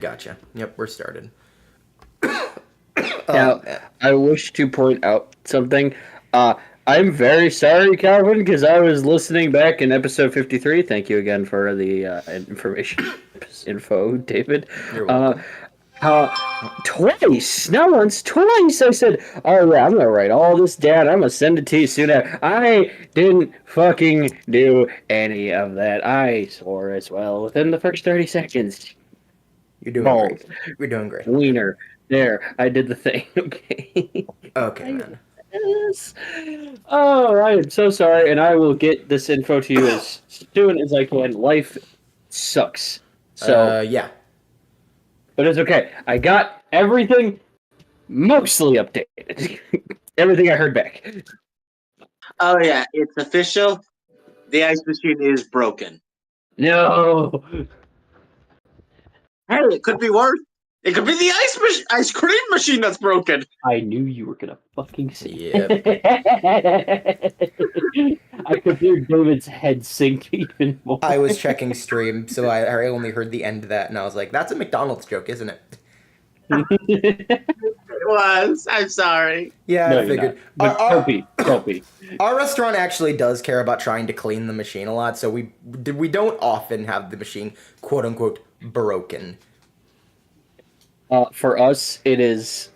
Gotcha. Yep, we're started. Now, I wish to point out something. I'm very sorry, Calvin, because I was listening back in episode 53. Thank you again for the information info, David. You're Uh, welcome. Twice, not once, twice, I said, "Oh yeah, I'm gonna write all this down. I'm gonna send it to you soon." I didn't fucking do any of that. I swore as well within the first 30 seconds. You're doing Balls, great. You're doing great. wiener. There, I did the thing. Okay. Okay, man. Yes. Oh, I am so sorry, and I will get this info to you as soon as I can. Life sucks. So, Yeah. but it's okay. I got everything mostly updated. Everything I heard back. Oh yeah, it's official. The ice machine is broken. No. Hey, it could be worse. It could be the ice cream machine that's broken. I knew you were gonna fucking say. Yep. I could hear David's head sink even more. I was checking stream, so I only heard the end of that, and I was like, "That's a McDonald's joke, isn't it?" It was. I'm sorry. Yeah, No, I you're figured. not. But don't be. Our restaurant actually does care about trying to clean the machine a lot, so we don't often have the machine quote unquote broken. For us, it is.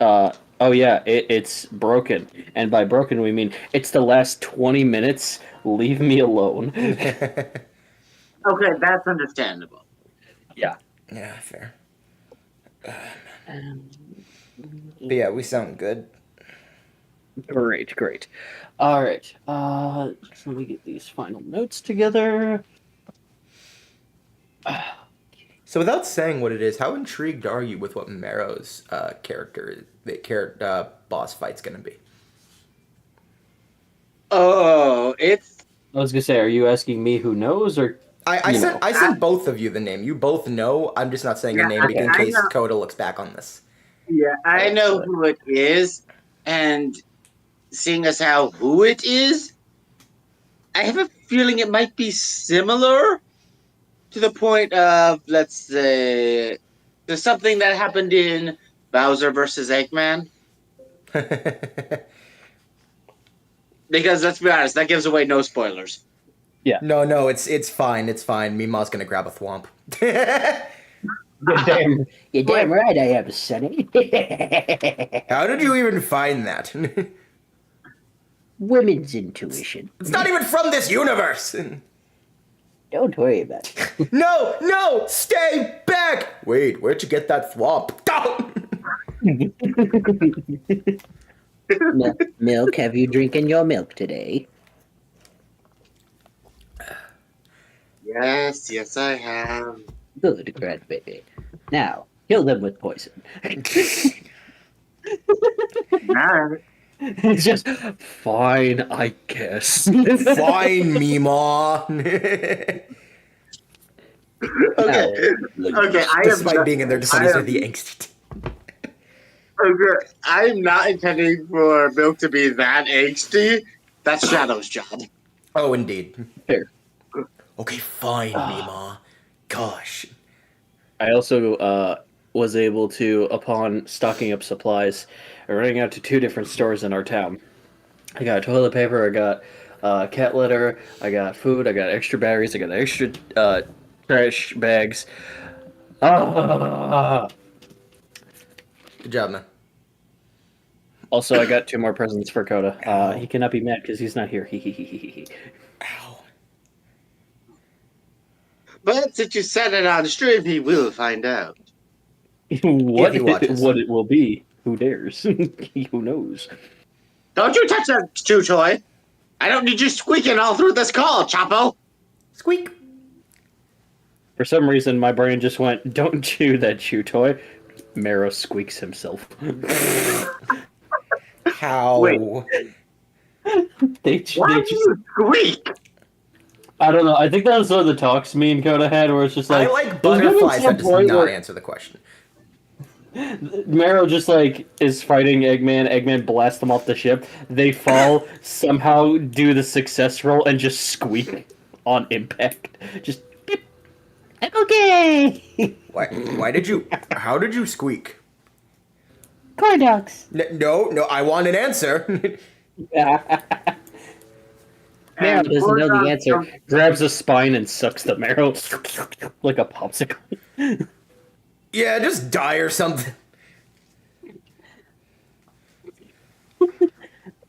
It's broken, and by broken we mean it's the last 20 minutes. Leave me alone. Okay, that's understandable. Yeah. Yeah, fair. But yeah, we sound good. Great. All right. So let me get these final notes together. So without saying what it is, how intrigued are you with what Marrow's boss fight's gonna be? Oh, it's I was gonna say, are you asking me who knows, or I you sent know? I sent both of you the name. You both know. I'm just not saying the name okay, in I case know. Coda looks back on this. Yeah, I know who it is, and seeing as how who it is, I have a feeling it might be similar to the point of, let's say, there's something that happened in Bowser versus Eggman. Because let's be honest, that gives away no spoilers. Yeah. No, it's fine. It's fine. Mima's gonna grab a thwomp. You're damn right I am, Sonny. How did you even find that? Women's intuition. It's not even from this universe. Don't worry about it. No, stay back. Wait, where'd you get that thwomp? Milk, have you drinking your milk today? Yes, I have. Good, grandbaby. Now, kill them with poison. Alright. It's just fine, I guess. Fine, Mima. Okay, I am Despite not, being in their dishonesty, the angsty. okay, I'm not intending for Milk to be that angsty. That's Shadow's job. Oh, indeed. Fair. Okay, fine, Mima. Gosh. I also was able to, upon stocking up supplies, running out to 2 different stores in our town. I got toilet paper, I got cat litter, I got food, I got extra batteries, I got extra trash bags. Ah! Good job, man. Also, I got 2 more presents for Coda. He cannot be mad because he's not here. Ow. But since you said it on stream, he will find out. What he watches. what it will be? Who dares? Who knows? Don't you touch that chew toy! I don't need you squeaking all through this call, Chapo! Squeak. For some reason, my brain just went, "Don't chew that chew toy." Marrow squeaks himself. How? Wait. They Why just. do you squeak? I don't know. I think that was one of the talks me and Coda had, where it's just like I like there's gonna be butterflies. some That does point not where answer the question. Marrow just like is fighting Eggman. Eggman blasts them off the ship. They fall, somehow do the success roll, and just squeak on impact. Just beep. Okay. Why did you? How did you squeak? Corn dogs. No, I want an answer. Marrow And doesn't corn know the dogs answer. don't. Grabs the spine and sucks the marrow like a popsicle. Yeah, just die or something.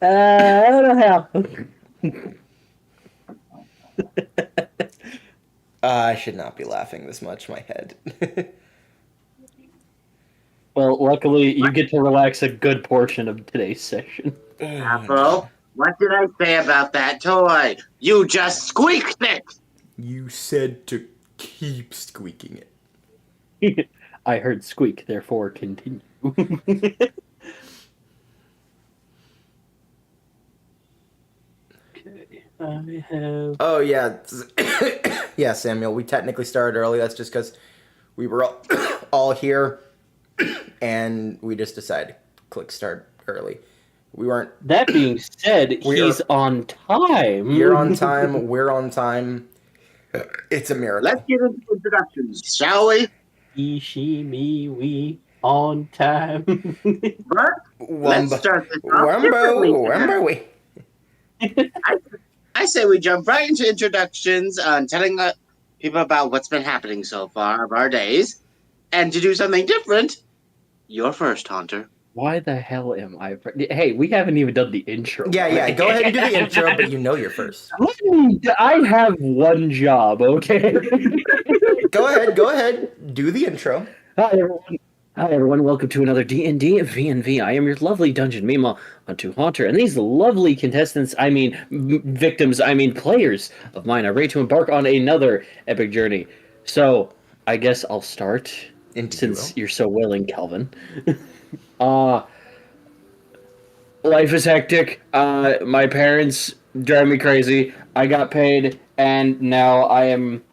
I don't know how. I should not be laughing this much. My head. Well, luckily, you get to relax a good portion of today's session. Oh, Apple, no. what did I say about that toy? You just squeaked it! You said to keep squeaking it. I heard squeak, therefore continue. Okay, I have. Oh yeah, yeah, Samuel. We technically started early. That's just because we were all here, and we just decided to click start early. We weren't. That being said, We he's are- on time. You're on time. We're on time. It's a Let's miracle. get into introductions, shall we? He, she, me, we, on time. But let's Wumba, start this off differently. Wumba, I say we jump right into introductions on telling people about what's been happening so far of our days. And to do something different, you're first, Haunter. Why the hell am I? Hey, we haven't even done the intro. Yeah. Go ahead and do the intro, but you know you're first. I have one job, okay? Go ahead. Do the intro. Hi everyone. Hi everyone. Welcome to another D&D V&V. I am your lovely dungeon mima, Unto Haunter, and these lovely contestants, victims, players of mine are ready to embark on another epic journey. So, I guess I'll start, Indeed since you you're so willing, Calvin. Life is hectic. My parents drive me crazy. I got paid, and now I am.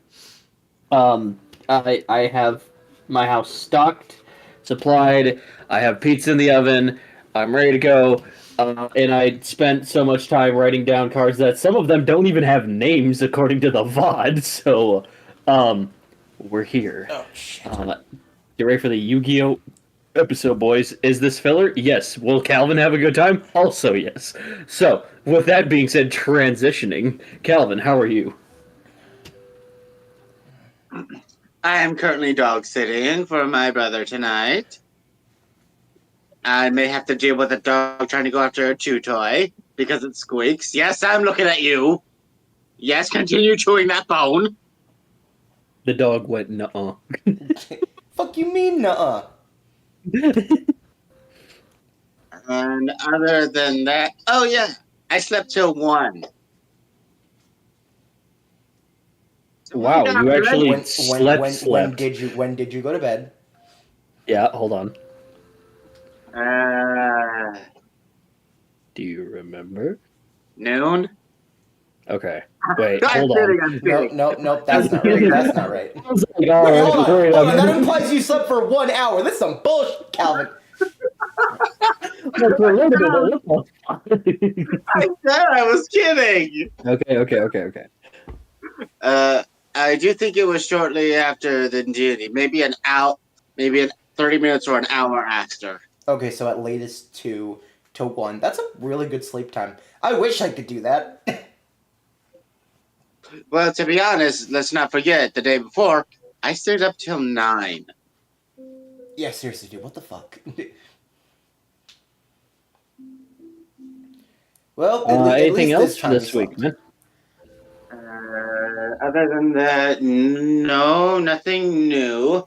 I have my house stocked, supplied. I have pizza in the oven. I'm ready to go. And I spent so much time writing down cards that some of them don't even have names according to the VOD. So, we're here. Oh shit. Get ready for the Yu-Gi-Oh episode, boys. Is this filler? Yes. Will Calvin have a good time? Also, yes. So, with that being said, transitioning. Calvin, how are you? I am currently dog sitting for my brother tonight. I may have to deal with a dog trying to go after a chew toy because it squeaks. Yes, I'm looking at you. Yes, continue chewing that bone. The dog went nuh-uh. Fuck you mean, nuh-uh? And other than that, oh yeah, I slept till 1. Wow, you actually When slept. when did you go to bed? Yeah, hold on. Uh, Do you remember? noon. Okay. Wait, I'm hold kidding, on. I'm kidding. Nope. That's not right. That's not right. I was like, Wait, oh, hold wait, on. That implies you slept for 1 hour. This is some bullshit, Calvin. That's relatable. What the fuck? I said I was kidding. Okay. I do think it was shortly after the D&D, maybe an hour, maybe 30 minutes or an hour after. Okay, so at latest 2 to 1. That's a really good sleep time. I wish I could do that. Well, to be honest, let's not forget the day before I stayed up till 9. Yeah, seriously, dude. What the fuck? Well, at Anything least else time this you week, slept. man? Other than that, no, nothing new.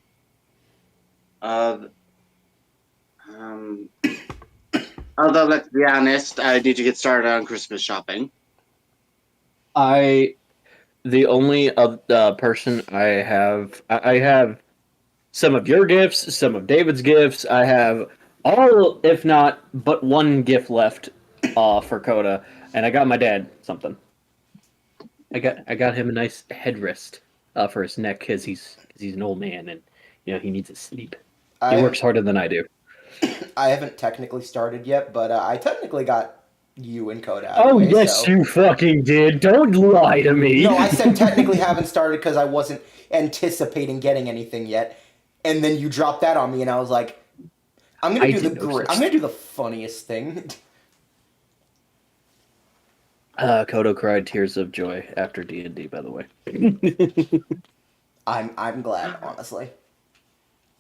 Although, let's be honest, I need to get started on Christmas shopping. The only person I have some of your gifts, some of David's gifts. I have all, if not but one gift left for Coda, and I got my dad something. I got him a nice headrest for his neck because he's an old man and he needs to sleep. He works harder than I do. I haven't technically started yet, but I technically got you and Coda out of Oh the way. yes, So. you fucking did. Don't lie to me. No, I said technically haven't started because I wasn't anticipating getting anything yet, and then you dropped that on me, and I was like, I'm gonna do I'm gonna do the funniest thing. Kodo cried tears of joy after D&D, by the way. I'm glad, honestly.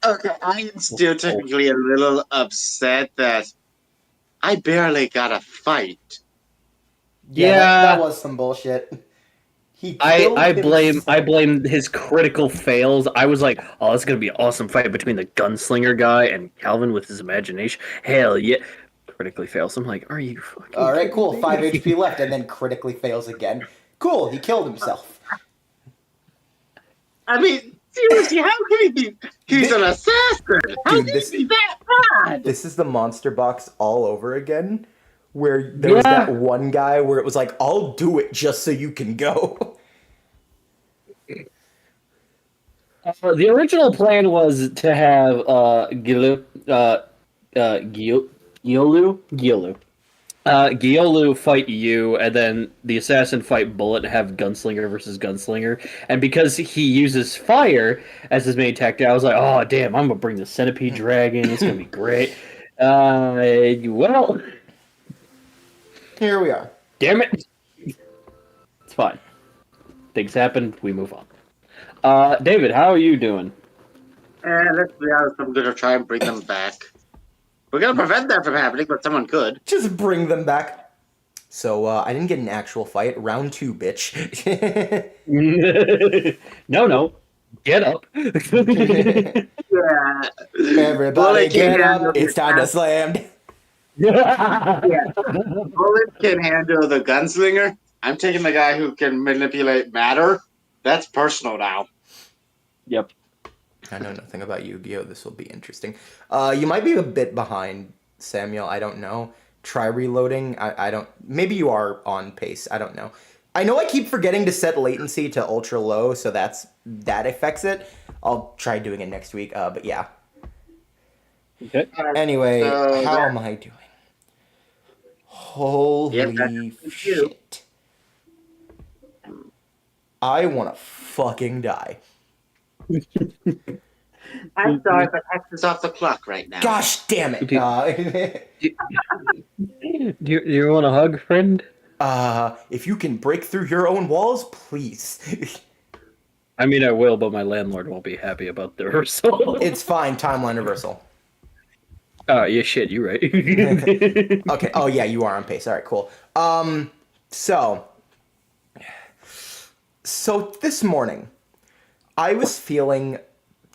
Okay, I am still technically a little upset that I barely got a fight. Yeah, Yeah. that was some bullshit. He killed I himself. blame his critical fails. I was like, oh, it's gonna be an awesome fight between the gunslinger guy and Calvin with his imagination. Hell yeah. Critically fails. I'm like, are you fucking All right, kidding cool. me? 5 HP left, and then critically fails again. Cool. He killed himself. I mean, seriously, how can he be? He's an assassin. How Dude, can this- he be that bad? This is the monster box all over again, where there was that one guy where it was like, I'll do it just so you can go. The original plan was to have Giolu fight you, and then the assassin fight Bullet and have Gunslinger versus Gunslinger. And because he uses fire as his main tactic, I was like, oh, damn, I'm going to bring the Centipede Dragon. It's going to be great. Well, Here we are. damn it. It's fine. Things happen. We move on. David, how are you doing? Let's be honest, I'm gonna try and bring them back. We're gonna prevent that from happening, but someone could. Just bring them back. So, I didn't get an actual fight. Round 2, bitch. No. Get up. Yeah. Everybody Bullet get can up. handle It's the time to slam. Yeah. Bullet can handle the gunslinger. I'm taking the guy who can manipulate matter. That's personal now. Yep. I know nothing about Yu-Gi-Oh! This will be interesting. You might be a bit behind, Samuel. I don't know. Try reloading. I don't... Maybe you are on pace. I don't know. I know I keep forgetting to set latency to ultra low, so that affects it. I'll try doing it next week, but yeah. Okay. Anyway, So, how yeah. am I doing? Holy shit. I want to fucking die. I'm sorry, but X is off the clock right now. Gosh damn it. Do you want a hug, friend? If you can break through your own walls, please. I mean, I will, but my landlord won't be happy about the rehearsal. It's fine, timeline reversal. Yeah, shit, you're right. Okay, oh yeah, you are on pace. All right, cool. So this morning, I was feeling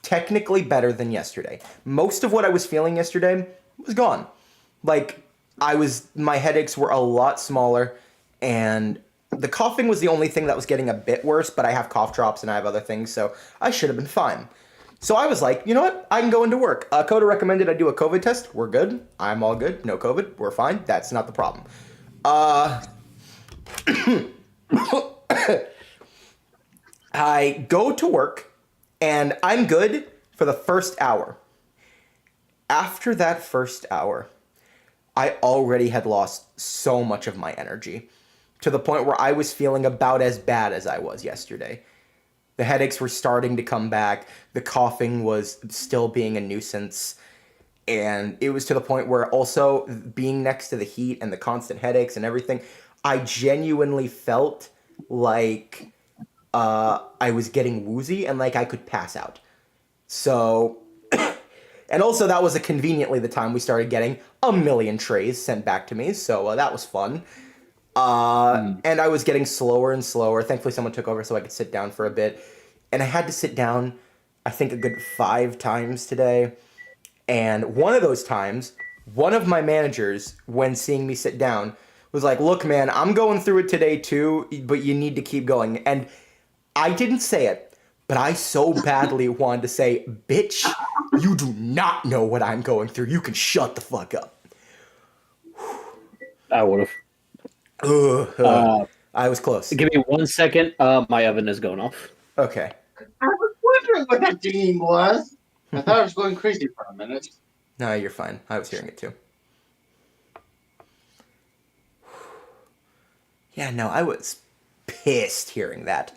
technically better than yesterday. Most of what I was feeling yesterday was gone. Like, my headaches were a lot smaller, and the coughing was the only thing that was getting a bit worse, but I have cough drops and I have other things, so I should have been fine. So I was like, you know what? I can go into work. Coda recommended I do a COVID test. We're good. I'm all good. No COVID. We're fine. That's not the problem. I go to work, and I'm good for the first hour. After that first hour, I already had lost so much of my energy, to the point where I was feeling about as bad as I was yesterday. The headaches were starting to come back, the coughing was still being a nuisance, and it was to the point where also being next to the heat and the constant headaches and everything, I genuinely felt like I was getting woozy and like I could pass out. So, and also that was conveniently the time we started getting a million trays sent back to me, so that was fun. And I was getting slower and slower. Thankfully someone took over so I could sit down for a bit. And I had to sit down, I think, a good 5 times today. And one of those times, one of my managers, when seeing me sit down, was like, look, man, I'm going through it today too, but you need to keep going. And I didn't say it, but I so badly wanted to say, bitch, you do not know what I'm going through. You can shut the fuck up. I would have. I was close. Give me 1 second. My oven is going off. Okay. I was wondering what that ding was. I thought I was going crazy for a minute. No, you're fine. I was hearing it too. Yeah, no, I was pissed hearing that.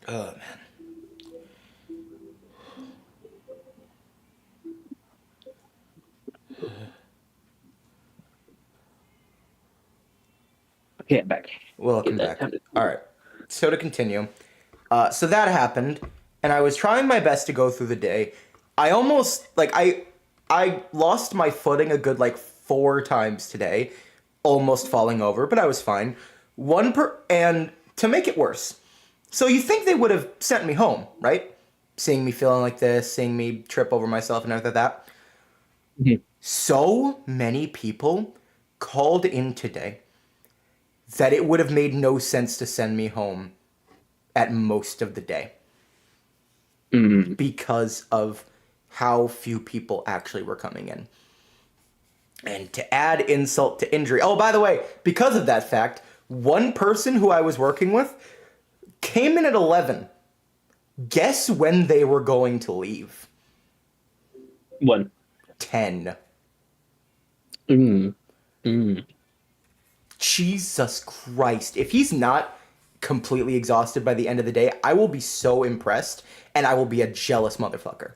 Oh man. Okay, I'm back. Get Welcome that back. time to All right. So to continue, so that happened, and I was trying my best to go through the day. I almost like I lost my footing a good like 4 times today, almost falling over, but I was fine. One per and to make it worse. So you think they would have sent me home, right? Seeing me feeling like this, seeing me trip over myself and everything like that. Mhm. So many people called in today that it would have made no sense to send me home at most of the day Mm. because of how few people actually were coming in. And to add insult to injury, oh, by the way, because of that fact, one person who I was working with came in at 11. Guess when they were going to leave? One. 10. Mm. Mm. Jesus Christ. If he's not completely exhausted by the end of the day, I will be so impressed and I will be a jealous motherfucker.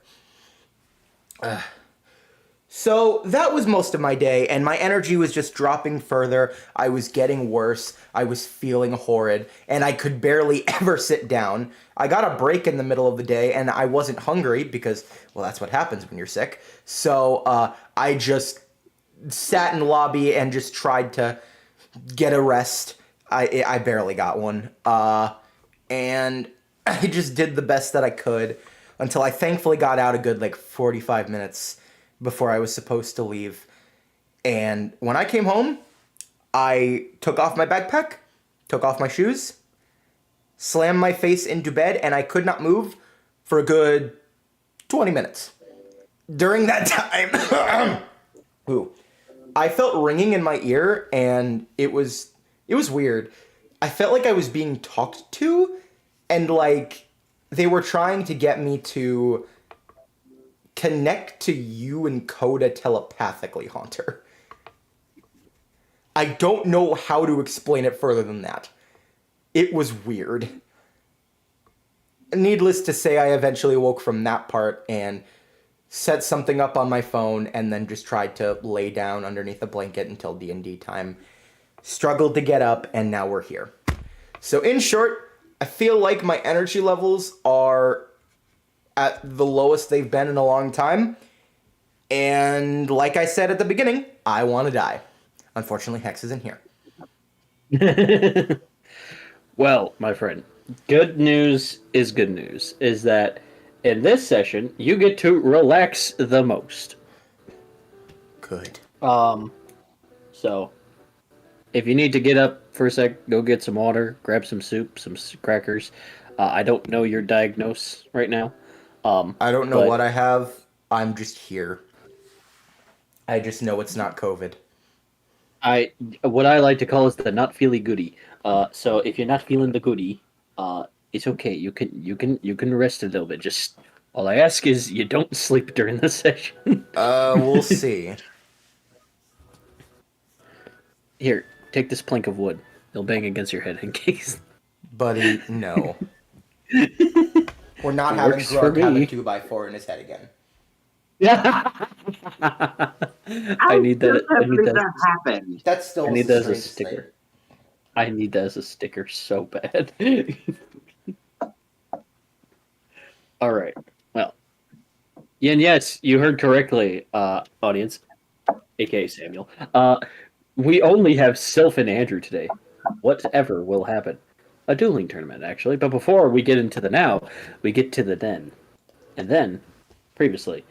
So that was most of my day, and my energy was just dropping further. I was getting worse. I was feeling horrid, and I could barely ever sit down. I got a break in the middle of the day, and I wasn't hungry because, well, that's what happens when you're sick. So I just sat in the lobby and just tried to get a rest. I barely got one. And I just did the best that I could until I thankfully got out a good like 45 minutes before I was supposed to leave. And when I came home, I took off my backpack, took off my shoes, slammed my face into bed, and I could not move for a good 20 minutes. During that time, ooh, I felt ringing in my ear, and it was weird. I felt like I was being talked to, and like they were trying to get me to connect to you and Coda telepathically, Haunter. I don't know how to explain it further than that. It was weird. Needless to say, I eventually woke from that part and set something up on my phone and then just tried to lay down underneath a blanket until D&D time. Struggled to get up, and now we're here. So in short, I feel like my energy levels are at the lowest they've been in a long time. And like I said at the beginning, I want to die. Unfortunately, Hex isn't here. Well, my friend, good news is good news. Is that in this session you get to relax the most. Good. So if you need to get up for a sec, go get some water, grab some soup, some crackers. I don't know your diagnose right now. I don't know But what I have. I'm just here. I just know it's not COVID. I what I like to call is the not feely goody. So if you're not feeling the goody, it's okay. You can rest a little bit. Just all I ask is you don't sleep during the session. We'll see. Here, take this plank of wood. It'll bang against your head in case. Buddy, no. We're not having Works for Grug have a me. 2x4 in his head again. Yeah. I need still that. I can't need believe that. that happened. That still I was need the that as a strangest sticker. thing. I need that as a sticker so bad. All right. Well, and yes, you heard correctly, audience, aka Samuel. We only have Sylph and Andrew today. Whatever will happen. A dueling tournament, actually. But before we get into the now, we get to the then. And then, previously,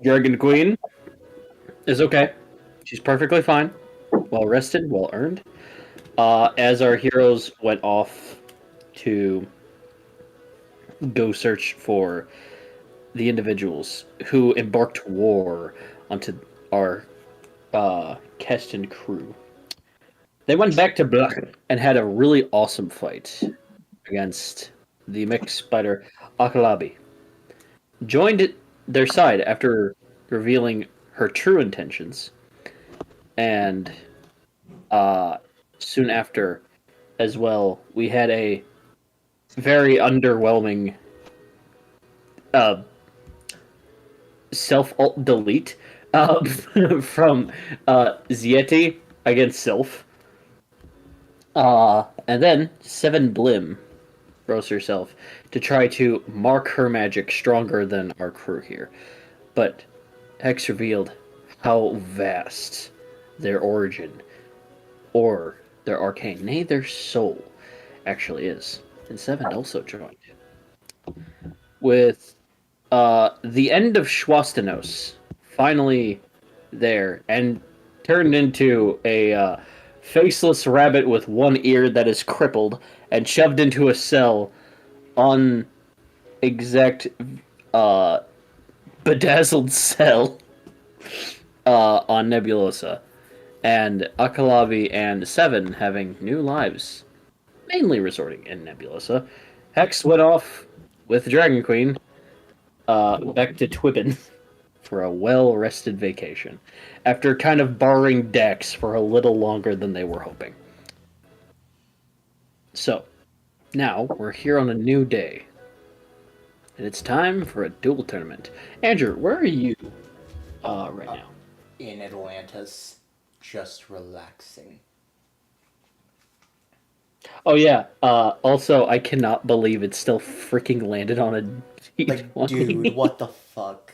Dragon Queen is okay. She's perfectly fine. Well rested, well earned. As our heroes went off to go search for the individuals who embarked war onto our Keston crew. They went back to Blach and had a really awesome fight against the mech spider Akalabi. joined their side after revealing her true intentions, and uh, soon after, as well, we had a very underwhelming uh, self alt delete from Zieti against Sylph. And then Seven Blim rose herself to try to mark her magic stronger than our crew here. But Hex revealed how vast their origin, or their arcane, nay, their soul, actually is. And Seven also joined. With the end of Schwastanos finally there, and turned into a faceless rabbit with one ear that is crippled and shoved into a cell on exact uh, bedazzled cell on Nebulosa, and Akalavi and Seven having new lives, mainly resorting in Nebulosa. Hex went off with Dragon Queen back to Twibbin for a well-rested vacation, after kind of borrowing Dex for a little longer than they were hoping. So, now we're here on a new day, and it's time for a duel tournament. Andrew, where are you right now? In Atlantis, just relaxing. Oh yeah. Also, I cannot believe it still freaking landed on a D20. Like, dude, what the fuck?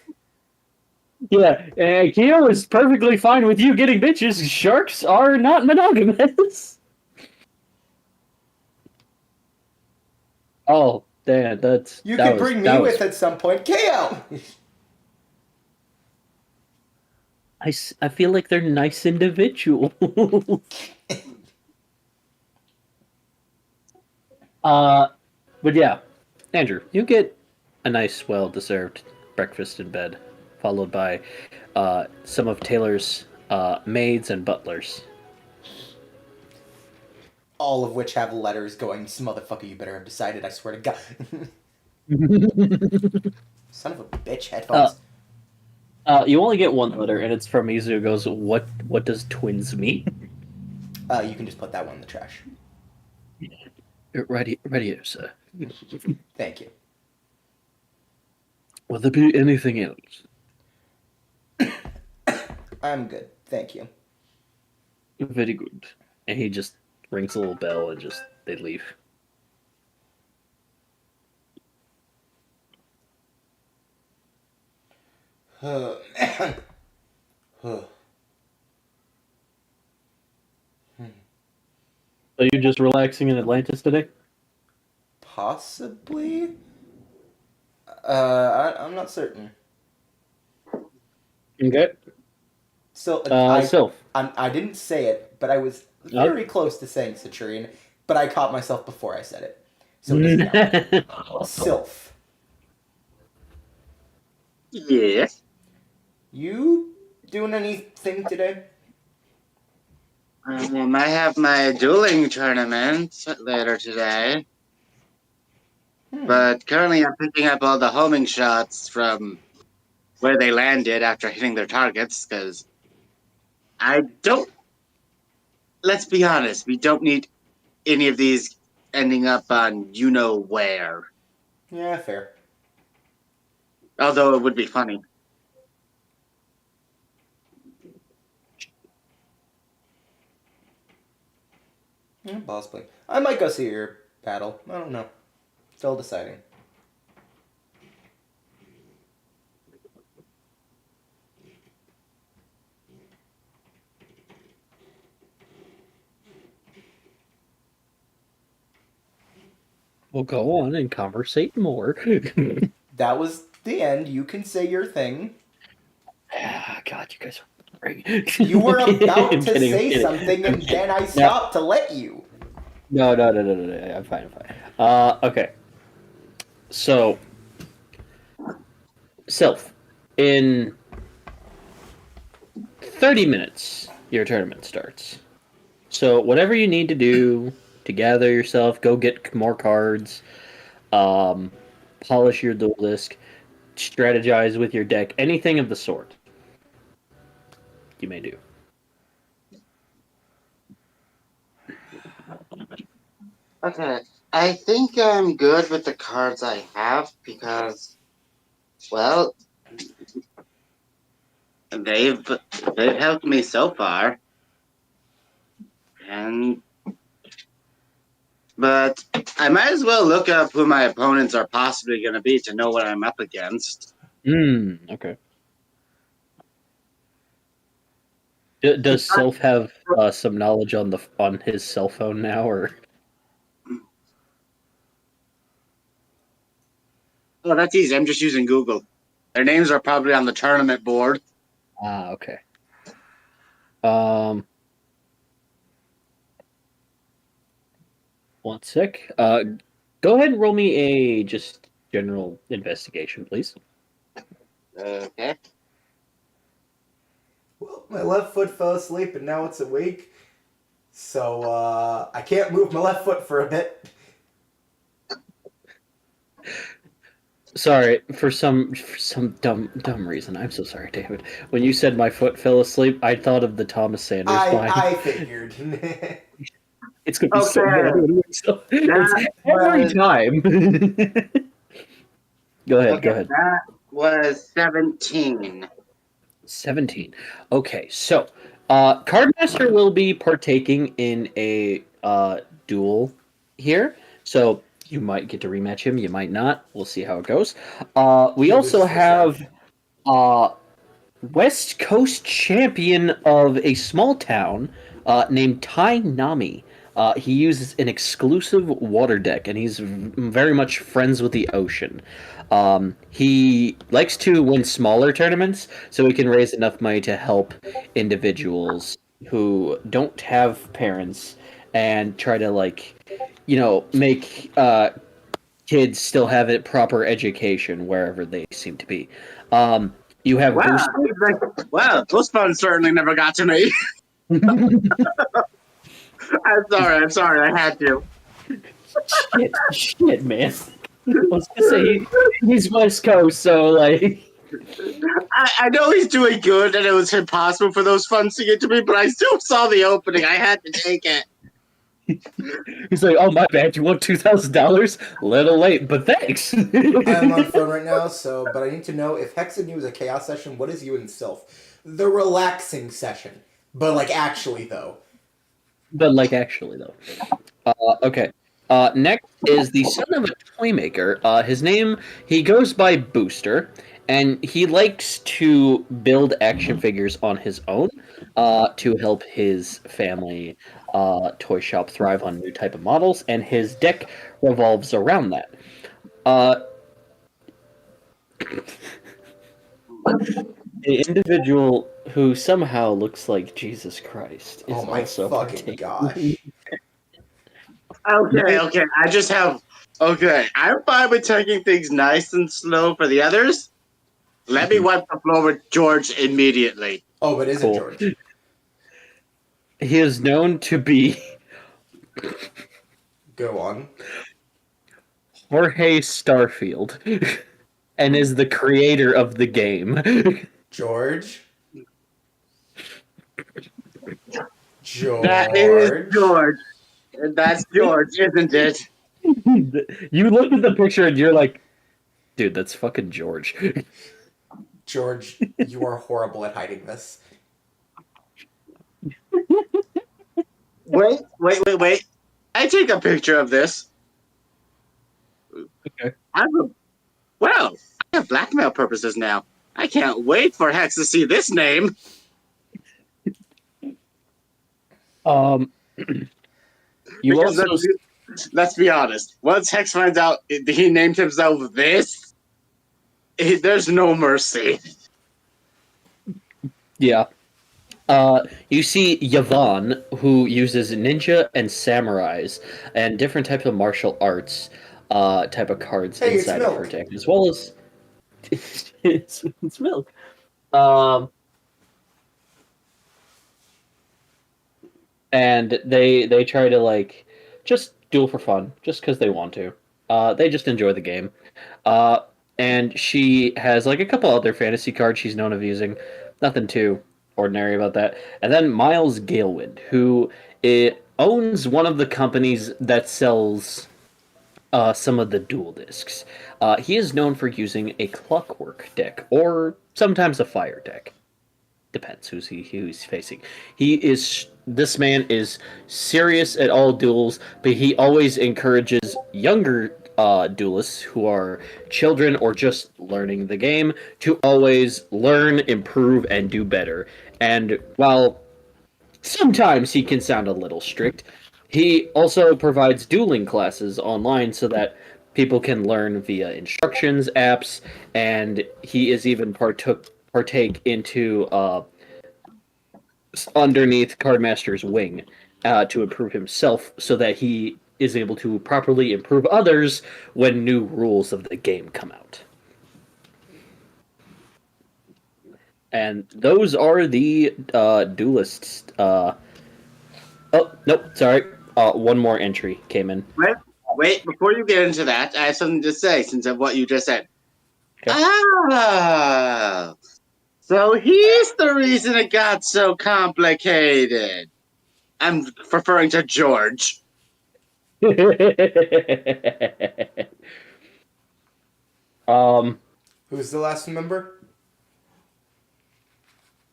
Yeah, Keo is perfectly fine with you getting bitches. Sharks are not monogamous. Oh, damn, You could bring me with at some point. KO! I feel like they're nice individuals. But yeah, Andrew, you get a nice, well-deserved breakfast in bed, followed by some of Taylor's maids and butlers. All of which have letters going, motherfucker, you better have decided, I swear to God. Son of a bitch, headphones. You only get one letter, and it's from Izu, who goes, What does twins mean? You can just put that one in the trash. Right here, sir. Thank you. Will there be anything else? I'm good. Thank you. Very good. And he just rings a little bell and they leave. Man. Are you just relaxing in Atlantis today? Possibly? I'm not certain. Okay. So, Sylph. I didn't say it, but I was very close to saying Citrine, but I caught myself before I said it. So it doesn't count. Sylph. Yes. You doing anything today? I might have my dueling tournament later today. But currently I'm picking up all the homing shots from where they landed after hitting their targets, because I don't... Let's be honest, we don't need any of these ending up on you-know-where. Yeah, fair. Although it would be funny. Yeah, possibly. I might go see your battle. I don't know. Still deciding. We'll go on and conversate more. That was the end. You can say your thing. God, you guys are boring. You were about to say something, and then I stopped to let you. No. I'm fine. Okay. So, Sylph, in 30 minutes, your tournament starts. So, whatever you need to do to gather yourself, go get more cards, polish your duel disc, strategize with your deck, anything of the sort, you may do. Okay, I think I'm good with the cards I have because, well, they've they've helped me so far, and but I might as well look up who my opponents are possibly going to be to know what I'm up against. Okay. Does Sylph have some knowledge on his cell phone now, or? Oh, that's easy. I'm just using Google. Their names are probably on the tournament board. Okay. Um, one sec. Go ahead and roll me a just general investigation, please. Okay. Well, my left foot fell asleep and now it's awake. So, I can't move my left foot for a bit. Sorry, for some dumb reason. I'm so sorry, David. When you said my foot fell asleep, I thought of the Thomas Sanders line. I figured. It's gonna be so Okay. bad. It's That every was time. Go ahead. okay. That was 17. 17. Okay, so Cardmaster will be partaking in a duel here. So you might get to rematch him, you might not. We'll see how it goes. We He also loses first have round. West Coast champion of a small town named Tai Nami. He uses an exclusive water deck, and he's very much friends with the ocean. He likes to win smaller tournaments, so he can raise enough money to help individuals who don't have parents and try to, like, make kids still have a proper education wherever they seem to be. You have Wow. Boost. Wow, those funds certainly never got to me. I'm sorry, I had to. Shit, man. I was gonna say he's West Coast, so like. I know he's doing good, and it was impossible for those funds to get to me, but I still saw the opening. I had to take it. He's like, oh my bad, you want $2,000? Little late, but thanks. I'm on phone right now, but I need to know if Hex and you is a chaos session, what is you and Sylph? The relaxing session. But, actually, though. But actually though. Okay. Next is the son of a toy maker. His name, he goes by Booster, and he likes to build action figures on his own to help his family toy shop thrive on new type of models, and his deck revolves around that. The individual who somehow looks like Jesus Christ is Oh my also fucking partaking. gosh. Okay. I just have. Okay, I'm fine with taking things nice and slow for the others. Let me wipe the floor with George immediately. Oh, but isn't Cool. George? He is known to be Go on. Jorge Starfield and is the creator of the game. George? That is George? George. That's George, isn't it? You look at the picture and you're like, dude, that's fucking George. George, you are horrible at hiding this. Wait. I take a picture of this. Okay. Well, I have blackmail purposes now. I can't wait for Hex to see this name. You Because also let's be honest. Once Hex finds out he named himself this, there's no mercy. yeah. You see Yvonne, who uses ninja and samurais and different types of martial arts type of cards Hey, it's inside of her Milk. deck, as well as it's milk. Um, and they try to just duel for fun, just because they want to. They just enjoy the game. and she has like a couple other fantasy cards she's known of using. Nothing too ordinary about that. And then Miles Galewood, who owns one of the companies that sells some of the dual discs. He is known for using a clockwork deck, or sometimes a fire deck. Depends who's facing. This man is serious at all duels, but he always encourages younger duelists who are children or just learning the game to always learn, improve, and do better. And while sometimes he can sound a little strict, he also provides dueling classes online so that people can learn via instructions, apps, and he is even partake into underneath Cardmaster's wing to improve himself so that he is able to properly improve others when new rules of the game come out. And those are the duelists. Oh, nope, sorry. One more entry came in. Wait, before you get into that, I have something to say since of what you just said. Okay. Ah, so he's the reason it got so complicated. I'm referring to George. um. Who's the last member?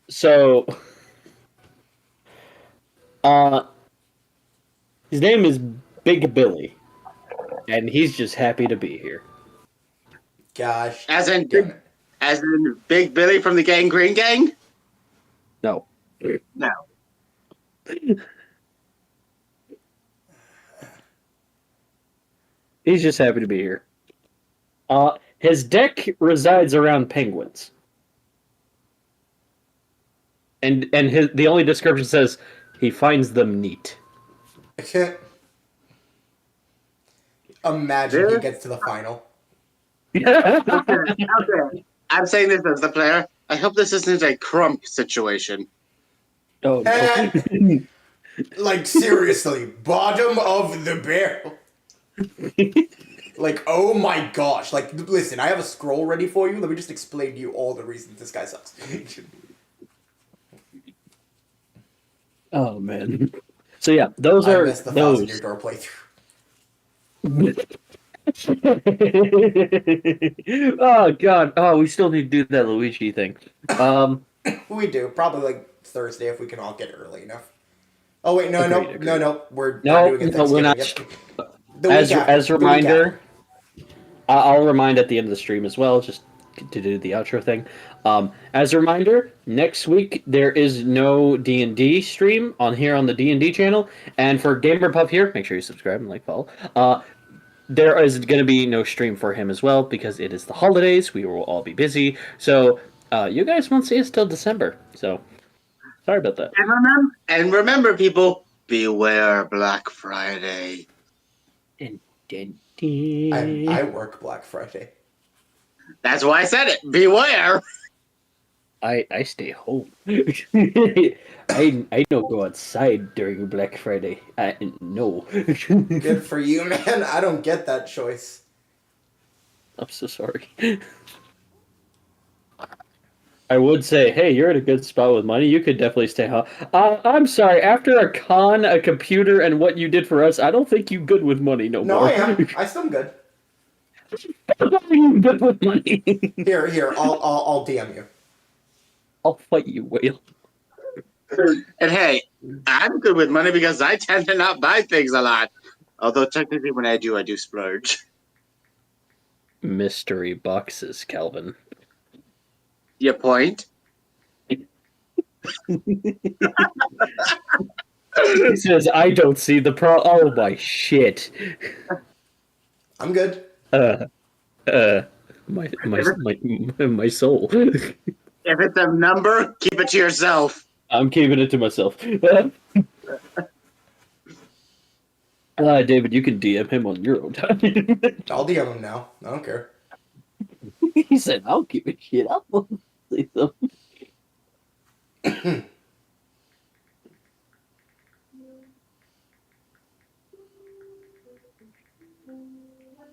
So, his name is Big Billy, and he's just happy to be here. Gosh. As in damn it. Big Billy from the Gang Green Gang? No. No. He's just happy to be here. His deck resides around penguins. And the only description says he finds them neat. I can't imagine he gets to the final. Okay. I'm saying this as the player. I hope this isn't a Crump situation. Oh no. Like, seriously, bottom of the barrel. Like, oh my gosh. Like, listen, I have a scroll ready for you. Let me just explain to you all the reasons this guy sucks. Oh man. So yeah, those I are missed the those. 1,000-year door playthrough. Oh god. Oh, we still need to do that Luigi thing. We do. Probably, like, Thursday if we can all get early enough. Oh, wait, no. We're not doing it No, we're Thanksgiving. not. Yep. The week after. As a The week reminder, after. I'll remind at the end of the stream as well, just to do the outro thing. As a reminder, next week there is no D&D stream on the D&D channel, and for Gamer Puff here, make sure you subscribe and follow. There is going to be no stream for him as well because it is the holidays. We will all be busy, so you guys won't see us till December. So sorry about that. And remember, people, beware Black Friday. I work Black Friday. That's why I said it. Beware. I stay home. I don't go outside during Black Friday. No. Good for you, man. I don't get that choice. I'm so sorry. I would say, hey, you're in a good spot with money. You could definitely stay home. I'm sorry. After a con, a computer, and what you did for us, I don't think you good with money no No, more. I am. I still am good. You good with money. Here. I'll DM you. I'll fight you, Whale. And hey, I'm good with money because I tend to not buy things a lot. Although technically when I do splurge. Mystery boxes, Calvin. Your point? He says, I don't see the Oh my shit. I'm good. My soul. If it's a number, keep it to yourself. I'm keeping it to myself. David, you can DM him on your own time. I'll DM him now. I don't care. He said, I'll keep it shit up.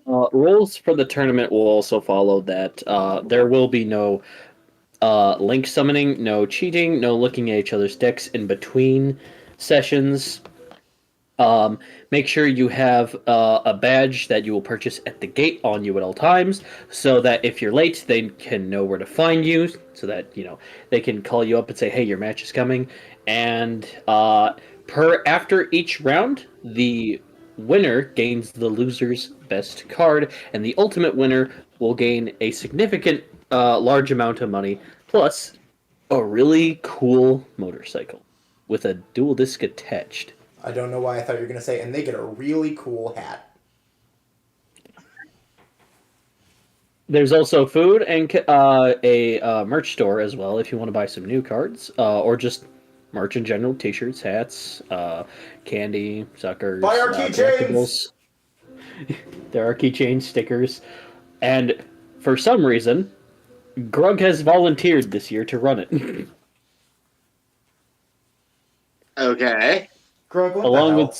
Rules for the tournament will also follow that there will be no link summoning, no cheating, no looking at each other's decks in between sessions. Make sure you have a badge that you will purchase at the gate on you at all times, so that if you're late, they can know where to find you. So that they can call you up and say, "Hey, your match is coming." And per after each round, the winner gains the loser's best card, and the ultimate winner will gain a significant, large amount of money plus a really cool motorcycle with a dual disc attached. I don't know why I thought you were gonna say, and they get a really cool hat. There's also food and a merch store as well if you want to buy some new cards or just merch in general: t-shirts, hats, candy, suckers, Buy our keychains! collectibles. There are keychains, stickers, and for some reason, Grug has volunteered this year to run it, Okay. Grug, what along the with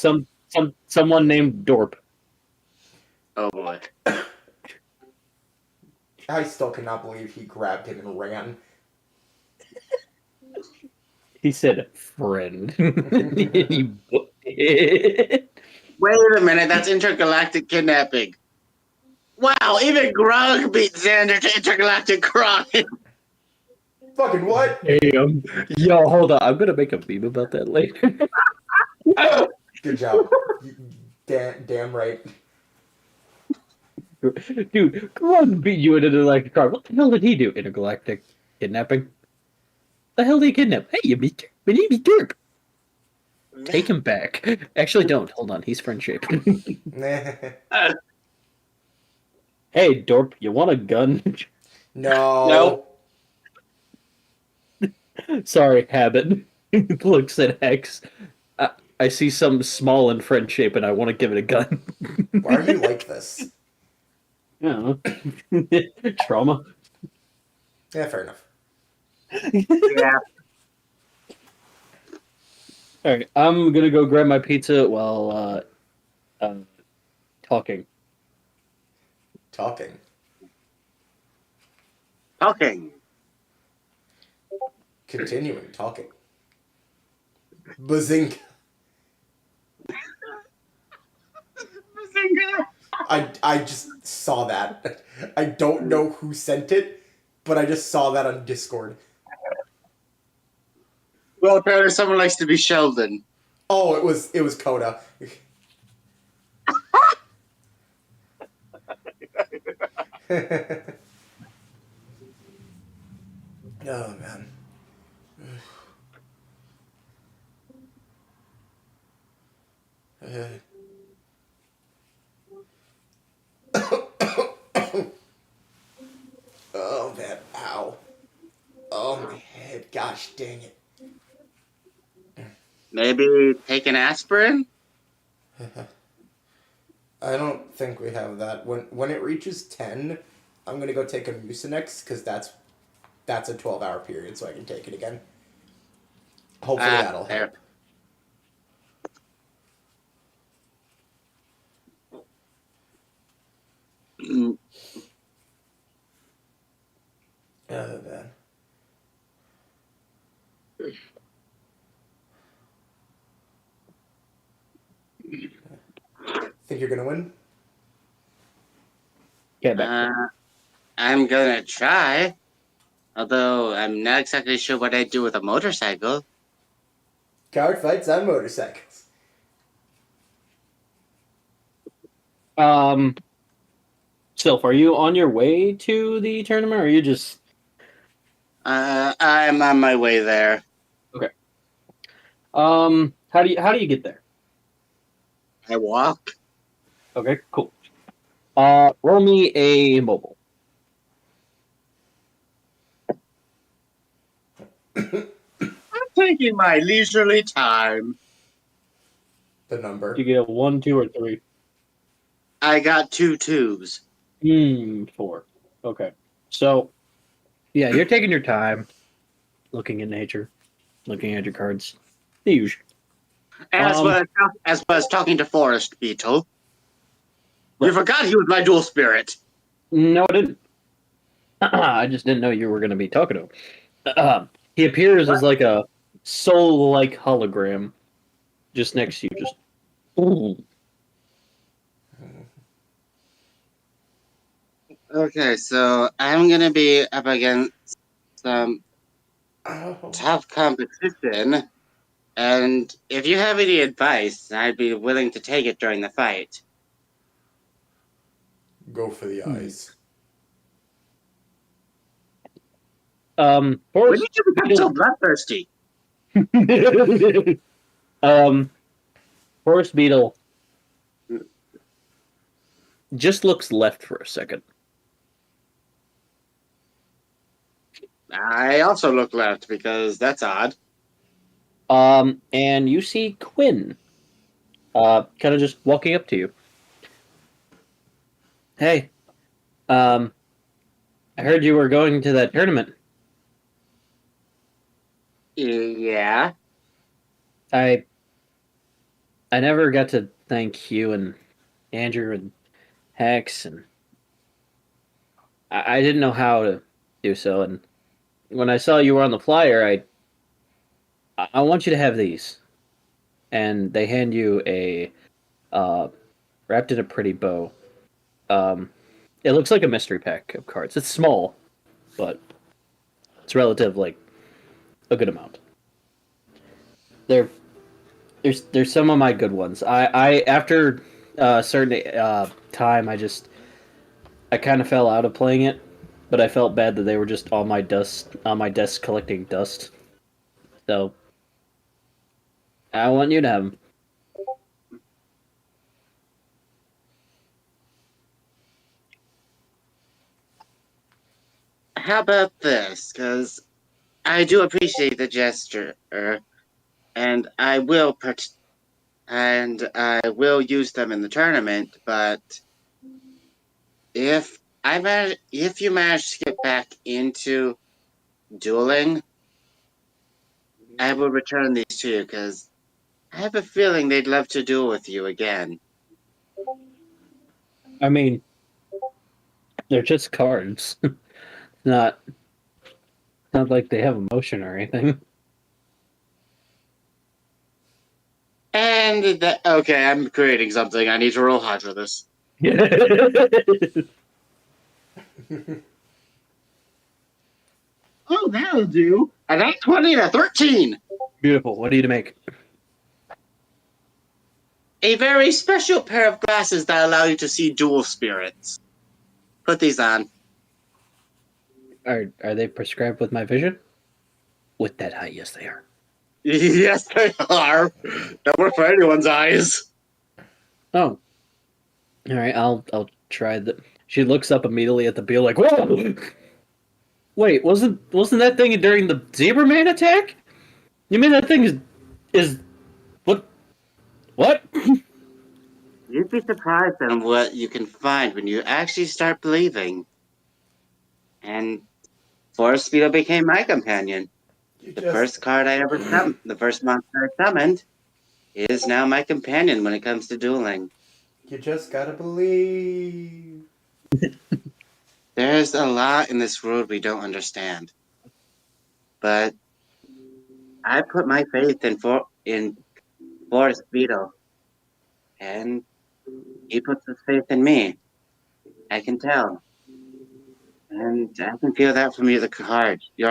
someone named Dorp. Oh boy. I still cannot believe he grabbed him and ran. He said, "Friend." He booked it. Wait a minute, that's intergalactic kidnapping. Wow, even Grog beat Xander to intergalactic crime. Fucking what? Damn. Yo, hold on. I'm gonna make a meme about that later. Good job. Damn right. Dude, Grug beat you in an intergalactic car. What the hell did he do? Intergalactic kidnapping? The hell did he kidnap? Hey, you beat my name is Derp. Take him back. Actually, don't. Hold on. He's friendship. Hey, Dorp, you want a gun? No. Sorry, Habit. Looks at Hex. I see some small and friend shape, and I want to give it a gun. Why are you like this? Yeah. Trauma. Yeah, fair enough. Yeah. Alright, I'm gonna go grab my pizza while talking. Talking. Talking. Continuing talking. Bazinga. I just saw that. I don't know who sent it, but I just saw that on Discord. Well, apparently someone likes to be Sheldon. Oh, it was Coda. Oh man. Oh man, ow. Oh my head, gosh dang it. Maybe take an aspirin? I don't think we have that. When it reaches 10, I'm gonna go take a Mucinex, because that's a 12-hour period, so I can take it again. Hopefully that'll help. Oh man. Think you're gonna win? Get back. I'm gonna try. Although I'm not exactly sure what I'd do with a motorcycle. Card fights on motorcycles. Sylph, are you on your way to the tournament, or are you just... I'm on my way there. Okay. How do you get there? I walk. Okay, cool. Roll me a mobile. I'm taking my leisurely time. The number. Do you get a 1, 2, or 3? I got 2 twos. 4. Okay. So, yeah, you're taking your time, looking at nature, looking at your cards. The usual. As well as talking to Forest Beetle. You forgot he was my dual spirit. No, I didn't. I just didn't know you were going to be talking to him. He appears as like a soul-like hologram just next to you. Just ooh. Okay, so I'm gonna be up against some Oh. tough competition, and if you have any advice, I'd be willing to take it during the fight. Go for the eyes. When Forest did you become so bloodthirsty? Forest Beetle just looks left for a second. I also look left because that's odd. And you see Quinn, kind of just walking up to you. Hey, I heard you were going to that tournament. Yeah. I never got to thank you and Andrew and Hex, and I didn't know how to do so. And when I saw you were on the flyer, I want you to have these. And they hand you a wrapped in a pretty bow. It looks like a mystery pack of cards. It's small, but it's relative, like a good amount. They're there's some of my good ones. I after a certain time, I kind of fell out of playing it, but I felt bad that they were just on my desk collecting dust. So I want you to have them. How about this? Because I do appreciate the gesture, and I will use them in the tournament. But if you manage to get back into dueling, I will return these to you because I have a feeling they'd love to duel with you again. I mean, they're just cards. not not like they have emotion or anything. And that okay, I'm creating something. I need to roll hard for this. Oh, that'll do. A nat 20 and a 13. Beautiful. What do you make? A very special pair of glasses that allow you to see dual spirits. Put these on. Are they prescribed with my vision? With that high, yes, they are. Yes, they are. That work for anyone's eyes. Oh, all right. I'll try the. She looks up immediately at the bill, like, whoa! Wait, wasn't that thing during the Zebra Man attack? You mean that thing is what? What? You'd be surprised on what you can find when you actually start believing. And Forest Beetle became my companion. You The just first card I ever summoned, the first monster I summoned, is now my companion when it comes to dueling. you just gotta believe. There's a lot in this world we don't understand. But I put my faith in Forest Beetle, and he puts his faith in me. I can tell. And I can feel that from your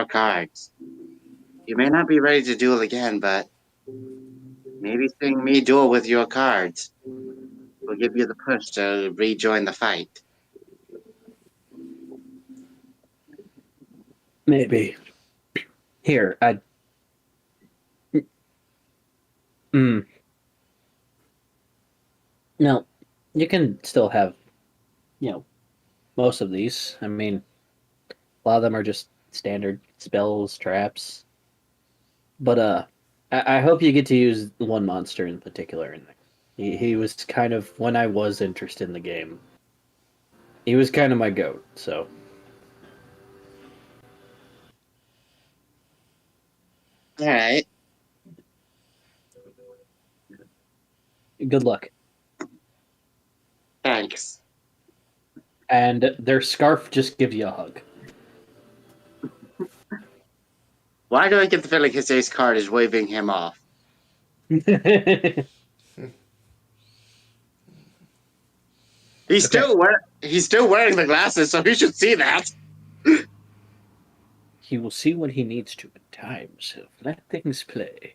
cards. You may not be ready to duel again, but maybe seeing me duel with your cards will give you the push to rejoin the fight. Maybe. Here, I. Mm, no, you can still have, you know, most of these. I mean, a lot of them are just standard spells, traps. But I hope you get to use one monster in particular. In there. He was kind of when I was interested in the game. He was kind of my goat. So All right. good luck. Thanks. Thanks. And their scarf just gives you a hug. Why do I get the feeling his ace card is waving him off? He's still wearing the glasses, so he should see that. He will see what he needs to in time, so let things play.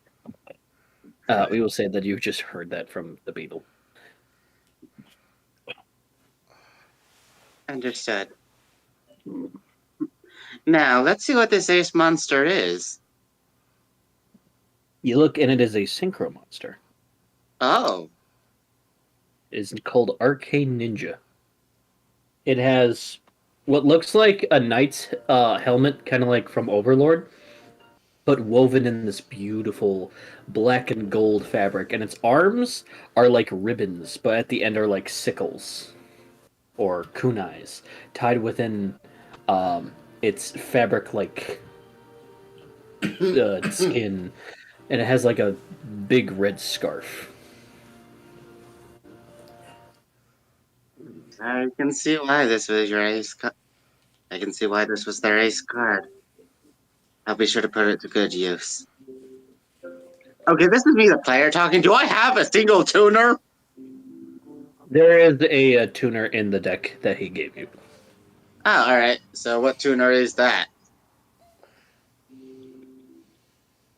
We will say that you just heard that from the beetle. Understood. Now, let's see what this ace monster is. You look, and it is a synchro monster. Oh. It is called Arcane Ninja. It has what looks like a knight's helmet, kind of like from Overlord, but woven in this beautiful black and gold fabric. And its arms are like ribbons, but at the end are like sickles or kunais tied within its fabric like skin. And it has like a big red scarf. I can see why this was your ace card. I can see why this was their ace card. I'll be sure to put it to good use. Okay, this is me, the player, talking. Do I have a single tuner? There is a tuner in the deck that he gave you. Oh, alright. So what tuner is that?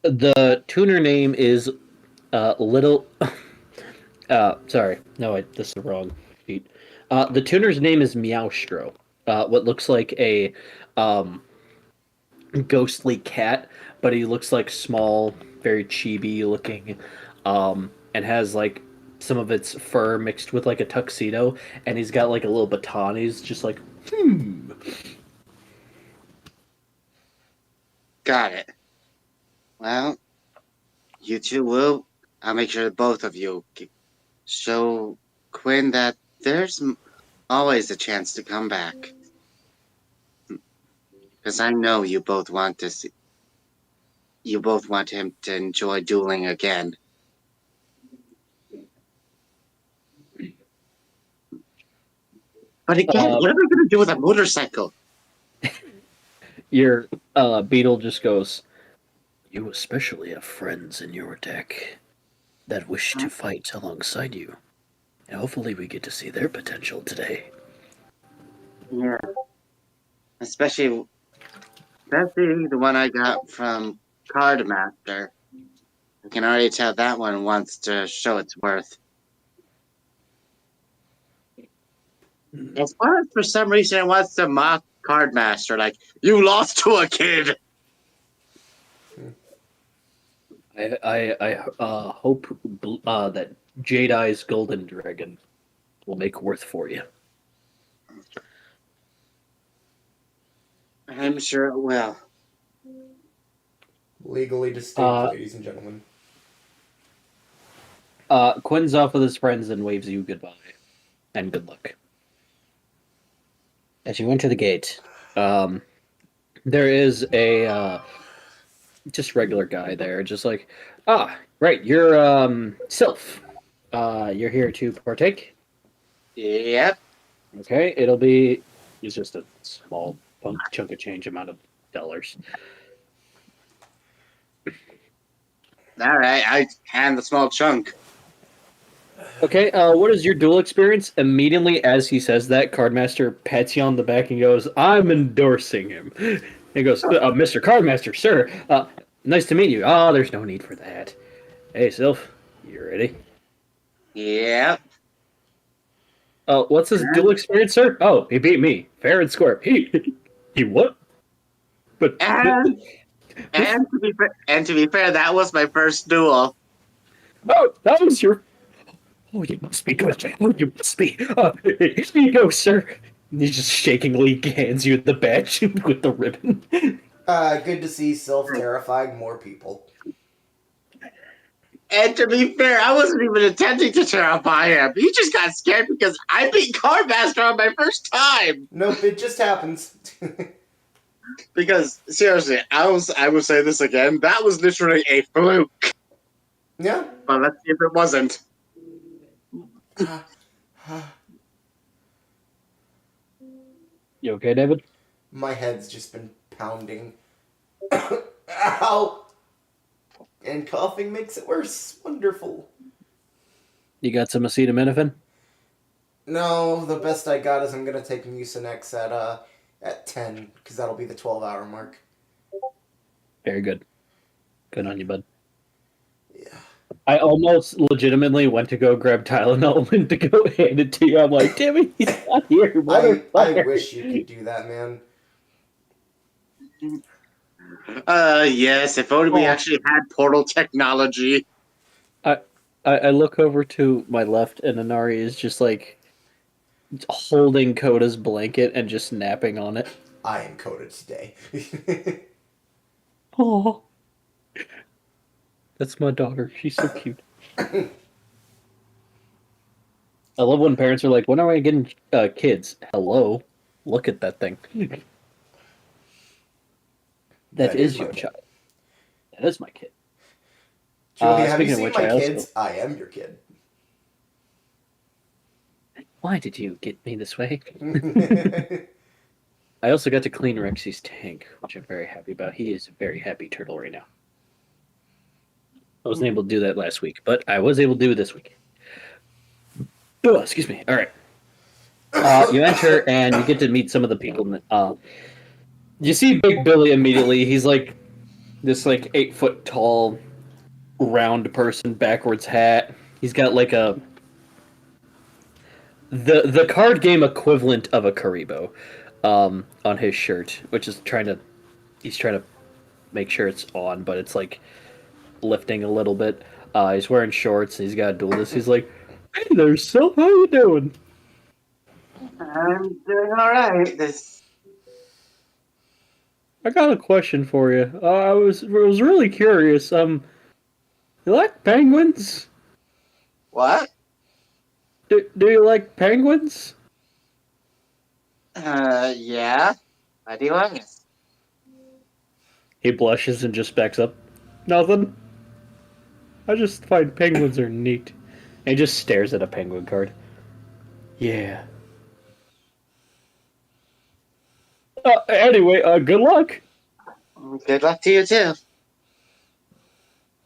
The tuner name is Little. Sorry, no, this is the wrong sheet. The tuner's name is Meowstro. What looks like a ghostly cat, but he looks like small, very chibi looking, and has like some of its fur mixed with like a tuxedo, and he's got like a little baton. He's just like, Got it. Well, you two will. I'll make sure that both of you show Quinn that there's always a chance to come back. Because I know you both want to see. You both want him to enjoy dueling again. But again, what are we going to do with a motorcycle? Your beetle just goes, "You especially have friends in your deck that wish to fight alongside you. And hopefully we get to see their potential today." Yeah. Especially the one I got from Cardmaster. I can already tell that one wants to show its worth. As far as for some reason it wants to mock Cardmaster, like, you lost to a kid! I hope that Jadeye's Golden Dragon will make worth for you. I'm sure it will. Legally distinct, ladies and gentlemen. Quinn's off with his friends and waves you goodbye. And good luck. As you enter the gate, there is a just regular guy there, just like, right, you're Sylph. You're here to partake? Yep. Okay, it'll be, it's just a small chunk of change amount of dollars. Alright, I hand the small chunk. Okay, what is your duel experience? Immediately as he says that, Cardmaster pats you on the back and goes, "I'm endorsing him." He goes, "Mr. Cardmaster, sir, nice to meet you." "Oh, there's no need for that." "Hey, Sylph, you ready?" Yep. What's his duel experience, sir?" "Oh, he beat me, fair and square." He what?" But And to be fair, that was my first duel. oh, that was your. Oh, you must be good. Oh, you must be. Here you go, sir. And he just shakingly hands you the badge with the ribbon. Good to see Sylph terrifying more people. And to be fair, I wasn't even attempting to terrify him. He just got scared because I beat Cardmaster on my first time. Nope, it just happens. Because seriously, I will say this again. That was literally a fluke. Yeah. But let's see if it wasn't. You okay, David? My head's just been pounding. Ow! And coughing makes it worse. Wonderful. You got some acetaminophen? No, the best I got is I'm gonna take Mucinex at 10, because that'll be the 12-hour mark. Very good. Good on you, bud. Yeah. I almost legitimately went to go grab Tylenol and to go hand it to you. I'm like, damn it, he's not here, I motherfucker. wish you could do that, man. Yes, if only we actually had portal technology. I look over to my left, and Inari is just like holding Coda's blanket and just napping on it. I am coded today. Oh, that's my daughter. She's so cute. I love when parents are like, "When are we getting kids?" Hello, look at that thing. that is my your kid. child. That is my kid. Julia, have you speaking of seen which, my I also- kids? I am your kid. Why did you get me this way? I also got to clean Rexy's tank, which I'm very happy about. He is a very happy turtle right now. I wasn't able to do that last week, but I was able to do it this week. Oh, excuse me. All right. You enter and you get to meet some of the people. You see Big Billy immediately. He's like this 8 foot tall round person, backwards hat. He's got like the card game equivalent of a Karibo on his shirt, which is he's trying to make sure it's on, but it's like lifting a little bit. He's wearing shorts. He's got a duelist. He's like, "Hey there, Sel. How you doing?" I'm doing all right. I got a question for you. I was really curious. You like penguins? What? Do you like penguins? Yeah. I do ask. He blushes and just backs up. Nothing. I just find penguins are neat. And he just stares at a penguin card. Yeah. Anyway, good luck. Good luck to you too.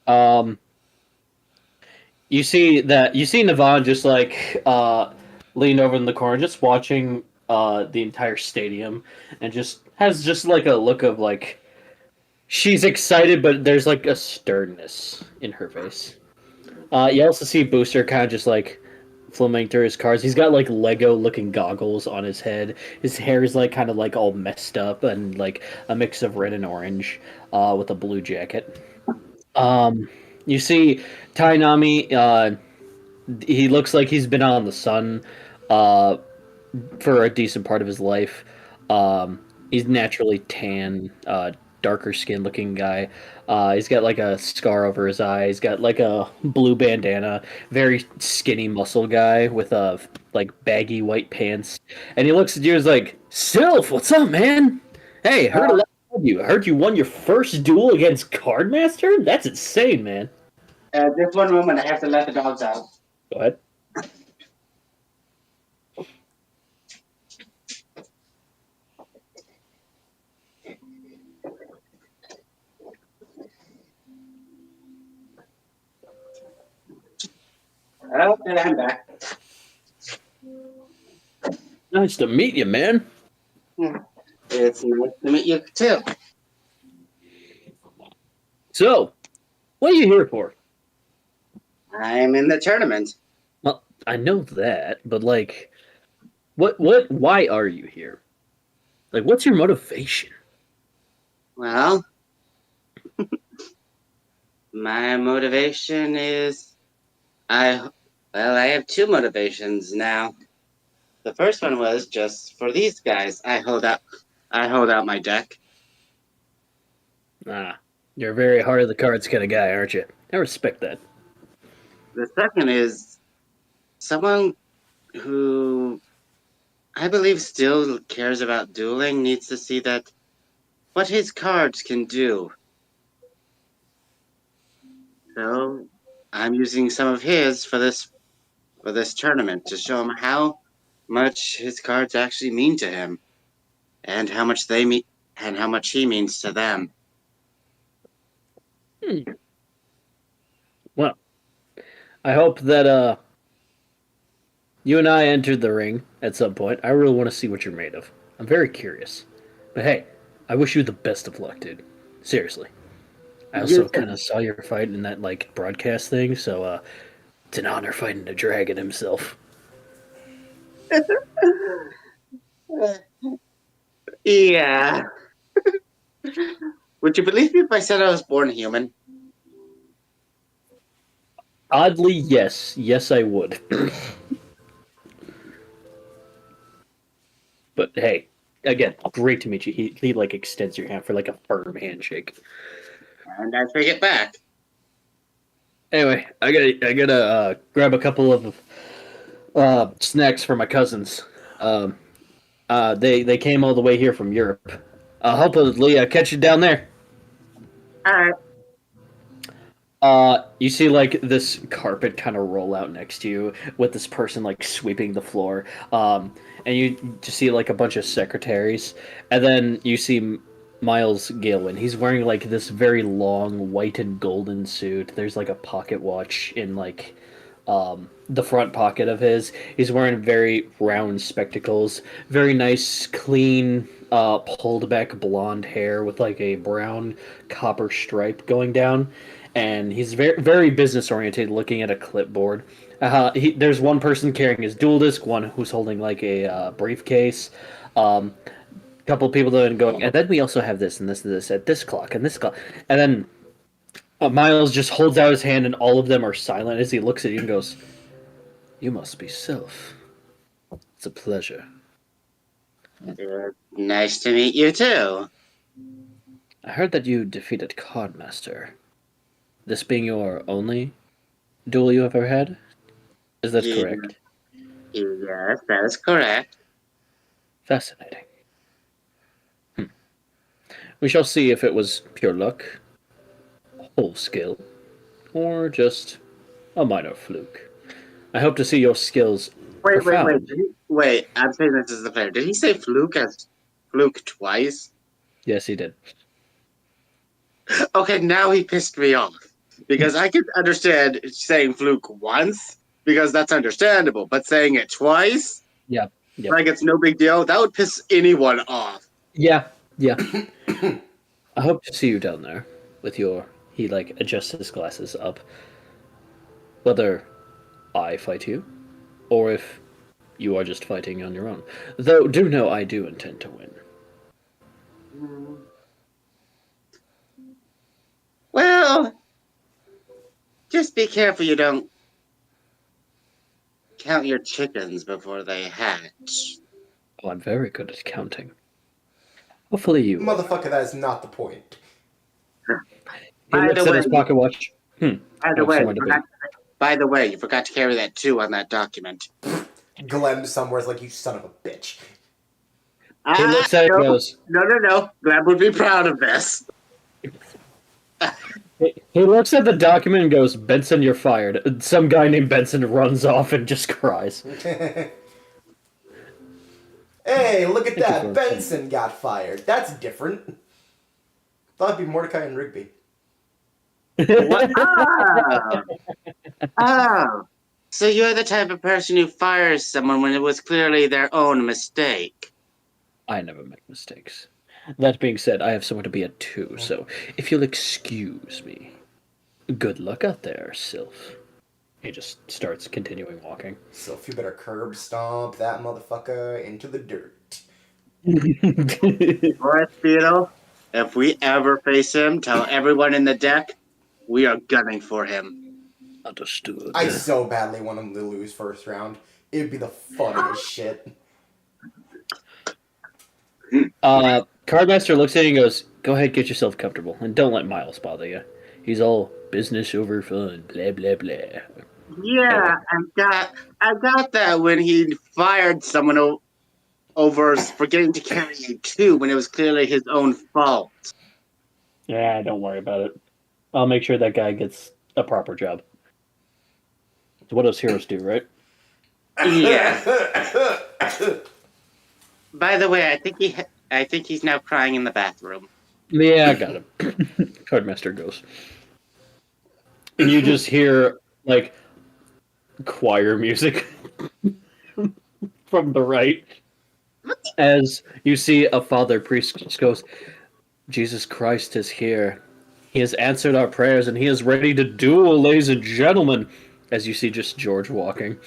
Um, you see Navon just leaned over in the corner, just watching the entire stadium, and just has just like a look of like she's excited, but there's like a sternness in her face. You also see Booster kind of just like flimming through his cards. He's got like Lego looking goggles on his head. His hair is like kind of like all messed up and like a mix of red and orange with a blue jacket. You see Tainami, he looks like he's been out in the sun uh, for a decent part of his life. He's naturally tan, darker skinned looking guy. He's got like a scar over his eye. He's got like a blue bandana. Very skinny muscle guy with like baggy white pants. And he looks at you and is like, "Sylph, what's up, man? Hey, heard a lot of you. Heard you won your first duel against Cardmaster? That's insane, man." Just one moment. I have to let the dogs out. Go ahead. Okay, I'm back. Nice to meet you, man. It's nice to meet you too. So, what are you here for? I'm in the tournament. Well, I know that, but like, why are you here? Like, what's your motivation? Well, my motivation is I have two motivations now. The first one was just for these guys. I hold out my deck. Ah, you're a very heart of the cards kind of guy, aren't you? I respect that. The second is someone who I believe still cares about dueling needs to see that what his cards can do. So I'm using some of his for this tournament to show him how much his cards actually mean to him. and how much they mean, and how much he means to them. Well, I hope that you and I entered the ring at some point. I really want to see what you're made of. I'm very curious. But hey, I wish you the best of luck, dude. Seriously. I also kind of saw your fight in that like broadcast thing, so it's an honor fighting the dragon himself. Yeah. Would you believe me if I said I was born human? Oddly, yes. Yes, I would. But hey, again, great to meet you. He like extends your hand for like a firm handshake. And I take it back. Anyway, I gotta grab a couple of snacks for my cousins. They came all the way here from Europe. Hopefully, catch you down there. All right. You see like this carpet kind of roll out next to you with this person like sweeping the floor. And you just see like a bunch of secretaries, and then you see Miles Galwin. He's wearing like this very long white and golden suit. There's like a pocket watch in like the front pocket of his. He's wearing very round spectacles, very nice, clean, pulled back blonde hair with like a brown copper stripe going down, and he's very very business oriented, looking at a clipboard. There's one person carrying his dual disc, one who's holding like a briefcase. Couple people that are going, and then we also have this and this and this at this clock and this clock, and then Miles just holds out his hand, and all of them are silent as he looks at you and goes, "You must be Sylph. It's a pleasure." Nice to meet you too. I heard that you defeated Cardmaster. This being your only duel you ever had? Is that Yeah. correct? Yes, that is correct. Fascinating. We shall see if it was pure luck, whole skill, or just a minor fluke. I hope to see your skills Wait. profound. Wait, I'm saying this is the fair. Did he say fluke as fluke twice? Yes, he did. Okay, now he pissed me off. Because I could understand saying fluke once, because that's understandable, but saying it twice, Yep. like it's no big deal, that would piss anyone off. Yeah. I hope to see you down there with your. He like adjusts his glasses up. Whether I fight you, or if you are just fighting on your own. Though do know I do intend to win. Well, just be careful you don't count your chickens before they hatch. Oh, I'm very good at counting. Hopefully you. Motherfucker, that is not the point. He By looks the at his way- pocket watch. By the way, you forgot to carry that 2 on that document. Glenn somewhere's like, you son of a bitch. He looks at it and goes. No. Glad would be proud of this. He looks at the document and goes, "Benson, you're fired." Some guy named Benson runs off and just cries. Hey, look at Thank you that. for Benson got fired. That's different. Thought it'd be Mordecai and Rigby. What? Oh. So you're the type of person who fires someone when it was clearly their own mistake. I never make mistakes. That being said, I have somewhere to be at 2, so if you'll excuse me. Good luck out there, Sylph. He just starts continuing walking. So if you better curb stomp that motherfucker into the dirt. Boris Beetle, if we ever face him, tell everyone in the deck we are gunning for him. Understood. I so badly want him to lose first round. It'd be the funniest shit. Cardmaster looks at you and goes, "Go ahead, get yourself comfortable, and don't let Miles bother you. He's all business over fun, blah blah blah." Yeah, I got that when he fired someone over forgetting to carry a 2 when it was clearly his own fault. Yeah, don't worry about it. I'll make sure that guy gets a proper job. It's what us heroes do, right? Yeah. By the way, I think I think he's now crying in the bathroom. Yeah, I got him. Cardmaster goes. And you just hear, like, choir music from the right as you see a father priest just goes, Jesus Christ is here. He has answered our prayers and he is ready to duel, ladies and gentlemen. As you see just George walking.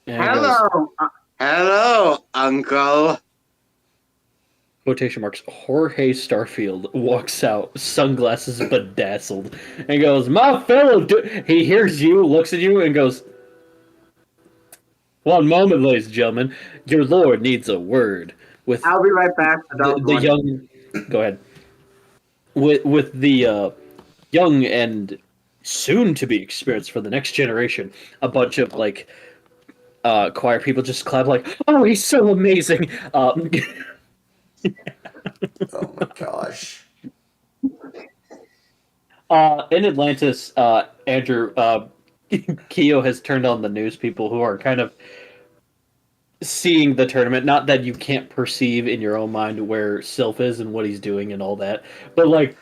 And he goes, Hello, Uncle. quotation marks, Jorge Starfield walks out, sunglasses bedazzled, and goes, my fellow, he hears you, looks at you, and goes, one moment, ladies and gentlemen, your lord needs a word with I'll be right back. the young, go ahead, with the young and soon to be experienced for the next generation, a bunch of, like, choir people just clap like, oh, he's so amazing. Oh my gosh. In Atlantis, Andrew, Keo has turned on the news people who are kind of seeing the tournament. Not that you can't perceive in your own mind where Sylph is and what he's doing and all that, but like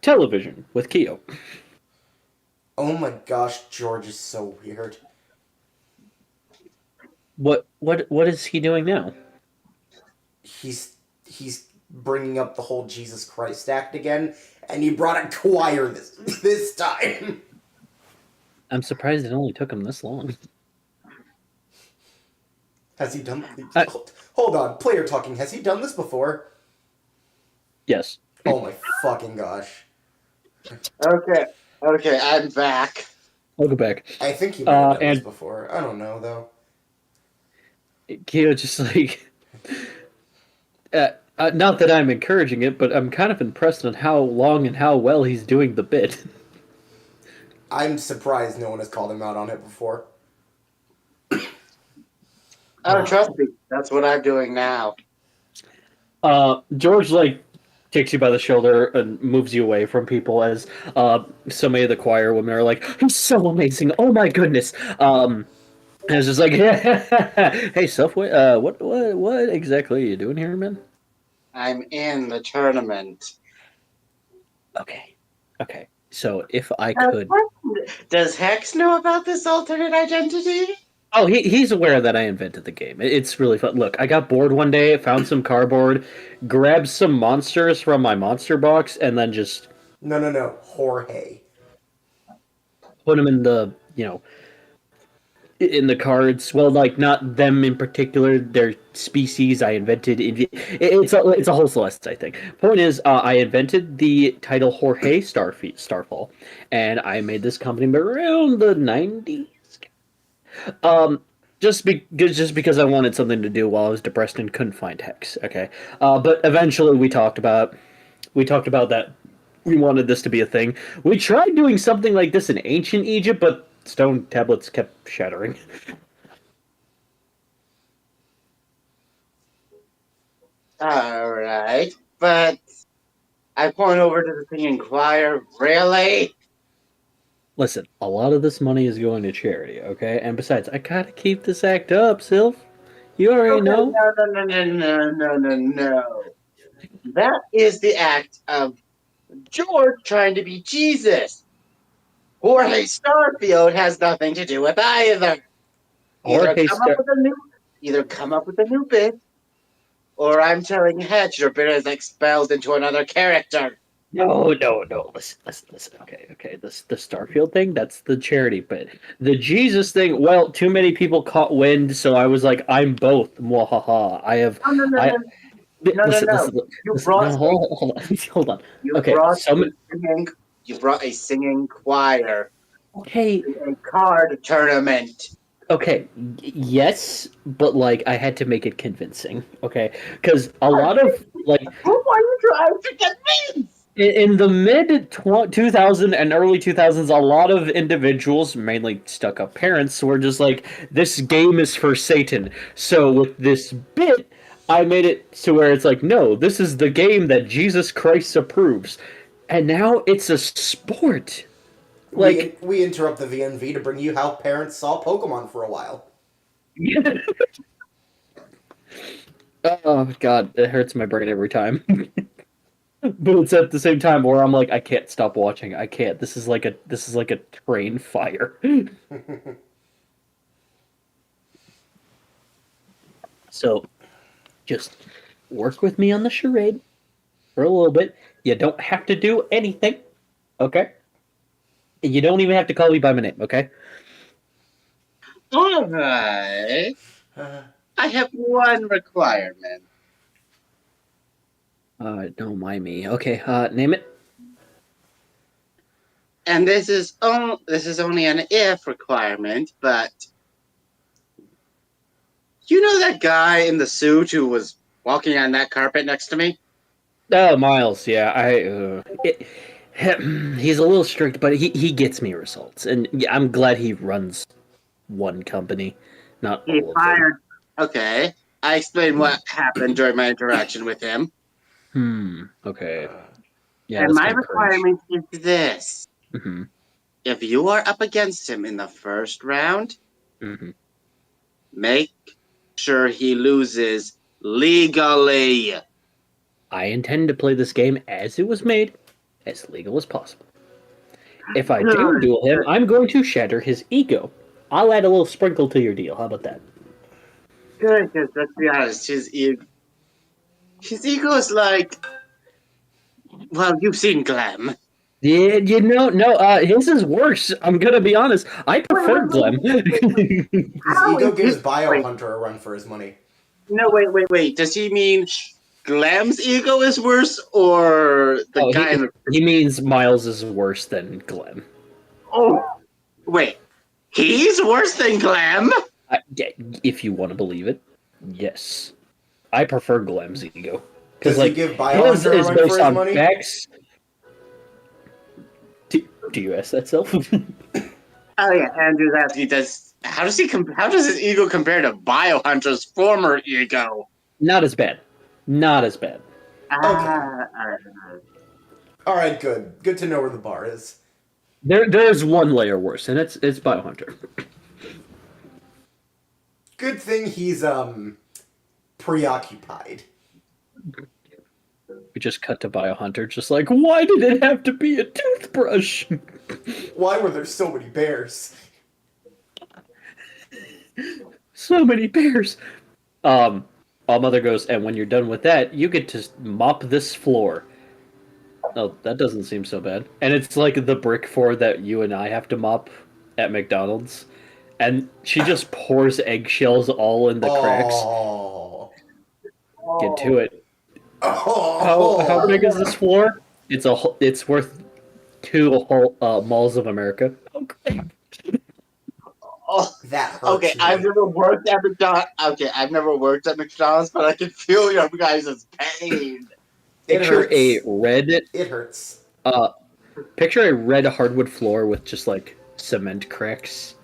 television with Keo. Oh my gosh, George is so weird. What is he doing now? He's bringing up the whole Jesus Christ act again, and he brought a choir this time. I'm surprised it only took him this long. Has he done? Hold on, player talking. Has he done this before? Yes. Oh my fucking gosh. Okay, I'm back. I'll go back. I think he might have done this before. I don't know though. Keo just like, not that I'm encouraging it, but I'm kind of impressed on how long and how well he's doing the bit. I'm surprised no one has called him out on it before. Oh, trust me, that's what I'm doing now. George like takes you by the shoulder and moves you away from people as so many of the choir women are like, he's so amazing, oh my goodness. And it's just like, hey, Soph, what exactly are you doing here, man? I'm in the tournament. Okay. So if I could, Does Hex know about this alternate identity? oh, he's aware that I invented the game. It's really fun. Look, I got bored one day, found some cardboard, grabbed some monsters from my monster box, and then just No. Jorge. put them in the, in the cards. Well, like not them in particular, their species I invented. It's a whole Celeste thing. Point is, I invented the title Jorge Starfall, and I made this company around the 90s. Just because I wanted something to do while I was depressed and couldn't find Hex. Okay, but eventually we talked about that we wanted this to be a thing. We tried doing something like this in ancient Egypt, but stone tablets kept shattering. Alright, but I point over to the singing choir. Really? Listen, a lot of this money is going to charity, okay? And besides, I gotta keep this act up, Sylph. You already know. No. That is the act of George trying to be Jesus. Jorge Starfield has nothing to do with either. Either come up with a new bit, or I'm telling Hedge your bit is expelled into another character. No. Listen. Okay. The Starfield thing, that's the charity bit. The Jesus thing, well, too many people caught wind, so I was like, I'm both. Mwahaha. I have. No. Listen, hold on. Okay, You brought a singing choir. Okay. A card tournament. Okay, yes, but like I had to make it convincing. Okay, because a lot of like who are you trying to convince? In the mid 2000 and early 2000s, a lot of individuals, mainly stuck-up parents, were just like, "This game is for Satan." So with this bit, I made it to where it's like, "No, this is the game that Jesus Christ approves," and now it's a sport. Like we interrupt the VNV to bring you how parents saw Pokemon for a while. Oh god, it hurts my brain every time. But it's at the same time where I'm like, I can't stop watching. I can't. This is like a train fire. So just work with me on the charade for a little bit. You don't have to do anything, okay? And you don't even have to call me by my name, okay? All right. I have one requirement, Don't mind me. Okay, name it. and this is only an if requirement, but you know that guy in the suit who was walking on that carpet next to me? Oh, Miles. Yeah, he's a little strict, but he gets me results, and yeah, I'm glad he runs one company, not He all of them. fired. Okay, I explained what happened during my interaction with him, Okay. Yeah, and that's my kind of cringe. requirement is this: Hmm. if you are up against him in the first round, Hmm. make sure he loses legally. I intend to play this game as it was made, as legal as possible. If I do Good. duel him, I'm going to shatter his ego. I'll add a little sprinkle to your deal. How about that? Good, because let's be honest, his ego is like, well, you've seen Glam. Yeah, no, his is worse. I'm gonna be honest. I prefer Glenn. His How ego is gives his wait? Biohunter a run for his money. No, wait. Does he mean Glam's ego is worse, or the Oh, guy in he the? he means Miles is worse than Glenn. Oh, wait, he's worse than Glam. Yeah, if you want to believe it, yes. I prefer Glen's ego because Does he like give his Biohunter a is run for based his on money? facts. Do you ask that self? Oh yeah, Andrew's asking, does how does he how does his ego compare to Biohunter's former ego? Not as bad. Not as bad. Okay. Ah, All right, good. Good to know where the bar is. There's one layer worse, and it's Biohunter. Good thing he's preoccupied. We just cut to Biohunter, just like, why did it have to be a toothbrush? Why were there so many bears? So many bears. All Mother goes, and when you're done with that, you get to mop this floor. Oh, that doesn't seem so bad. And it's like the brick floor that you and I have to mop at McDonald's. And she just pours eggshells all in the cracks. Oh. Get to it. How big is this Oh. floor? It's worth two whole malls of America. Okay. oh, That okay. hurts I've me. never worked at McDonald's. Okay, I've never worked at McDonald's, but I can feel your guys' pain. It Picture a hurts. red It hurts. uh picture a red hardwood floor with just like cement cracks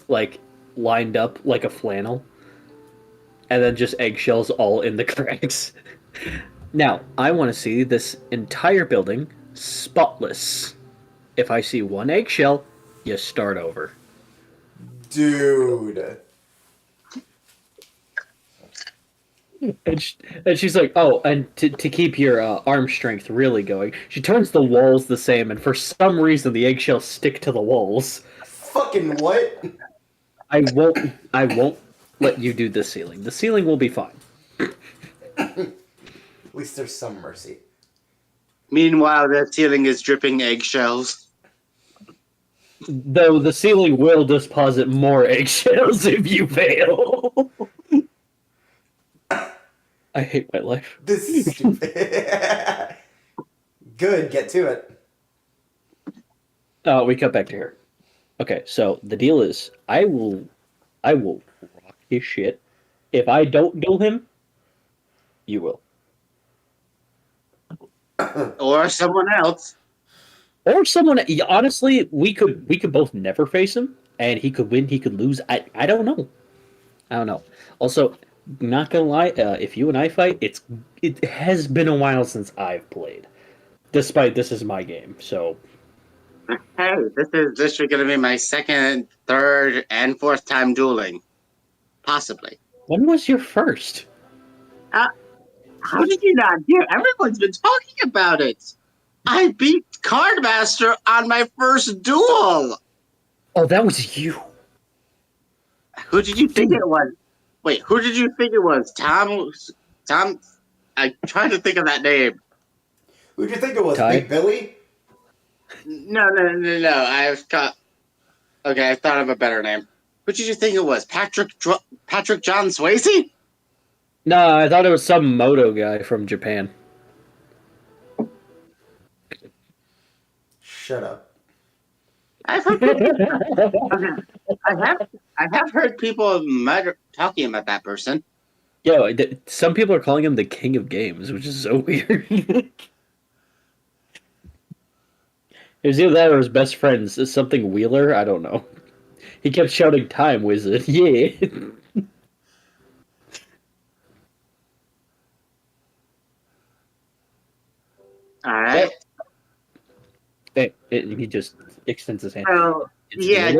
like lined up like a flannel and then just eggshells all in the cracks. Now, I want to see this entire building spotless. If I see one eggshell, you start over. Dude. And, and she's like, oh, and to keep your arm strength really going, she turns the walls the same, and for some reason the eggshells stick to the walls. Fucking what? I won't let you do the ceiling. The ceiling will be fine. At least there's some mercy. Meanwhile, the ceiling is dripping eggshells. Though the ceiling will deposit more eggshells if you fail. I hate my life. This is stupid. Good, get to it. We cut back to her. Okay, so the deal is, I will rock his shit. If I don't duel him, you will, Or someone else. or someone. Honestly, we could both never face him, and he could win, he could lose. I don't know. I don't know. Also, not gonna lie, if you and I fight, it has been a while since I've played. Despite this is my game, so Hey, this is going to be my second, third, and fourth time dueling, possibly. when was your first? Uh, how did you not hear? Everyone's been talking about it. I beat Cardmaster on my first duel. Oh, that was you. Who did you think it was? Wait, who did you think it was? Tom? Tom? I'm trying to think of that name. Who'd you think it was? Ty? Big Billy? No. I've got. Okay, I thought of a better name. Who did you think it was? Patrick John Swayze? No, I thought it was some moto guy from Japan. Shut up. I've heard people. Okay, I have heard people talking about that person. Yo, some people are calling him the king of games, which is so weird. It was either that or his best friends, something Wheeler. I don't know. He kept shouting, "Time, wizard!" Yeah. All right. He just extends his hand. So yeah,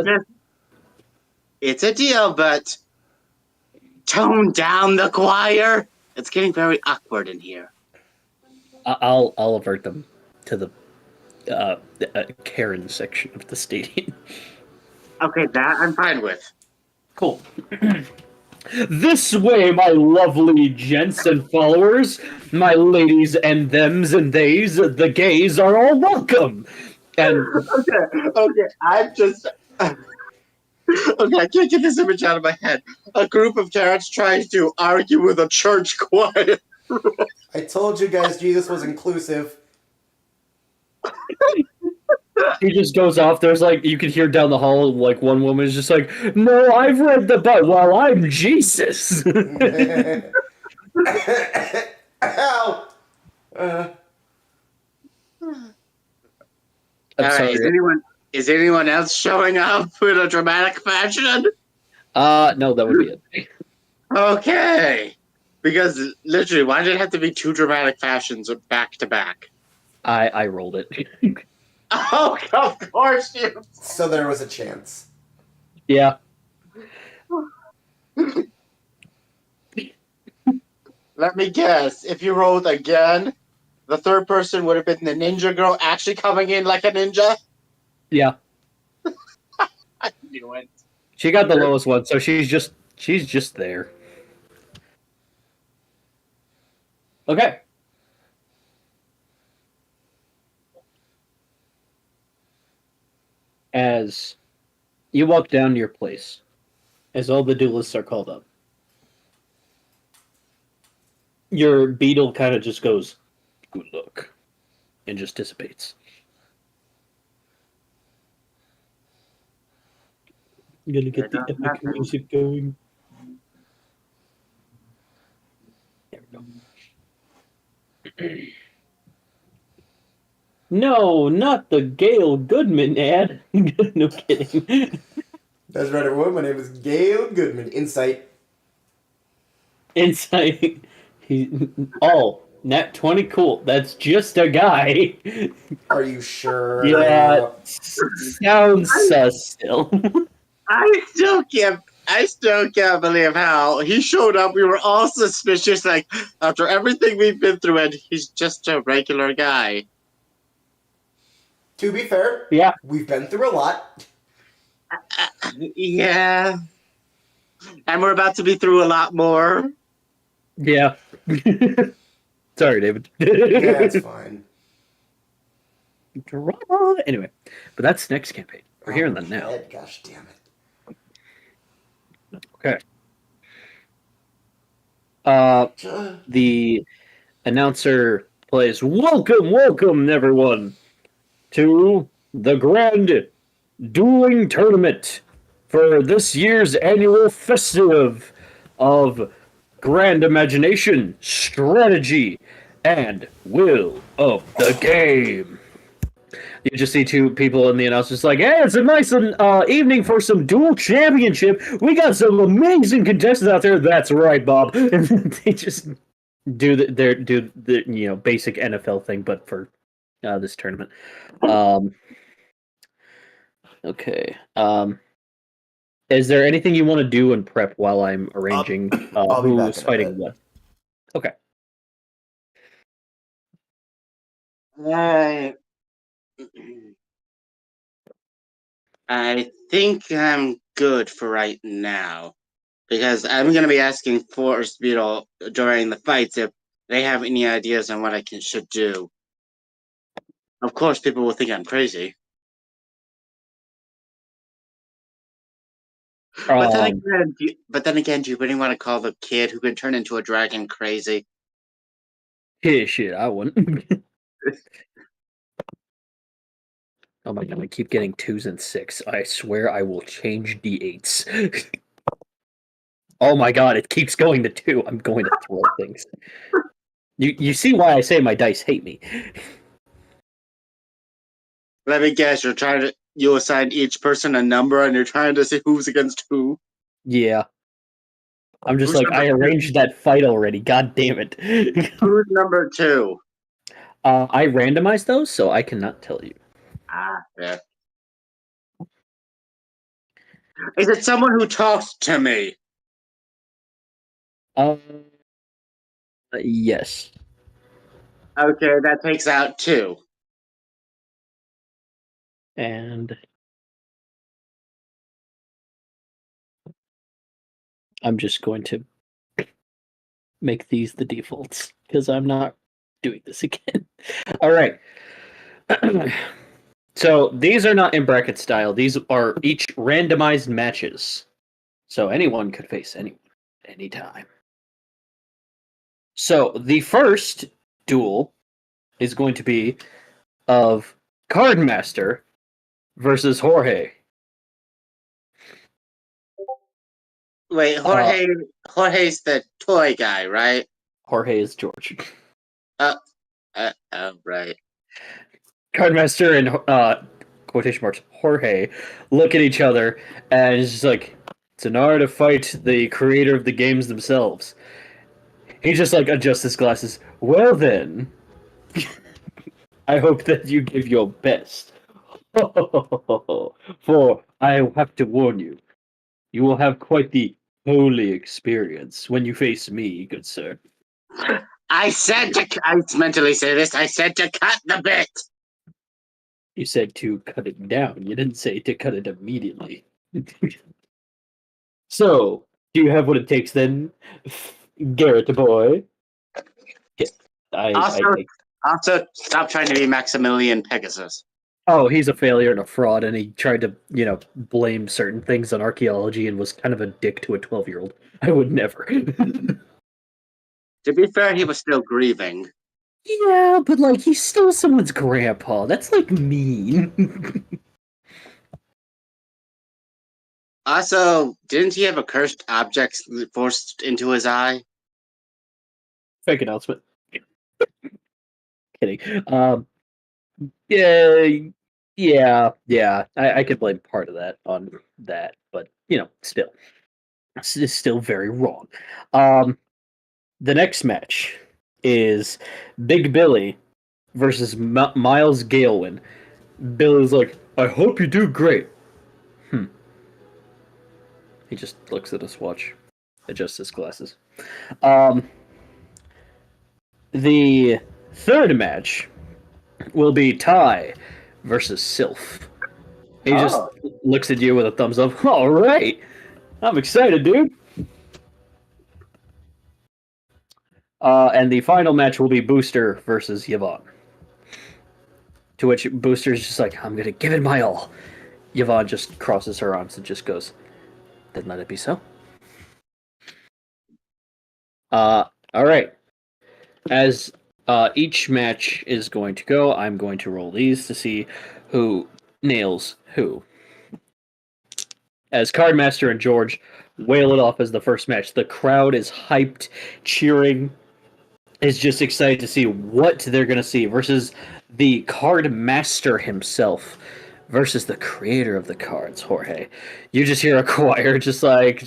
it's a deal, but tone down the choir. It's getting very awkward in here. I'll avert them to the Karen section of the stadium. Okay, that I'm fine with. Cool. This way, my lovely gents and followers, my ladies and thems and theys, the gays are all welcome. And Okay, I'm just. Okay, I can't get this image out of my head. A group of Karens trying to argue with a church choir. I told you guys Jesus was inclusive. he just goes off. There's like you can hear down the hall, like one woman is just like, "No, I've read the Bible. Well, I'm Jesus." Ow! I'm sorry. Is anyone else showing up in a dramatic fashion? No, that would be it. Okay. Because literally, why did it have to be two dramatic fashions back to back? I rolled it. Oh, of course you. So there was a chance. Yeah. Let me guess. If you rolled again, the third person would have been the ninja girl actually coming in like a ninja? Yeah. I knew it. She got the lowest one, so she's just there. Okay. As you walk down to your place, as all the duelists are called up, your beetle kind of just goes, "Good luck," and just dissipates. I'm gonna get the epic music going. There we go. No, not the Gail Goodman ad. No kidding. That's right, everyone. My name is Gail Goodman. Insight. Insight. Nat 20, cool. That's just a guy. Are you sure? Yeah, sounds sus still. I still can't believe how he showed up. We were all suspicious, like, after everything we've been through, and he's just a regular guy. To be fair, Yeah. we've been through a lot. Yeah. And we're about to be through a lot more. Yeah. Sorry, David. Yeah, it's fine. Drama. Anyway, but that's next campaign. We're hearing that now. Head, gosh damn it. Okay. The announcer plays, welcome, everyone, to the Grand Dueling Tournament for this year's annual festive of grand imagination, strategy, and will of the game. You just see two people in the announcers like, "Hey, it's a nice evening for some dual championship. We got some amazing contestants out there." That's right, Bob. And they just do the basic NFL thing, but for this tournament. Okay. Is there anything you want to do in prep while I'm arranging I'll be back who's in a fighting bit. what? Okay. I think I'm good for right now. Because I'm going to be asking Force Beetle during the fights if they have any ideas on what should do. Of course, people will think I'm crazy. But then Um, again, do you really want to call the kid who can turn into a dragon crazy? yeah, shit, I wouldn't. Oh my god, I keep getting 2s and 6. I swear I will change D8s. Oh my god, it keeps going to 2. I'm going to throw things. You see why I say my dice hate me. Let me guess, you assign each person a number and you're trying to see who's against who. Yeah. I'm just Who's like, number I two? arranged that fight already. God damn it. Who's number two? I randomized those, so I cannot tell you. Ah, yeah. Is it someone who talks to me? Um, yes. Okay, that takes out two. And I'm just going to make these the defaults because I'm not doing this again. All right. So these are not in bracket style. These are each randomized matches. So anyone could face anyone anytime. So the first duel is going to be of Cardmaster versus Jorge. Wait, Jorge's the toy guy, right? Jorge is George. Right. Cardmaster and quotation marks Jorge look at each other and it's just like it's an art to fight the creator of the games themselves. He just like adjusts his glasses. Well then, I hope that you give your best. For I have to warn you, you will have quite the holy experience when you face me, good sir. I mentally say this, I said to cut the bit! You said to cut it down. You didn't say to cut it immediately. So, do you have what it takes then, Garrett boy? Yeah, Also, stop trying to be Maximilian Pegasus. Oh, he's a failure and a fraud, and he tried to, blame certain things on archaeology and was kind of a dick to a 12-year-old. I would never. To be fair, he was still grieving. Yeah, but like he's still someone's grandpa. That's like mean. Also, didn't he have a cursed object forced into his eye? Fake announcement. Kidding. Yeah, yeah. I could blame part of that on that, but still, it's still very wrong. The next match is Big Billy versus Miles Galewin. Billy's like, I hope you do great. He just looks at his watch, adjusts his glasses. The third match will be Ty versus Sylph. He just looks at you with a thumbs up. All right, I'm excited, dude. And the final match will be Booster versus Yvonne. To which Booster's just like, I'm gonna give it my all. Yvonne just crosses her arms and just goes, then let it be so. All right. As each match is going to go, I'm going to roll these to see who nails who. As Cardmaster and George wail it off as the first match, the crowd is hyped, cheering, is just excited to see what they're going to see versus the Cardmaster himself versus the creator of the cards, Jorge. You just hear a choir just like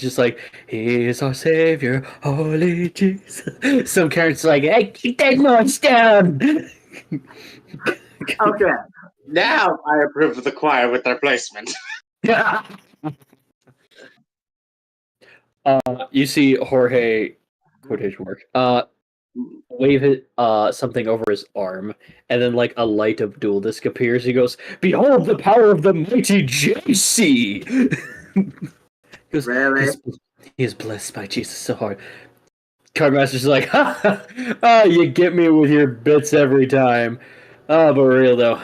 he is our savior, holy Jesus. Some characters like, hey, keep that noise down. Okay, now I approve of the choir with their placement. You see Jorge quotation mark. wave something over his arm, and then like a light of dual disc appears. He goes, "Behold the power of the mighty JC." He goes, Really? he is blessed by Jesus so hard. Cardmaster's like, ha, ha, you get me with your bits every time. Oh, but real though,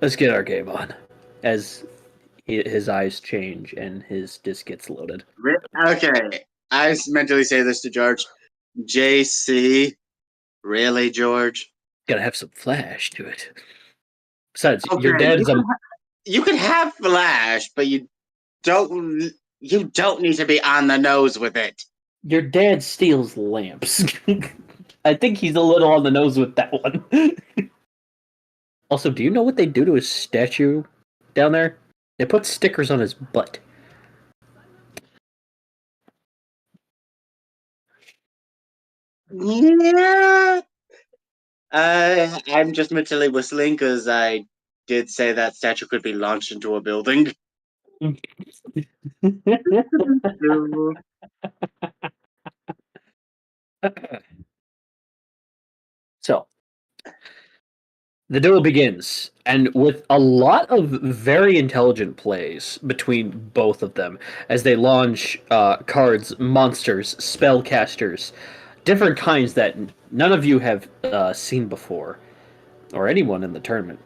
let's get our game on. As his eyes change and his disc gets loaded. Okay. I mentally say this to George. JC? Really, George? Gotta have some flash to it. Besides, Okay, your dad's you could have flash, but don't you don't need to be on the nose with it. your dad steals lamps. I think he's a little on the nose with that one. Also, do you know what they do to his statue down there? They put stickers on his butt. Yeah. I'm just mentally whistling because I did say that statue could be launched into a building. So, the duel begins, and with a lot of very intelligent plays between both of them as they launch cards, monsters, spellcasters, different kinds that none of you have seen before, or anyone in the tournament.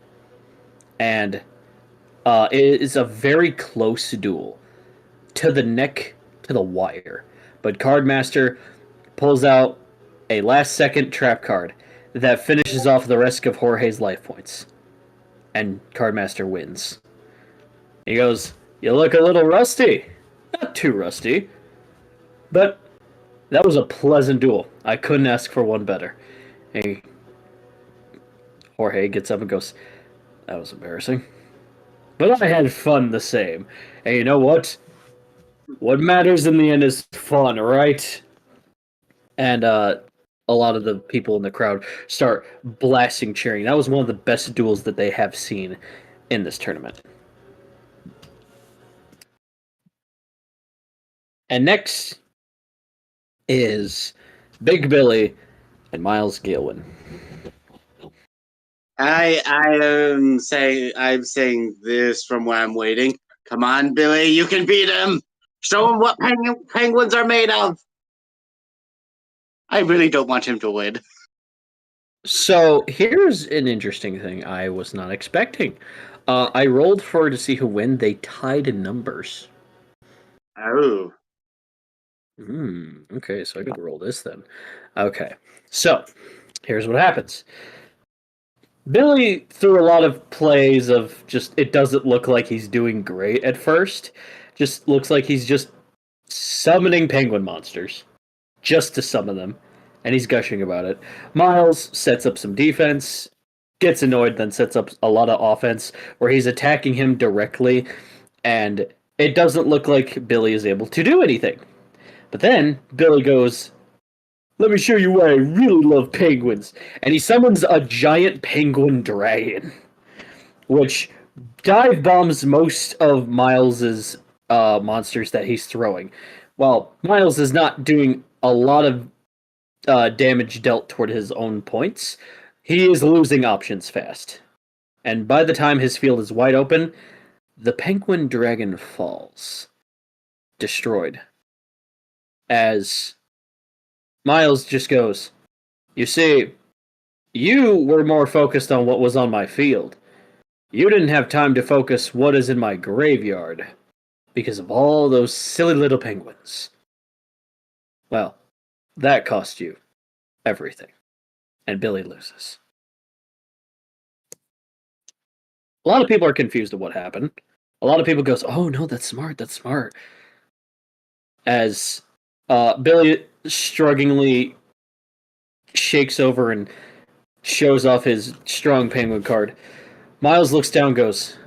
And it is a very close duel, to the neck, to the wire. But Cardmaster pulls out a last second trap card that finishes off the rest of Jorge's life points. And Cardmaster wins. He goes, "You look a little rusty." Not too rusty. But that was a pleasant duel. I couldn't ask for one better. Hey, Jorge gets up and goes, "That was embarrassing. But I had fun the same. And you know what? What matters in the end is fun, right?" And a lot of the people in the crowd start blasting cheering. That was one of the best duels that they have seen in this tournament. And next is Big Billy and Miles Gilwin. I'm saying this from where I'm waiting. Come on, Billy, you can beat him. Show him what penguins are made of. I really don't want him to win. So here's an interesting thing I was not expecting. I rolled for to see who win. They tied in numbers. Oh. Okay, so I could roll this then. Okay, so here's what happens. Billy threw a lot of plays of just, it doesn't look like he's doing great at first. Just looks like he's just summoning penguin monsters. Just to summon them. And he's gushing about it. Miles sets up some defense, gets annoyed, then sets up a lot of offense where he's attacking him directly, and it doesn't look like Billy is able to do anything. But then Billy goes, "Let me show you why I really love penguins." And he summons a giant penguin dragon, which dive bombs most of Miles's monsters that he's throwing. While Miles is not doing a lot of damage dealt toward his own points, he is losing options fast. And by the time his field is wide open, the penguin dragon falls, destroyed. As Miles just goes, "You see, you were more focused on what was on my field. You didn't have time to focus what is in my graveyard because of all those silly little penguins. Well, that cost you everything." And Billy loses. A lot of people are confused at what happened. A lot of people goes, "Oh no, that's smart, that's smart." As Billy strugglingly shakes over and shows off his strong penguin card. Miles looks down and goes,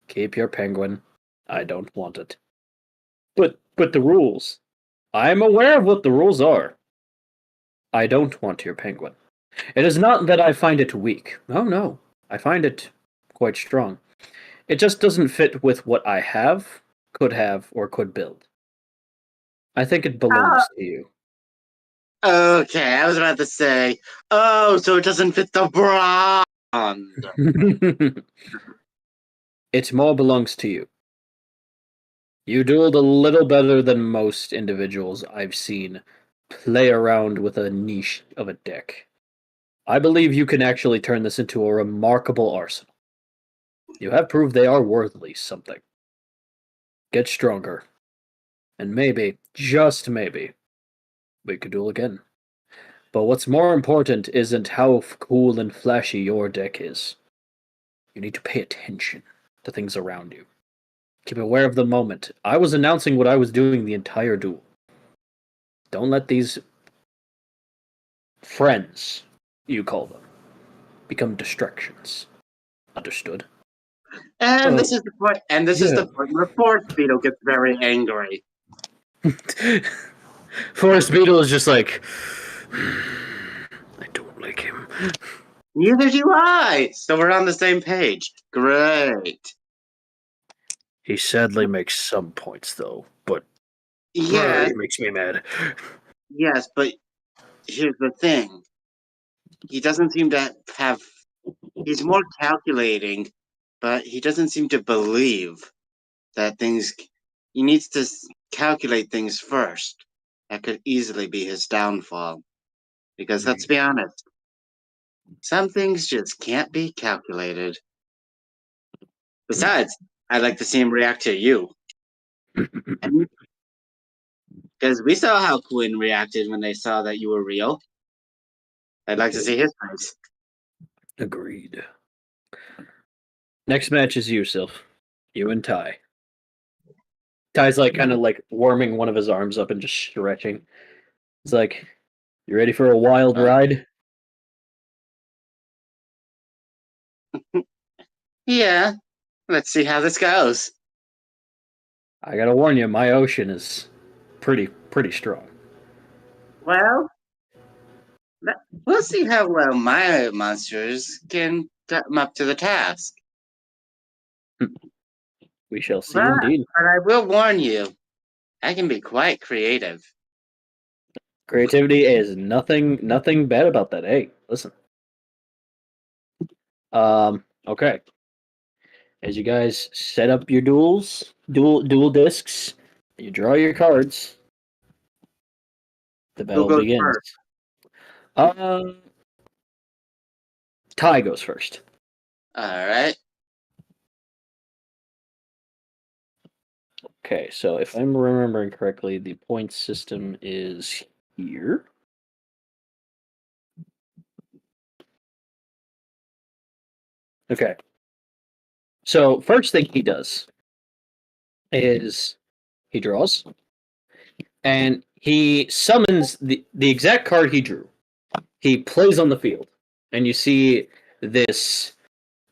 "Keep your penguin. I don't want it." But the rules. I'm aware of what the rules are. I don't want your penguin. It is not that I find it weak. Oh no. I find it quite strong. It just doesn't fit with what I have, or could build. I think it belongs to you. Okay, I was about to say, oh, so it doesn't fit the brand. It more belongs to you. You dueled a little better than most individuals I've seen play around with a niche of a deck. I believe you can actually turn this into a remarkable arsenal. You have proved they are worthy something. Get stronger. And maybe, just maybe, we could duel again. But what's more important isn't how cool and flashy your deck is. You need to pay attention to things around you. Keep aware of the moment. I was announcing what I was doing the entire duel. Don't let these friends, you call them, become distractions. Understood? And this Oh, is the point. And this is yeah. the point where Force Beetle gets very angry. Forest Beetle is just like, I don't like him. Neither do I. So we're on the same page. Great. He sadly makes some points, though, but Yes, it makes me mad. yes, but here's the thing. He doesn't seem to have. He's more calculating, but he doesn't seem to believe that things. He needs to calculate things first. That could easily be his downfall. Because let's be honest, some things just can't be calculated. Besides, I'd like to see him react to you. Because we saw how Quinn reacted when they saw that you were real. I'd like to see his face. Agreed. Next match is you, Sylph. You and Ty. Ty's like kind of like warming one of his arms up and just stretching. It's like, you ready for a wild ride? Yeah, let's see how this goes. I gotta warn you, my ocean is pretty strong. Well, we'll see how well my monsters can come up to the task. We shall see But, indeed. but I will warn you, I can be quite creative. Creativity is nothing bad about that. Hey, listen. Okay. As you guys set up your dual discs, you draw your cards. The Who battle goes begins. first? Ty goes first. Alright. Okay, so if I'm remembering correctly, the point system is here. Okay. So first thing he does is he draws and he summons the exact card he drew. He plays on the field, and you see this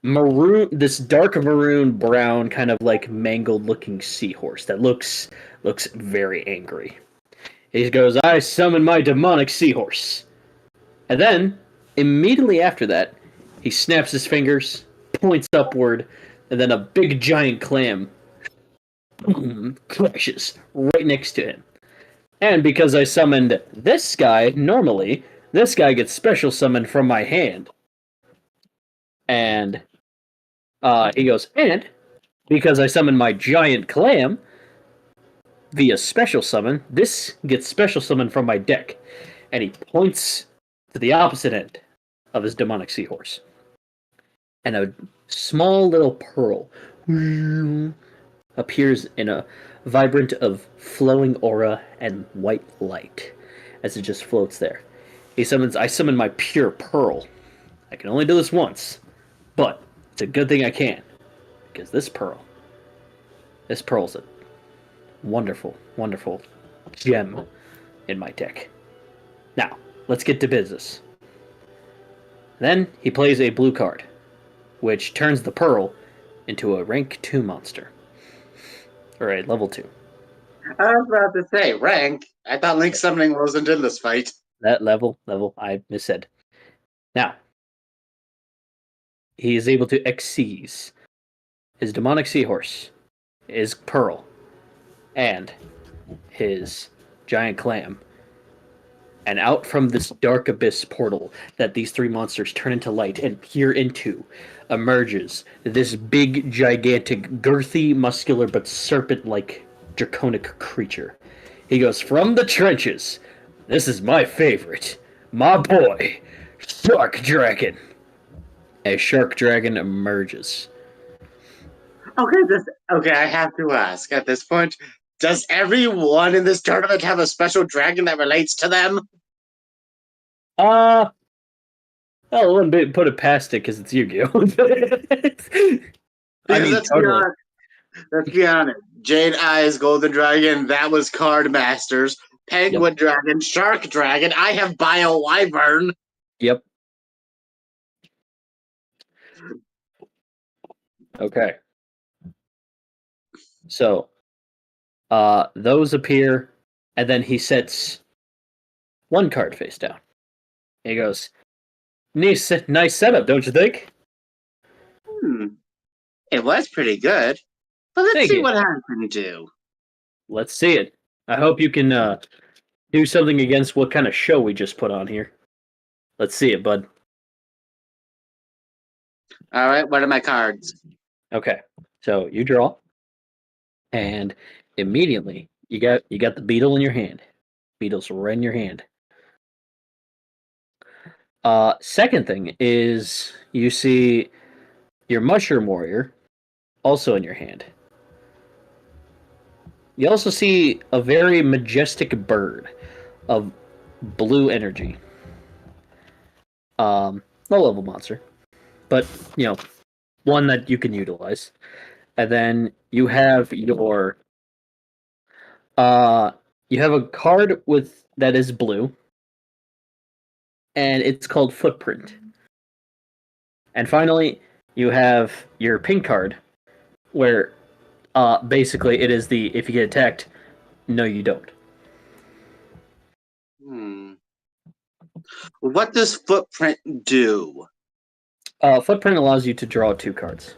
this dark maroon brown kind of like mangled looking seahorse that looks very angry. He goes, "I summon my demonic seahorse," and then immediately after that, he snaps his fingers, points upward, and then a big giant clam crashes right next to him. And because I summoned this guy, normally, this guy gets special summoned from my hand. And he goes, and because I summoned my giant clam via special summon, this gets special summoned from my deck. And he points to the opposite end of his demonic seahorse. And a small little pearl appears in a vibrant of flowing aura and white light as it just floats there. I summon my pure pearl. I can only do this once, but it's a good thing I can, because this pearl's a wonderful gem in my deck. Now, let's get to business. Then he plays a blue card, which turns the pearl into a rank 2 monster. Or a level 2. I was about to say, rank. I thought Link summoning wasn't in this fight. That level, I missaid. Now, he is able to Xyz his demonic seahorse, his pearl, and his giant clam And out from this dark abyss portal that these three monsters turn into light and peer into emerges this big, gigantic, girthy, muscular, but serpent like draconic creature. He goes, "From the trenches, this is my favorite, my boy, Shark Dragon." A Shark Dragon emerges. Okay, I have to ask at this point, does everyone in this tournament have a special dragon that relates to them? I wouldn't put it past it because it's Yu-Gi-Oh. I Because mean, totally. let's be honest. Jade Eyes Golden Dragon, that was Card Masters. Penguin Dragon, Shark Dragon, I have Bio Wyvern. Yep. Okay. So, those appear, and then he sets one card face down. He goes, nice setup, don't you think? It was pretty good. But let's Thank see you. what I can do. Let's see it. I hope you can do something against what kind of show we just put on here. Let's see it, bud. All right, what are my cards? Okay, so you draw, and immediately you got the beetle in your hand. Beetle's right in your hand. Second thing is you see your mushroom warrior also in your hand. You also see a very majestic bird of blue energy. Low level monster, but one that you can utilize. And then you have your you have a card that is blue, and it's called Footprint. And finally, you have your pink card, where basically it is the if you get attacked, no, you don't. What does Footprint do? Footprint allows you to draw 2 cards.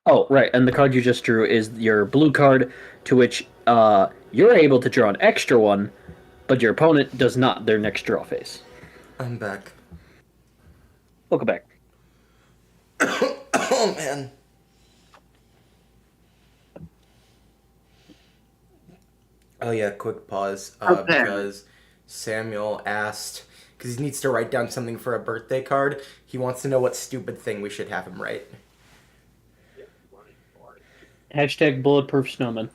Oh, right, and the card you just drew is your blue card, to which you're able to draw an extra one, but your opponent does not their next draw phase. I'm back. Welcome back. Oh, man. Oh, yeah, quick pause. Okay. Because Samuel asked, because he needs to write down something for a birthday card. He wants to know what stupid thing we should have him write. Hashtag bulletproof snowman.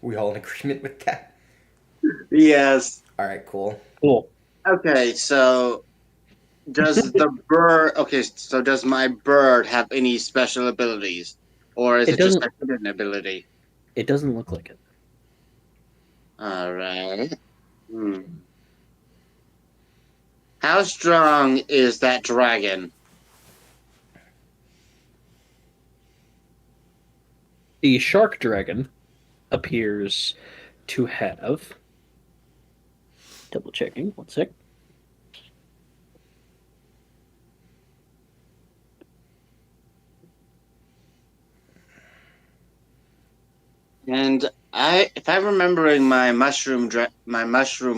We all in agreement with that? Yes. All right, cool. Cool. Okay, so does the bird? Okay, so does my bird have any special abilities, or is it just a hidden ability? It doesn't look like it. All right. How strong is that dragon? The shark dragon appears to have. Double checking. 1 sec. And if I'm remembering my mushroom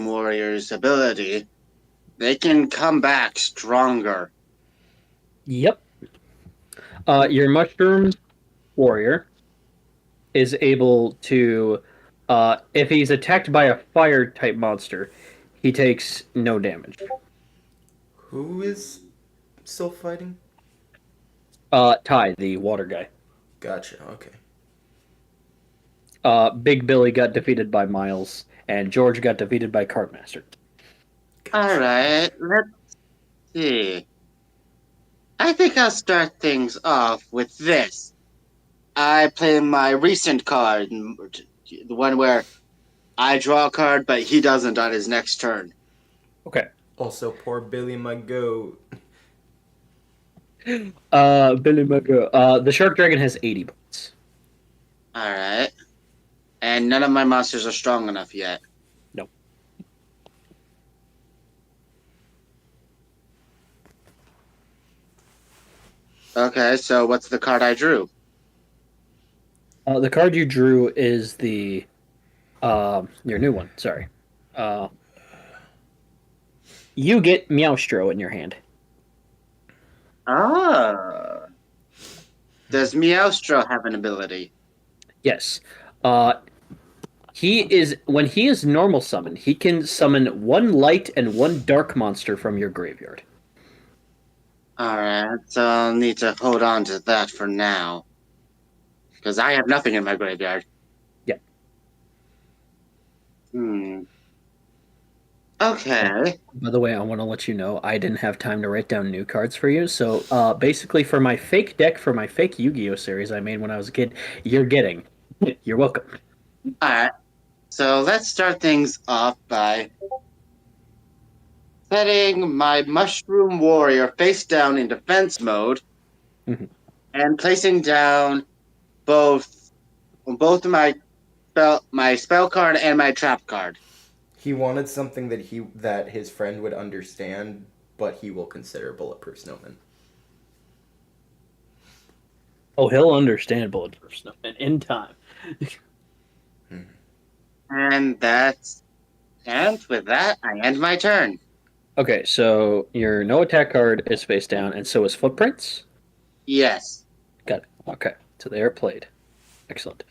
warrior's ability, they can come back stronger. Yep. Your mushroom warrior is able to, if he's attacked by a fire type monster, he takes no damage. Who is still fighting? Ty, the water guy. Gotcha, okay. Big Billy got defeated by Miles, and George got defeated by Cardmaster. Gotcha. Alright, let's see. I think I'll start things off with this. I play my recent card, the one where I draw a card, but he doesn't on his next turn. Okay. Also, poor Billy my goat. Billy Mago. The Shark Dragon has 80 points. Alright. And none of my monsters are strong enough yet. Nope. Okay, so what's the card I drew? The card you drew is the Your new one. Sorry. Uh, you get Meowstro in your hand. Ah. Does Meowstro have an ability? Yes. Uh, he is when he is normal summoned, he can summon one light and one dark monster from your graveyard. Alright, so I'll need to hold on to that for now. Because I have nothing in my graveyard. Yeah. Hmm. Okay. By the way, I want to let you know I didn't have time to write down new cards for you. So basically, for my fake deck for my fake Yu-Gi-Oh series I made when I was a kid, you're getting. You're welcome. Alright. So let's start things off by setting my Mushroom Warrior face down in defense mode Mhm. and placing down both both my spell card and my trap card. He wanted something that his friend would understand, but he will consider bulletproof snowman. Oh, he'll understand Bulletproof Snowman in time. And with that, I end my turn. Okay, so your no attack card is face down, and so is Footprints. Yes. Got it. Okay, so they are played. Excellent.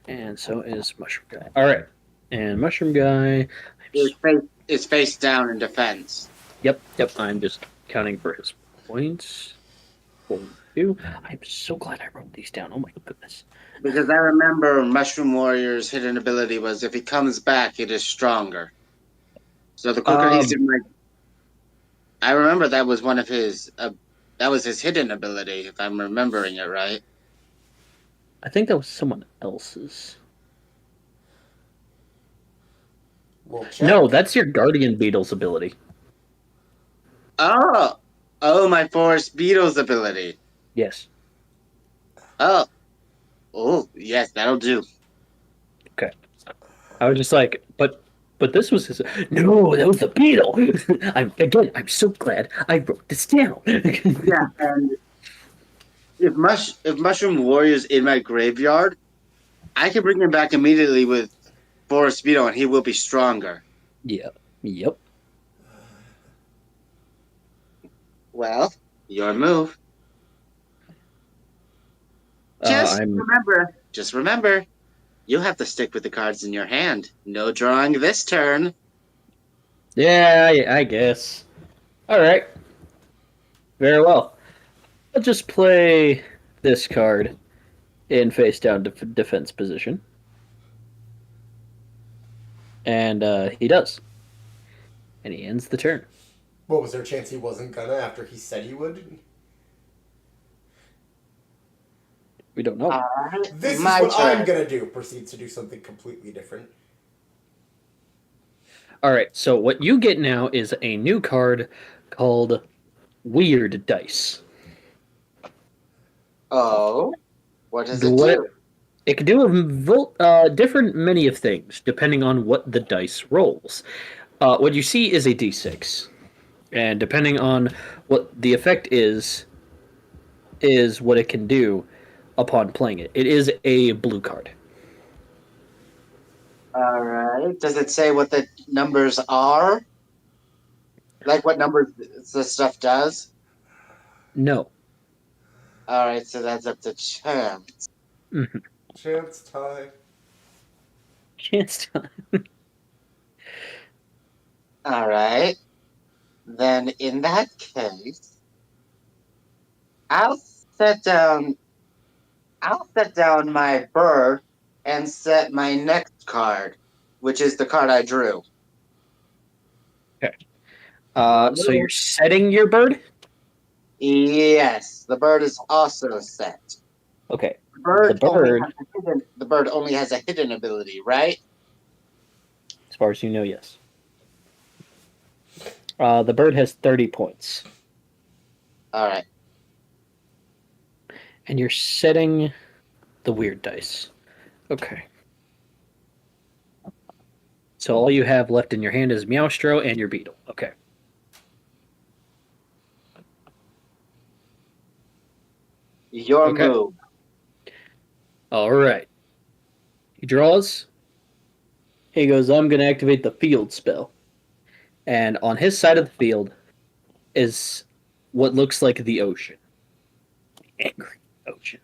And so is Mushroom Guy. All right, and Mushroom Guy. It's face down in defense. Yep. I'm just counting for his points. 42. I'm so glad I wrote these down. Oh my goodness. Because I remember Mushroom Warrior's hidden ability was if he comes back, it is stronger. So the quicker he's in my, I remember that was one of his. That was his hidden ability, if I'm remembering it right. I think that was someone else's. We'll check. No, that's your Guardian Beetle's ability. Oh, my Forest Beetle's ability. Yes. Oh, yes, that'll do. Okay. I was just like, but this was his. No, that was the beetle. I'm so glad I wrote this down. Yeah, and if Mushroom Warrior's in my graveyard, I can bring him back immediately with Forest Beetle, and he will be stronger. Yeah. Yep. Well, your move. I'm. Just remember, you have to stick with the cards in your hand. No drawing this turn. Yeah, I guess. All right. Very well. I'll just play this card in face down defense position, and he does, and he ends the turn. What was there a chance he wasn't gonna after he said he would? We don't know. This is My what turn. I'm gonna do. Proceeds to do something completely different. All right. So what you get now is a new card called Weird Dice. Oh, what does it What do? it can do different many of things depending on what the dice rolls. What you see is a d6, and depending on what the effect is what it can do upon playing it. It is a blue card. All right. Does it say what the numbers are? Like what numbers the stuff does? No. All right, so that's up to chance. Mm-hmm. Chance time. Chance time. All right. Then in that case, I'll set down I'll set down my bird and set my next card, which is the card I drew. Okay. Your So you're move. setting your bird. Yes, the bird is also set. Okay. The The bird, the bird only has a hidden ability, right? as far as you know, yes. The bird has 30 points, All right. and you're setting the weird dice. Okay. So all you have left in your hand is Meowstro and your beetle. Okay. Your Okay. move. All right. He draws. He goes, I'm going to activate the field spell. And on his side of the field is what looks like the ocean. The angry ocean.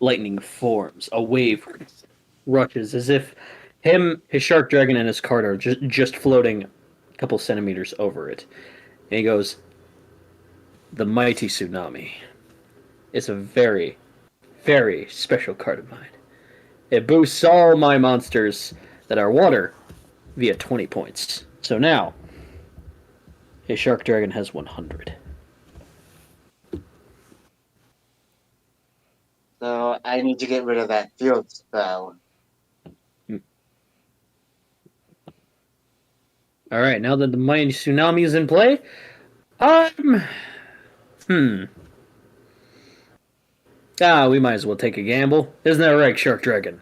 Lightning forms, a wave rushes as if his shark dragon, and his cart are just floating a couple centimeters over it. And he goes, the mighty tsunami is a very, very special card of mine. It boosts all my monsters that are water via 20 points. So now, his shark dragon has 100. So I need to get rid of that field spell. All right, now that the mighty tsunami is in play, we might as well take a gamble. Isn't that right, Shark Dragon?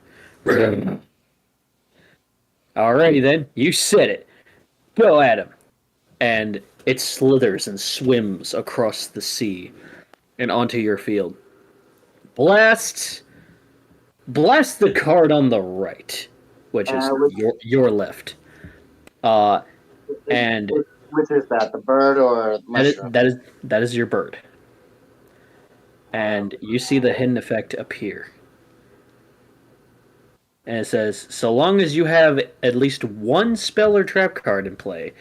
Alrighty then, you said it. Go at him. And it slithers and swims across the sea and onto your field. Blast the card on the right, which is your left. And which is that, the bird or the mushroom? that is your bird. And you see the hidden effect appear. And it says, so long as you have at least one spell or trap card in play,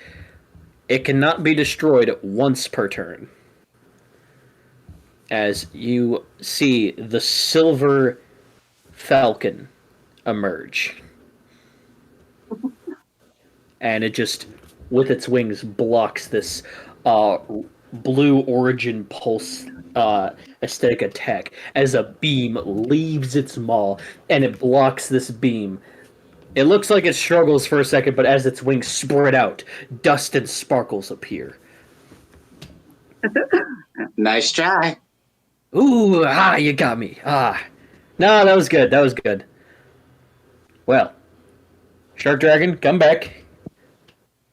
it cannot be destroyed once per turn. As you see the silver falcon emerge. And it just, with its wings, blocks this blue origin pulse aesthetic attack as a beam leaves its maw and it blocks this beam. It looks like it struggles for a second, but as its wings spread out, dust and sparkles appear. Nice try. Ooh, you got me. No, that was good. That was good. Well, Shark Dragon, come back.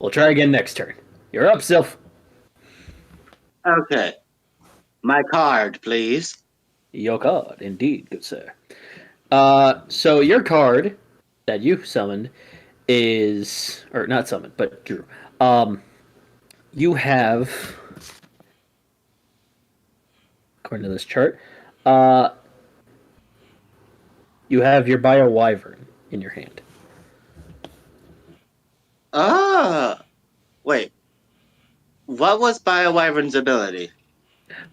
We'll try again next turn. You're up, Sylph. Okay. My card, please. Your card, indeed, good sir. So your card that you summoned is, or not summoned, but drew. You have, according to this chart, you have your Bio Wyvern in your hand. Wait. What was BioWyvern's ability?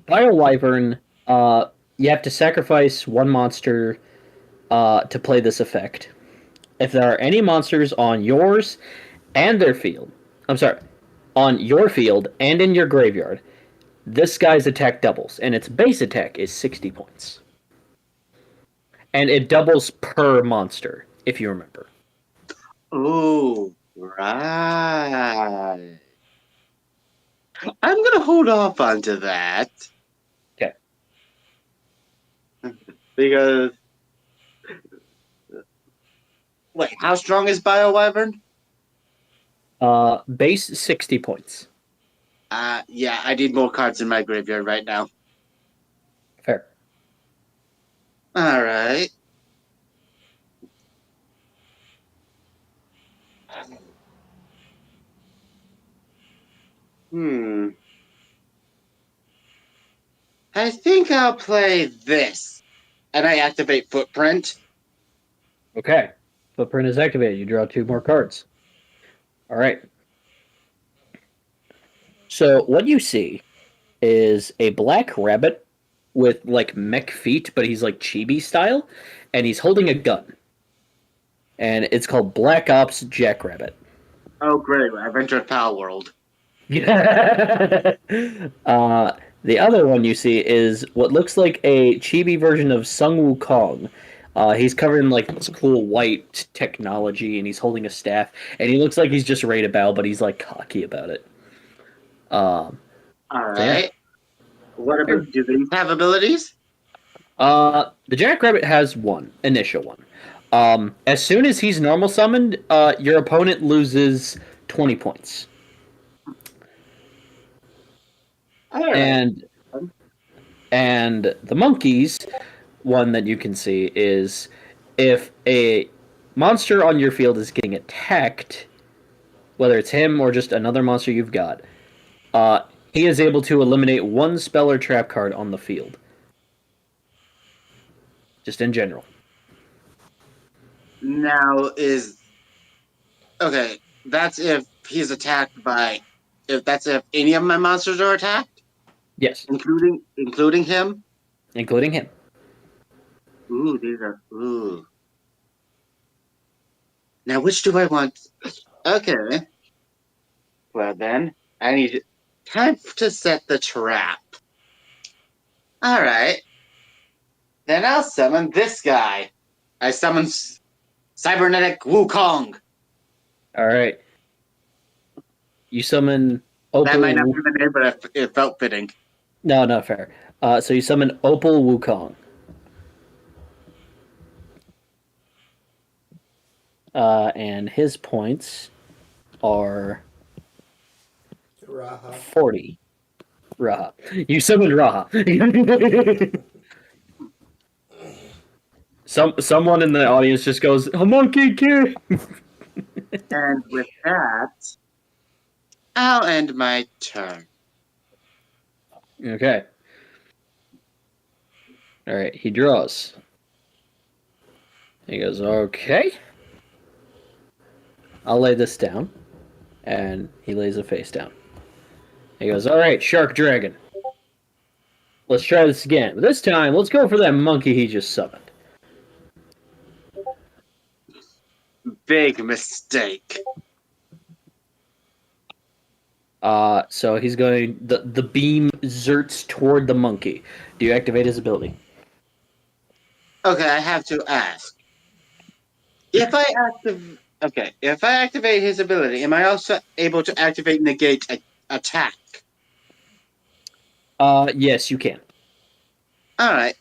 Bio Wyvern, you have to sacrifice one monster to play this effect. If there are any monsters on yours and their field, on your field and in your graveyard, this guy's attack doubles, and its base attack is 60 points. And it doubles per monster, if you remember. Ooh, right. I'm going to hold off onto that. Okay. Because... Wait, how strong is BioWyvern? Base 60 points. Yeah, I need more cards in my graveyard right now. Fair. Alright. I think I'll play this. And I activate Footprint. Okay. Footprint is activated. You draw 2 more cards. All right. So what you see is a black rabbit with like mech feet, but he's like chibi style, and he's holding a gun. And it's called Black Ops Jackrabbit. Oh, great. I've entered Pal World. The other one you see is what looks like a chibi version of Sung Wukong. He's covered in like this cool white technology, and he's holding a staff, and he looks like he's just ready to battle, but he's like cocky about it. All right. Yeah. What about, do these have abilities? The Jackrabbit has one initial one. As soon as he's normal summoned, your opponent loses 20 points. Right. And the monkeys one that you can see is if a monster on your field is getting attacked, whether it's him or just another monster you've got, he is able to eliminate one spell or trap card on the field. Just in general. Now okay, that's if he's attacked by if any of my monsters are attacked? Yes. Including him? Including him. Ooh. Now which do I want? Okay. Well then, I need time to set the trap. Alright. Then I'll summon this guy. I summon Cybernetic Wukong. Alright. You summon Opal... That might not be the name, but it felt fitting. No, fair. So you summon Opal Wukong. And his points are... Raha. 40. Raha. You summoned Raha. Someone in the audience just goes, "A monkey kid!" And with that, I'll end my turn. Okay. Alright, he draws. He goes, okay. I'll lay this down. And he lays a face down. He goes, alright, Shark Dragon. Let's try this again. But this time, let's go for that monkey he just summoned. Big mistake. So he's going... The beam zerts toward the monkey. Do you activate his ability? Okay, I have to ask. If I activate his ability, am I also able to activate negate attack? Yes, you can. Alright.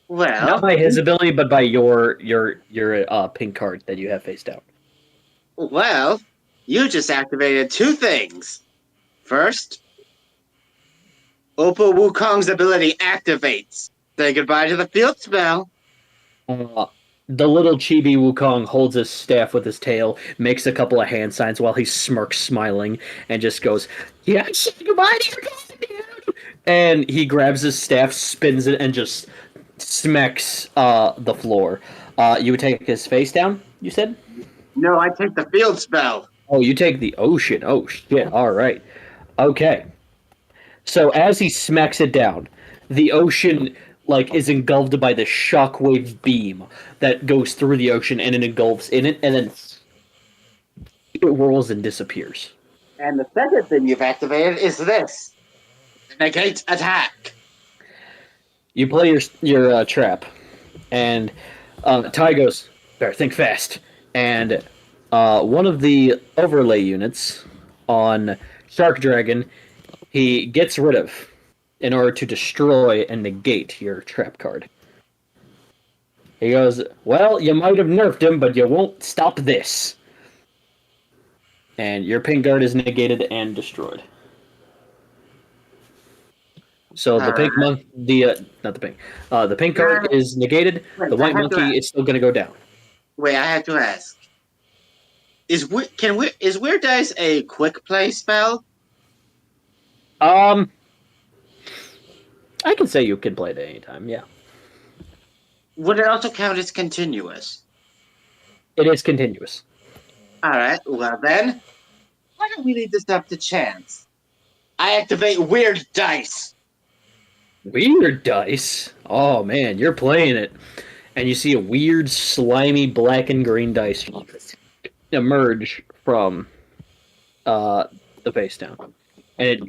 Well, Not by his ability, but by your pink card that you have face down. well, you just activated two things. First, Opal Wukong's ability activates. Say goodbye to the field spell. The little chibi Wukong holds his staff with his tail, makes a couple of hand signs while he smirks, smiling, and just goes, "Yeah, goodbye to your god, dude!" And he grabs his staff, spins it, and just smacks the floor. You would take his face down, you said? No, I take the field spell. Oh, you take the ocean. Oh, shit. All right. Okay. So as he smacks it down, the ocean is engulfed by the shockwave beam that goes through the ocean, and it engulfs in it, and then it whirls and disappears. And the second thing you've activated is this. Negate attack. You play your trap, and Ty goes, "Better think fast." And one of the overlay units on Shark Dragon, he gets rid of in order to destroy and negate your trap card. He goes, "Well, you might have nerfed him, but you won't stop this." And your pink card is negated and destroyed. So the pink monkey, the pink card is negated. The white monkey is still going to go down. Wait, I have to ask. Is Weird Dice a quick play spell? I can say you can play it at any time, yeah. Would it also count as continuous? It is continuous. Alright, well then, why don't we leave this up to chance? I activate Weird Dice. Weird Dice? Oh man, you're playing it. And you see a weird, slimy black and green dice emerge from the face down. And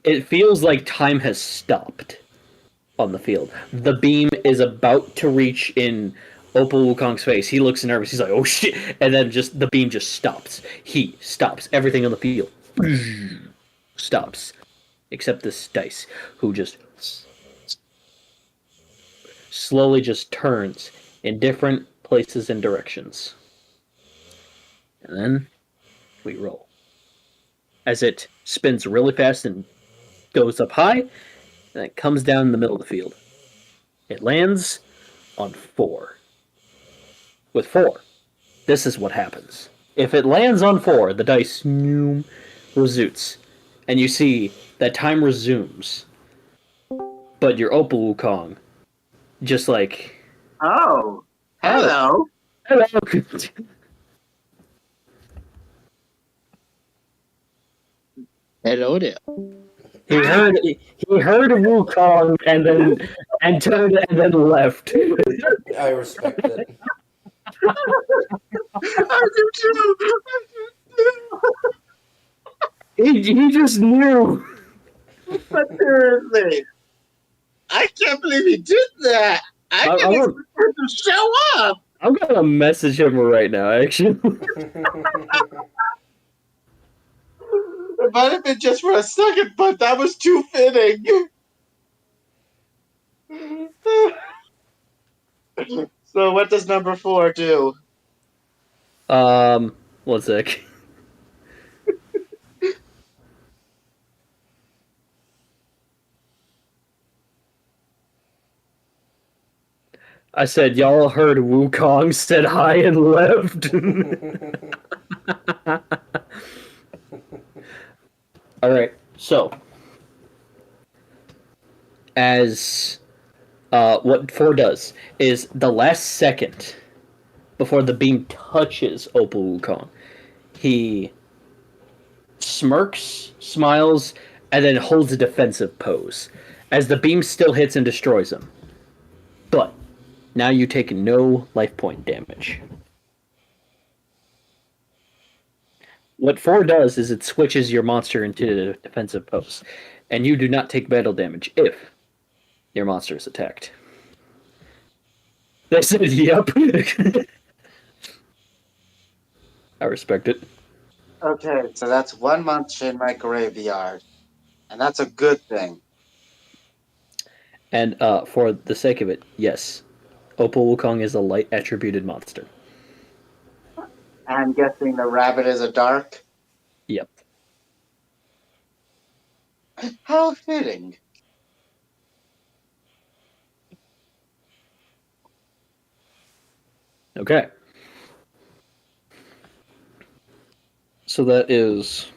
it feels like time has stopped on the field. The beam is about to reach in Opal Wukong's face. He looks nervous. He's like, "Oh shit!" And then the beam just stops. He stops. Everything on the field stops, except this dice, who just slowly just turns in different places and directions. And then we roll. As it spins really fast and goes up high, and it comes down in the middle of the field. It lands on 4. With 4, This is what happens. If it lands on 4, the dice rezoots, and you see that time resumes, but your Opal Wukong just like, Oh, oh, hello. hello. Hello there. He heard Wukong and turned and then left. I respect it. I do too. He just knew. But seriously, I can't believe he did that. I I'm, didn't I'm, expect him to show up. I'm gonna message him right now. Actually, It might have been just for a second, but that was too fitting. So what does number 4 do? one sec. I said, y'all heard Wukong said hi and left. All right, so as what 4 does is the last second before the beam touches Opal Wukong, he smirks, smiles, and then holds a defensive pose as the beam still hits and destroys him. But now you take no life point damage. What 4 does is it switches your monster into the defensive pose, and you do not take battle damage if your monster is attacked. They said, yep. I respect it. Okay, so that's 1 month in my graveyard. And that's a good thing. And for the sake of it, yes, Opal Wukong is a light attributed monster. I'm guessing the rabbit is a dark. Yep. How fitting. Okay. So that is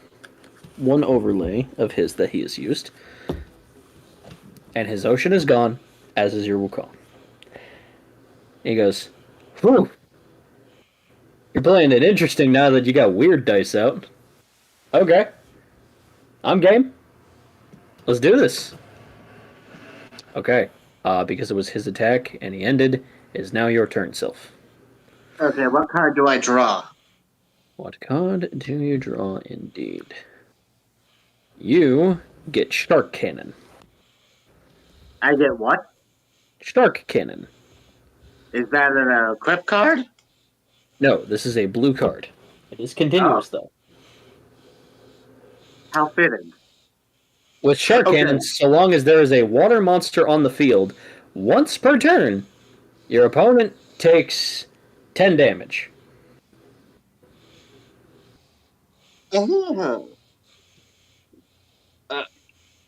one overlay of his that he has used. And his ocean is gone, as is your Wukong. He goes, whew. You're playing it interesting now that you got weird dice out. Okay. I'm game. Let's do this. Okay. Because it was his attack and he ended, it is now your turn, Sylph. Okay, what card do I draw? What card do you draw indeed? You get Shark Cannon. I get what? Shark Cannon. Is that an equip card? No, this is a blue card. It is continuous, though. How fitting. With Shark Okay. Cannon, so long as there is a water monster on the field, once per turn, your opponent takes 10 damage.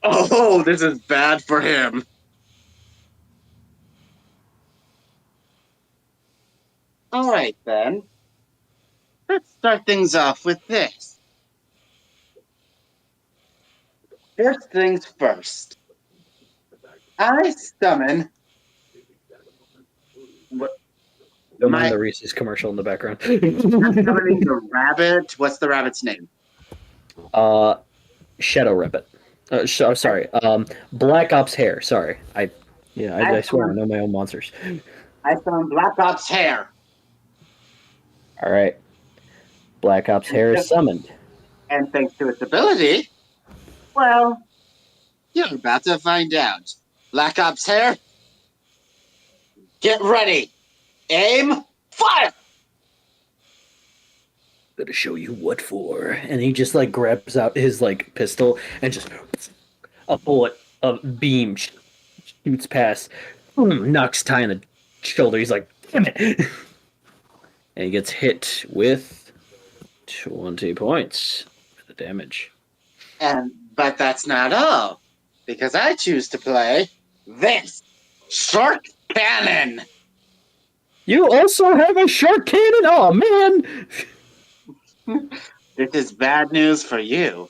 Oh, this is bad for him. All right, then. Let's start things off with this. First things first. I summon. What? Don't mind the Reese's commercial in the background. I'm summoning the rabbit. What's the rabbit's name? Shadow Rabbit. Sorry. Black Ops Hair. Sorry. I swear I know my own monsters. I summon Black Ops Hair. All right. Black Ops Hair is summoned. And thanks to its ability, well, you're about to find out. Black Ops Hair, get ready. Aim, fire! Gonna show you what for. And he just like grabs out his like pistol and just a bullet, a beam shoots past, knocks Ty in the shoulder. He's like, damn it. And he gets hit with 20 points for the damage. But that's not all, because I choose to play this Shark Cannon. You also have a shark cannon? Oh, man! This is bad news for you.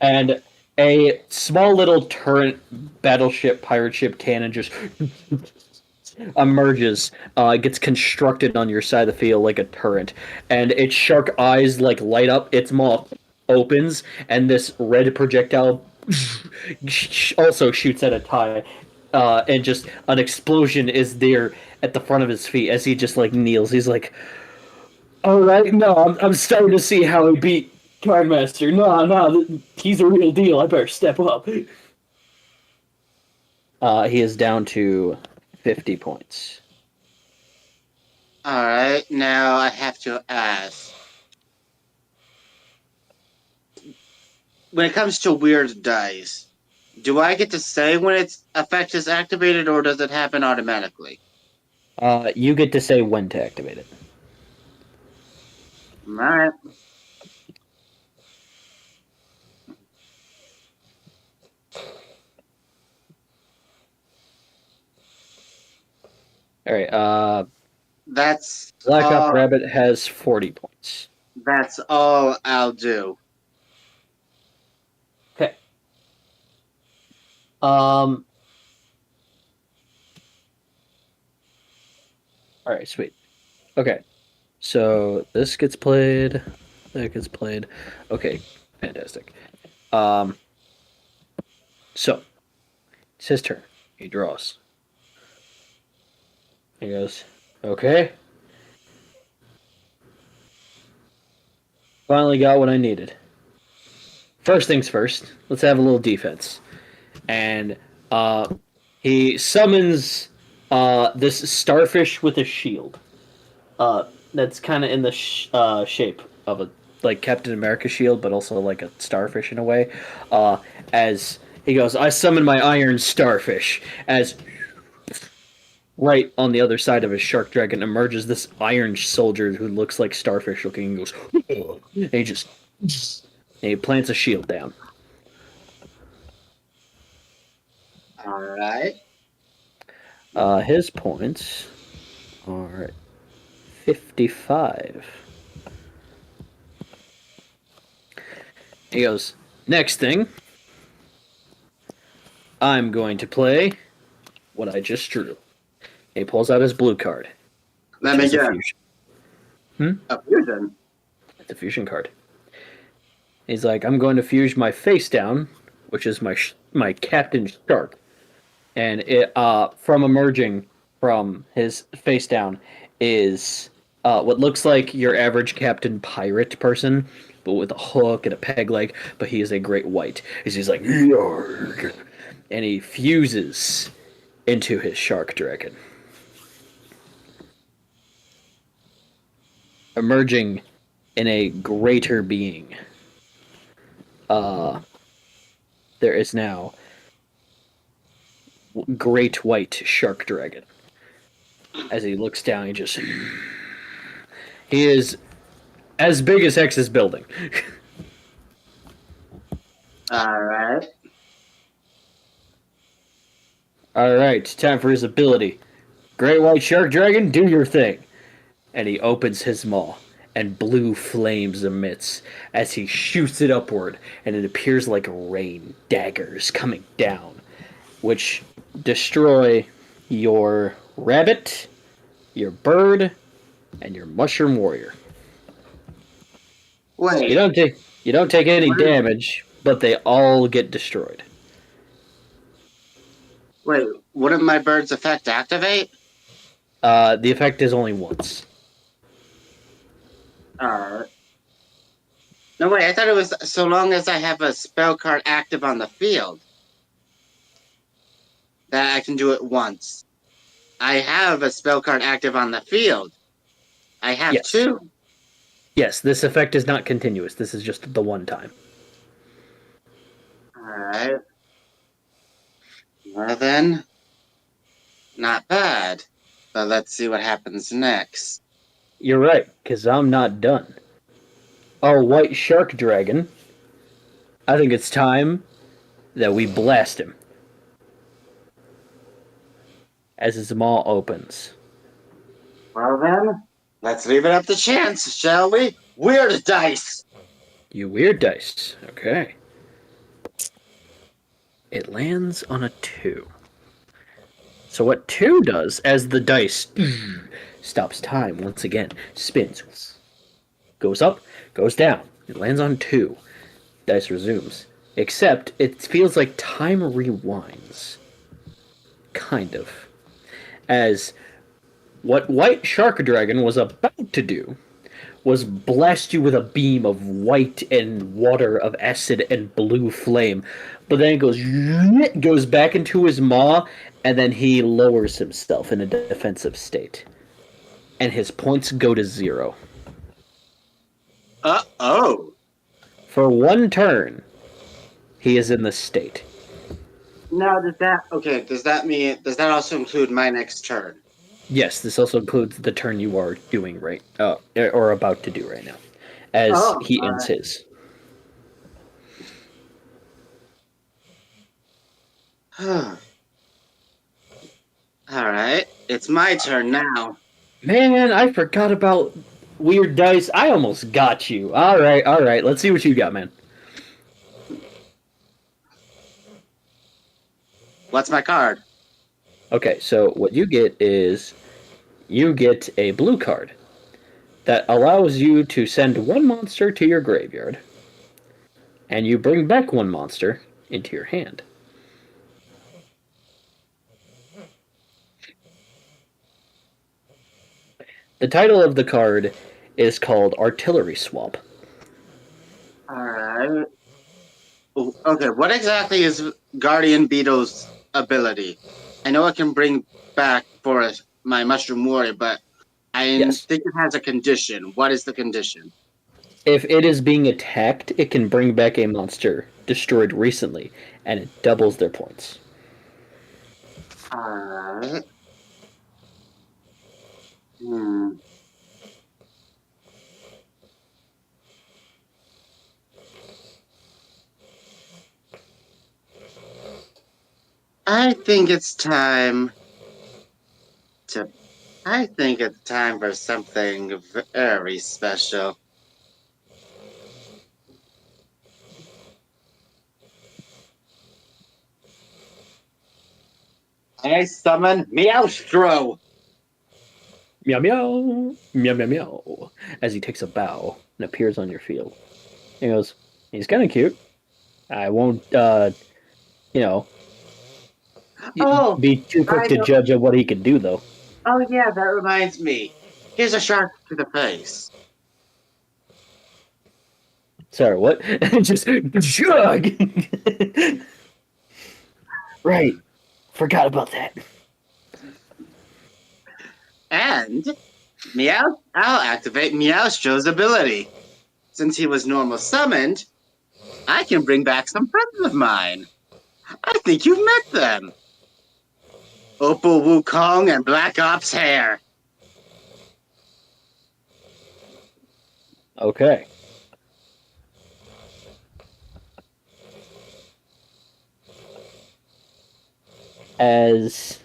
And a small little turret battleship pirate ship cannon just emerges. It gets constructed on your side of the field like a turret, and its shark eyes like light up. Its mouth opens, and this red projectile also shoots at a tie. And just an explosion is there at the front of his feet as he just like kneels. He's like, "All right, no, I'm starting to see how he beat Cardmaster. No, he's a real deal. I better step up." He is down to 50 points. Alright, now I have to ask. When it comes to weird dice, do I get to say when its effect is activated, or does it happen automatically? You get to say when to activate it. Alright. All right. That's Black Ops all. Rabbit has 40 points. That's all I'll do. Okay. All right, sweet. Okay. So this gets played. That gets played. Okay, fantastic. So it's his turn. He draws. He goes, okay. Finally got what I needed. First things first, let's have a little defense. And he summons this starfish with a shield. That's kind of in the shape of a like Captain America shield, but also like a starfish in a way. As he goes, I summon my iron starfish. As right on the other side of his shark dragon emerges this iron soldier who looks like starfish looking and goes, and he just and he plants a shield down. Alright. His points are 55. He goes, next thing, I'm going to play what I just drew. He pulls out his blue card. Let me Which is a guess. fusion. A fusion. It's a fusion card. He's like, I'm going to fuse my face down, which is my Captain Shark, and it from emerging from his face down is what looks like your average Captain Pirate person, but with a hook and a peg leg. But he is a great white. He's like, Yarg! And he fuses into his shark dragon, emerging in a greater being. There is now great white shark dragon. As he looks down, he is as big as Hex's building. Alright. All right, time for his ability. Great white shark dragon, do your thing. And he opens his maw, and blue flames emits as he shoots it upward, and it appears like rain daggers coming down, which destroy your rabbit, your bird, and your mushroom warrior. Wait. You don't take any damage, but they all get destroyed. Wait, wouldn't my bird's effect activate? The effect is only once. No, wait, I thought it was so long as I have a spell card active on the field that I can do it once. I have a spell card active on the field. I have Yes. two. Yes, this effect is not continuous. This is just the one time. Alright. Well then, not bad. But let's see what happens next. You're right, because I'm not done. Our white shark dragon, I think it's time that we blast him. As his maw opens. Well then, let's leave it up to chance, shall we? Weird dice! You weird dice. Okay. It lands on a 2. So what 2 does, as the dice stops time once again, spins, goes up, goes down. It lands on 2. Dice resumes. Except it feels like time rewinds. Kind of. As what White Shark Dragon was about to do was blast you with a beam of white and water of acid and blue flame. But then it goes back into his maw, and then he lowers himself in a defensive state. And his points go to 0. Uh-oh. For 1 turn, he is in this state. Now, does that also include my next turn? Yes, this also includes the turn you are doing or about to do right now, as he ends his. Alright, it's my turn now. Man, I forgot about weird dice. I almost got you. All right. Let's see what you got, man. What's my card? Okay, so what you get is you get a blue card that allows you to send 1 monster to your graveyard, and you bring back 1 monster into your hand. The title of the card is called Artillery Swap. Alright. Okay, what exactly is Guardian Beetle's ability? I know I can bring back for my Mushroom Warrior, but I think it has a condition. What is the condition? If it is being attacked, it can bring back a monster destroyed recently, and it doubles their points. Alright. I think it's time for something very special. I summon Meowstro! Meow meow, meow meow meow, as he takes a bow and appears on your field. He goes, he's kind of cute. I won't, be too quick to judge of what he can do, though. Oh yeah, that reminds me. Here's a shark to the face. Sorry, what? Just shrug. Right. Forgot about that. And I'll activate Meowstro's ability. Since he was normal summoned, I can bring back some friends of mine. I think you've met them. Opal Wukong and Black Ops Hair. Okay. As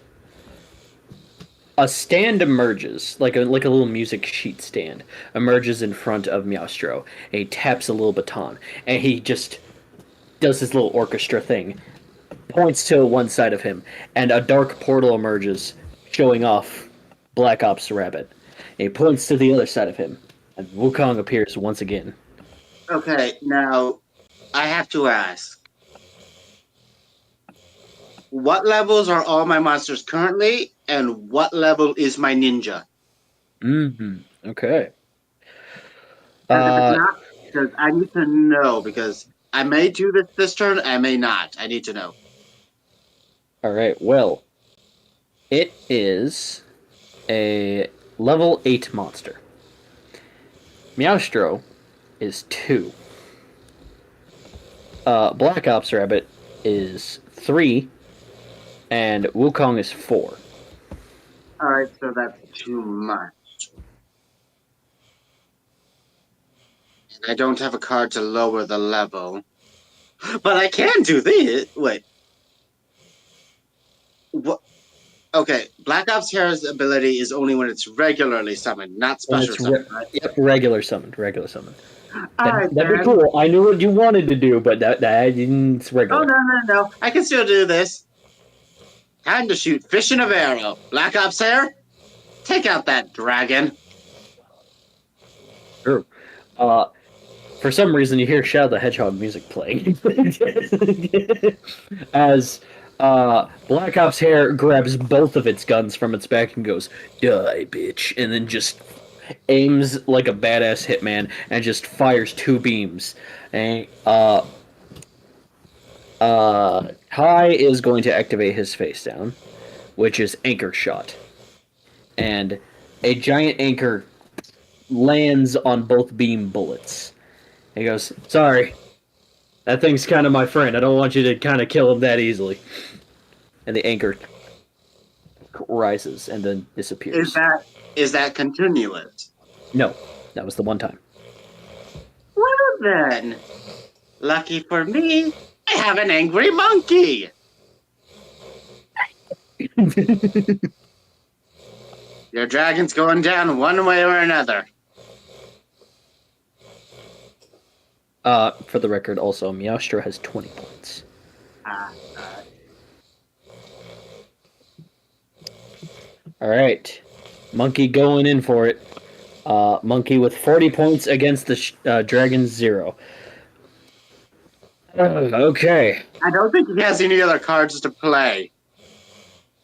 a stand emerges, like a little music sheet stand, emerges in front of Meowstro, and he taps a little baton, and he just does his little orchestra thing, points to one side of him, and a dark portal emerges, showing off Black Ops Rabbit. And he points to the other side of him, and Wukong appears once again. Okay, now I have to ask. What levels are all my monsters currently, and what level is my ninja? Okay. Because I need to know, because I may do this turn, I may not. I need to know. Alright, well, it is a level 8 monster. Meowstro is 2. Black Ops Rabbit is 3. And Wukong is 4. Alright, so that's too much. And I don't have a card to lower the level. But I can do this. Wait. What? Okay, Black Ops Hero's ability is only when it's regularly summoned, not When special it's summoned, right? yep, regular summoned, regular summoned. All right, That'd be then. cool. I knew what you wanted to do, but that it's Oh, regular. no. I can still do this. Time to shoot fish in a barrel. Black Ops Hero, take out that dragon. True. For some reason, you hear Shadow the Hedgehog music playing as Black Ops Hair grabs both of its guns from its back and goes, "Die, bitch!" and then just aims like a badass hitman and just fires two beams. And Kai is going to activate his face down, which is anchor shot, and a giant anchor lands on both beam bullets. He goes, "Sorry, that thing's kind of my friend. I don't want you to kind of kill him that easily." And the anchor rises and then disappears. Is that continuous? No, that was the one time. Well then, lucky for me, I have an angry monkey. Your dragon's going down one way or another. For the record, also, Meowstra has 20 points. All right. Monkey going in for it. Monkey with 40 points against the Dragon's 0. Okay. I don't think he has any other cards to play.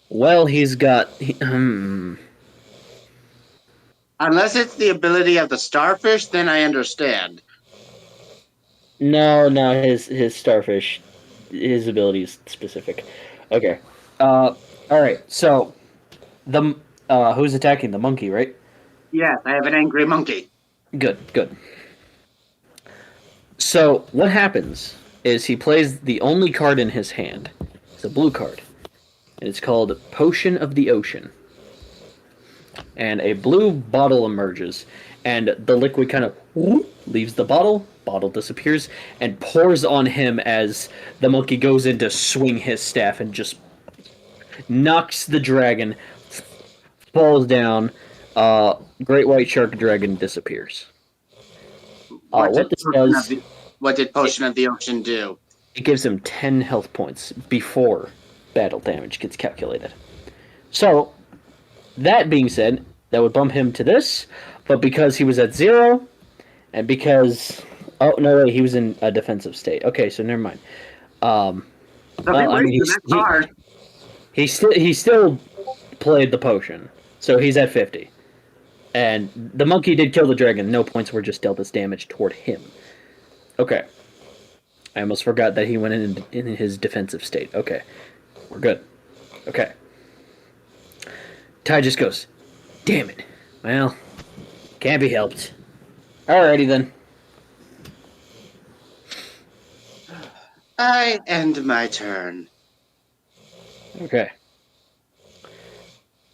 Well, he's got... Unless it's the ability of the starfish, then I understand. No, his starfish, his ability is specific. Okay. All right. So, who's attacking the monkey, right? Yes, I have an angry monkey. Good. So what happens is he plays the only card in his hand. It's a blue card, and it's called Potion of the Ocean. And a blue bottle emerges, and the liquid kind of leaves the bottle. Bottle disappears and pours on him as the monkey goes in to swing his staff and just knocks the dragon, falls down. Great white shark dragon disappears. What did Potion of the Ocean do? It gives him 10 health points before battle damage gets calculated. So, that being said, that would bump him to this, but because he was at 0, and because... Oh, no, wait, he was in a defensive state. Okay, so never mind. He still played the potion, so he's at 50. And the monkey did kill the dragon. No points were just dealt as damage toward him. Okay. I almost forgot that he went in his defensive state. Okay. We're good. Okay. Ty just goes, "Damn it. Well, can't be helped." Alrighty then. I end my turn. Okay.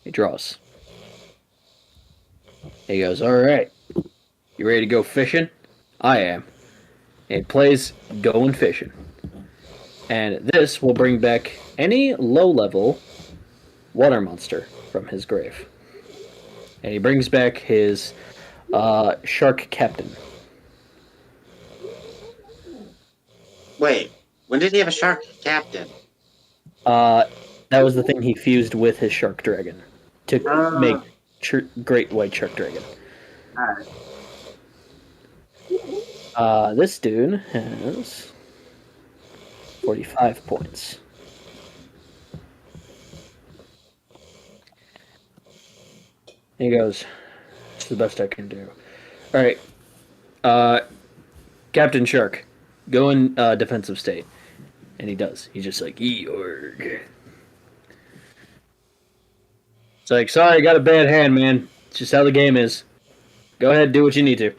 He draws. He goes, "Alright. You ready to go fishing?" "I am." It plays Going Fishing. And this will bring back any low-level water monster from his grave. And he brings back his shark captain. Wait, when did he have a shark captain? That was the thing he fused with his shark dragon to make great white shark dragon. Alright. This dude has 45 points. He goes, "It's the best I can do." Alright. Captain Shark, go in defensive state. And he does. He's just like, "Eorg." It's like, "Sorry, I got a bad hand, man. It's just how the game is. Go ahead, do what you need to."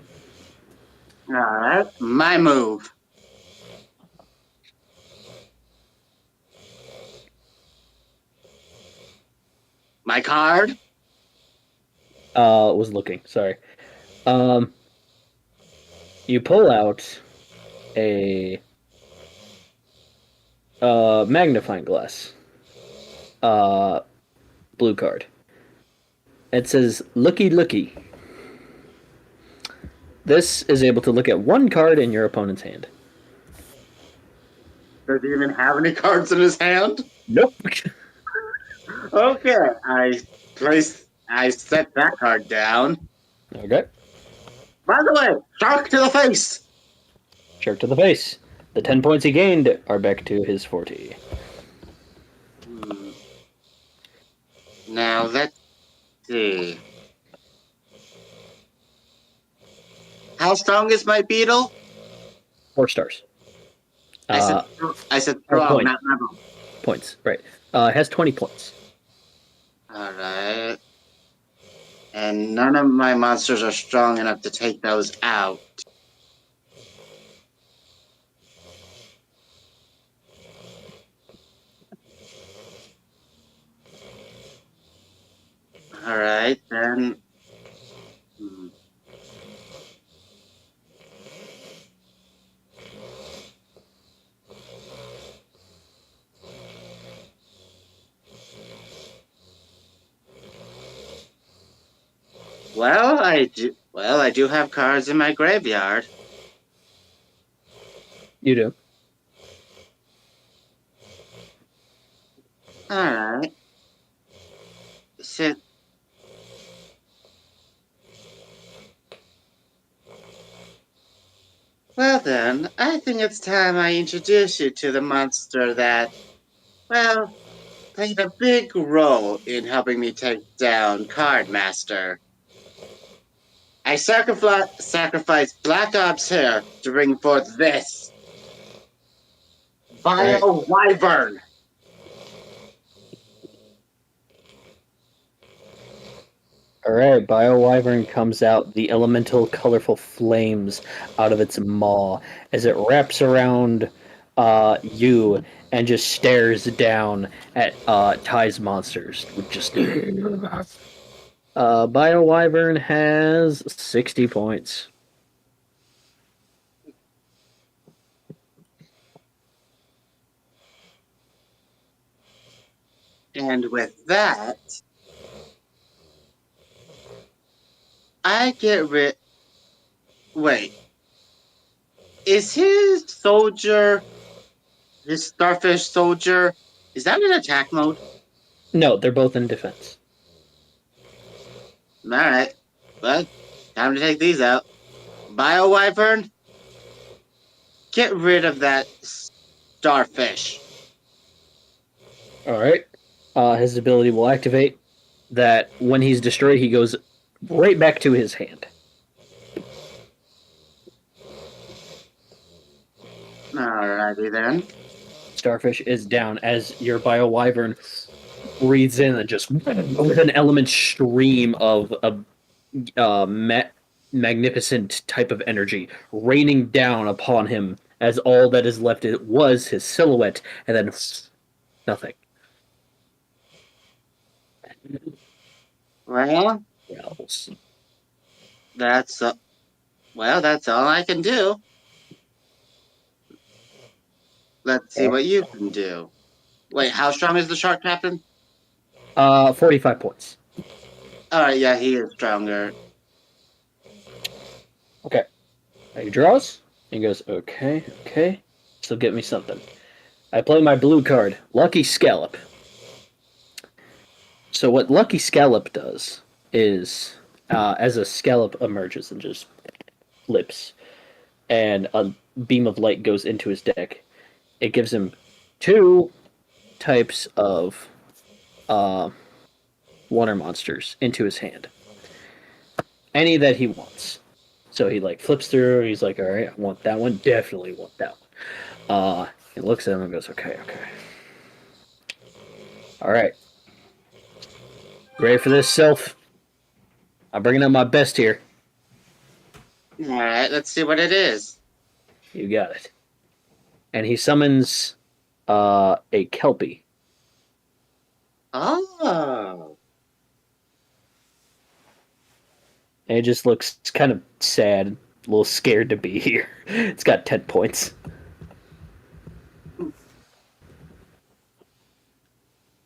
Alright, my move. My card? Was looking, sorry. You pull out a magnifying glass. blue card. It says Looky Looky. This is able to look at one card in your opponent's hand. Does he even have any cards in his hand? Nope. Okay, I set that card down. Okay. By the way, shark to the face. Shark to the face. The 10 points he gained are back to his 40. Now let's see. How strong is my beetle? 4 stars. I said strong, point. not level. Points, right. It has 20 points. Alright. And none of my monsters are strong enough to take those out. Alright, then. Well, I do have cards in my graveyard. You do. Alright. Sit. Well then, I think it's time I introduce you to the monster that, well, played a big role in helping me take down Cardmaster. I sacrificed Black Ops here to bring forth this. Bio Wyvern. Alright, Bio Wyvern comes out, the elemental colorful flames out of its maw as it wraps around you and just stares down at Ty's monsters. Just Bio Wyvern has 60 points. And with that, I get rid. Wait. Is his starfish soldier, is that in attack mode? No, they're both in defense. Alright. Well, time to take these out. Bio Wyvern, get rid of that starfish. Alright. His ability will activate that when he's destroyed, he goes right back to his hand. Alrighty then. Starfish is down as your Bio Wyvern breathes in and just with an element stream of magnificent type of energy raining down upon him as all that is left was his silhouette and then nothing. Well, Growls. that's all I can do. Let's see what you can do. Wait, how strong is the shark captain? 45 points. Alright, yeah, he is stronger. Okay. He draws. He goes, okay. Still get me something. I play my blue card, Lucky Scallop. So what Lucky Scallop does is, as a scallop emerges and just flips, and a beam of light goes into his deck, it gives him 2 types of water monsters into his hand. Any that he wants. So he flips through, he's like, alright, I want that one, definitely want that one. He looks at him and goes, okay. Alright. Ready for this, Sylph? I'm bringing up my best here. Alright, let's see what it is. You got it. And he summons a Kelpie. Oh. And it just looks kind of sad, a little scared to be here. It's got 10 points.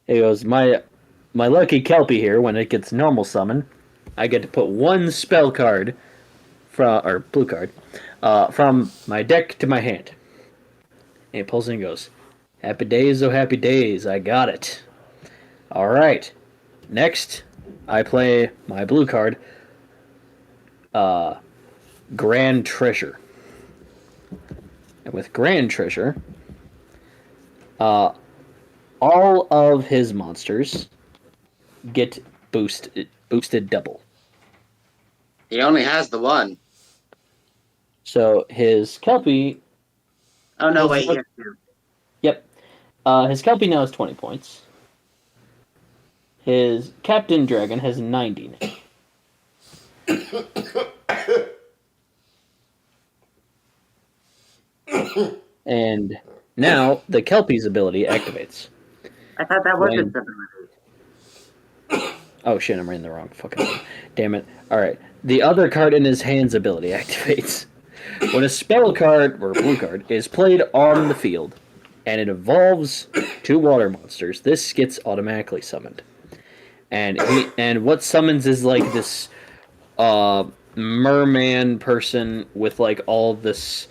He goes, my my lucky Kelpie here, when it gets normal summon, I get to put one spell card or blue card from my deck to my hand. And it pulls in and goes, "Happy days, oh happy days, I got it." All right. Next, I play my blue card, Grand Treasure. And with Grand Treasure, all of his monsters get boosted double. He only has the one. So his Kelpie. Oh no, wait, he has two. Yep. His Kelpie now has 20 points. His Captain Dragon has 90 now. And now the Kelpie's ability activates. I thought that was When- his ability. Oh shit, I'm reading the wrong fucking thing. Damn it. Alright. The other card in his hand's ability activates. When a spell card, or blue card, is played on the field, and it evolves two water monsters, this gets automatically summoned. And what summons is like this merman person with like all this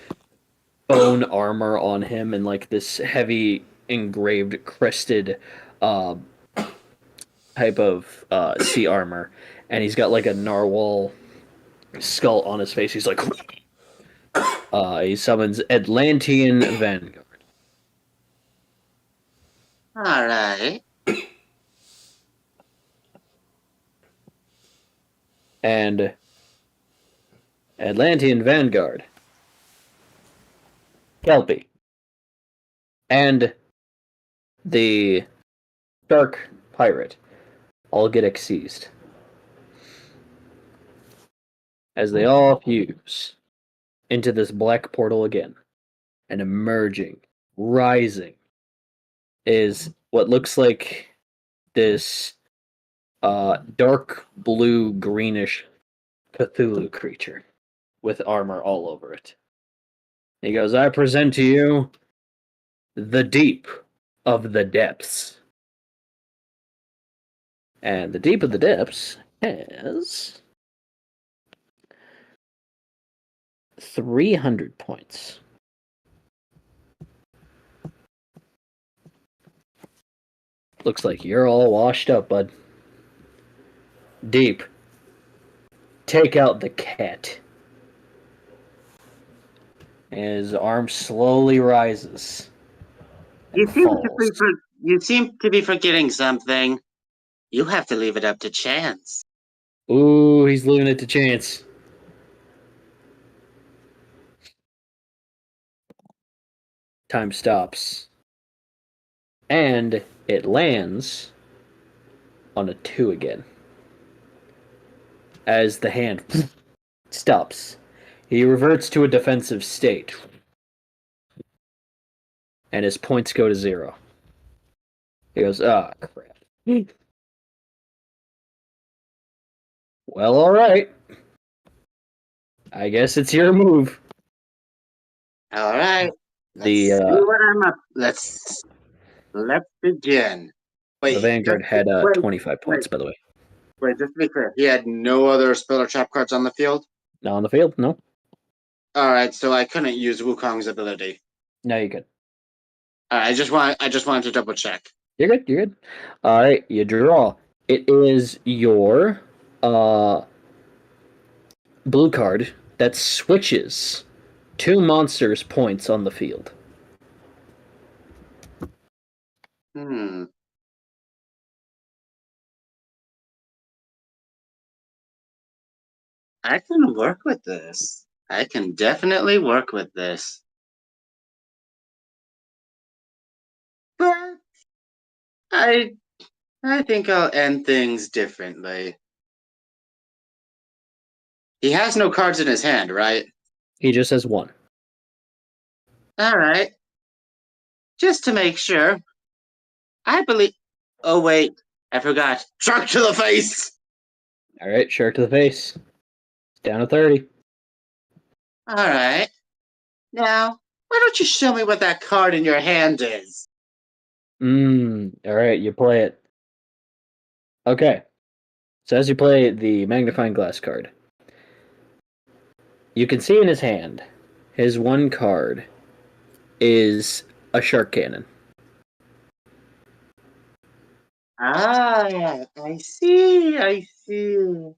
bone armor on him and like this heavy engraved crested type of sea armor, and he's got like a narwhal skull on his face. He's like he summons Atlantean Vanguard. Alright. And Atlantean Vanguard, Kelpie, and the Dark Pirate all get exceased as they all fuse into this black portal again. And emerging, rising, is what looks like this dark blue greenish Cthulhu creature with armor all over it. He goes, "I present to you the deep of the depths." And the deep of the depths has 300 points. Looks like you're all washed up, bud. Deep. Take out the cat. And his arm slowly rises. You and seem, falls. you seem to be forgetting something. You have to leave it up to chance. Ooh, he's leaving it to chance. Time stops. And it lands on a 2 again. As the hand stops, he reverts to a defensive state. And his points go to 0. He goes, "Ah, crap." Well, alright. I guess it's your move. Alright. The, Let's see what I'm up. Let's begin. Wait, The Vanguard had wait, 25 points, by the way. wait, just to be clear, he had no other spell or trap cards on the field? Not on the field? No. Alright, so I couldn't use Wukong's ability. No, you're good. Alright, I just wanted to double check. You're good, you're good. Alright, you draw. It is your blue card that switches 2 monsters' points on the field. I can work with this. I can definitely work with this. But I think I'll end things differently. He has no cards in his hand, right? He just has 1. Alright. Just to make sure. I believe. Oh, wait. I forgot. Shark to the face! Alright, shark to the face. Down to 30. Alright. Now, why don't you show me what that card in your hand is? Alright, you play it. Okay. So as you play the magnifying glass card, you can see in his hand, his one card is a shark cannon. Ah, I see, I see.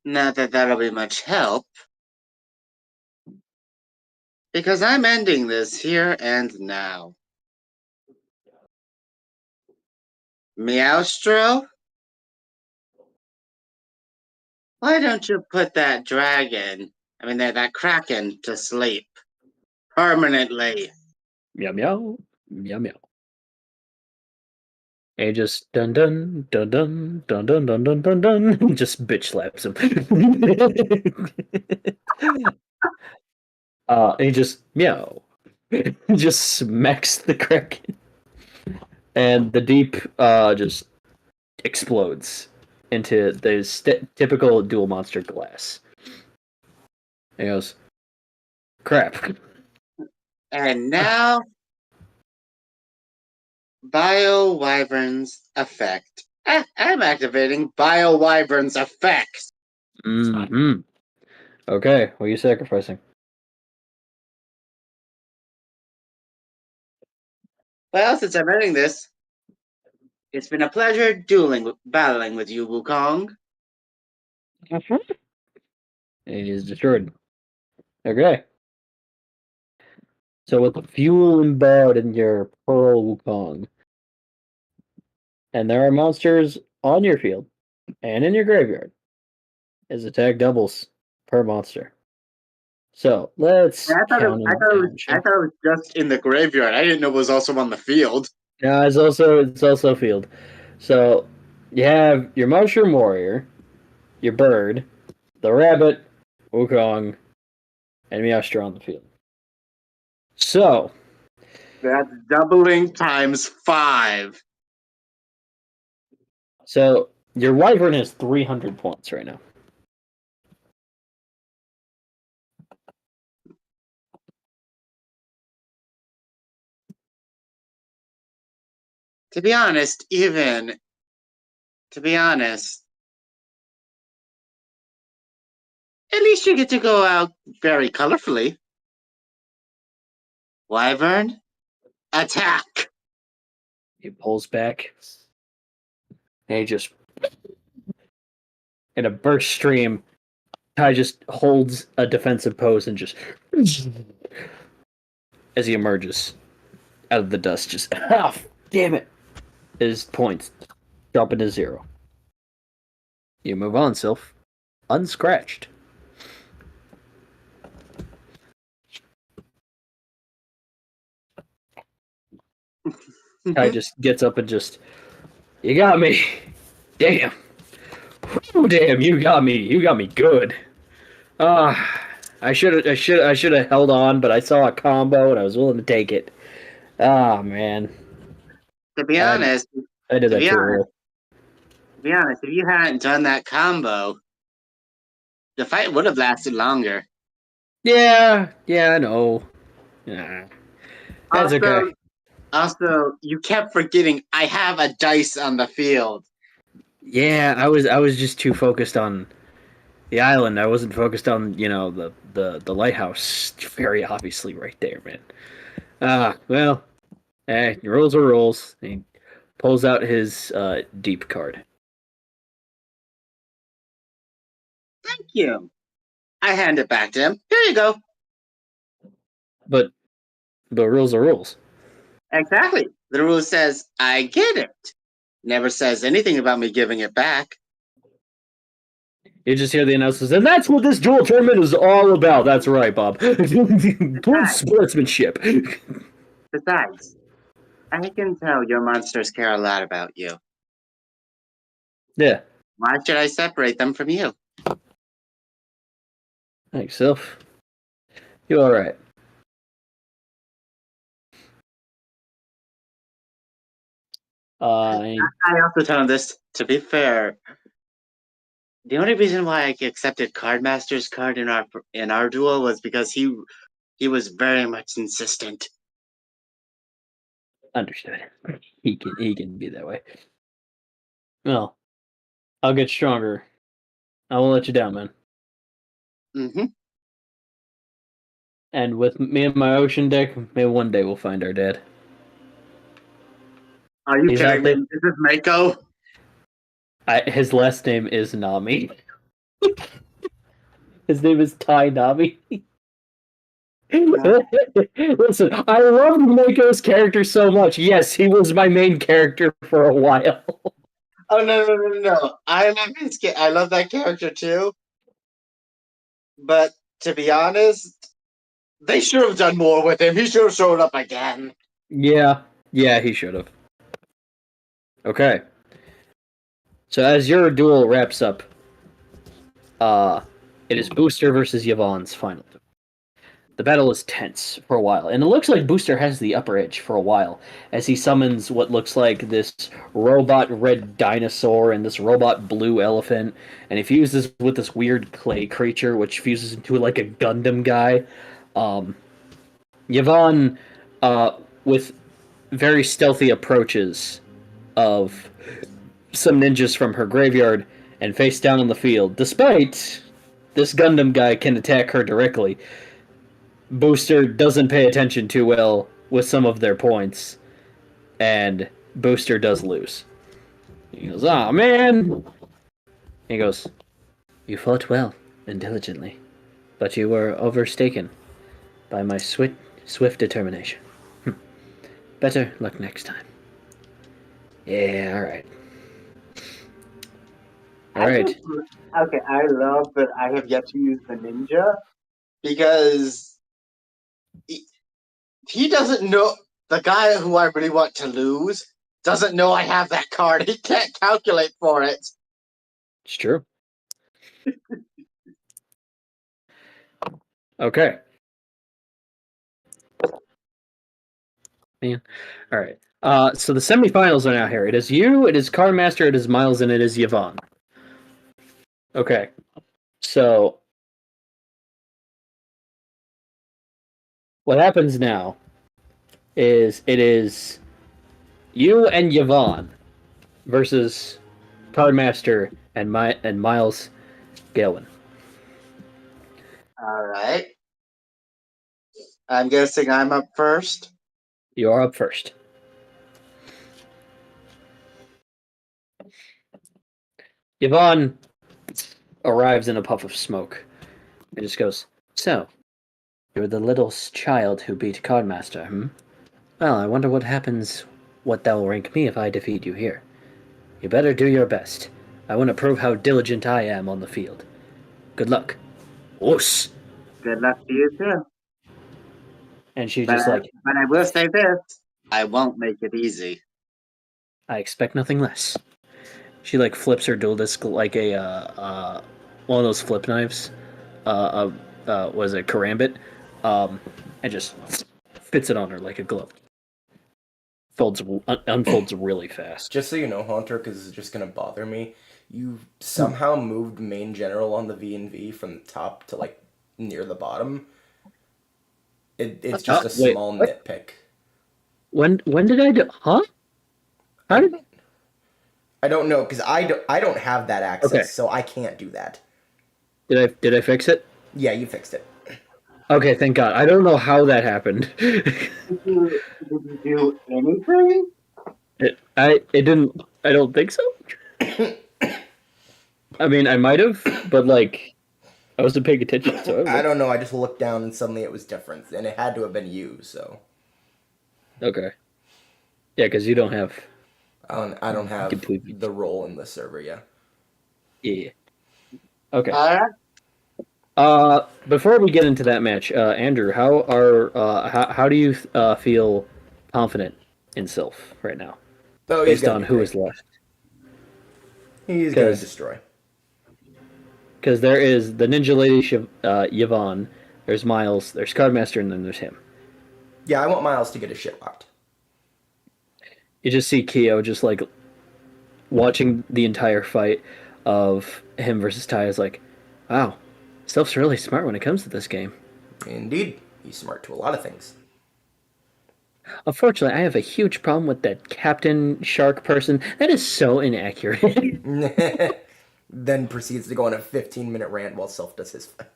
Not that that'll be much help, because I'm ending this here and now. Meowstro, why don't you put that kraken to sleep permanently? Meow meow. Meow meow. And he just dun dun dun dun dun dun dun dun dun dun just bitch slaps him. And he just meow. Just smacks the kraken. And the deep just explodes into the typical dual monster glass. And he goes, crap. And now, Bio Wyvern's effect. I'm activating Bio Wyvern's effects. Mm-hmm. Okay, what are you sacrificing? Well, since I'm ending this, it's been a pleasure battling with you, Wukong. And he's destroyed. Okay. So with the fuel embodied in your Pearl Wukong, and there are monsters on your field and in your graveyard, his attack doubles per monster. So let's count them down. I thought it was just in the graveyard. I didn't know it was also on the field. No, it's also field. So you have your mushroom warrior, your bird, the rabbit, Wukong, and Meowstra on the field. So That's doubling times 5. so your wyvern has 300 points right now. To be honest, at least you get to go out very colorfully. Wyvern, attack! He pulls back, and he just in a burst stream, Kai just holds a defensive pose and just as he emerges out of the dust, just damn it, his points drop into 0. You move on, Sylph, unscratched. Kai just gets up and just, you got me, damn, whew, damn, you got me good. I should have held on, but I saw a combo and I was willing to take it. Ah, man. To be honest, I did that too early. if you hadn't done that combo, the fight would have lasted longer. Yeah, I know. Yeah. That's okay. Also, you kept forgetting I have a dice on the field. Yeah, I was just too focused on the island. I wasn't focused on, the lighthouse. Very obviously right there, man. Well, rules are rules. He pulls out his deep card. Thank you. I hand it back to him. Here you go. But rules are rules. Exactly. The rule says, I get it. Never says anything about me giving it back. You just hear the announcers, and that's what this duel tournament is all about. That's right, Bob. Sportsmanship. Besides, I can tell your monsters care a lot about you. Yeah. Why should I separate them from you? Thanks, Sylph. You all right? I also tell him this, to be fair. The only reason why I accepted Cardmaster's card in our duel was because he was very much insistent. Understood. He can be that way. Well, I'll get stronger. I won't let you down, man. Mm-hmm. And with me and my ocean deck, maybe one day we'll find our dad. Are you He's kidding out me? there. Is this Mako? His last name is Nami. His name is Tai Nami. Listen, I loved Mako's character so much. Yes, he was my main character for a while. Oh no! I love I love that character too. But to be honest, they should have done more with him. He should have showed up again. Yeah, he should have. Okay. So as your duel wraps up, it is Booster versus Yvonne's final. The battle is tense for a while, and it looks like Booster has the upper edge for a while as he summons what looks like this robot red dinosaur and this robot blue elephant, and he fuses with this weird clay creature, which fuses into like a Gundam guy. Yvonne, with very stealthy approaches of some ninjas from her graveyard and face down on the field, despite this Gundam guy can attack her directly. Booster doesn't pay attention too well with some of their points, and Booster does lose. He goes, "Aw, man!" He goes, "You fought well and diligently, but you were overtaken by my swift determination. Better luck next time." Yeah, alright. Alright. Okay, I love that I have yet to use the ninja because he doesn't know. The guy who I really want to lose doesn't know I have that card. He can't calculate for it. It's true. Okay. Man. Alright. So the semifinals are now here. It is you, it is Cardmaster, it is Miles, and it is Yvonne. Okay. So what happens now is it is you and Yvonne versus Cardmaster and Miles Galen. All right. I'm guessing I'm up first. You are up first. Yvonne arrives in a puff of smoke and just goes, "So, you're the little child who beat Cardmaster, hmm? Well, I wonder what that will rank me if I defeat you here. You better do your best. I want to prove how diligent I am on the field. Good luck." Oos! Good luck to you too. And she But just but I will say this: I won't make it easy. I expect nothing less. She flips her dual disc like a one of those flip knives. Was it karambit? And just fits it on her like a glove. Unfolds really fast. Just so you know, Haunter, because it's just gonna bother me. You somehow moved main general on the V&V from the top to near the bottom. It's just a small nitpick. When did I do? Huh? How did? I don't know because I don't have that access, Okay. so I can't do that. Did I fix it? Yeah, you fixed it. Okay, thank God. I don't know how that happened. Did you do anything? It didn't. I don't think so. I mean, I might have, but I wasn't paying attention. So I don't know. I just looked down and suddenly it was different, and it had to have been you. So. Okay. Yeah, because you don't have. I don't have the role in the server, yeah. Yeah. Okay. Before we get into that match, Andrew, how do you feel confident in Sylph right now, based on who is left? He's gonna destroy. Because there is the Ninja Lady Yvonne, there's Miles, there's Cardmaster, and then there's him. Yeah, I want Miles to get his shit locked. You just see Kyo just watching the entire fight of him versus Ty is wow, Sylph's really smart when it comes to this game. Indeed, he's smart to a lot of things. Unfortunately, I have a huge problem with that Captain Shark person. That is so inaccurate. Then proceeds to go on a 15-minute rant while Sylph does his fight.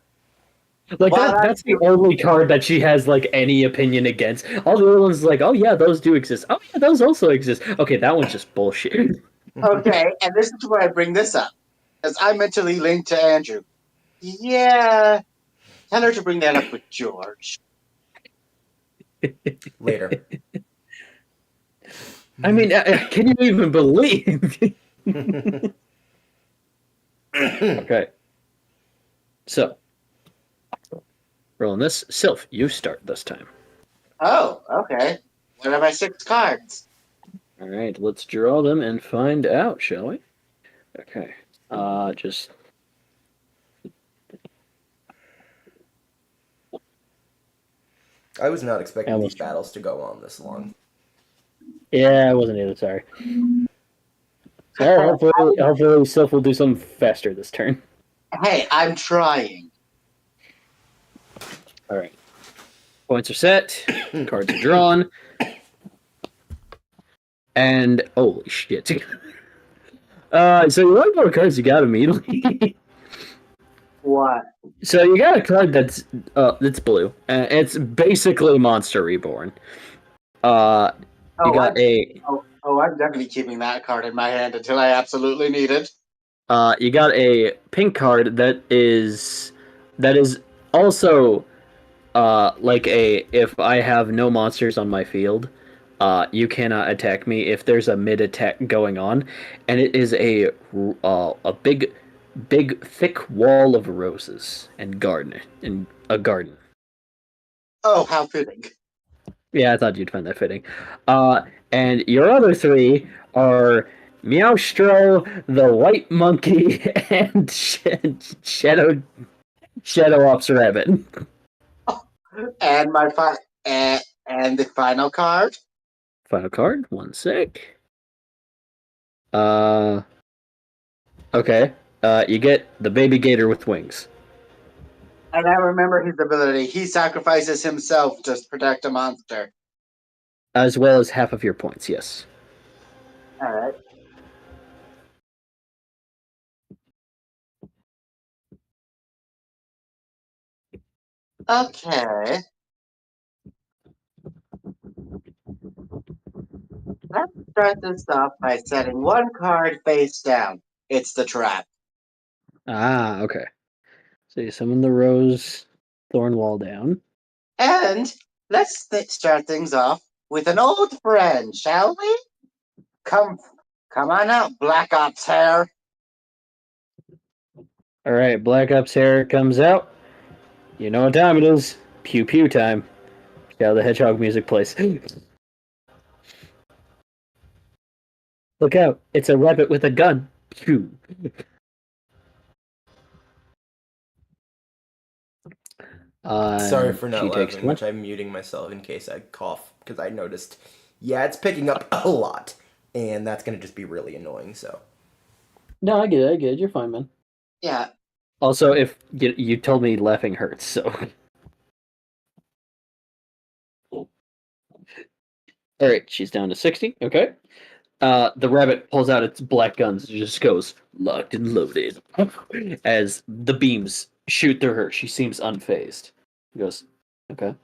Like While I'm that's the only card that she has like any opinion against. All the other ones like, oh yeah, those do exist. Oh yeah, those also exist. Okay, that one's just bullshit. okay, and this is where I bring this up, as I mentally linked to Andrew. Yeah, tell her to bring that up with George. Later. I mean, can you even believe? Okay. So, rolling this. Sylph, you start this time. Oh, okay. What are my 6 cards? All right, let's draw them and find out, shall we? Okay. Just I was not expecting Almost. these battles to go on this long. yeah, I wasn't either. Sorry. Sorry. Hopefully, Sylph will do something faster this turn. Hey, I'm trying. All right. Points are set. Cards are drawn. And holy shit. So you want more cards you got immediately. What? So you got a card that's blue. It's basically Monster Reborn. You got I'm definitely keeping that card in my hand until I absolutely need it. you got a pink card that is also like a if I have no monsters on my field, you cannot attack me if there's a mid attack going on, and it is a big thick wall of roses and a garden. Oh, how fitting. Yeah, I thought you'd find that fitting. And your other 3 are Meowstro, the White Monkey, and Shadow Ops Rabbit. And my and the final card. Final card. 1 sec. Okay. You get the baby gator with wings. And I remember his ability. He sacrifices himself to protect a monster. As well as half of your points, yes. Alright. Okay. Let's start this off by setting 1 card face down. It's the trap. Ah, okay. So you summon the Rose Thorn Wall down. And let's start things off with an old friend, shall we? Come on out, Black Ops hair. Alright, Black Ops hair comes out. You know what time it is. Pew pew time. Yeah, the Hedgehog music plays. Look out, it's a rabbit with a gun. Pew. Sorry for not she takes laughing much. I'm muting myself in case I cough, because I noticed, yeah, it's picking up a lot, and that's going to just be really annoying, so. No, I get it. You're fine, man. Yeah. Also, if you told me laughing hurts, so. Alright, she's down to 60. Okay. The rabbit pulls out its black guns and just goes, locked and loaded. As the beams shoot through her, she seems unfazed. He goes, okay.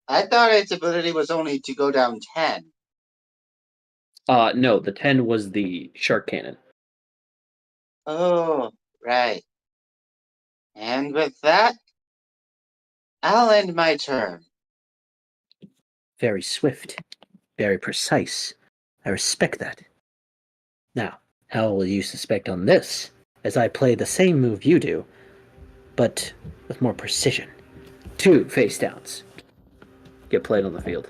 I thought its ability was only to go down 10. No, the 10 was the shark cannon. Oh, right. And with that, I'll end my turn. Very swift. Very precise. I respect that. Now, how will you suspect on this, as I play the same move you do, but with more precision? 2 face downs get played on the field.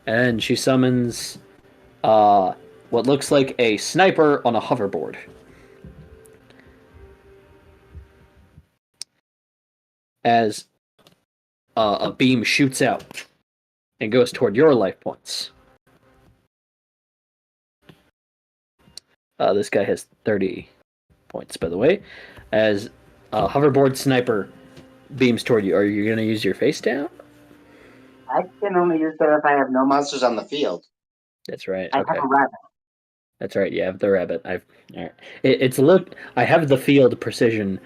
And she summons what looks like a sniper on a hoverboard. As a beam shoots out and goes toward your life points. This guy has 30 points, by the way. As a hoverboard sniper beams toward you. Are you going to use your face down? I can only use that if I have no monsters on the field. That's right. I Okay. have a rabbit. That's right. You have the rabbit. All right. It's look. I have the field precision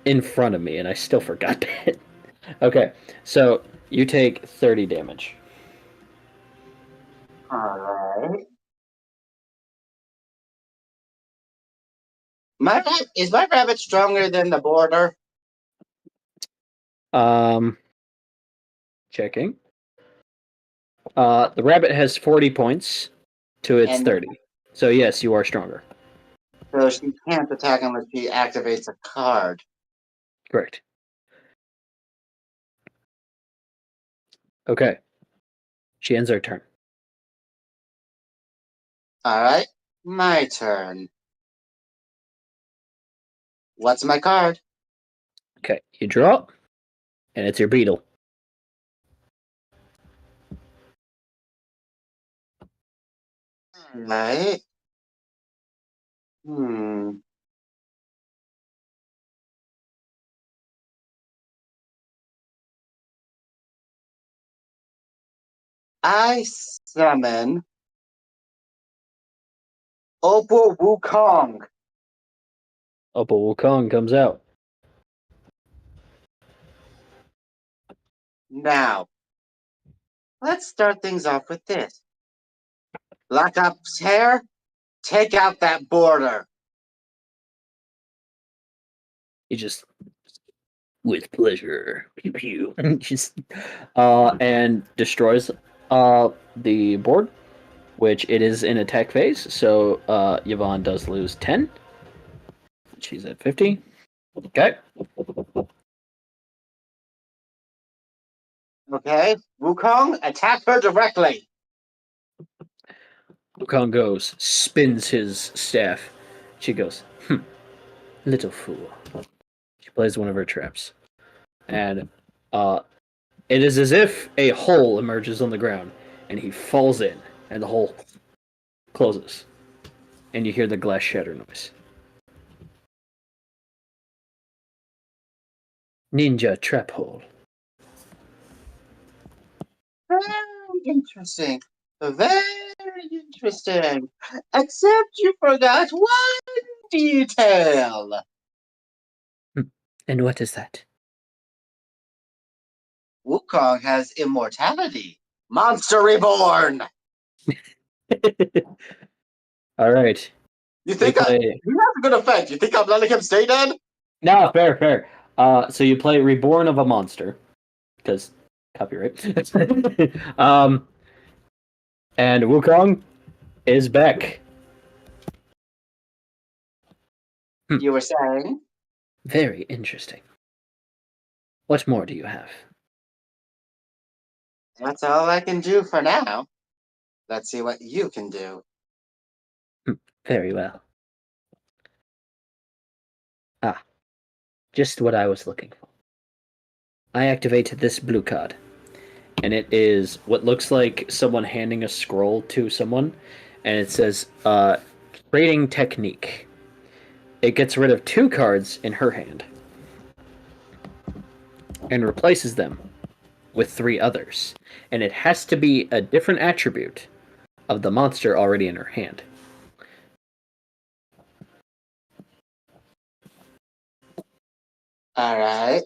in front of me, and I still forgot that. Okay, so you take 30 damage. Alright. Is my rabbit stronger than the border? Um, checking. The rabbit has 40 points to its And 30. So yes, you are stronger. so she can't attack unless she activates a card. Correct. Okay. She ends her turn. Alright, my turn. What's my card? Okay, you draw, and it's your beetle. Alright. Hmm. I summon Opal Wukong. Opal Wukong comes out. Now, let's start things off with this. Black Ops hair, take out that border. You just with pleasure. Pew pew. Just and destroys the board, which it is in attack phase. So Yvonne does lose 10. She's at 50. Okay. Okay, Wukong, attack her directly. Wukong goes, spins his staff. She goes, little fool. She plays one of her traps. And it is as if a hole emerges on the ground, and he falls in, and the hole closes. And you hear the glass shatter noise. Ninja trap hole. Very interesting. Very interesting. Except you forgot one detail. And what is that? Wukong has immortality. Monster Reborn. All right. You think play... he has a good effect? You think I'm letting him stay dead? No, fair. So you play Reborn of a Monster, because copyright. And Wukong is back. You were saying? Very interesting. What more do you have? That's all I can do for now. Let's see what you can do. Very well. Ah, just what I was looking for. I activate this blue card, and it is what looks like someone handing a scroll to someone, and it says, trading technique. It gets rid of 2 cards in her hand and replaces them with 3 others, and it has to be a different attribute of the monster already in her hand. Alright.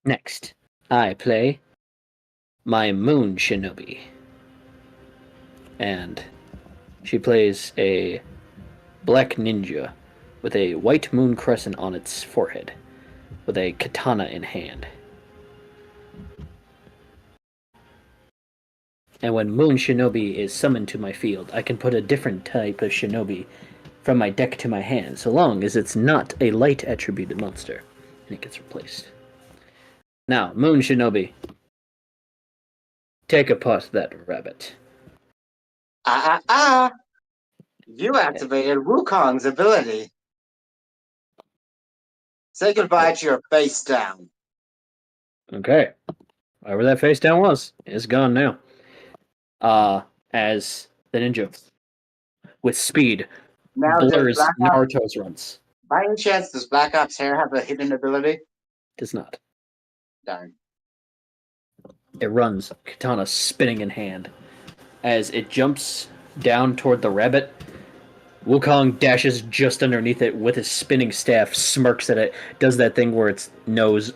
Next, I play my Moon Shinobi. And she plays a black ninja with a white moon crescent on its forehead, with a katana in hand. And when Moon Shinobi is summoned to my field, I can put a different type of shinobi from my deck to my hand, so long as it's not a light attributed monster, and it gets replaced. Now, Moon Shinobi, take apart that rabbit. You activated Wukong's ability. Say goodbye to your face down. Okay. Wherever that face down was, is gone now. As the ninja, with speed, Now, blurs Naruto's runs. by any chance, does Black Ops Hair have a hidden ability? Does not. Darn. It runs, katana spinning in hand. As it jumps down toward the rabbit, Wukong dashes just underneath it with his spinning staff, smirks at it, does that thing where its nose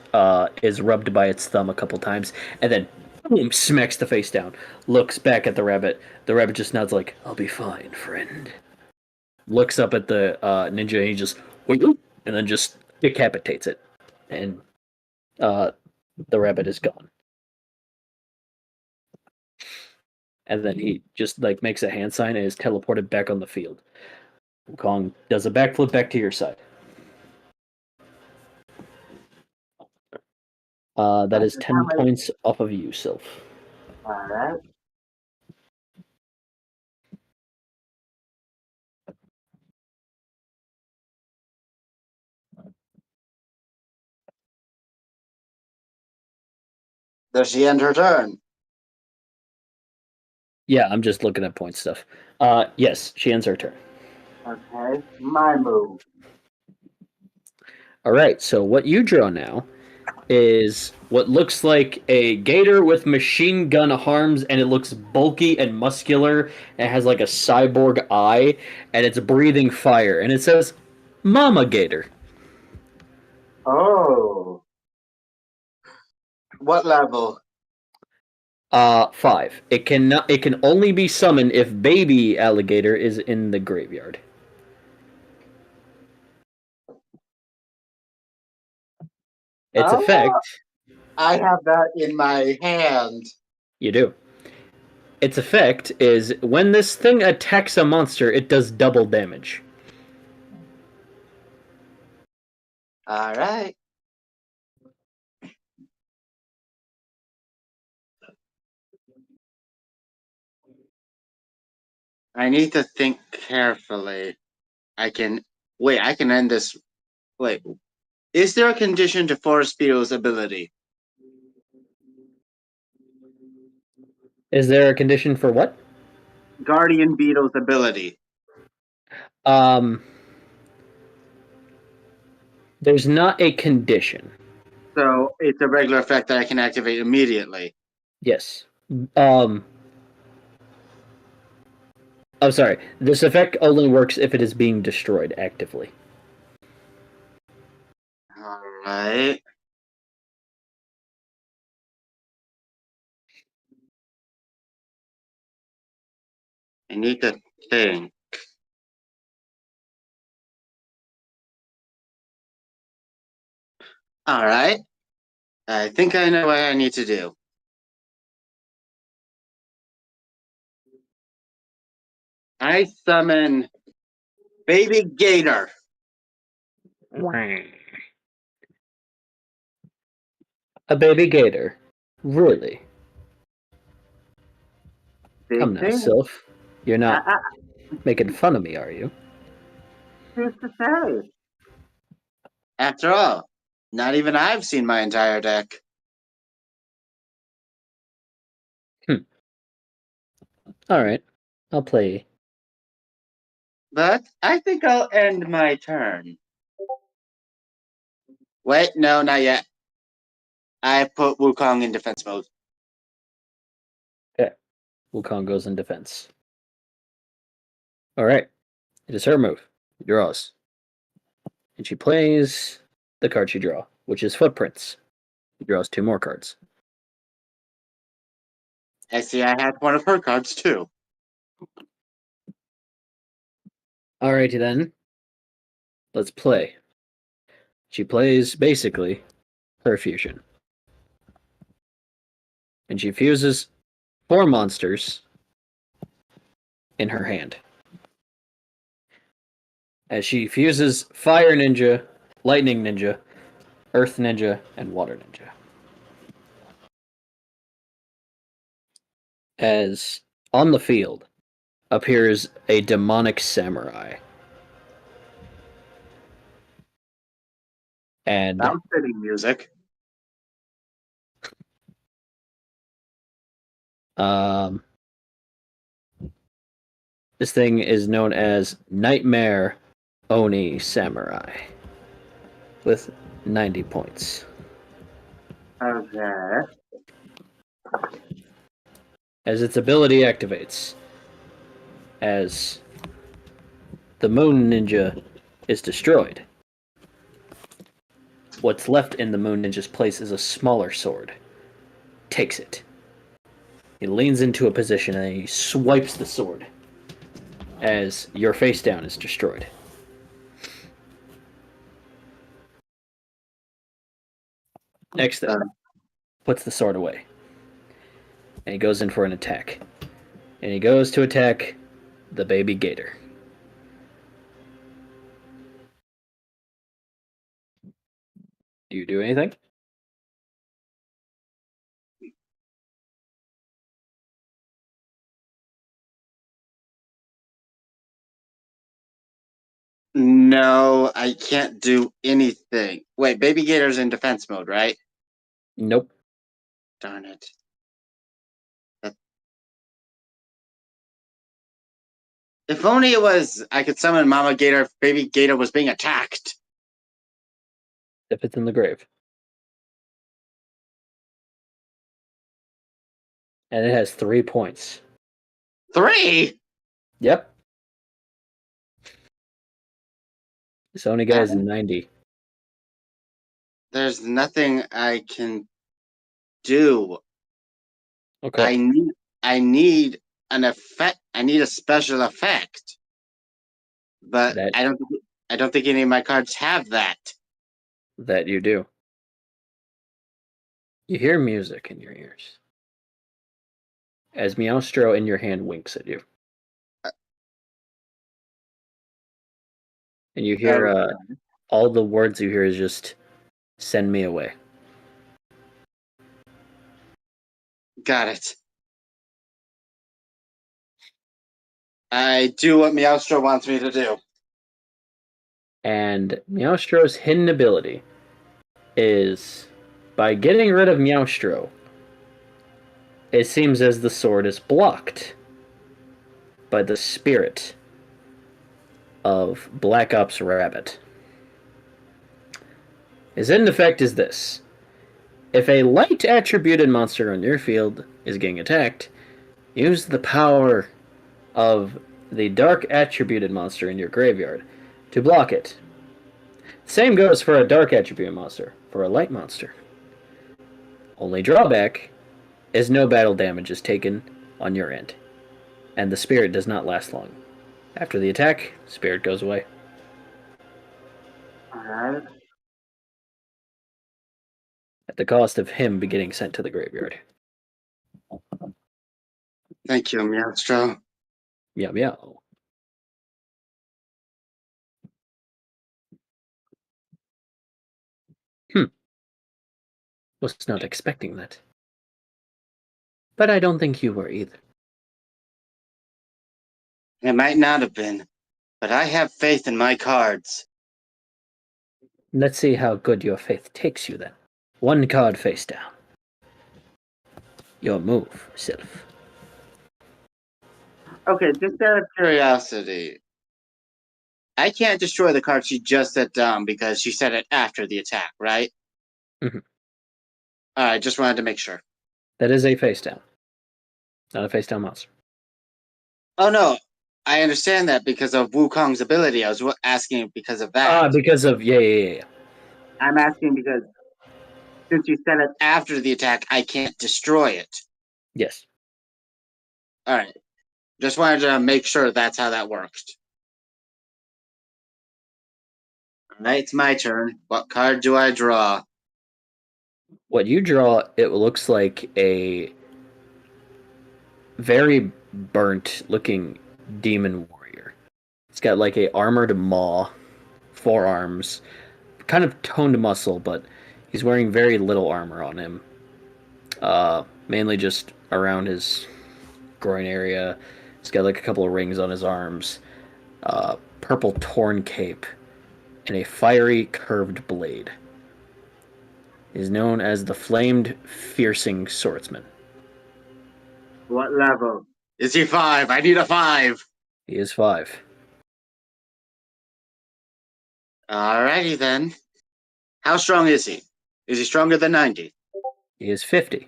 is rubbed by its thumb a couple times, and then boom, smacks the face down. Looks back at the rabbit. The rabbit just nods like, "I'll be fine, friend." Looks up at the ninja and he just, and then just decapitates it, and the rabbit is gone. And then he just like makes a hand sign and is teleported back on the field. Wukong does a backflip back to your side. That is 10 points off of you, Sylph. Alright. Does she end her turn? Yeah, I'm just looking at point stuff. Yes, she ends her turn. Okay, my move. All right, so what you draw now is what looks like a gator with machine gun arms, and it looks bulky and muscular. And it has like a cyborg eye, and it's breathing fire, and it says "Mama Gator." Oh. What level? 5. It cannot. It can only be summoned if baby alligator is in the graveyard. Its effect. I have that in my hand. You do. Its effect is when this thing attacks a monster, it does double damage. Alright. I need to think carefully. I can end this. Wait. Is there a condition to Forest Beetle's ability? Is there a condition for what? Guardian Beetle's ability. There's not a condition. So it's a regular effect that I can activate immediately. Yes. I'm sorry. This effect only works if it is being destroyed actively. Alright. I need to think. Alright. I think I know what I need to do. I summon Baby Gator. A baby gator. Really? Big Come now, thing. Sylph. You're not making fun of me, are you? Who's to say? After all, not even I've seen my entire deck. Alright. I'll play. But I think I'll end my turn. Wait, no, not yet. I put Wukong in defense mode. Okay. Wukong goes in defense. Alright. It is her move. She draws. And she plays the card she draw, which is Footprints. She draws 2 more cards. I see I had one of her cards too. Alrighty then. Let's play. She plays, basically, her fusion. And she fuses 4 monsters in her hand. As she fuses Fire Ninja, Lightning Ninja, Earth Ninja, and Water Ninja. As on the field appears a demonic samurai. And Sounds fitting music. This thing is known as Nightmare Oni Samurai with 90 points. Okay. As its ability activates, as the Moon Ninja is destroyed, what's left in the Moon Ninja's place is a smaller sword. Takes it. He leans into a position and he swipes the sword as your face down is destroyed. Next thing, puts the sword away. And he goes in for an attack. And he goes to attack the baby gator. Do you do anything? No, I can't do anything. Wait, Baby Gator's in defense mode, right? Nope. Darn it. If only it was I could summon Mama Gator if Baby Gator was being attacked. If it's in the grave. And it has 3 points. 3? Yep. This only guy's 90. There's nothing I can do. Okay. I need an effect. I need a special effect. But That I don't think any of my cards have that. that you do. You hear music in your ears. As Meowstro in your hand winks at you. And you hear all the words you hear is just send me away. Got it. I do what Meowstro wants me to do. And Meowstro's hidden ability is by getting rid of Meowstro, it seems as the sword is blocked by the spirit of Black Ops Rabbit. His hidden effect is this. If a light attributed monster on your field is getting attacked, use the power of the dark attributed monster in your graveyard to block it. Same goes for a dark attributed monster, for a light monster. Only drawback is no battle damage is taken on your end, and the spirit does not last long. After the attack, spirit goes away. Alright. At the cost of him getting sent to the graveyard. Thank you, Meowstro. Meow meow. Was not expecting that. But I don't think you were either. It might not have been, but I have faith in my cards. Let's see how good your faith takes you then. 1 card face down. Your move, Sylph. Okay, just out of curiosity, I can't destroy the card she just set down because she set it after the attack, right? Mhm. I just wanted to make sure. That is a face down. Not a face down monster. Oh no, I understand that because of Wukong's ability. I was asking because of that. Because of yeah. I'm asking because since you set it after the attack, I can't destroy it. Yes. All right, just wanted to make sure that's how that worked. All right, it's my turn. What card do I draw? What you draw, it looks like a very burnt looking demon warrior. It's got like a armored maw, 4 arms, kind of toned muscle, but he's wearing very little armor on him. Mainly just around his groin area. He's got like a couple of rings on his arms, purple torn cape, and a fiery curved blade. He's known as the Flamed Fiercing Swordsman. What level? Is he 5? I need a 5. He is 5. Alrighty then. How strong is he? Is he stronger than 90? He is 50.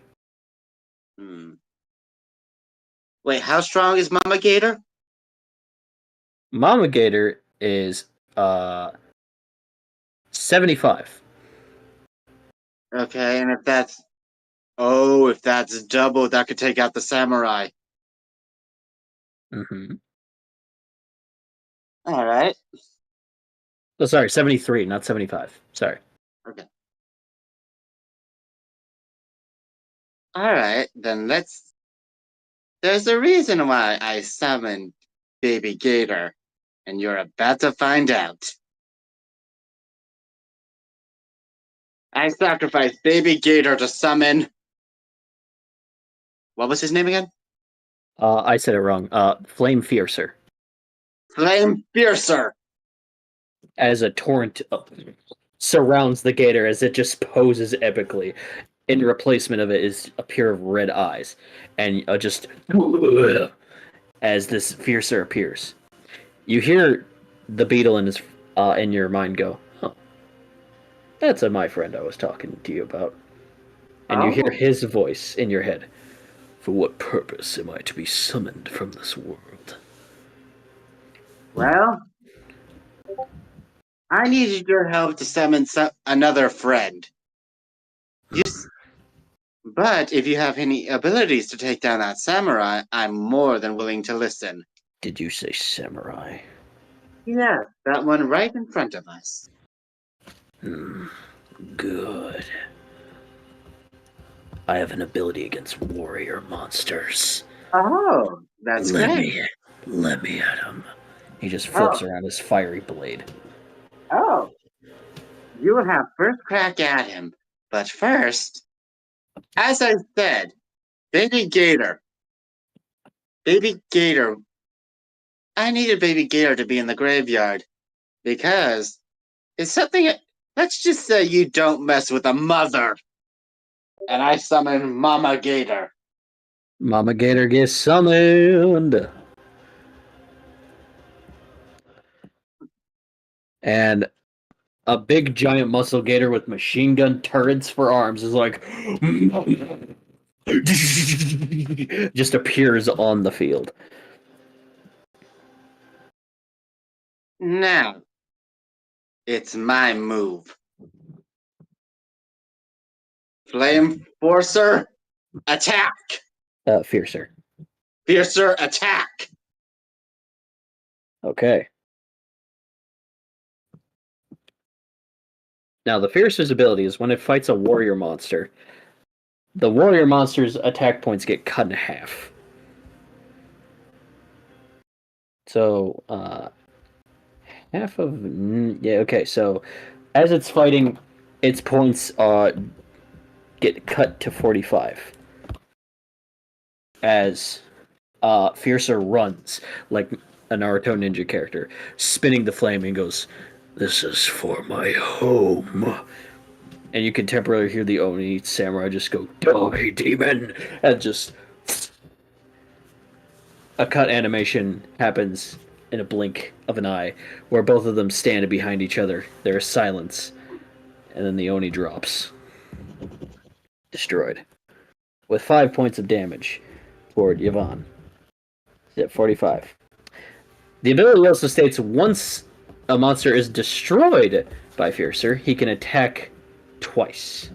Hmm. Wait, how strong is Mama Gator? Mama Gator is 75. Okay, and if that's double, that could take out the samurai. Mm-hmm. All right. Oh, sorry, 73, not 75. Sorry. Okay. All right, then let's. There's a reason why I summoned Baby Gator, and you're about to find out. I sacrificed Baby Gator to summon. What was his name again? I said it wrong. Flame Fiercer. Flame Fiercer. As a torrent surrounds the gator as it just poses epically. In replacement of it is a pair of red eyes. And just as this Fiercer appears. You hear the beetle in your mind go, huh, that's my friend I was talking to you about. And you hear Oh. his voice in your head. For what purpose am I to be summoned from this world? Well, I needed your help to summon another friend. But if you have any abilities to take down that samurai, I'm more than willing to listen. Did you say samurai? Yeah, that one right in front of us. Good. I have an ability against warrior monsters. Oh, that's great. Let me at him. He just flips Oh, around his fiery blade. oh. You will have first crack at him. But first, as I said, Baby Gator. Baby Gator. I needed Baby Gator to be in the graveyard because it's something. Let's just say you don't mess with a mother. And I summon Mama Gator. Mama Gator gets summoned. And a big giant muscle gator with machine gun turrets for arms is like just appears on the field. Now, it's my move. Flame Forcer, attack! Fiercer. Fiercer, attack! Okay. Now the Fiercer's ability is when it fights a warrior monster, the warrior monster's attack points get cut in half. So, half of yeah, okay. So, as it's fighting, its points get cut to 45. As Fiercer runs like a Naruto ninja character, spinning the flame and goes, "This is for my home." And you can temporarily hear the Oni samurai just go, "Die, demon!" And just a cut animation happens in a blink of an eye, where both of them stand behind each other. There is silence, and then the Oni drops, destroyed, with 5 points of damage toward Yvonne. He's at 45. The ability also states once a monster is destroyed by Fiercer, he can attack twice.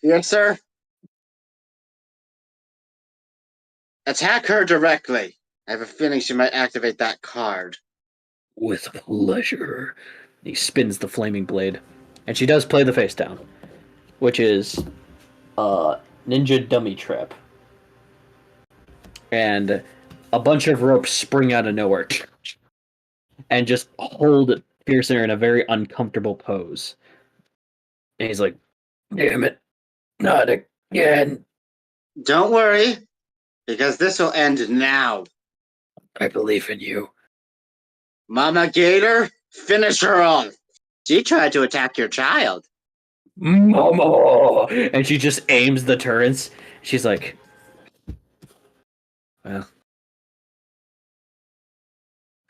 Fiercer, attack her directly. I have a feeling she might activate that card. With pleasure. He spins the flaming blade, and she does play the face down, which is ninja dummy trap. And a bunch of ropes spring out of nowhere and just hold Fiercer in a very uncomfortable pose. And he's like, "Damn it, not again. Don't worry, because this will end now. I believe in you." Mama Gator, finish her off. She tried to attack your child. Mama! And she just aims the turrets. She's like, well,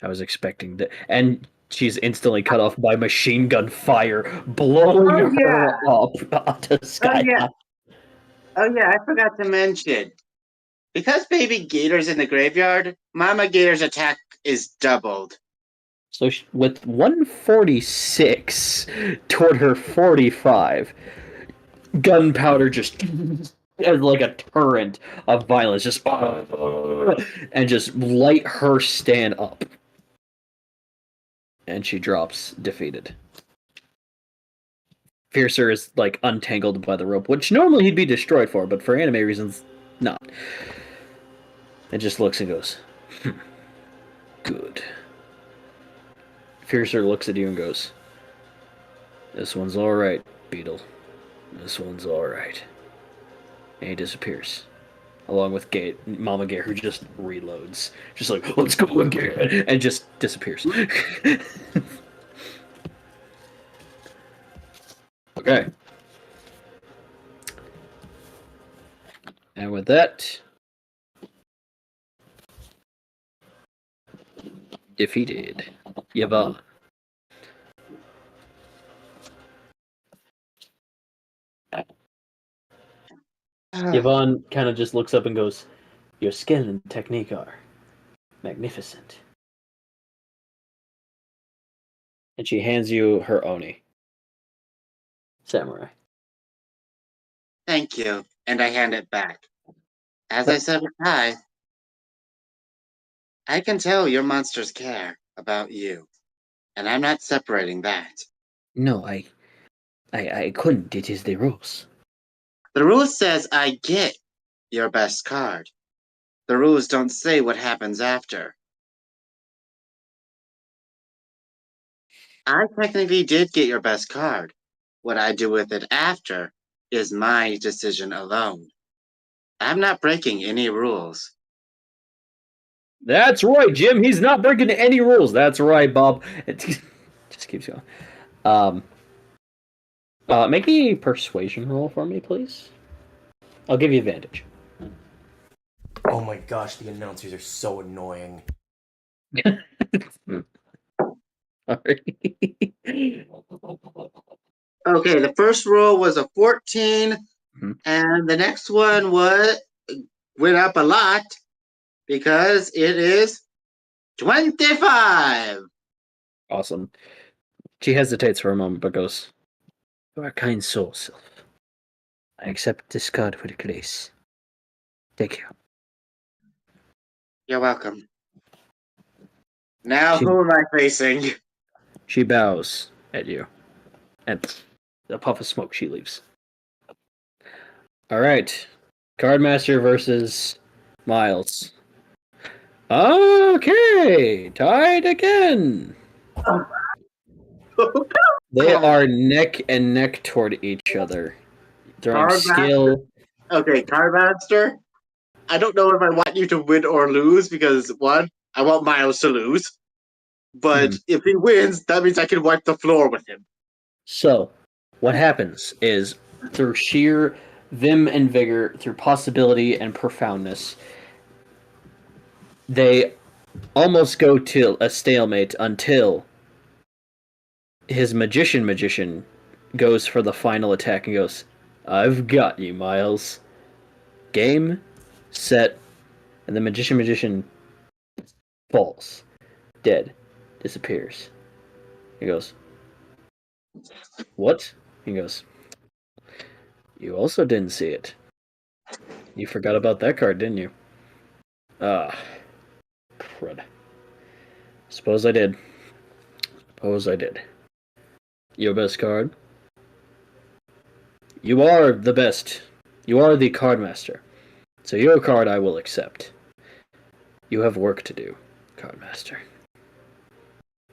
I was expecting that. And she's instantly cut off by machine gun fire, blowing her up onto sky. Oh yeah, I forgot to mention. Because baby Gator's in the graveyard, Mama Gator's attack is doubled. So with 146 toward her 45, gunpowder just as like a torrent of violence, just and just light her stand up, and she drops defeated. Fiercer is like untangled by the rope, which normally he'd be destroyed for, but for anime reasons, not. And just looks and goes, good. Fiercer looks at you and goes, this one's alright, Beetle. This one's alright. And he disappears. Along with Mama Gare, who just reloads. Just like, let's go again! And just disappears. Okay. And with that, defeated Yvonne. Yvonne kind of just looks up and goes, your skill and technique are magnificent. And she hands you her Oni. Samurai. Thank you, and I hand it back. As I said with Kai, I can tell your monsters care about you, and I'm not separating that. No, I couldn't. It is the rules. The rule says I get your best card. The rules don't say what happens after. I technically did get your best card. What I do with it after is my decision alone. I'm not breaking any rules. That's right, Jim. He's not breaking any rules. That's right, Bob. It just keeps going. Make me a persuasion roll for me, please. I'll give you advantage. Oh my gosh, the announcers are so annoying. Sorry. Okay, the first roll was a 14, and the next one went up a lot because it is 25. Awesome. She hesitates for a moment, but goes, you are a kind soul, Sylph. I accept this card with grace. Take care. You're welcome. Now, who am I facing? She bows at you. And a puff of smoke, she leaves. Alright. Cardmaster versus Miles. Okay! Tied again! They are neck and neck toward each other. Throwing skill. Okay, Cardmaster. I don't know if I want you to win or lose because, one, I want Miles to lose. But if he wins, that means I can wipe the floor with him. So, what happens is, through sheer vim and vigor, through possibility and profoundness, they almost go to a stalemate until his magician goes for the final attack and goes, I've got you, Miles. Game, set, and the magician falls. Dead. Disappears. He goes, what? He goes, you also didn't see it. You forgot about that card, didn't you? Ah. Crud. Suppose I did. Your best card? You are the best. You are the card master. So your card I will accept. You have work to do, card master.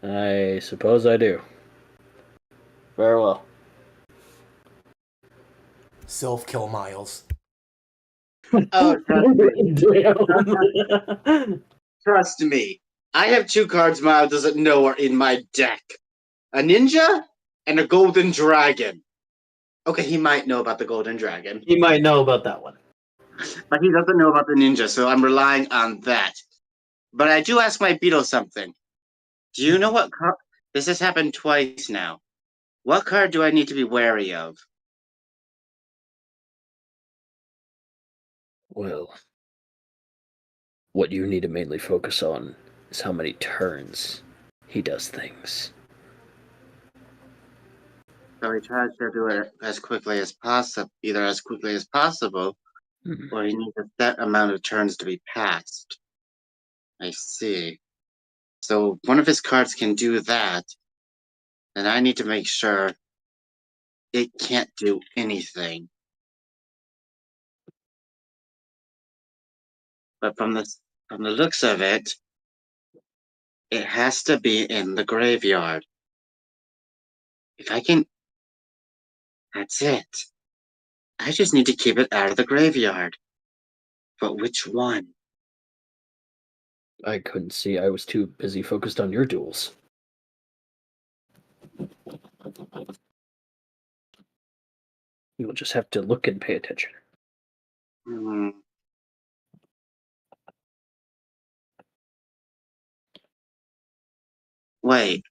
I suppose I do. Very well. Sylph, kill Miles. Oh, trust me. I have two cards Miles doesn't know are in my deck. A ninja and a golden dragon. Okay, he might know about the golden dragon. He might know about that one. But he doesn't know about the ninja, so I'm relying on that. But I do ask my beetle something. Do you know what This has happened twice now. What card do I need to be wary of? Well, what you need to mainly focus on is how many turns he does things. So he tries to do it as quickly as possible, either as quickly as possible, or he needs a set amount of turns to be passed. I see. So one of his cards can do that, and I need to make sure it can't do anything. But from the looks of it, it has to be in the graveyard. If I can, that's it. I just need to keep it out of the graveyard. But which one? I couldn't see. I was too busy focused on your duels. You'll just have to look and pay attention. Hmm. Wait,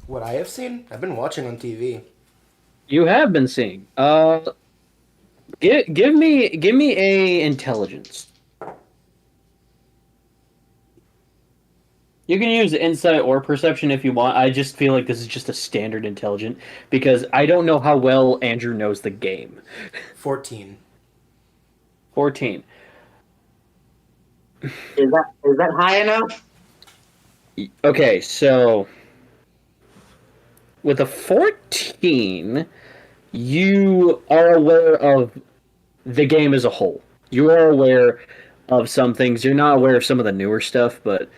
What I have seen? I've been watching on TV. You have been seeing. Give me a intelligence. You can use insight or perception if you want. I just feel like this is just a standard intelligent because I don't know how well Andrew knows the game. 14. 14. is that high enough? Okay, so with a 14, you are aware of the game as a whole. You are aware of some things. You're not aware of some of the newer stuff, but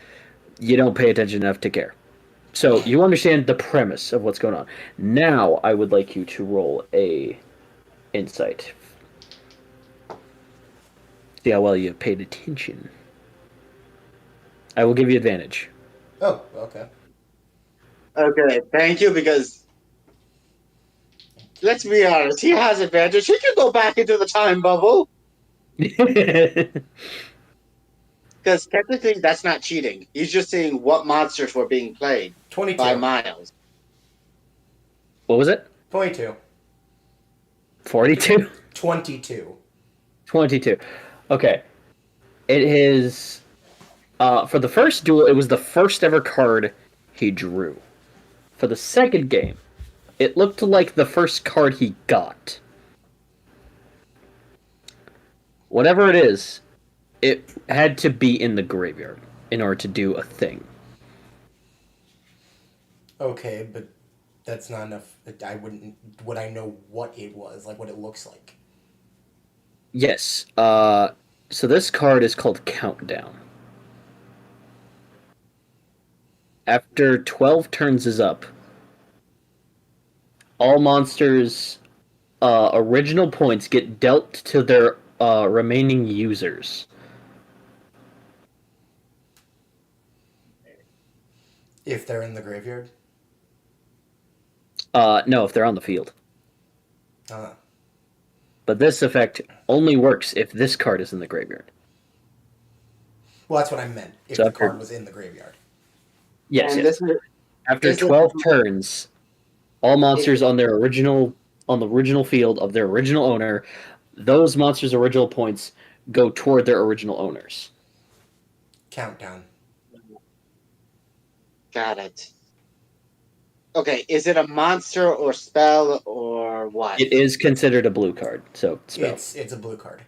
you don't pay attention enough to care. So you understand the premise of what's going on. Now I would like you to roll a insight. See how well you paid attention. I will give you advantage. Oh, okay. Okay, thank you, because let's be honest, he has advantage. He can go back into the time bubble. Because technically that's not cheating. He's just seeing what monsters were being played 22. by Miles. What was it? 22. 42? 22. 22. Okay. It is... for the first duel, it was the first ever card he drew. For the second game, it looked like the first card he got. Whatever it is, it had to be in the graveyard in order to do a thing. Okay, but that's not enough. Would I know what it was? Like, what it looks like? Yes. So this card is called Countdown. After 12 turns is up, all monsters' original points get dealt to their remaining users. If they're in the graveyard? No, if they're on the field. But this effect only works if this card is in the graveyard. Well, that's what I meant. If So the after- card was in the graveyard. Yes, And yes. After this is- 12 turns, all monsters on the original field of their original owner, those monsters' original points go toward their original owners. Countdown. Got it. Okay, is it a monster or spell or what? It is considered a blue card, so spell. It's a blue card.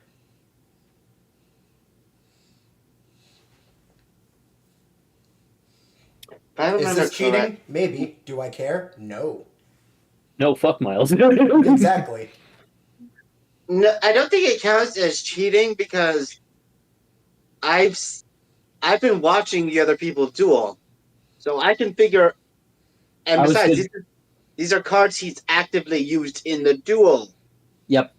If I Is remember this cheating? correct- Maybe. Do I care? No. No, fuck Miles. Exactly. No, I don't think it counts as cheating because I've been watching the other people duel, so I can figure. And I was besides, just- these are cards he's actively used in the duel. Yep.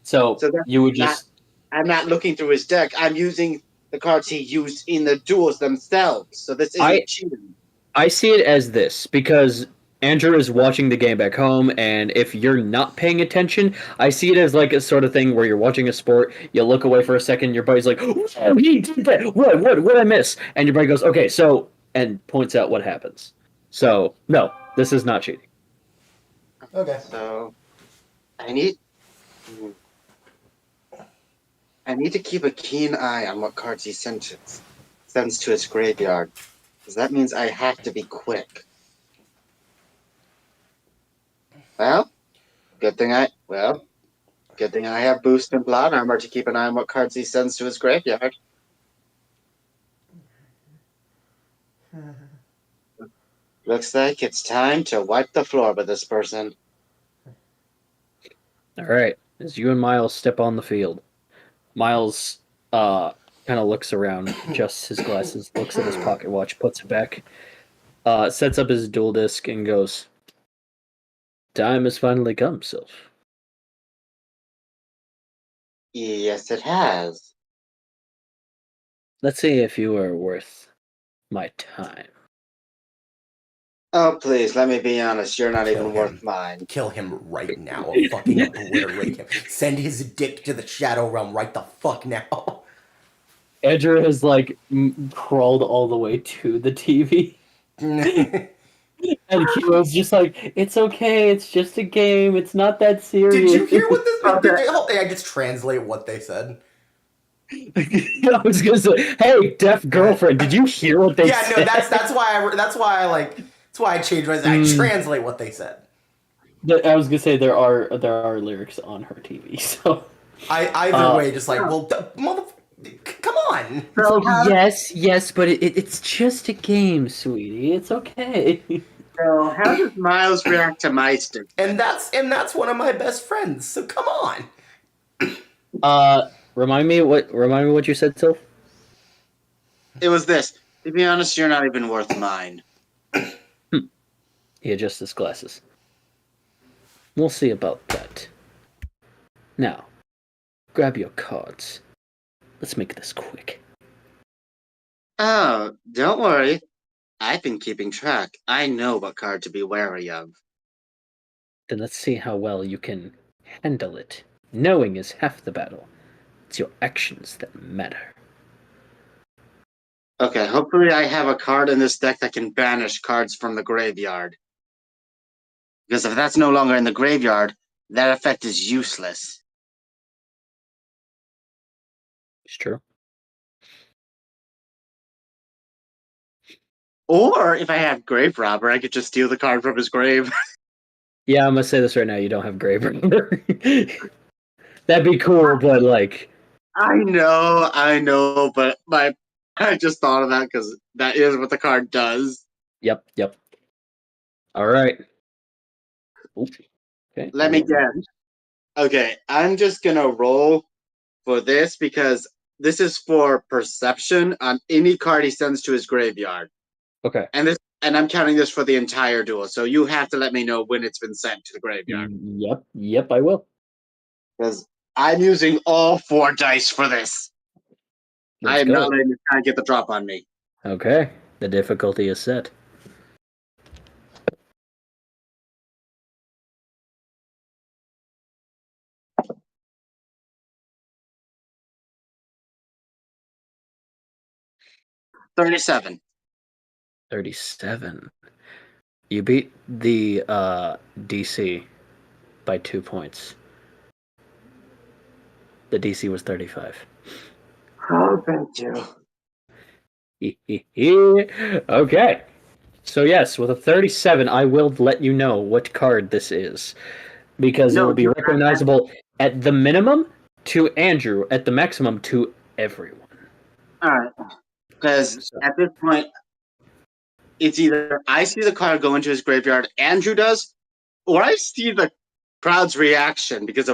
So So that's you would just I'm not looking through his deck. I'm using the cards he used in the duels themselves. So this isn't cheating. I see it as this because Andrew is watching the game back home, and if you're not paying attention, I see it as like a sort of thing where you're watching a sport, you look away for a second, your buddy's like, "Oh, he did that! What did I miss?" And your buddy goes, "Okay, so and points out what happens. So, no, this is not cheating. Okay. So I need I need to keep a keen eye on what cards he sends to his graveyard. Because that means I have to be quick. Well, good thing I have boost and plot armor to keep an eye on what cards he sends to his graveyard. Looks like it's time to wipe the floor with this person. All right, as you and Miles step on the field, Miles kind of looks around, adjusts his glasses, looks at his pocket watch, puts it back, sets up his dual disc, and goes, "Time has finally come, Sylph." Yes, it has. Let's see if you are worth my time. Oh, please, let me be honest. You're not Kill even him. worth mine. Kill him right now. I'll fucking obliterate him. Send his dick to the Shadow Realm right the fuck now. Andrew has crawled all the way to the TV, Did and Kilo's just like, "It's okay. It's just a game. It's not that serious." you hear what this? Okay. I just translate what they said. I was gonna say, "Hey, deaf girlfriend, did you hear what they said?" Yeah, no, that's why I changed my. I translate what they said. I was gonna say there are lyrics on her TV, so Either way, just like, well, come on. So yes, but it's just a game, sweetie. It's okay. So how does Miles react to my stick? And that's one of my best friends. So come on. Remind me what you said, Sylph. It was this. To be honest, you're not even worth mine. He adjusts his glasses. We'll see about that. Now, grab your cards. Let's make this quick. Oh, don't worry. I've been keeping track. I know what card to be wary of. Then let's see how well you can handle it. Knowing is half the battle. It's your actions that matter. Okay, hopefully I have a card in this deck that can banish cards from the graveyard. Because if that's no longer in the graveyard, that effect is useless. It's true. Or if I have Grave Robber, I could just steal the card from his grave. Yeah, I'm gonna say this right now. You don't have Grave Robber. That'd be cool, but I know, but I just thought of that because that is what the card does. Yep. All right. Oops. Okay. Let me guess. Okay, I'm just gonna roll for this because this is for perception on any card he sends to his graveyard. Okay. And I'm counting this for the entire duel, so you have to let me know when it's been sent to the graveyard. Yep, I will. Because I'm using all 4 dice for this. I am not letting this guy get the drop on me. Okay. The difficulty is set. $37. 37. You beat the DC by 2 points. The DC was 35. Oh, thank you. Okay. So yes, with a 37, I will let you know what card this is. Because it will be recognizable at the minimum to Andrew, at the maximum to everyone. Alright. Because at this point, it's either I see the card go into his graveyard, Andrew does, or I see the crowd's reaction because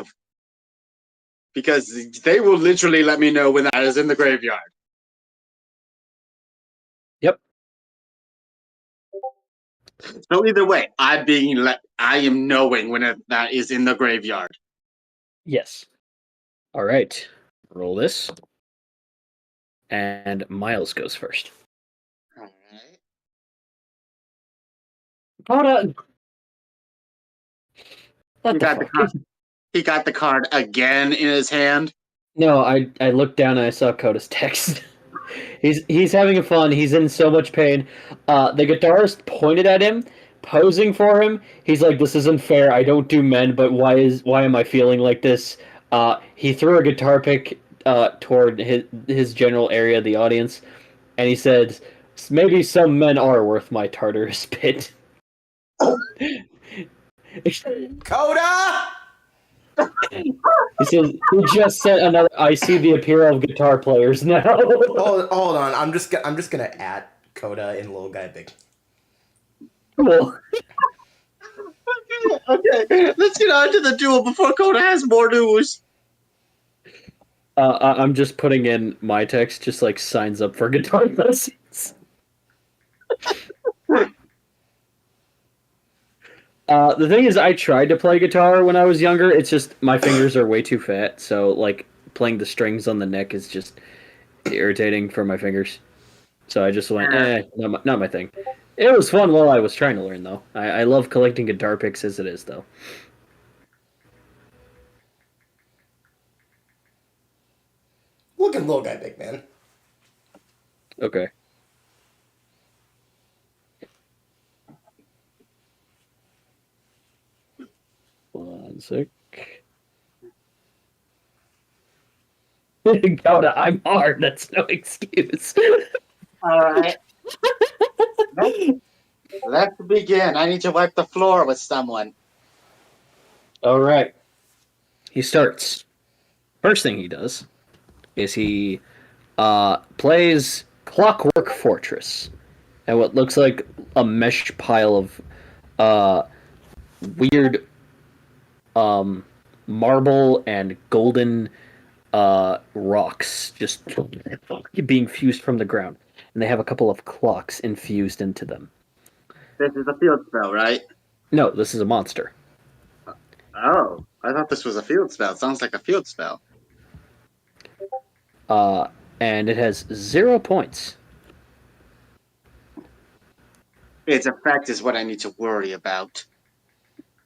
they will literally let me know when that is in the graveyard. Yep. So either way, I am knowing when that is in the graveyard. Yes. All right. Roll this. And Miles goes first. Alright. Hold on. What the fuck? He got the card again in his hand. No, I looked down and I saw Coda's text. He's having fun. He's in so much pain. The guitarist pointed at him, posing for him. He's like, "This isn't fair. I don't do men, but why am I feeling like this?" He threw a guitar pick toward his general area, the audience, and he said, "Maybe some men are worth my Tartarus pit." Coda! He says, "He just said another. I see the appeal of guitar players now." Hold on. I'm just gonna add Coda in Little Guy Big. Cool. Okay, let's get on to the duel before Coda has more news. I'm just putting in my text, just like signs up for guitar lessons. The thing is, I tried to play guitar when I was younger. It's just my fingers are way too fat, so like playing the strings on the neck is just irritating for my fingers. So I just went, not my thing. It was fun while I was trying to learn, though. I love collecting guitar picks as it is, though. Look at Little Guy Big, man. Okay. One sec. God, I'm hard. That's no excuse. All right. Let's begin. I need to wipe the floor with someone. All right. He starts. First thing he does is he plays Clockwork Fortress, and what looks like a mesh pile of weird marble and golden rocks just being fused from the ground, and they have a couple of clocks infused into them. This is a field spell, right? No, this is a monster. Oh, I thought this was a field spell. It sounds like a field spell. And it has 0 points. Its effect is what I need to worry about.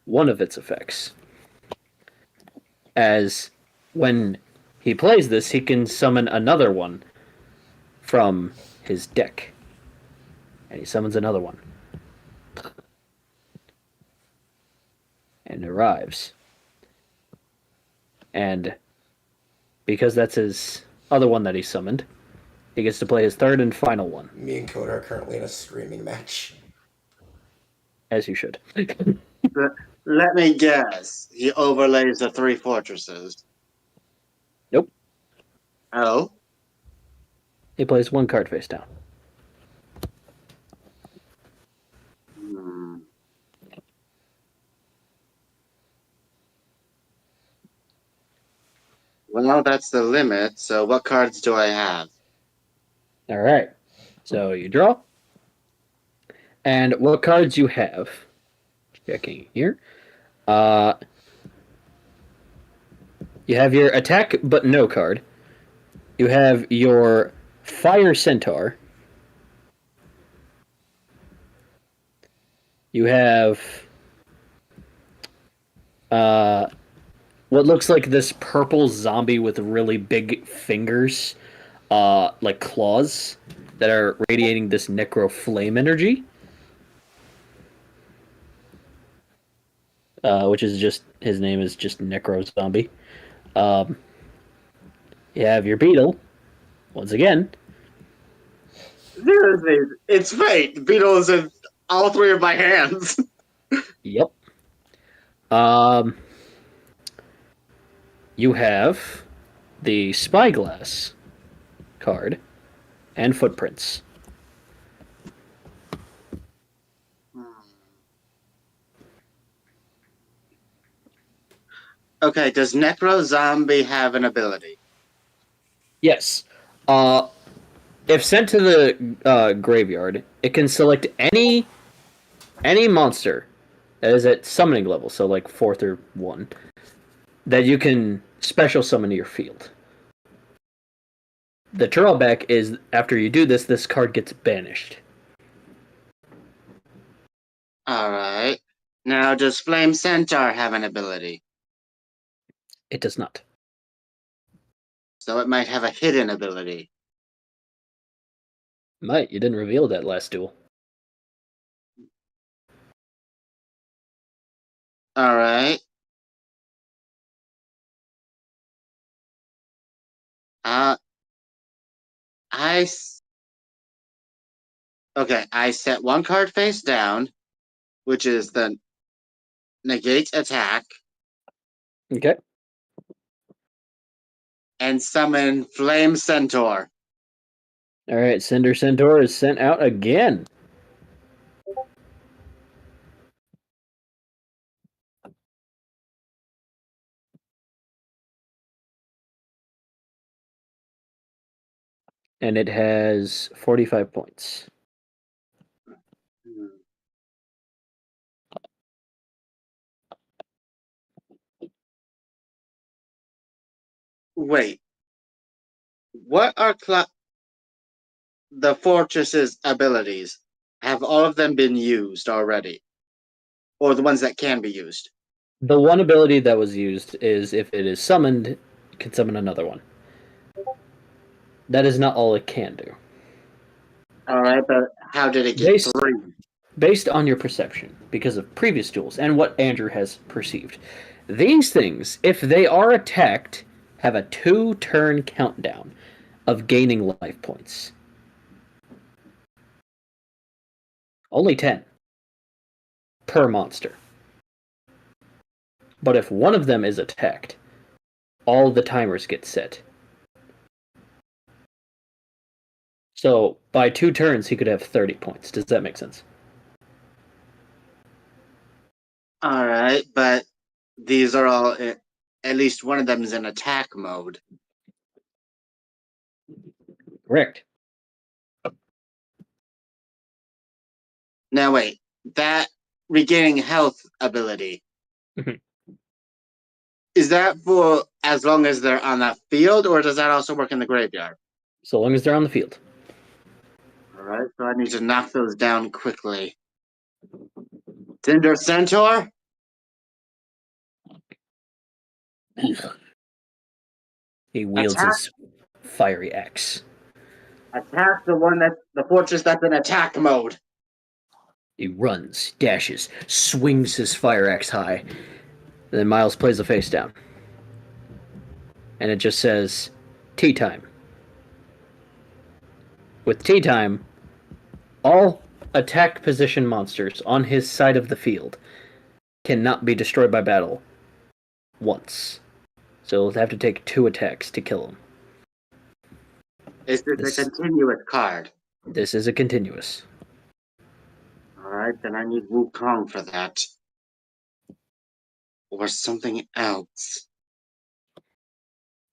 One of its effects. As when he plays this, he can summon another one from his deck. And he summons another one. And arrives. And because that's his other one that he summoned, he gets to play his third and final one. Me and Coda are currently in a screaming match. As you should. Let me guess. He overlays the 3 fortresses. Nope. Oh? He plays one card face down. Well, that's the limit. So what cards do I have? All right. So you draw. And what cards you have? Checking here. You have your attack but no card. You have your Fire Centaur. You have what looks like this purple zombie with really big fingers, like claws, that are radiating this necro flame energy. Which is just, his name is just Necro Zombie. You have your beetle, once again. Seriously, it's fate. The beetle is in all 3 of my hands. Yep. You have the Spyglass card and Footprints. Okay, does Necro Zombie have an ability? Yes. If sent to the graveyard, it can select any monster that is at summoning level, so like 4th or 1, that you can special summon to your field. The drawback is after you do this, this card gets banished. Alright. Now, does Flame Centaur have an ability? It does not. So it might have a hidden ability. Might, you didn't reveal that last duel. All right. Uh, I s- okay. I set one card face down, which is the negate attack, Okay. and summon Flame Centaur. All right, Cinder Centaur is sent out again. And it has 45 points. Wait, what are the fortress's abilities? Have all of them been used already, or the ones that can be used? The one ability that was used is if it is summoned, it can summon another one. That is not all it can do. All right, but how did it get three? Based on your perception, because of previous duels and what Andrew has perceived, these things, if they are attacked, have a 2-turn countdown of gaining life points. Only 10 per monster. But if one of them is attacked, all the timers get set. So by 2 turns, he could have 30 points. Does that make sense? All right, but these are all. At least one of them is in attack mode. Correct. Now wait, that regaining health ability. Mhm. Is that for as long as they're on that field, or does that also work in the graveyard? So long as they're on the field. All right, so I need to knock those down quickly. Cinder Centaur? He wields Attack. his fiery axe. Attack the fortress that's in attack mode. He runs, dashes, swings his fire axe high. And then Miles plays the face down. And it just says, tea time. With tea time, all attack position monsters on his side of the field cannot be destroyed by battle once. So he'll have to take 2 attacks to kill him. Is this a continuous card? This is a continuous. All right, then I need Wukong for that. Or something else.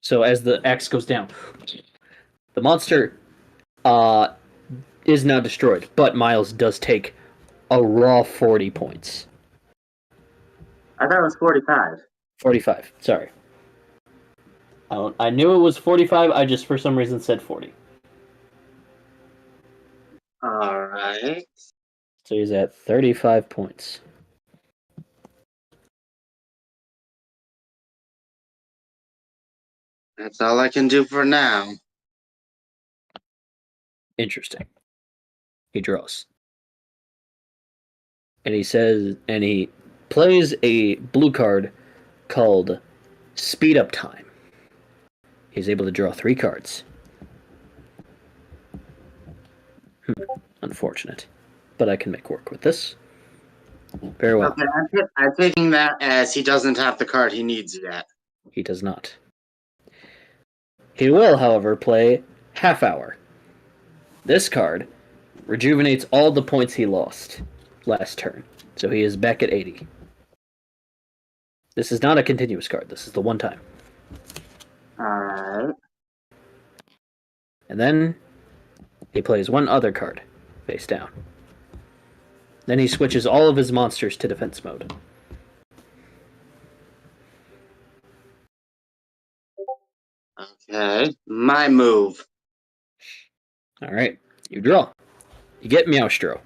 So as the axe goes down, the monster is now destroyed, but Miles does take a raw 40 points. I thought it was 45. 45, sorry. I knew it was 45, I just for some reason said 40. All right. So he's at 35 points. That's all I can do for now. Interesting. He draws. And he plays a blue card called Speed Up Time. He's able to draw 3 cards. Unfortunate. But I can make work with this. Very well. Okay, I'm taking that as he doesn't have the card he needs yet. He does not. He will, however, play Half Hour. This card rejuvenates all the points he lost last turn. So he is back at 80. This is not a continuous card. This is the one time. Alright. And then he plays one other card, face down. Then he switches all of his monsters to defense mode. Okay, my move. Alright, you draw. You get Meowstro.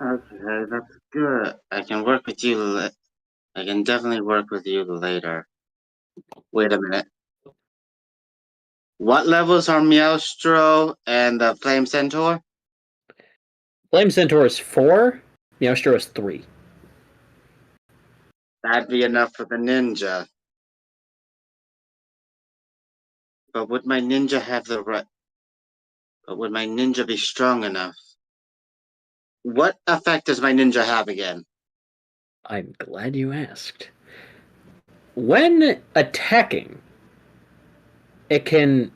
Okay, that's good. I can work with you. I can definitely work with you later. Wait a minute. What levels are Meowstro and the Flame Centaur? Flame Centaur is 4, Meowstro is 3. That'd be enough for the ninja. But would my ninja have the right? But would my ninja be strong enough? What effect does my ninja have again? I'm glad you asked. When attacking, it can,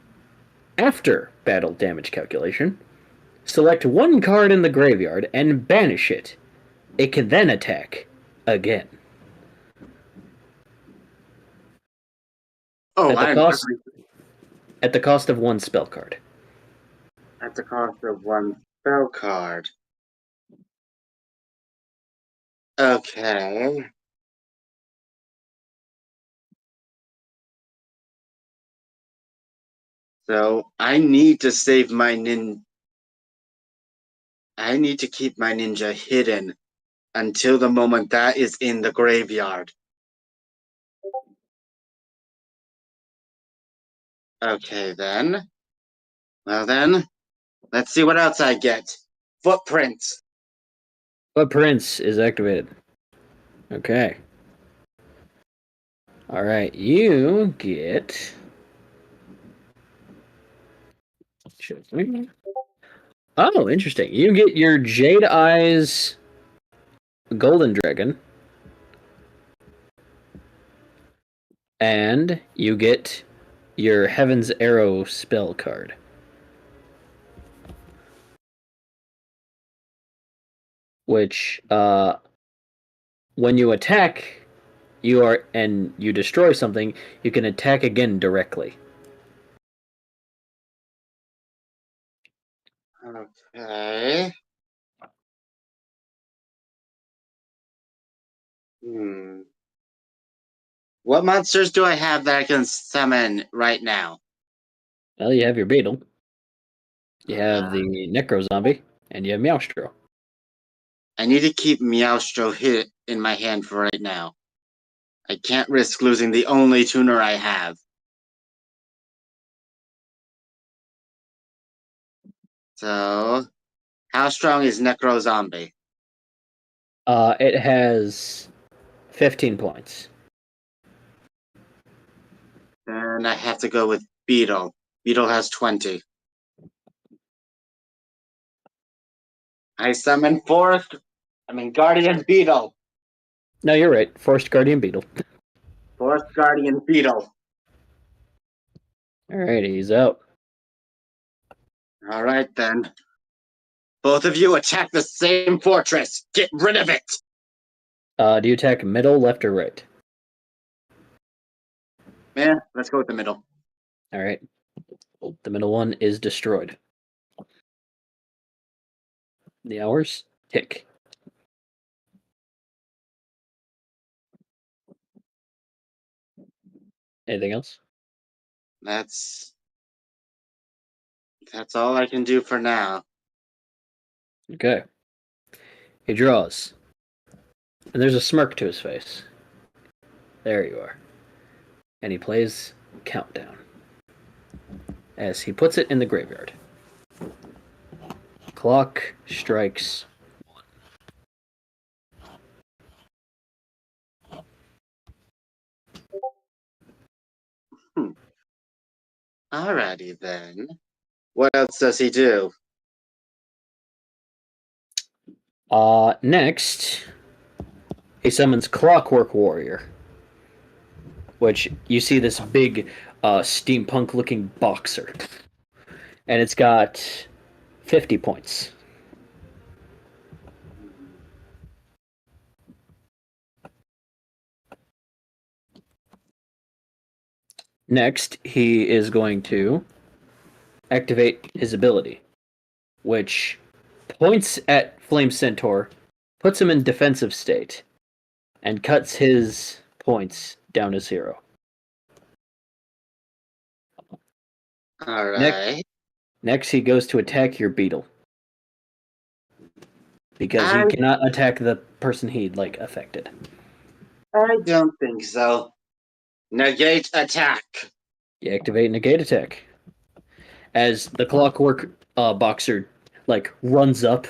after battle damage calculation, select one card in the graveyard and banish it. It can then attack again. Oh, At the cost of one spell card. At the cost of one spell card. Okay. So I need to save my I need to keep my ninja hidden until the moment that is in the graveyard. Okay, then. Well, then, let's see what else I get. Footprints. Footprints is activated. Okay. Alright, you get. Oh, interesting. You get your Jade Eyes Golden Dragon. And you get your Heaven's Arrow spell card. Which, when you attack, and you destroy something, you can attack again directly. Okay. What monsters do I have that I can summon right now? Well, you have your Beetle. You have the Necro Zombie, and you have Meowstro. I need to keep Meowstro hit in my hand for right now. I can't risk losing the only tuner I have. So, how strong is Necro Zombie? It has 15 points. Then I have to go with Beetle. Beetle has 20. I summon Guardian Beetle. No, you're right. Forest Guardian Beetle. Forest Guardian Beetle. Alright, he's out. Alright then. Both of you attack the same fortress. Get rid of it. Do you attack middle, left, or right? Man, let's go with the middle. Alright. The middle one is destroyed. The hours tick. Anything else? That's all I can do for now. Okay. He draws. And there's a smirk to his face. There you are. And he plays Countdown. As he puts it in the graveyard. Clock strikes 1. Alrighty then. What else does he do? Next, he summons Clockwork Warrior. Which, you see this big, steampunk-looking boxer. And it's got 50 points. Next, he is going to activate his ability, which points at Flame Centaur, puts him in defensive state, and cuts his points down to 0. Alright. Next, he goes to attack your Beetle. Because he cannot attack the person he, affected. I don't think so. Negate attack. You activate Negate Attack. as the clockwork boxer like runs up,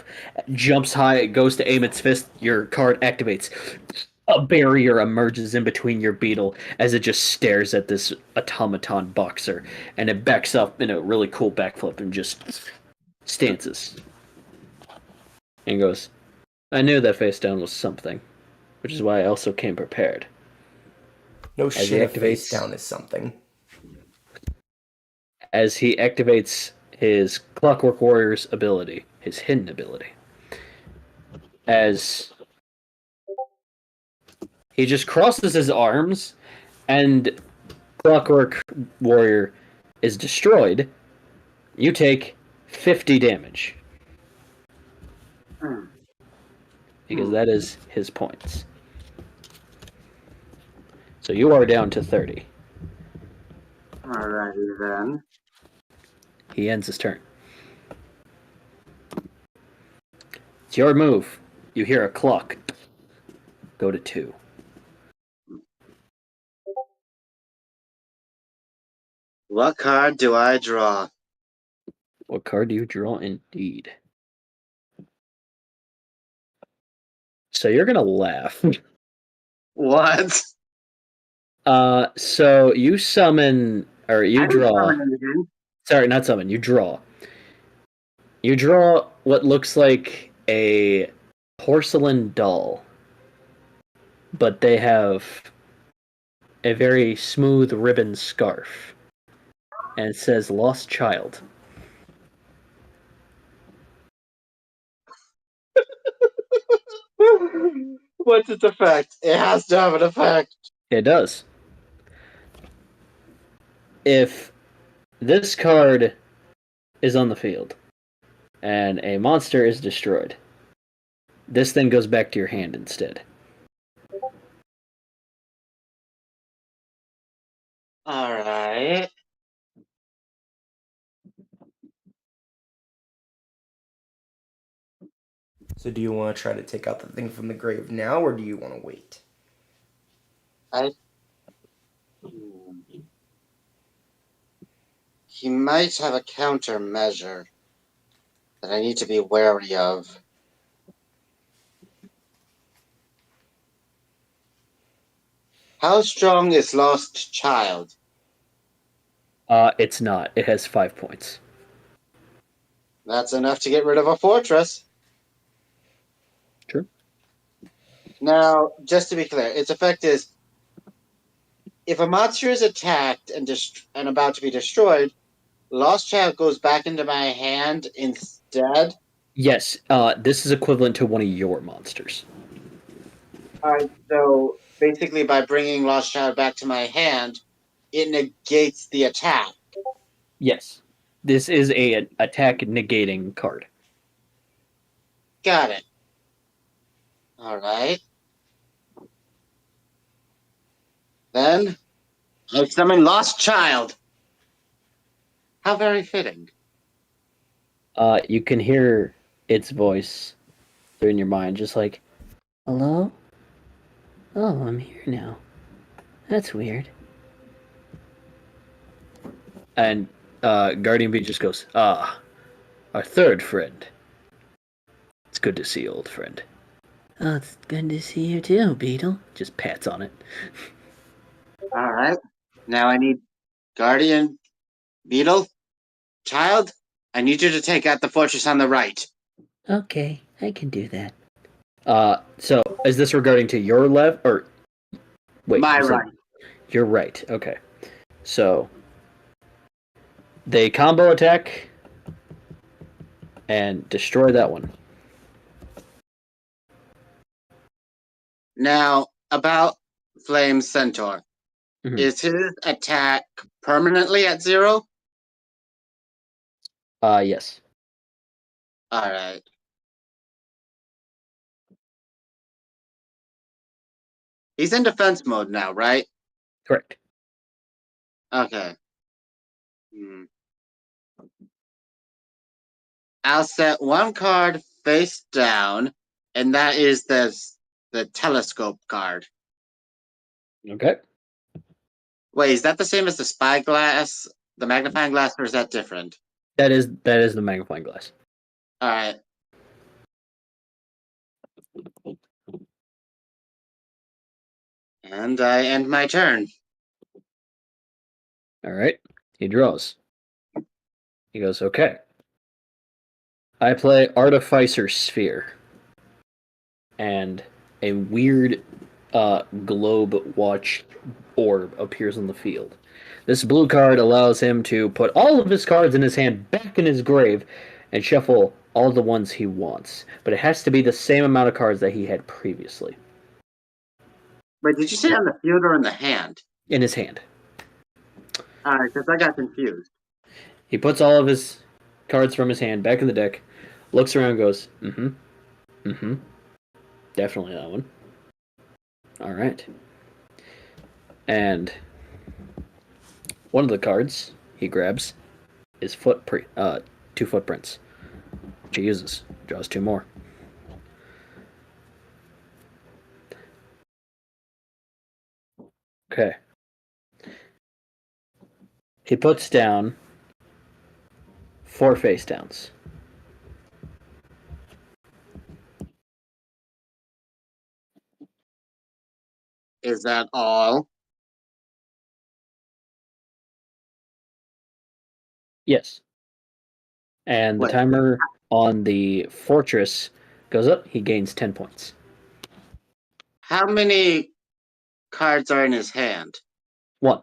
jumps high, goes to aim its fist. Your card activates. A barrier emerges in between your beetle as it just stares at this automaton boxer, and it backs up in a really cool backflip and just stances and goes, "I knew that face down was something, which is why I also came prepared." No As he shit, a face activates, down is something. as he activates his Clockwork Warrior's ability, his hidden ability, as he just crosses his arms and Clockwork Warrior is destroyed, you take 50 damage. Because that is his points. So you are down to 30. Alrighty then. He ends his turn. It's your move. You hear a clock. Go to 2. What card do I draw? What card do you draw? Indeed. So you're gonna laugh. What? So you summon, or you I didn't draw. summon anything. Sorry, not summon. You draw. You draw what looks like a porcelain doll, but they have a very smooth ribbon scarf, and it says "Lost Child." What's its effect? It has to have an effect. It does. If this card is on the field and a monster is destroyed, this thing goes back to your hand instead. Alright. So do you want to try to take out the thing from the grave now, or do you want to wait? He might have a countermeasure that I need to be wary of. How strong is Lost Child? It's not. It has 5 points. That's enough to get rid of a fortress. True. Now, just to be clear, its effect is if a monster is attacked and about to be destroyed, Lost Child goes back into my hand instead. Yes, this is equivalent to one of your monsters. Alright, so basically by bringing Lost Child back to my hand, it negates the attack. Yes. This is a attack negating card. Got it. Alright. Then, I summon Lost Child. How very fitting. You can hear its voice through in your mind, just like, "Hello? Oh, I'm here now. That's weird." And Guardian Bee just goes, "Ah, our third friend. It's good to see you, old friend." "Oh, it's good to see you too, Beetle." Just pats on it. Alright. Now I need Guardian, Beetle, Child. I need you to take out the fortress on the right. Okay, I can do that. So is this regarding to your left or wait? My you said right. You're right. Okay. So they combo attack and destroy that one. Now, about Flame Centaur. Mhm. Is his attack permanently at 0? Yes. Alright. He's in defense mode now, right? Correct. Okay. I'll set one card face down, and that is the telescope card. Okay. Wait, is that the same as the spyglass, the magnifying glass, or is that different? That is the magnifying glass. All right. And I end my turn. All right. He draws. He goes, okay. I play Artificer Sphere. And a weird globe watch orb appears on the field. This blue card allows him to put all of his cards in his hand back in his grave and shuffle all the ones he wants. But it has to be the same amount of cards that he had previously. Wait, did you say on the field or in the hand? In his hand. All right, because I got confused. He puts all of his cards from his hand back in the deck, looks around and goes, definitely that one. All right. And one of the cards he grabs is two footprints, which he uses. Draws two more. Okay. He puts down 4 face downs. Is that all? Yes. And the Wait. timer on the fortress goes up. He gains 10 points. How many cards are in his hand? 1.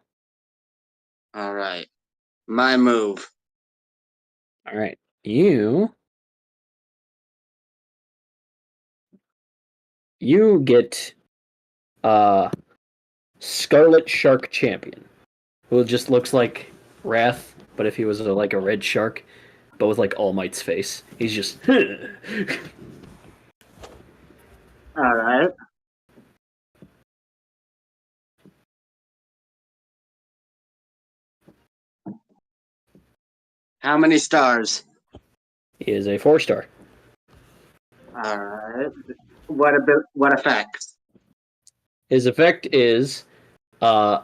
All right. My move. All right. You get Scarlet Shark Champion, who just looks like Wrath, but if he was like a red shark, but with like All Might's face. He's just All right. How many stars? he is a 4-star. All right. What effects? His effect is so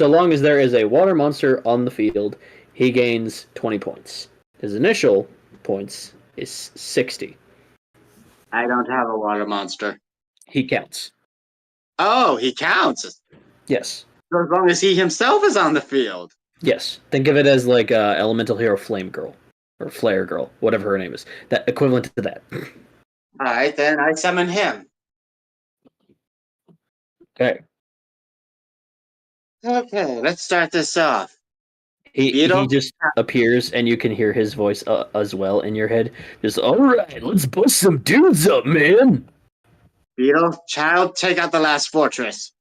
long as there is a water monster on the field, he gains 20 points. His initial points is 60. I don't have a water monster. He counts. Oh, he counts. Yes. So as long as he himself is on the field. Yes. Think of it as like Elemental Hero Flame Girl. Or Flare Girl, whatever her name is. That equivalent to that. All right, then I summon him. Okay. Okay, let's start this off. He just appears, and you can hear his voice as well in your head. Just, all right, let's bust some dudes up, man. Beetle, child, take out the last fortress.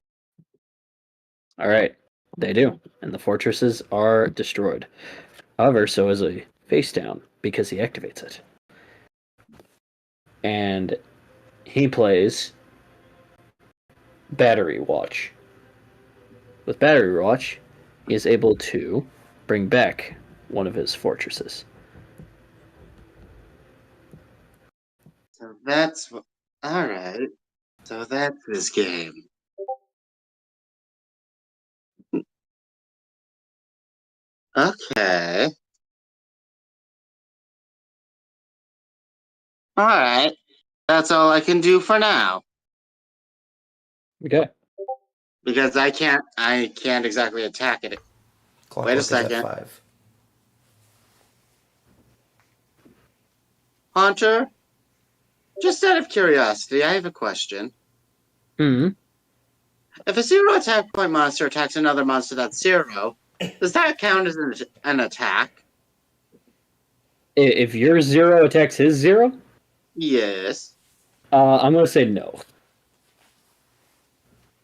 All right, they do, and the fortresses are destroyed. However, so is a face down because he activates it, and he plays Battery Watch. With Battery Watch, he is able to bring back one of his fortresses. So that's all right. So that's this game. Okay. All right. That's all I can do for now. Okay. Because I can't exactly attack it. Clockwork Wait a is at second. 5. Hunter, just out of curiosity, I have a question. Hmm. If a 0 attack point monster attacks another monster that's 0, does that count as an attack? If your 0 attacks his 0, Yes. I'm gonna say no.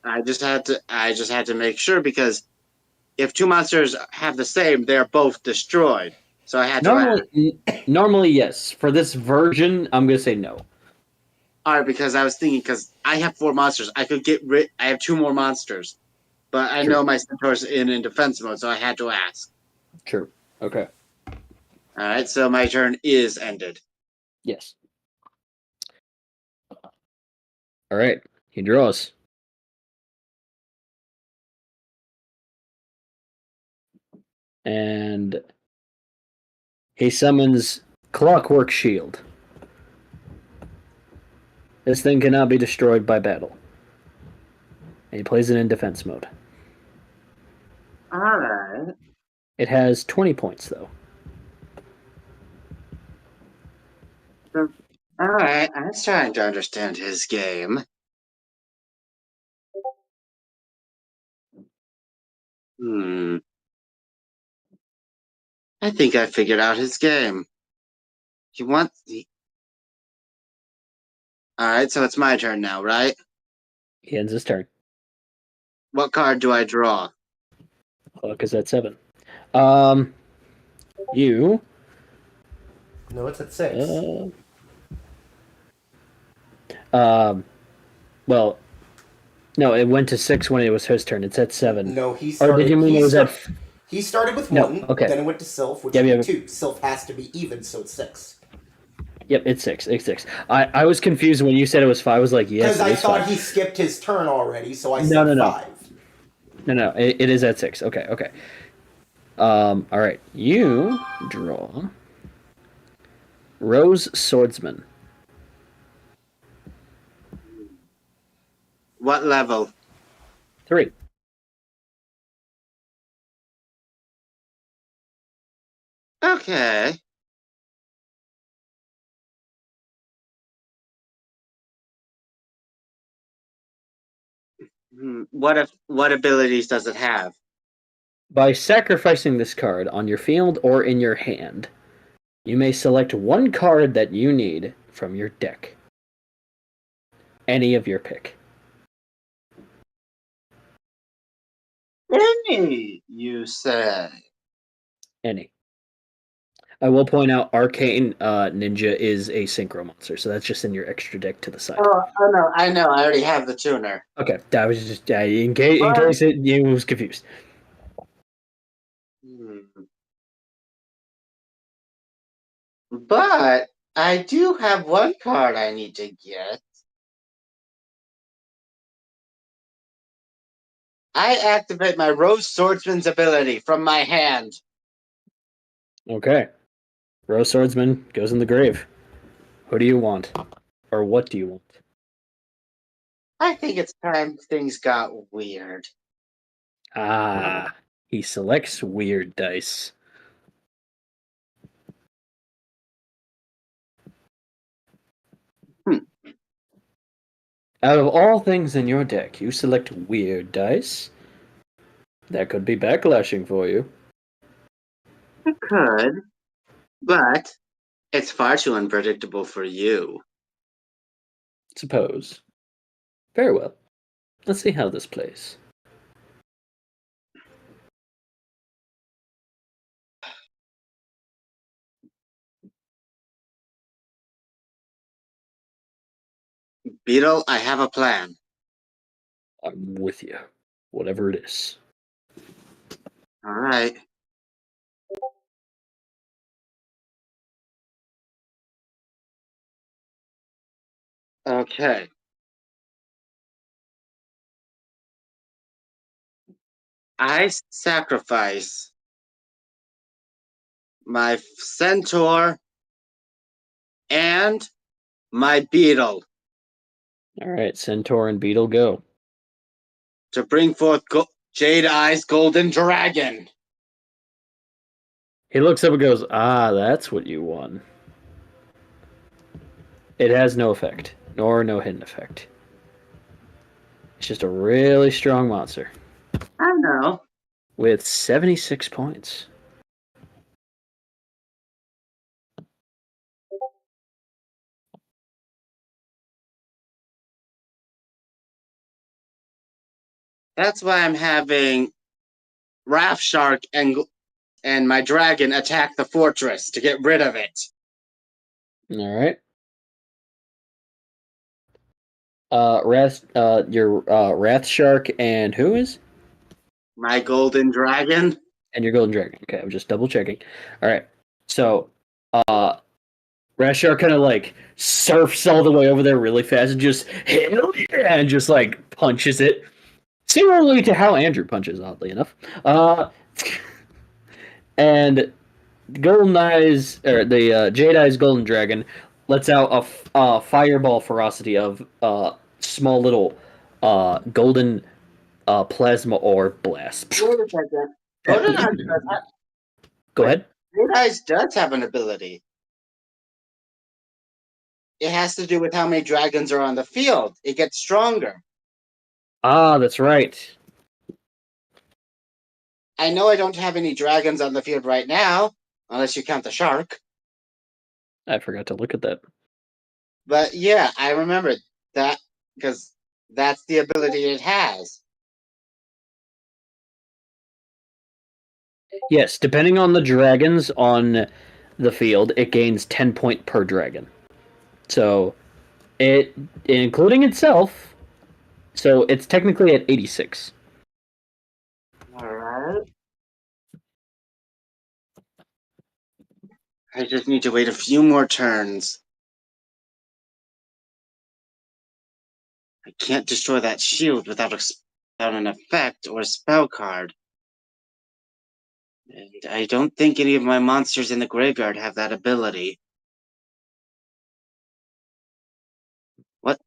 I just had to make sure because if two monsters have the same, they're both destroyed. So I had to ask. Normally, yes. For this version, I'm gonna say no. All right, because I was thinking because I have 4 monsters, I could get rid. I have 2 more monsters, but I True. know my centaur's in defense mode, so I had to ask. True. Okay. All right, so my turn is ended. Yes. All right. He draws. And He summons Clockwork Shield. This thing cannot be destroyed by battle. And he plays it in defense mode. Alright. It has 20 points, though. Alright, I'm trying to understand his game. I think I figured out his game. He wants the. Alright, so it's my turn now, right? He ends his turn. What card do I draw? Clock is at 7. You. No, it's at 6. Well, no, it went to 6 when it was his turn. It's at 7. No, he started. Or did you mean it was at? He started with No, 1, okay. then it went to Sylph, which Yeah, is 2. Sylph has to be even, so it's 6. Yep, it's 6. It's 6. I was confused when you said it was 5. I was like, yes, Because I thought 5. he skipped his turn already, so I said No. 5. No, it is at 6. Okay. All right. You draw Rose Swordsman. What level? 3. Okay. What abilities does it have? By sacrificing this card on your field or in your hand, you may select one card that you need from your deck. Any of your pick. Any, you say? Any. I will point out Arcane Ninja is a synchro monster, so that's just in your extra deck to the side. Oh no, I know. I already have the tuner. Okay, that was just in case you was confused. But I do have one card I need to get. I activate my Rose Swordsman's ability from my hand. Okay. Rose Swordsman goes in the grave. Who do you want? Or what do you want? I think it's time things got weird. Ah, he selects weird dice. Out of all things in your deck, you select weird dice. That could be backlashing for you. It could, but it's far too unpredictable for you. Suppose. Very well. Let's see how this plays. Beetle, I have a plan. I'm with you. Whatever it is. All right. Okay. I sacrifice my centaur and my beetle Alright, Centaur and Beetle go. to bring forth Jade Eye's golden dragon. He looks up and goes, ah, that's what you won. It has no effect, nor no hidden effect. It's just a really strong monster. I know. With 76 points. That's why I'm having Wrath Shark and my dragon attack the fortress to get rid of it. Alright. Your Wrath Shark and who is? My golden dragon. And your Golden Dragon. Okay, I'm just double checking. Alright. So, Wrath Shark kind of like surfs all the way over there really fast and just hell yeah, and just like punches it. Similarly to how Andrew punches, oddly enough. And Golden Eyes, or the Jade Eyes Golden Dragon, lets out a fireball ferocity of small little golden plasma orb blast. Wait a second. Golden Eyes does have, Go ahead. Golden Eyes does have an ability. It has to do with how many dragons are on the field. It gets stronger. Ah, that's right. I know I don't have any dragons on the field right now, unless you count the shark. I forgot to look at that. But yeah, I remember that because that's the ability it has. Yes, depending on the dragons on the field, it gains 10 point per dragon. So, it including itself, so it's technically at 86. Alright. I just need to wait a few more turns. I can't destroy that shield without an effect or a spell card. And I don't think any of my monsters in the graveyard have that ability. What?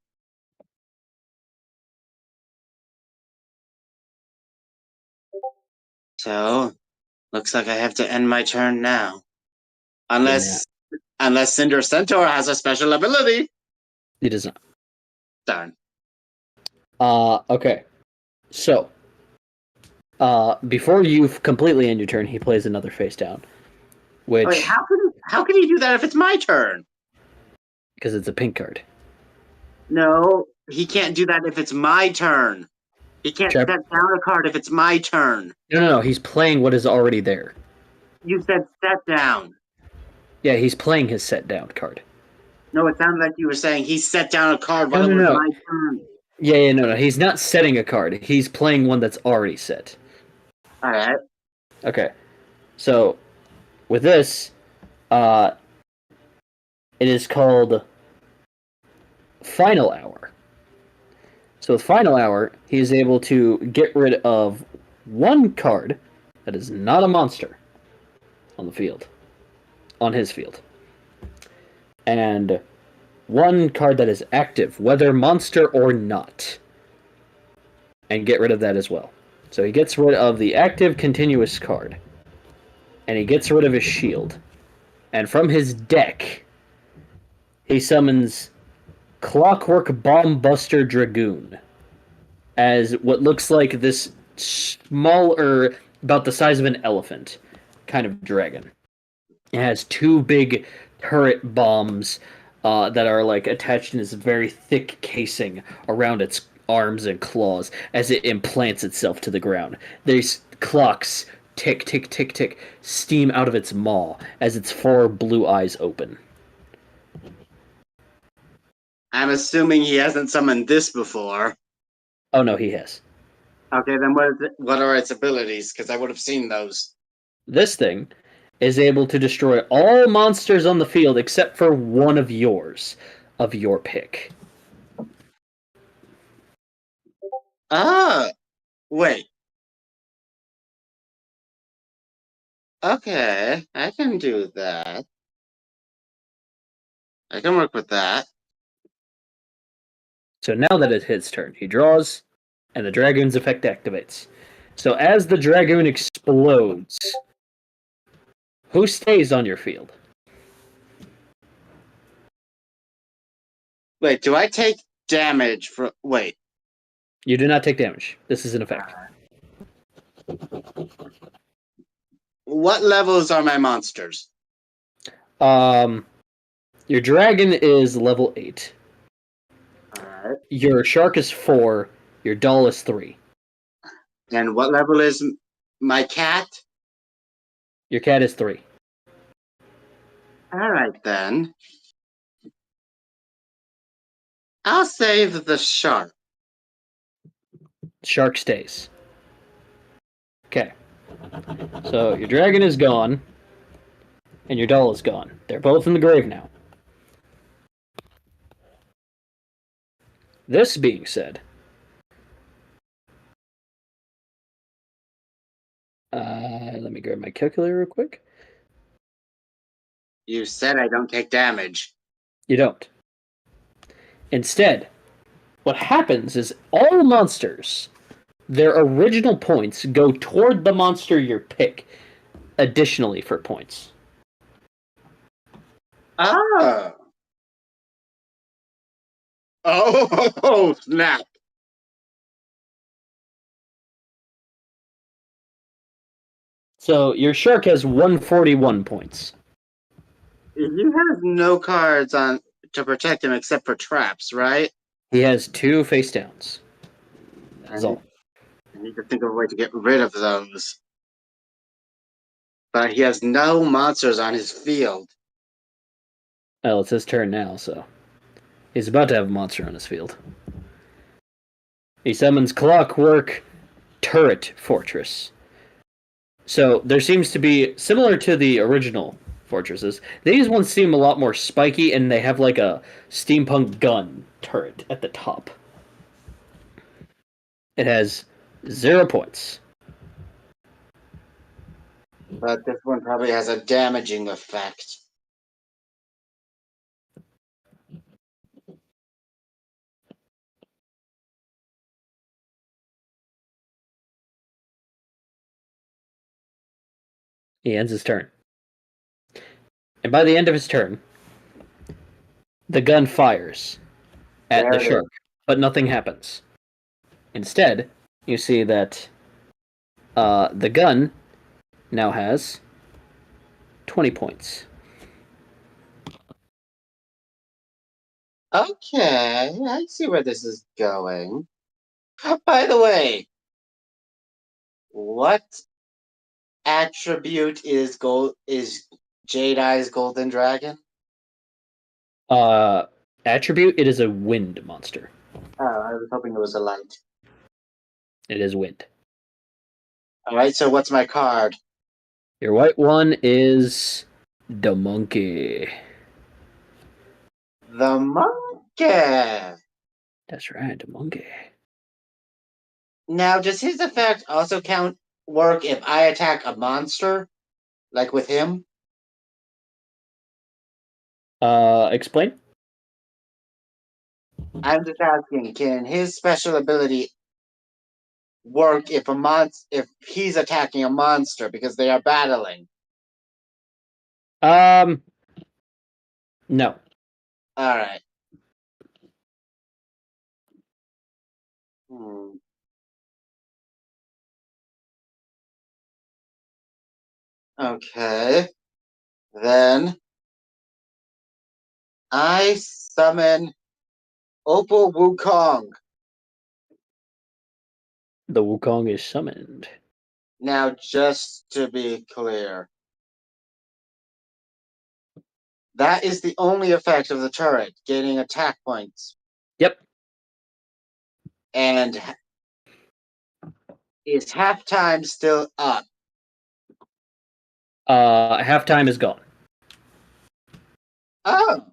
So, looks like I have to end my turn now. Unless Cinder Centaur has a special ability. It does not. Darn. Okay. So, before you completely end your turn, he plays another face down. Which, Wait, how can he do that if it's my turn? because it's a pink card. No, he can't do that if it's my turn. He can't Sure. set down a card if it's my turn. No, he's playing what is already there. You said set down. Yeah, he's playing his set down card. No, it sounded like you were saying he set down a card while No, it was no. my turn. Yeah, no. He's not setting a card. He's playing one that's already set. Alright. Okay. So, with this, it is called Final Hour. So with Final Hour, he is able to get rid of one card that is not a monster on the field. On his field. And one card that is active, whether monster or not. And get rid of that as well. So he gets rid of the active continuous card. And he gets rid of his shield. And from his deck, he summons Clockwork Bombbuster Dragoon as what looks like this smaller, about the size of an elephant, kind of dragon. It has two big turret bombs that are like attached in this very thick casing around its arms and claws as it implants itself to the ground. There's clocks tick, tick, tick, tick, steam out of its maw as its four blue eyes open. I'm assuming he hasn't summoned this before. Oh no, he has. Okay, then what are its abilities? Because I would have seen those. This thing is able to destroy all monsters on the field except for one of yours, of your pick. Ah, wait. Okay, I can do that. I can work with that. So now that it's his turn, he draws, and the Dragoon's effect activates. So as the Dragoon explodes, who stays on your field? Wait, do I take damage for... Wait. You do not take damage. This is an effect. What levels are my monsters? Your dragon is level 8. Alright. Your shark is 4. Your doll is 3. And what level is my cat? Your cat is 3. Alright then. I'll save the shark. Shark stays. Okay. So your dragon is gone, and your doll is gone. They're both in the grave now. This being said, let me grab my calculator real quick. You said I don't take damage. You don't. Instead, what happens is all monsters, their original points go toward the monster you pick, additionally for points. Oh. Oh, snap. So your shark has 141 points. He has no cards on to protect him except for traps, right? He has 2 face downs. I That's need, all. I need to think of a way to get rid of those. But he has no monsters on his field. Well, it's his turn now, so he's about to have a monster on his field. He summons Clockwork Turret Fortress. So there seems to be, similar to the original fortresses, these ones seem a lot more spiky, and they have like a steampunk gun turret at the top. It has 0 points. But this one probably has a damaging effect. He ends his turn. And by the end of his turn, the gun fires at the shark, but nothing happens. Instead, you see that the gun now has 20 points. Okay, I see where this is going. By the way, what attribute is Jade Eye's golden dragon? Attribute, it is a wind monster. Oh, I was hoping it was a light. It is wind. Alright, so what's my card? Your white one is the monkey. The monkey! That's right, the monkey. Now, does his effect also work if I attack a monster? Like with him? Explain? I'm just asking, can his special ability work if he's attacking a monster because they are battling? No. Alright. Okay. Then I summon Opal Wukong. The Wukong is summoned. Now, just to be clear, that is the only effect of the turret, gaining attack points. Yep. And is halftime still up? Halftime is gone. Oh.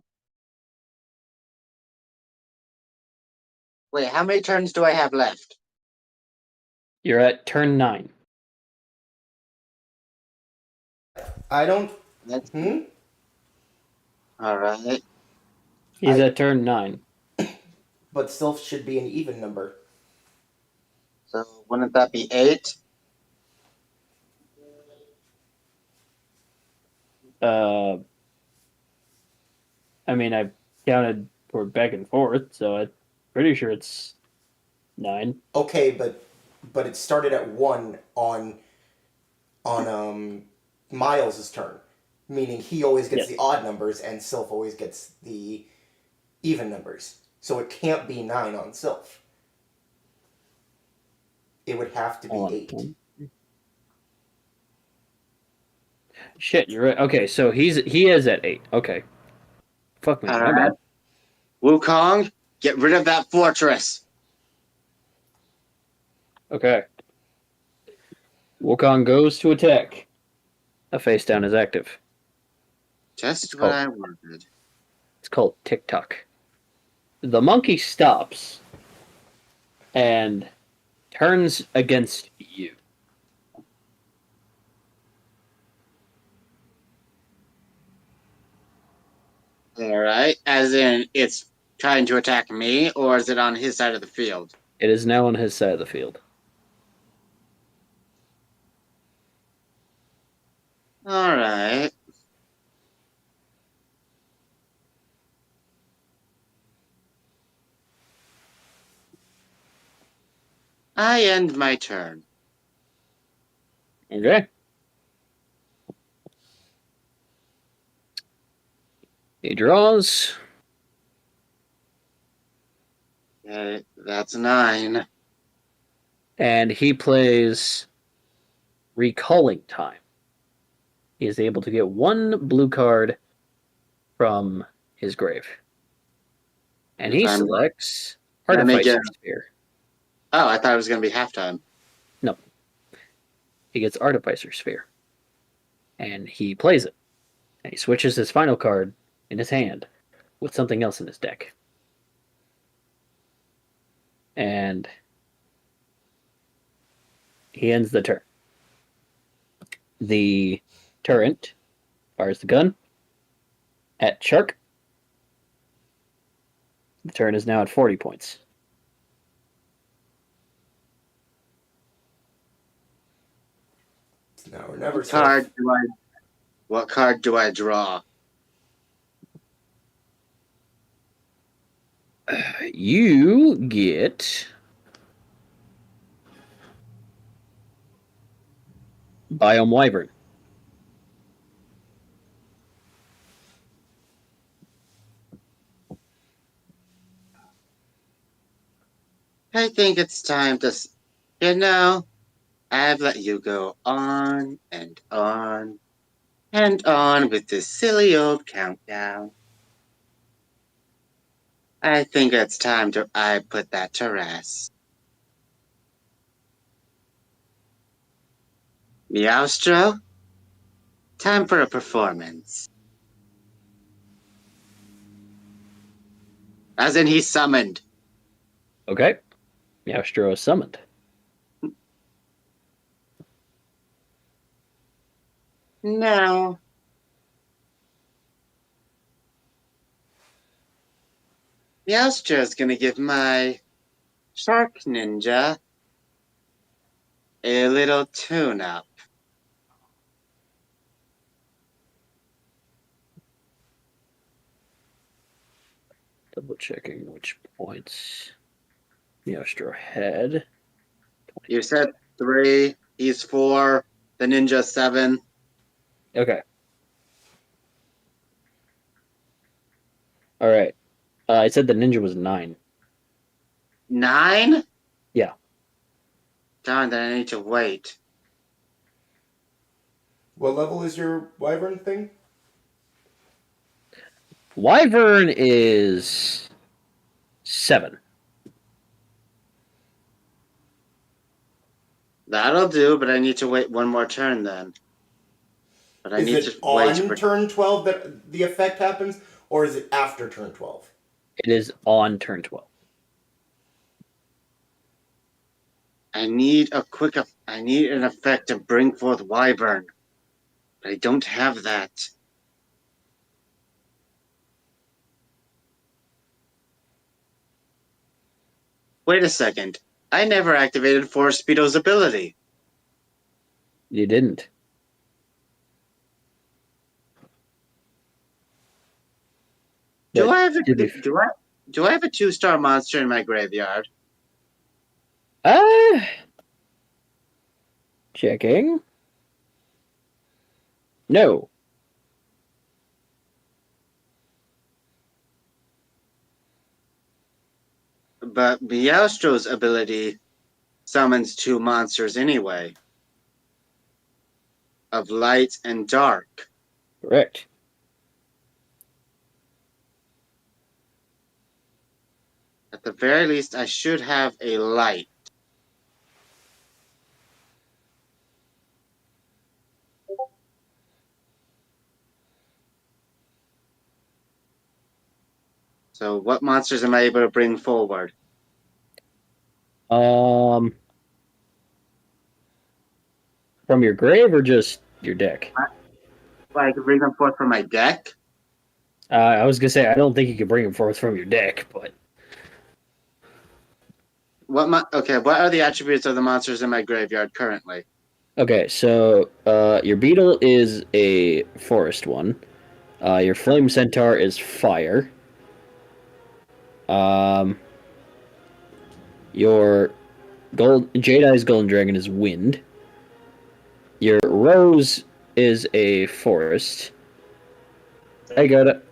Wait, how many turns do I have left? You're at turn 9. I don't. That's Alright. He's at turn 9. But still should be an even number. So wouldn't that be 8? I mean, I counted for back and forth, so I'm pretty sure it's 9. Okay, but it started at 1 on Miles's turn, meaning he always gets the odd numbers and Sylph always gets the even numbers. So it can't be 9 on Sylph. It would have to be 8. Shit, you're right. Okay, so he is at 8. Okay. Fuck me, my bad. Wukong, get rid of that fortress. Okay. Wukong goes to attack. A face down is active. Just what I wanted. It's called TikTok. The monkey stops and turns against you. All right. As in, it's trying to attack me, or is it on his side of the field? It is now on his side of the field. All right. I end my turn. Okay. He draws. Okay, that's 9. And he plays Recalling Time. He is able to get 1 blue card from his grave. And he I'm selects gonna make Artificer it. Sphere. Oh, I thought it was gonna be halftime. No. He gets Artificer Sphere. And he plays it. And he switches his final card in his hand with something else in his deck. And he ends the turn. The turret fires the gun at Shark. The turn is now at 40 points. Now or never. What card do I draw? You get Biome Wyvern. I think it's time to. I've let you go on and on and on with this silly old countdown. I think it's time I put that to rest. Meowstro, time for a performance. As in, he's summoned. Okay. Meowstro is summoned. No. Meowstro's gonna give my Shark Ninja a little tune-up. Double checking which points Meowstro had. You said 3, he's 4, the ninja 7. Okay. All right. I said the ninja was 9. 9? Yeah. Darn, then I need to wait. What level is your wyvern thing? Wyvern is 7. That'll do, but I need to wait one more turn then. But I Is need it to on wait for. turn 12 that the effect happens, or is it after turn 12? It is on turn 12. I need an effect to bring forth Wyvern. But I don't have that. Wait a second. I never activated Force Speedo's ability. You didn't. Do But I have a to be do I have a 2-star monster in my graveyard? Checking. No. But Meowstro's ability summons 2 monsters anyway. Of light and dark. Correct. At the very least, I should have a light. So what monsters am I able to bring forward? From your grave or just your deck? I can bring them forth from my deck? I was gonna say I don't think you can bring them forth from your deck, but What are the attributes of the monsters in my graveyard currently? okay. So your beetle is a forest one. Your flame centaur is fire. Um, your Jadeye's golden dragon is wind. Your rose is a forest. I got it.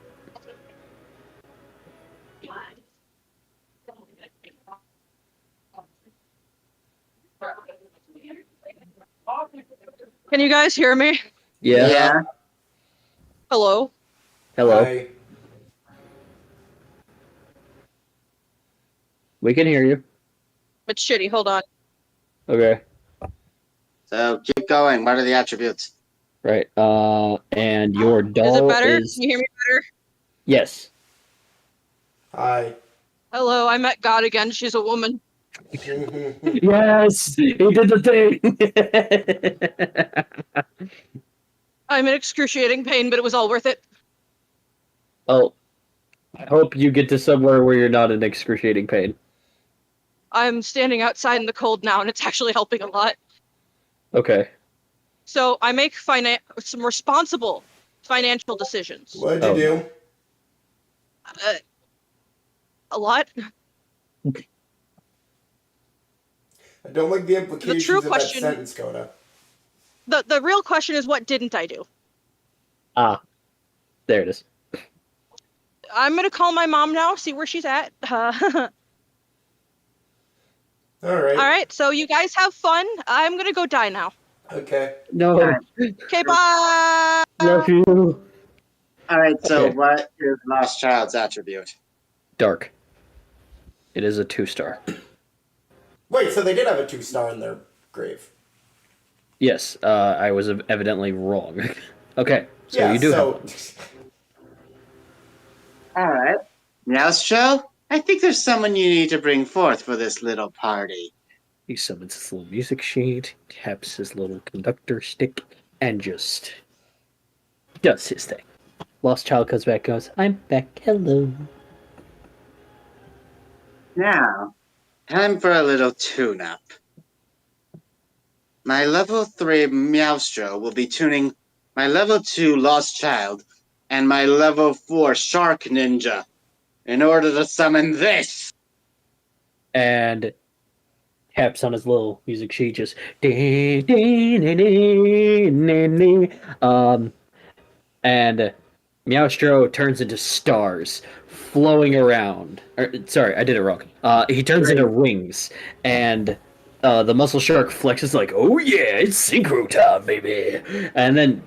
Can you guys hear me? Yeah. Yeah. Hello? Hello. Hi. We can hear you. It's shitty. Hold on. Okay. So keep going. What are the attributes? Right. And your Is it doll better? is Can you hear me better? yes. Hi. Hello, I met God again. She's a woman. Yes, he did the thing. I'm in excruciating pain, but it was all worth it. Oh, I hope you get to somewhere where you're not in excruciating pain. I'm standing outside in the cold now, and it's actually helping a lot. Okay. So I make some responsible financial decisions. What'd you Oh, do? no. A lot. I don't like the implications of that question- sentence, Coda. The real question is, what didn't I do? Ah, there it is. I'm gonna call my mom now, see where she's at. All right. All right, so you guys have fun. I'm gonna go die now. Okay. No, Okay, bye. love you. All right. So Okay. what is Lost Child's attribute? Dark. It is a 2-star. Wait, so they did have a 2-star in their grave. Yes, I was evidently wrong. Okay, so yeah, you do so... have one. All right. Meowstro, I think there's someone you need to bring forth for this little party. He summons his little music sheet, taps his little conductor stick, and just does his thing. Lost Child comes back, goes, "I'm back, hello." Now, time for a little tune-up. My level 3 Meowstro will be tuning my level 2 Lost Child and my level 4 Shark Ninja in order to summon this. And taps on his little music sheet, just and Meowstro turns into stars flowing around. Sorry, I did it wrong. He turns into rings, and the muscle shark flexes like, "Oh yeah, it's synchro time, baby!" And then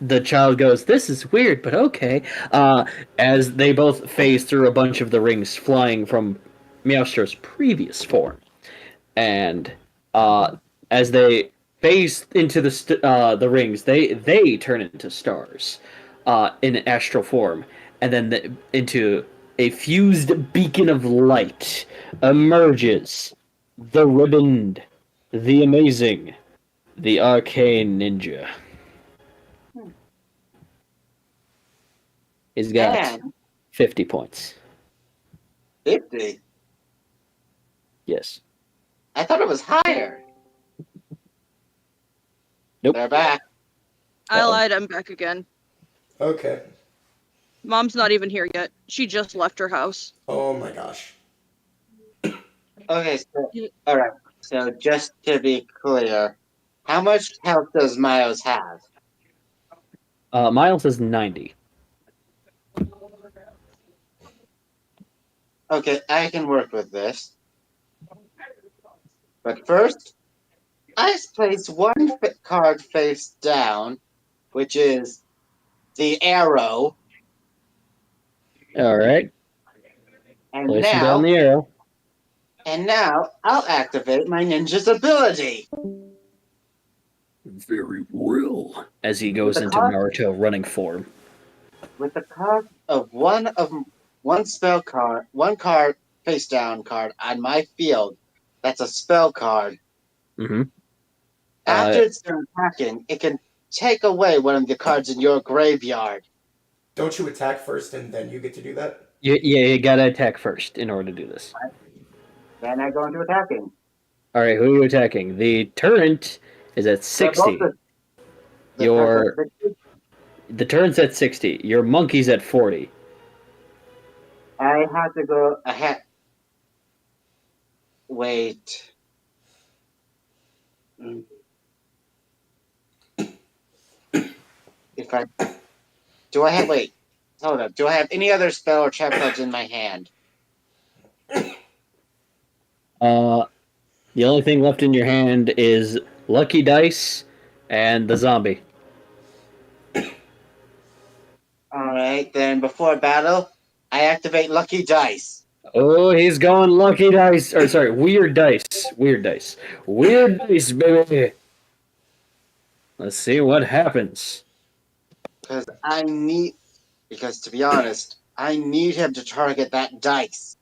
the child goes, "This is weird, but okay." As they both phase through a bunch of the rings flying from Meowstro's previous form, and as they phase into the rings, they turn into stars in astral form, and then into a fused beacon of light emerges the ribboned, the amazing, the arcane ninja. He's got And 50 points. 50. Yes. I thought it was higher. Nope. They're back. I Uh-oh. lied. I'm back again. Okay. Mom's not even here yet. She just left her house. Oh my gosh. Okay, so all right. So just to be clear, how much health does Miles have? Miles is 90. Okay, I can work with this. But first, I place one card face down, which is the arrow, All right. and Placing down now, the arrow. I'll activate my ninja's ability. Very well. As he goes The into cost- Naruto running form. With the cost of one card face down card on my field, that's a spell card. Mm-hmm. After it's done attacking, it can take away one of the cards in your graveyard. Don't you attack first and then you get to do that? You gotta attack first in order to do this. Then I go into attacking. All right, who are you attacking? The turret is at 60. Your the turn's at 60. Your monkey's at 40. I have to go ahead. Wait. If I do, I have wait. Hold up. Do I have any other spell or trap cards in my hand? The only thing left in your hand is lucky dice and the zombie. All right. Then before battle, I activate lucky dice. Oh, he's going lucky dice. Or sorry, weird dice. Weird dice. Weird dice, baby. Let's see what happens. Because to be honest, I need him to target that dice.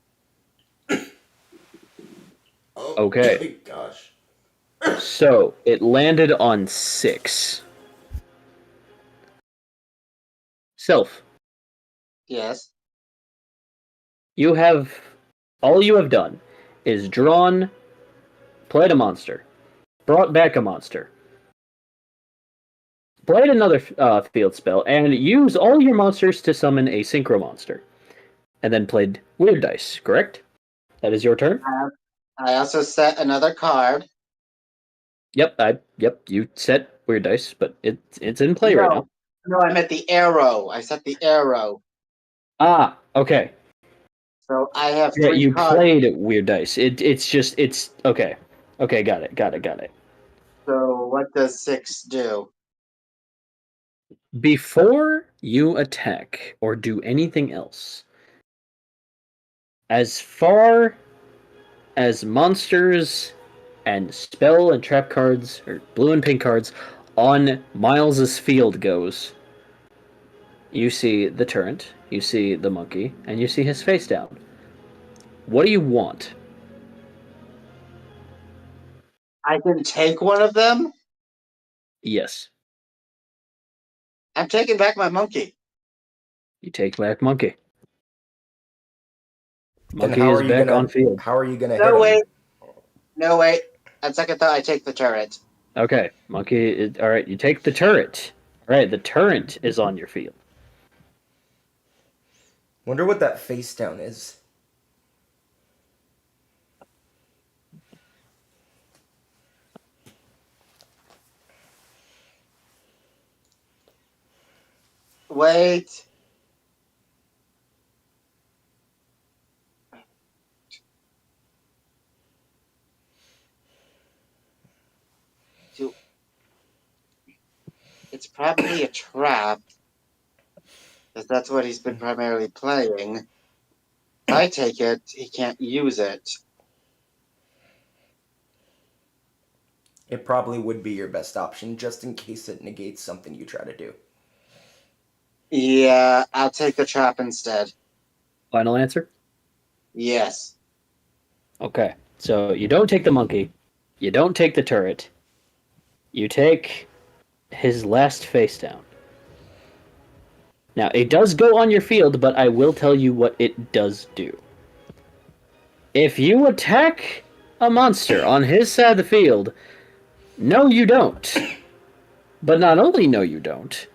Oh, Okay. Gosh. So it landed on 6. Self, Yes. all you have done is played a monster, brought back a monster, played another field spell, and used all your monsters to summon a synchro monster, and then played weird dice. Correct? That is your turn. I also set another card. Yep. You set weird dice, but it's in play right now. No, I meant the arrow. I set the arrow. Ah, okay. So I have Yeah, 3 you cards. played weird dice. It's okay. Okay, got it. So what does 6 do? Before you attack or do anything else, as far as monsters and spell and trap cards, or blue and pink cards, on Miles's field goes, you see the turret, you see the monkey, and you see his face down. What do you want? I can take one of them? Yes. I'm taking back my monkey. You take back monkey. Then Monkey how is are you back gonna on field. How are you gonna No, hit him? wait. No, wait. On second thought, I take the turret. Okay, monkey is alright, you take the turret. Alright, the turret is on your field. Wonder what that face down is. Wait. It's probably a trap. Because that's what he's been primarily playing. If I take it, he can't use it. It probably would be your best option, just in case it negates something you try to do. Yeah, I'll take the trap instead. Final answer? Yes. Okay, so you don't take the monkey, you don't take the turret, you take his last face down. Now, it does go on your field, but I will tell you what it does do. If you attack a monster on his side of the field, no, you don't. But not only no, you don't,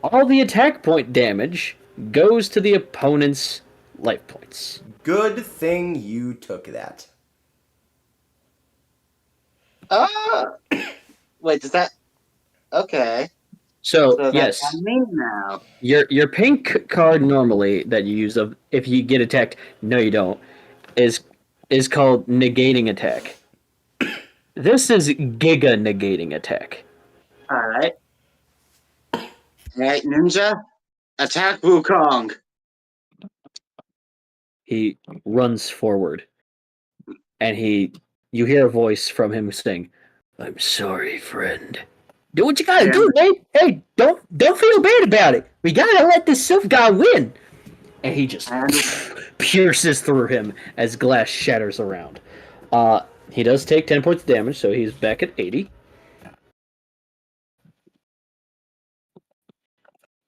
all the attack point damage goes to the opponent's life points. Good thing you took that. Wait, does that... Okay. So So yes, that's on me now. your pink card normally that you use of if you get attacked, no you don't, is called negating attack. This is giga negating attack. Alright. Alright, Ninja. Attack Wukong. He runs forward, and you hear a voice from him saying, "I'm sorry, friend. Do what you gotta do, man. Hey, don't feel bad about it. We gotta let this Sith guy win." And he just pierces through him as glass shatters around. He does take 10 points of damage, so he's back at 80.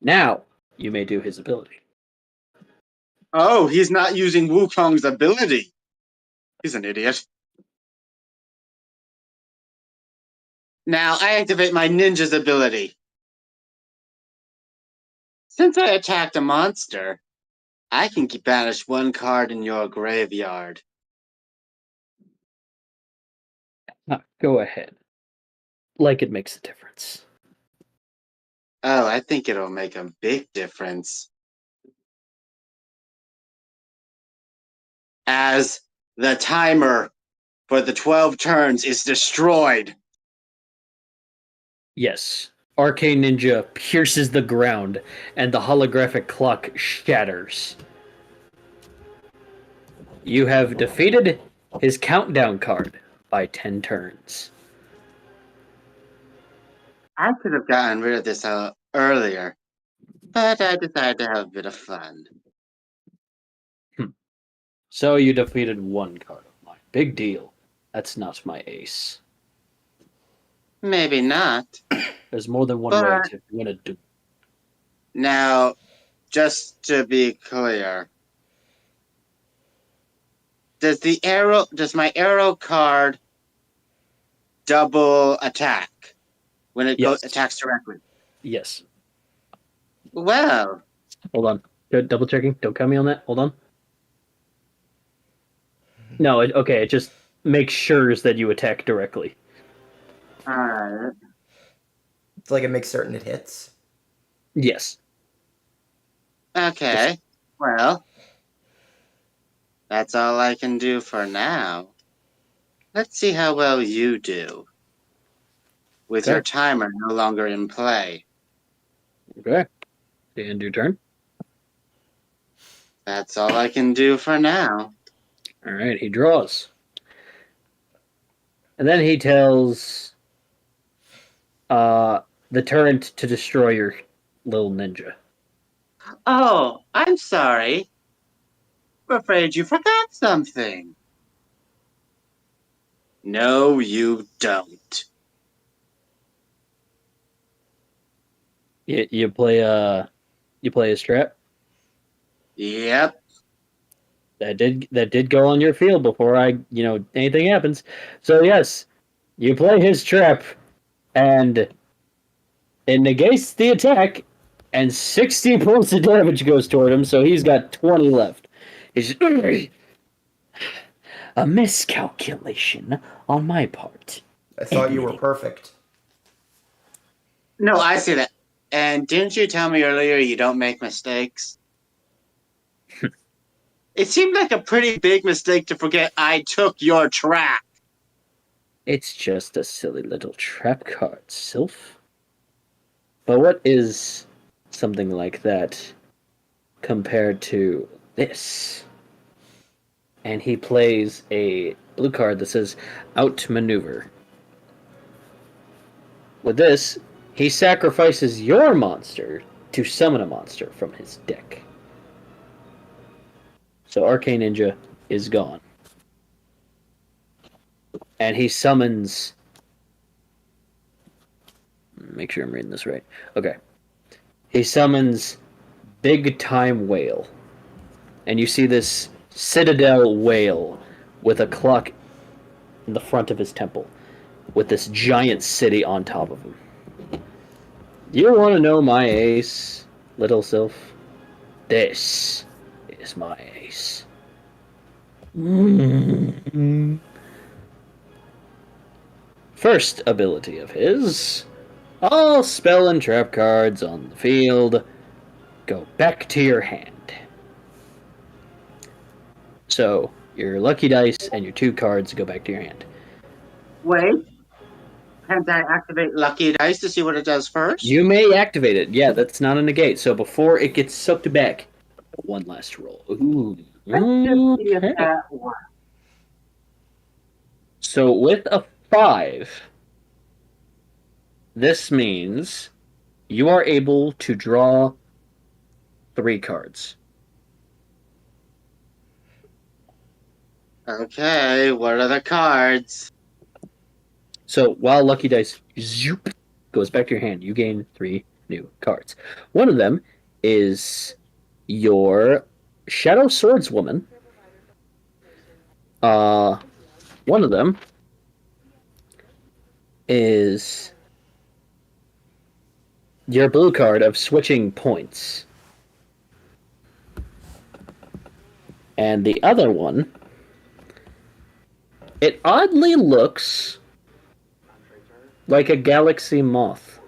Now, you may do his ability. Oh, he's not using Wukong's ability. He's an idiot. Now I activate my ninja's ability. Since I attacked a monster, I can banish one card in your graveyard. Go ahead. Like it makes a difference. Oh, I think it'll make a big difference. As the timer for the 12 turns is destroyed. Yes. Arcane Ninja pierces the ground, and the holographic clock shatters. You have defeated his countdown card by 10 turns. I could have gotten rid of this earlier, but I decided to have a bit of fun. So you defeated one card of mine. Big deal. That's not my ace. Maybe not. There's more than one way to win a duel. Now, just to be clear, does my arrow card double attack when it attacks directly? Yes. Well, hold on. Double checking. Don't count me on that. Hold on. No, okay. It just makes sure that you attack directly. alright. It's like it makes certain it hits. Yes. Okay. Well, that's all I can do for now. Let's see how well you do. With your timer no longer in play. Okay. End your turn. That's all I can do for now. All right. He draws. And then he tells the turret to destroy your little ninja. Oh, I'm sorry. I'm afraid you forgot something. No, you don't. You play a strap. Yep. That did go on your field before anything happens. So yes, you play his trap, and it negates the attack, and 60 points of damage goes toward him. So he's got 20 left. He's a miscalculation on my part. I thought you were perfect. No, I see that. And didn't you tell me earlier you don't make mistakes? It seemed like a pretty big mistake to forget I took your trap. It's just a silly little trap card, Sylph. But what is something like that compared to this? And he plays a blue card that says Outmaneuver. With this, he sacrifices your monster to summon a monster from his deck. So Arcane Ninja is gone. And he summons... Make sure I'm reading this right. Okay. He summons Big Time Whale. And you see this citadel whale with a clock in the front of his temple, with this giant city on top of him. You want to know my ace, little Sylph? This is my ace. First ability of his, all spell and trap cards on the field go back to your hand. So, your lucky dice and your 2 cards go back to your hand. Wait. Can't I activate Lucky Dice to see what it does first? You may activate it. Yeah, that's not a negate. So before it gets sucked back, one last roll. Ooh. Let's just see if Okay. that works. So with a 5, this means you are able to draw 3 cards. Okay, what are the cards? So while Lucky Dice zoop, goes back to your hand, you gain 3 new cards. One of them is your Shadow Swordswoman. One of them is your blue card of switching points. And the other one, it oddly looks like a galaxy moth.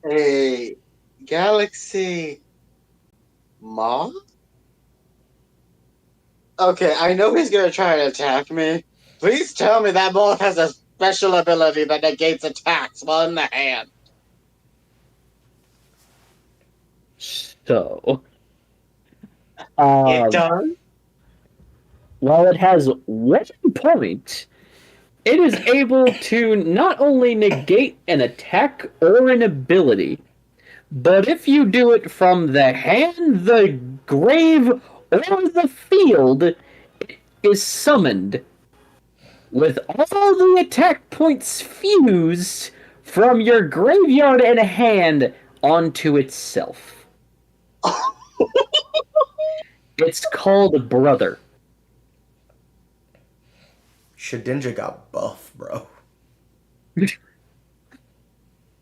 A galaxy moth? Okay, I know he's gonna try and attack me. Please tell me that moth has a special ability that negates attacks while in the hand. So, It does? while it has 1 point, it is able to not only negate an attack or an ability, but if you do it from the hand, the grave, or the field, it is summoned with all the attack points fused from your graveyard and hand onto itself. It's called Brother. Shedinja got buff, bro.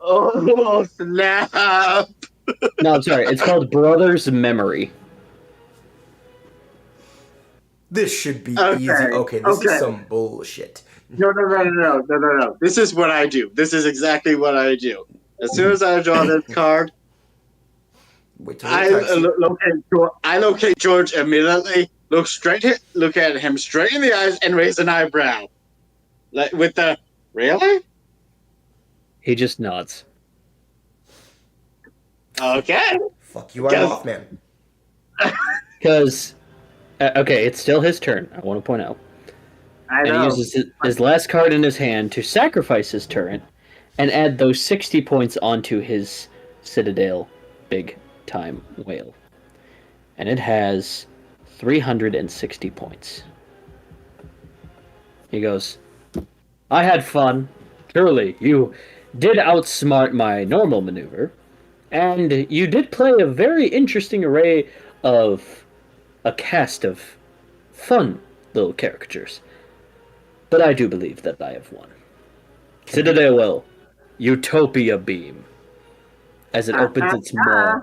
Oh, snap! No, I'm sorry. It's called Brother's Memory. This should be Okay, easy. Okay, this okay. is some bullshit. No. This is what I do. This is exactly what I do. As soon as I draw this card, Wait till he attacks you. I locate George immediately. Look at him straight in the eyes and raise an eyebrow, like with the really. He just nods. Okay. Fuck you, I'm Guess- Mothman. Because, okay, it's still his turn, I want to point out. I And he know. uses his last card in his hand to sacrifice his turret and add those 60 points onto his Citadel big time whale. And it has 360 points. He goes, I had fun. Truly, you did outsmart my normal maneuver. And you did play a very interesting array of a cast of fun little caricatures. But I do believe that I have won. Citadel will Utopia Beam as it opens its maw.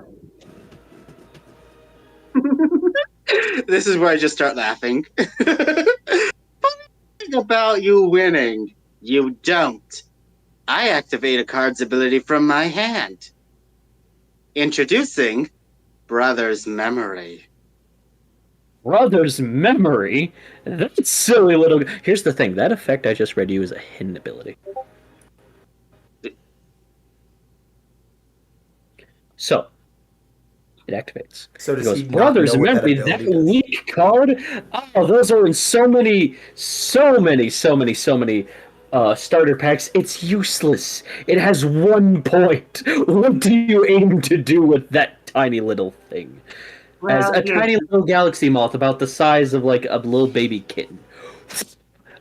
This is where I just start laughing. Funny thing about you winning, you don't. I activate a card's ability from my hand. Introducing Brother's Memory. Brother's Memory? That silly little... Here's the thing, that effect I just read you is a hidden ability. So, it activates. So It does goes, he not Brother's know what that Memory, that ability does? weak card? Oh, those are in so many starter packs. It's useless. It has 1 point. What do you aim to do with that tiny little thing? As a tiny little galaxy moth about the size of like a little baby kitten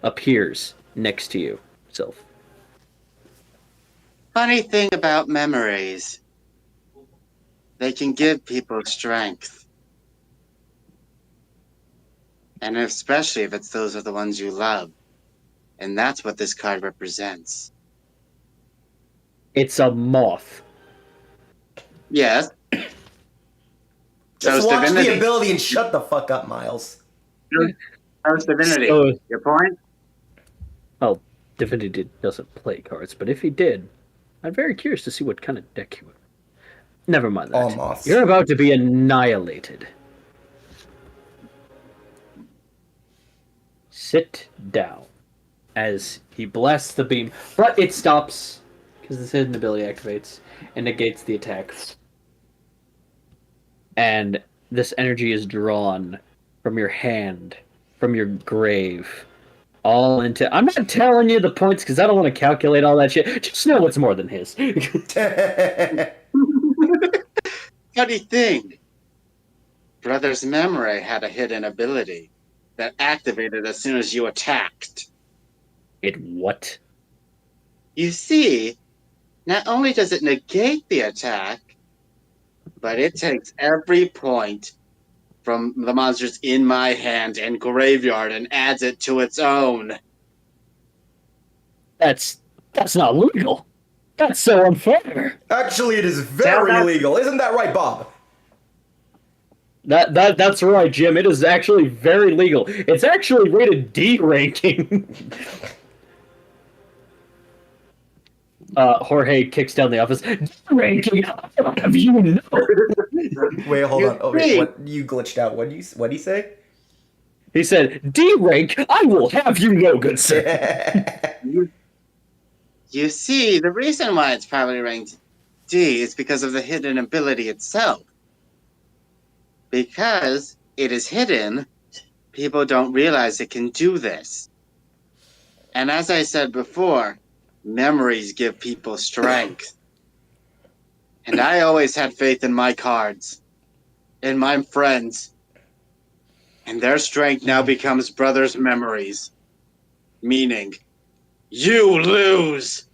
appears next to you. Sylph. Funny thing about memories. They can give people strength. And especially if those are the ones you love. And that's what this card represents. It's a moth. Yes. Just So's watch Divinity. the ability and shut the fuck up, Miles. So's Divinity. So- Your point? Oh, Divinity doesn't play cards, but if he did, I'm very curious to see what kind of deck he would. Never mind that. All moths. You're about to be annihilated. Sit down. As he blasts the beam, but it stops because this hidden ability activates and negates the attack. And this energy is drawn from your hand, from your grave, all into. I'm not telling you the points because I don't want to calculate all that shit. Just know it's more than his. Funny thing. Brother's Memory had a hidden ability that activated as soon as you attacked. It what? You see, not only does it negate the attack, but it takes every point from the monsters in my hand and graveyard and adds it to its own. That's not legal. That's so unfair. Actually, it is very that- legal. Isn't that right, Bob? That's right, Jim. It is actually very legal. It's actually rated D ranking. Jorge kicks down the office. D ranking. I'll have you know. Wait, hold You on. Oh, wait, see- what? You glitched out. What'd he say? He said, D rank. I will have you know, good sir. You see, the reason why it's probably ranked D is because of the hidden ability itself. Because it is hidden, people don't realize it can do this. And as I said before, memories give people strength. And I always had faith in my cards, in my friends. And their strength now becomes brothers' memories. Meaning, you lose!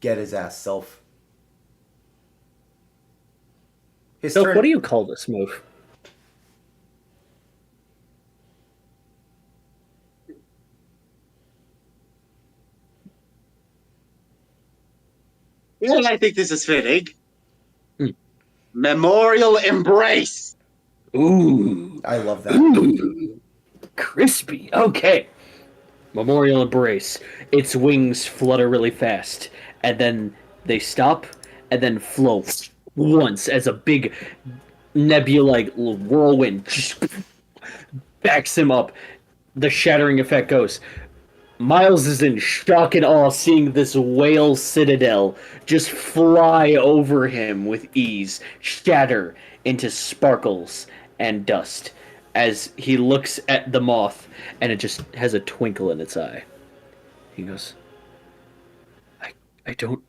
Get his ass, Sylph. His So, turn. what do you call this move? Well, I think this is fitting. Hmm. Memorial Embrace! Ooh. I love that. Ooh. Crispy. Okay. Memorial Embrace. Its wings flutter really fast, and then they stop, and then flow once as a big nebula-like whirlwind backs him up. The shattering effect goes. Miles is in shock and awe seeing this whale citadel just fly over him with ease, shatter into sparkles and dust as he looks at the moth and it just has a twinkle in its eye. He goes, I don't...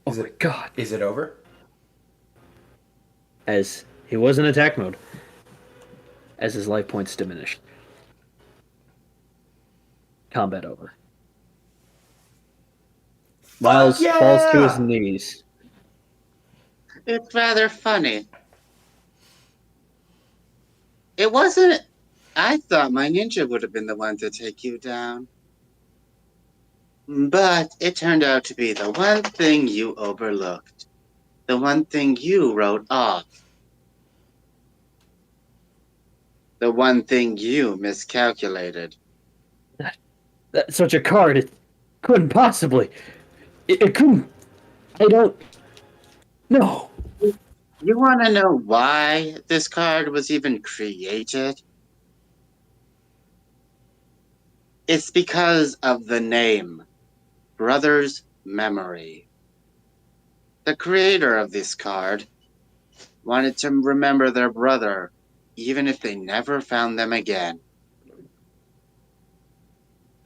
Oh my god. Is it over? As he was in attack mode, as his life points diminished. Combat over. Miles yeah! falls to his knees. It's rather funny. It wasn't. I thought my ninja would have been the one to take you down. But it turned out to be the one thing you overlooked. The one thing you wrote off. The one thing you miscalculated. That's such a card, it couldn't possibly. It couldn't. I don't. No. You want to know why this card was even created? It's because of the name, Brother's Memory. The creator of this card wanted to remember their brother, even if they never found them again.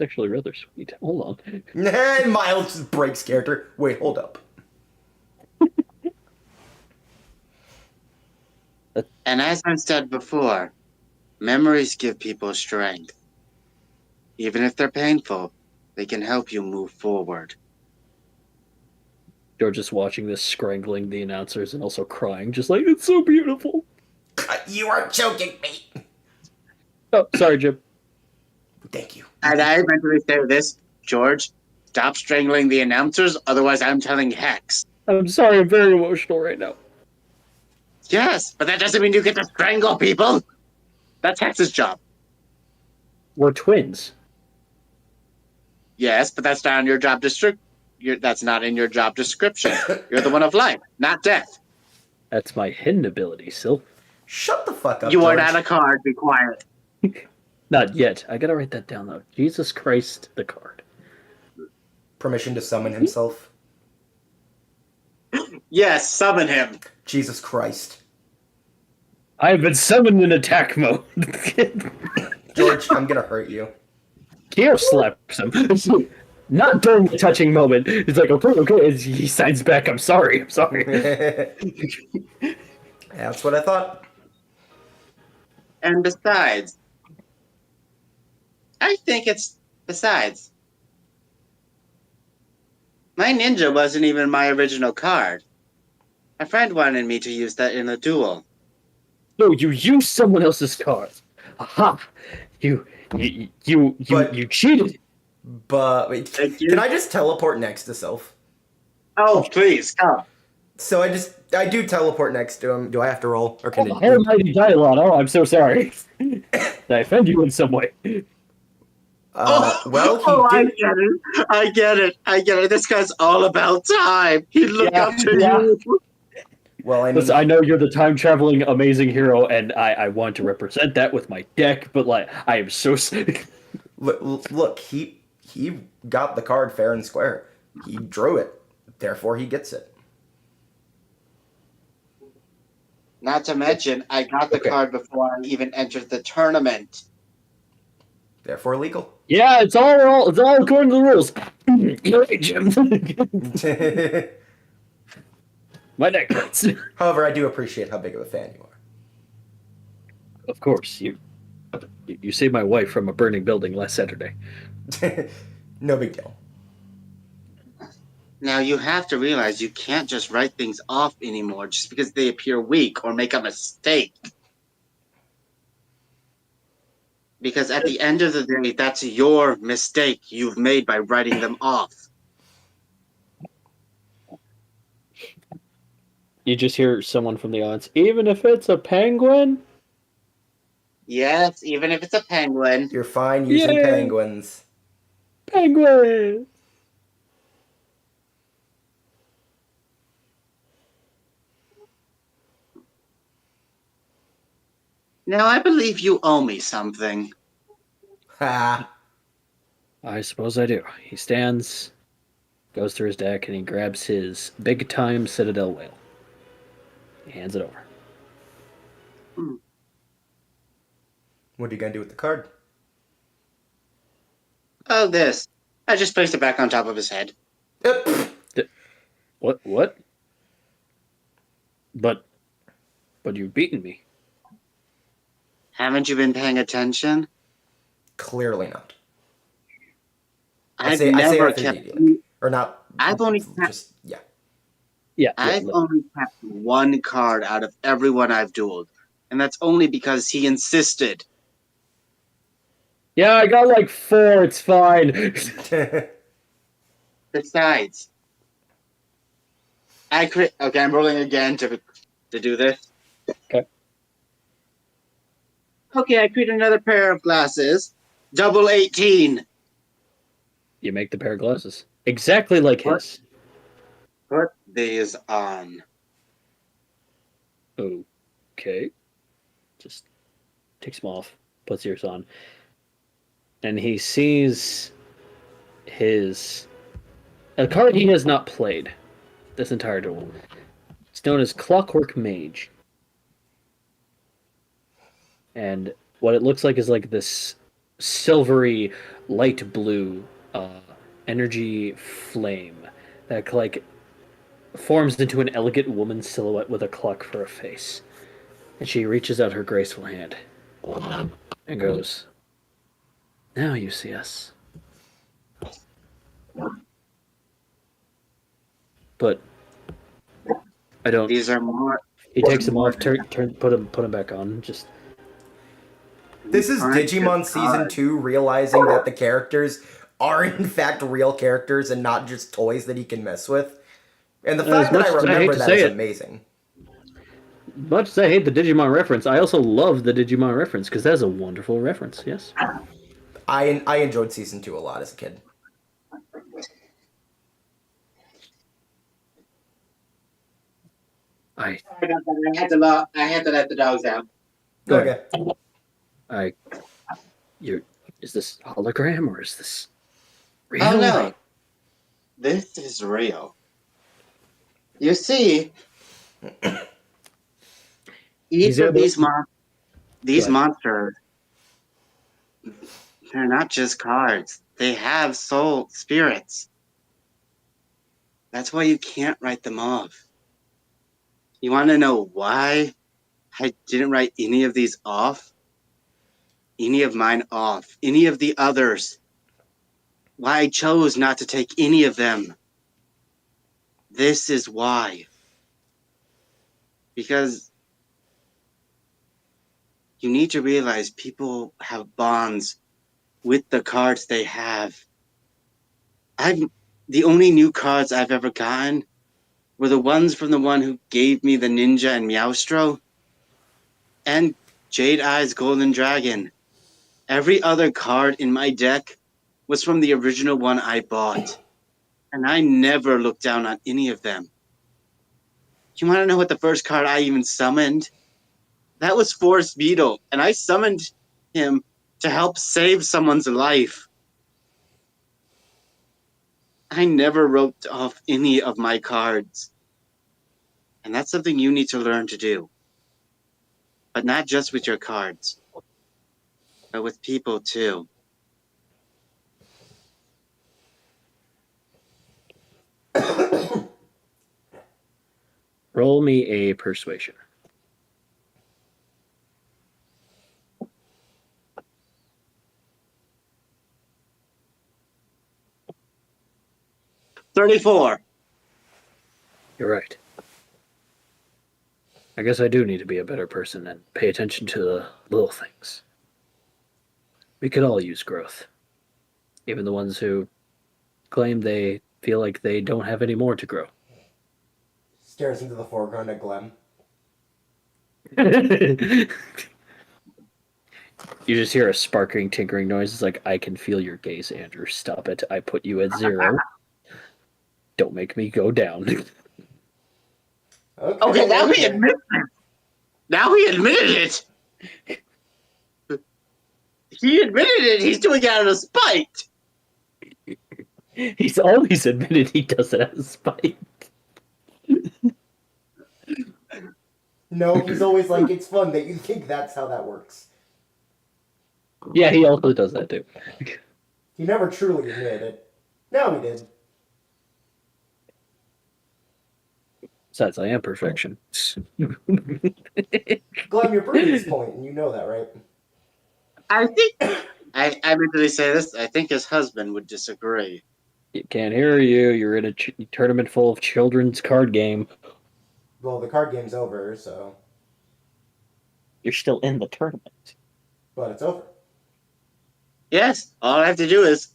It's actually rather sweet. Hold on. And Miles just breaks character. Wait, hold up. And as I said before, memories give people strength. Even if they're painful, they can help you move forward. George is watching this, scrangling the announcers and also crying, just like, it's so beautiful. You are joking me. Oh, sorry, Jim. Thank you. And I eventually say this, George, stop strangling the announcers, otherwise I'm telling Hex. I'm sorry, I'm very emotional right now. Yes, but that doesn't mean you get to strangle people. That's Hex's job. We're twins. Yes, but that's not in your job that's not in your job description. You're the one of life, not death. That's my hidden ability, Sylph. Shut the fuck up, You are George. not a card, be quiet. Not yet. I gotta write that down, though. Jesus Christ, the card. Permission to summon himself. Yes, summon him. Jesus Christ. I've been summoned in attack mode. George, I'm gonna hurt you. Kier slaps him. Not during the touching moment. He's like, okay. He signs back, I'm sorry. That's what I thought. And besides, I think it's besides. My ninja wasn't even my original card. A friend wanted me to use that in a duel. No, you used someone else's cards. Aha! You cheated. But wait, Thank you. can I just teleport next to Sylph? Oh, please, come. So I do teleport next to him. Do I have to roll, or can it? Almighty Dylon, oh, I'm so sorry. Did I offend you in some way? Well, I he did. get it. I get it. This guy's all about time. He looked Yeah, up to yeah. you. Well, I mean, Listen, I know you're the time traveling amazing hero, and I want to represent that with my deck, but like, I am so sick. look, he got the card fair and square. He drew it, therefore he gets it. Not to mention, I got the Okay. card before I even entered the tournament. Therefore legal. Yeah, it's all according to the rules. You're right, Jim. My deck hurts. However, I do appreciate how big of a fan you Of course, you saved my wife from a burning building last Saturday. are. No big deal. Now, you have to realize you can't just write things off anymore just because they appear weak or make a mistake. Because at the end of the day, that's your mistake you've made by writing them off. You just hear someone from the audience, even if it's a penguin? Yes, even if it's a penguin. You're fine using Yay! penguins. Penguin! Now, I believe you owe me something. Ha! I suppose I do. He stands, goes through his deck, and he grabs his big time Citadel whale. He hands it over. What are you gonna do with the card? Oh, this. I just placed it back on top of his head. What? But you've beaten me. Haven't you been paying attention? Clearly not. I've I say never after kept. dealing. Or not. I've only kept. Just, yeah. Yeah. I've only kept one card out of everyone I've dueled, and that's only because he insisted. Yeah, I got like 4. It's fine. Besides, okay, I'm rolling again to do this. Okay. Okay, I create another pair of glasses. Double 18. You make the pair of glasses. Exactly like What? his. Put these on. Okay. Just takes them off, puts yours on. And he sees a card he has not played this entire duel. It's known as Clockwork Mage. And what it looks like is like this silvery, light blue energy flame that like forms into an elegant woman silhouette with a clock for a face. And she reaches out her graceful hand and goes, "Now you see us." But I don't. These are more. He takes them off, put them back on. Just This is Digimon Season 2 realizing that the characters are in fact real characters and not just toys that he can mess with. And the fact that I remember that is amazing. Much as I hate the Digimon reference, I also love the Digimon reference because that's a wonderful reference. Yes. I enjoyed Season 2 a lot as a kid. I had to let the dogs out. Okay. Is this hologram or is this real? Oh no, this is real. You see, each of these monsters, they're not just cards. They have soul spirits. That's why you can't write them off. You want to know why I didn't write any of these off? Any of mine off? Any of the others? Why I chose not to take any of them? This is why. Because you need to realize people have bonds with the cards they have. The only new cards I've ever gotten were the ones from the one who gave me the Ninja and Meowstro and Jade Eye's Golden Dragon. Every other card in my deck was from the original one I bought, and I never looked down on any of them. You want to know what the first card I even summoned? That was Forest Beetle, and I summoned him to help save someone's life. I never wrote off any of my cards. And that's something you need to learn to do. But not just with your cards, but with people too. Roll me a persuasion. $34. You're right. I guess I do need to be a better person and pay attention to the little things. We could all use growth. Even the ones who claim they feel like they don't have any more to grow. Stares into the foreground at Glenn. You just hear a sparkling, tinkering noise. It's like, I can feel your gaze, Andrew. Stop it. I put you at 0. Don't make me go down. Okay, now he admits it. Now he admitted it. He admitted it. He's doing it out of spite. He's always admitted he does it out of spite. No, he's always like, it's fun that you think that's how that works. Yeah, he also does that too. He never truly admitted it. Now he did. Besides, I am perfection. Glenn, you're proving this point, and you know that, right? I think I mentally say this. I think his husband would disagree. You can't hear you. You're in a tournament full of children's card game. Well, the card game's over, so... You're still in the tournament. But it's over. Yes, all I have to do is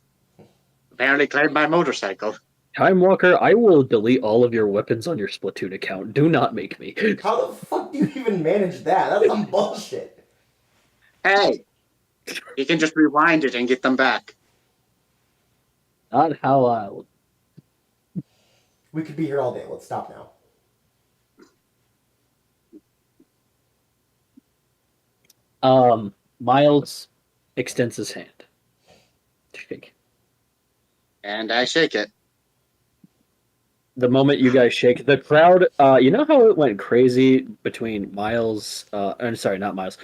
apparently claim my motorcycle. Time Walker, I will delete all of your weapons on your Splatoon account. Do not make me. How the fuck do you even manage that? That's some bullshit. Hey, you can just rewind it and get them back. Not how I'll. We could be here all day. Let's stop now. Miles extends his hand. Shake. And I shake it. The moment you guys shake, the crowd, you know how it went crazy between Miles, I'm sorry, not Miles,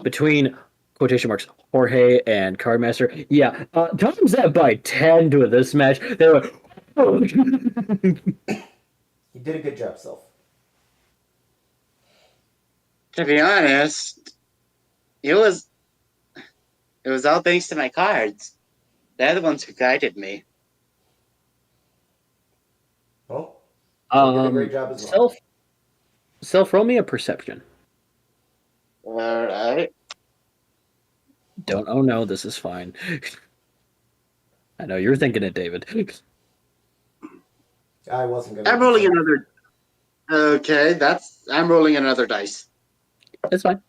between quotation marks, Jorge and Cardmaster? Yeah, times that by 10 to this match, they were. You did a good job, Sylph. To be honest, it was all thanks to my cards. They're the ones who guided me. Well, you did a great job as well. Self, roll me a perception. All right. Don't, oh no, this is fine. I know you're thinking it, David. I wasn't gonna... I'm rolling another. Okay, I'm rolling another dice. It's fine.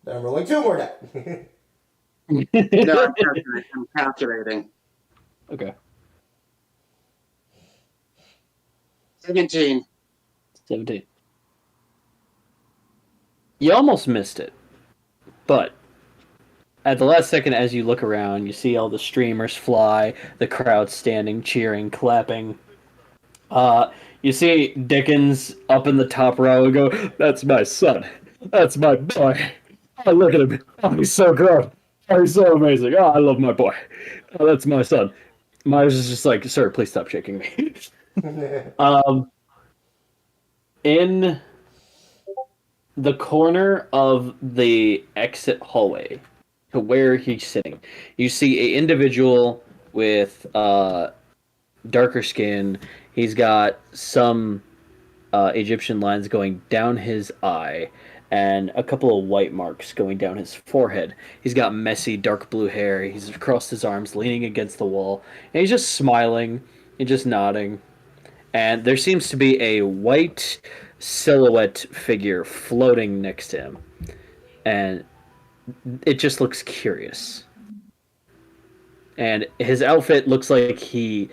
Then I'm rolling 2 more dice. No, I'm calculating. Okay. 17. 17. You almost missed it. But at the last second, as you look around, you see all the streamers fly, the crowd standing, cheering, clapping. You see Dickens up in the top row and go, "That's my son. That's my boy. Oh, look at him. Oh, he's so good. Oh, he's so amazing. Oh, I love my boy. Oh, that's my son." Myers is just like, "Sir, please stop shaking me." In the corner of the exit hallway to where he's sitting, you see an individual with darker skin. He's got some Egyptian lines going down his eye, and a couple of white marks going down his forehead. He's got messy dark blue hair. He's crossed his arms, leaning against the wall, and he's just smiling and just nodding. And there seems to be a white silhouette figure floating next to him, and it just looks curious. And his outfit looks like he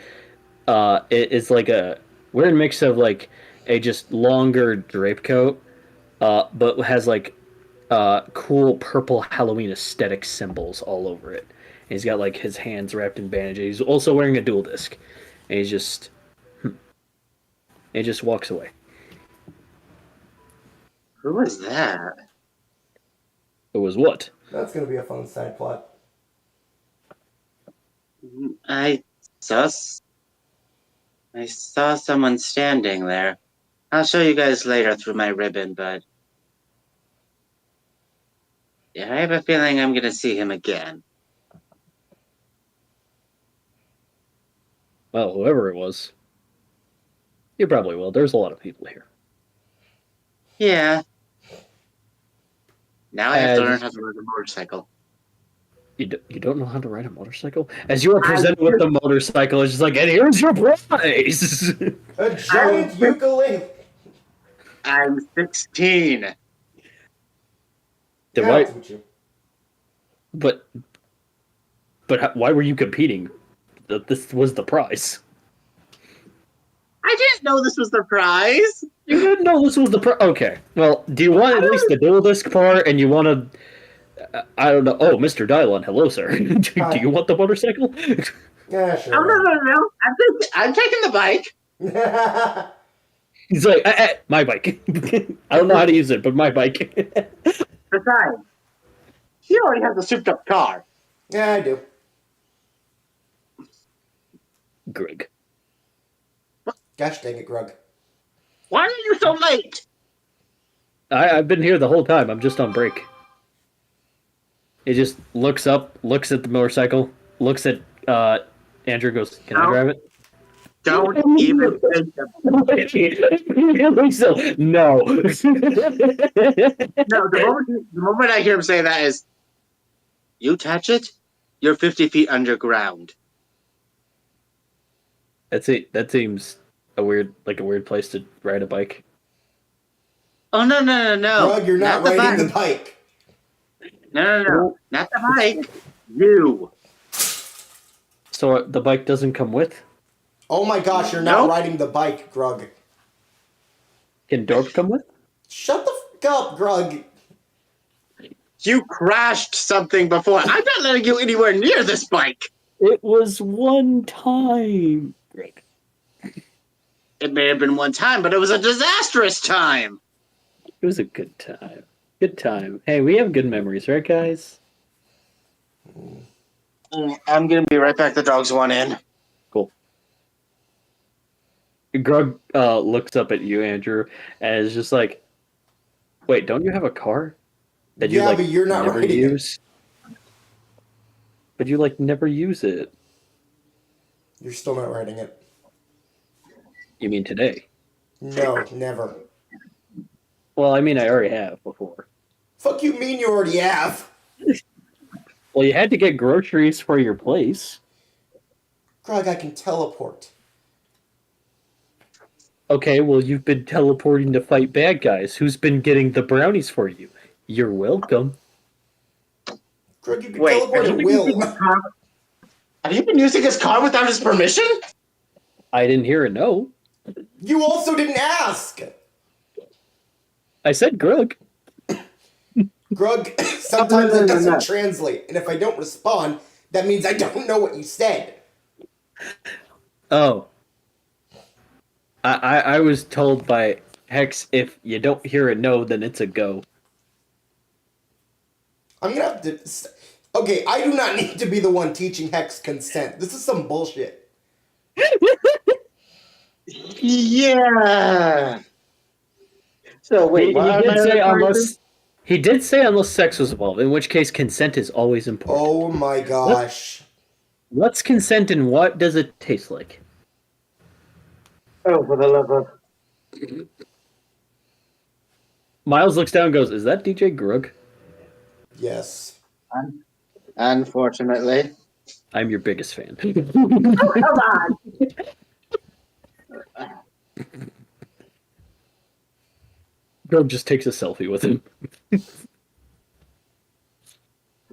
it is like a weird mix of like a just longer drape coat, but has like cool purple Halloween aesthetic symbols all over it. And he's got like his hands wrapped in bandages. He's also wearing a dual disc, and he just walks away. Who is that? It was what? That's gonna be a fun side plot. I saw someone standing there. I'll show you guys later through my ribbon, but yeah, I have a feeling I'm gonna see him again. Well, whoever it was, you probably will. There's a lot of people here. Yeah. Now I have to As- learn how to ride a motorcycle. You don't know how to ride a motorcycle? As you are presented with the motorcycle, it's just like, and here's your prize! A giant ukulele. I'm 16. Then Yeah, why? that's what you- But why were you competing? This was the prize. I didn't know this was the prize. You didn't know this was the prize. Okay. Well, do you want at least the dual disc part, and you want to? I don't know. Oh, Mr. Dylon, hello, sir. do you want the motorcycle? Yeah, Oh, no. sure. I'm taking the bike. He's like, my bike. I don't know how to use it, but my bike. Besides, he already has a souped-up car. Yeah, I do. Greg. Gosh dang it, Grug. Why are you so late? I've been here the whole time. I'm just on break. He just looks up, looks at the motorcycle, looks at Andrew, goes, "Can I No. drive it?" Don't even think about So, no. it. No, the moment I hear him say that is, you touch it, you're 50 feet underground. That's it. That seems a weird place to ride a bike. Oh, no. Grug, you're not the riding bike. the bike. No. Not the bike. You. So the bike doesn't come with? Oh my gosh, you're not Nope. riding the bike, Grug. Can Dorp come with? Shut the fuck up, Grug. You crashed something before. I'm not letting you anywhere near this bike. It was one time. Greg. It may have been one time, but it was a disastrous time. It was a good time. Good time. Hey, we have good memories, right, guys? I'm gonna be right back. The dogs want in. Cool. Grug looks up at you, Andrew, and is just like, "Wait, don't you have a car that you Yeah, but you're not never riding it. use? But you never use it. You're still not riding it. You mean today? No, never. Well, I mean, I already have before. Fuck you mean you already have? Well, you had to get groceries for your place. Grug, I can teleport. Okay, well, you've been teleporting to fight bad guys. Who's been getting the brownies for you? You're welcome. Grug, you can Wait, teleport have at you been using will. his car? Have you been using his car without his permission? I didn't hear a no. You also didn't ask. I said Grug. Grug, sometimes No. it doesn't translate, and if I don't respond, that means I don't know what you said. Oh. I was told by Hex, if you don't hear a no, then it's a go. I'm gonna have to. Okay, I do not need to be the one teaching Hex consent. This is some bullshit. Yeah. So He, wait, what he am did I say referring to? unless sex was involved, in which case consent is always important. Oh my gosh. What's consent and what does it taste like? Oh, for the love of... Miles looks down and goes, "Is that DJ Grug? Yes. Unfortunately. I'm your biggest fan." Come on! Grug just takes a selfie with him.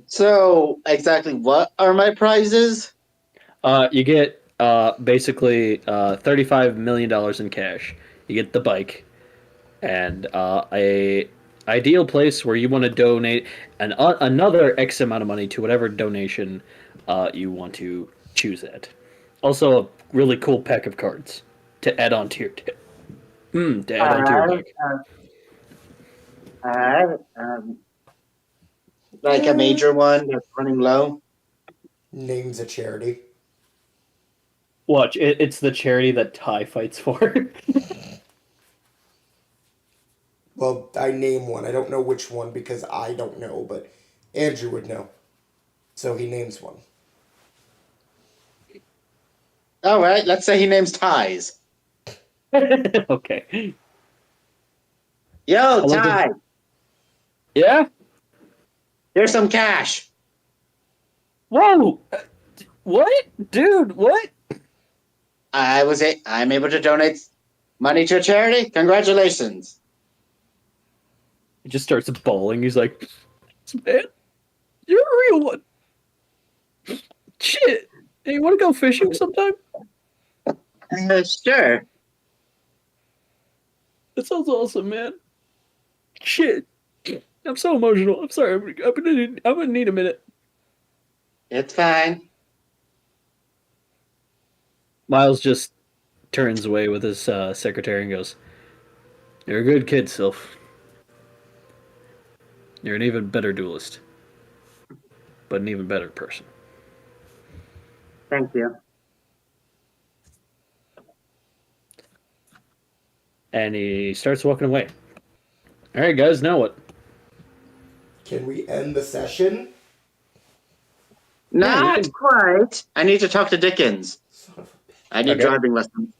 So, exactly what are my prizes? You get basically $35 million in cash. You get the bike and a ideal place where you want to donate another X amount of money to whatever donation you want to choose at. Also, a really cool pack of cards to add on to your bike. Alright. Like a major one that's running low. Name's a charity. Watch, it's the charity that Ty fights for. Well, I name one. I don't know which one because I don't know, but Andrew would know. So he names one. Alright, let's say he names ties. Okay. Yo, love Ty! Yeah? Here's some cash. Whoa! What? Dude, what? I'm able to donate money to a charity. Congratulations. He just starts bawling. He's like, "Man, you're a real one. Shit. Hey, you want to go fishing sometime? Sure. That sounds awesome, man. Shit. I'm so emotional. I'm sorry. I'm gonna need a minute." It's fine. Miles just turns away with his secretary and goes, "You're a good kid, Sylph. You're an even better duelist. But an even better person." Thank you. And he starts walking away. Alright, guys, now what? Can we end the session? Not quite. I need to talk to Dickens. Son of I need Okay. driving lessons.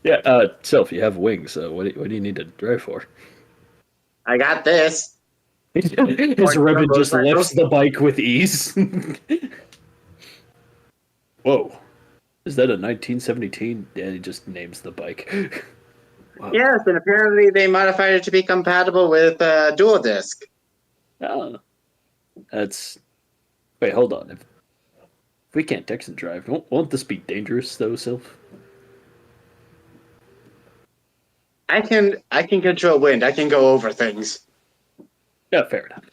Yeah, Sylph, you have wings. What do you need to drive for? I got this. His ribbon just motorcycles. lifts the bike with ease. Whoa. Is that a 1917? Yeah, he just names the bike. Wow. Yes, and apparently they modified it to be compatible with dual disc. Oh, that's... Wait, hold on. If we can't text and drive, won't this be dangerous, though, Sylph? I can control wind. I can go over things. Yeah, fair enough.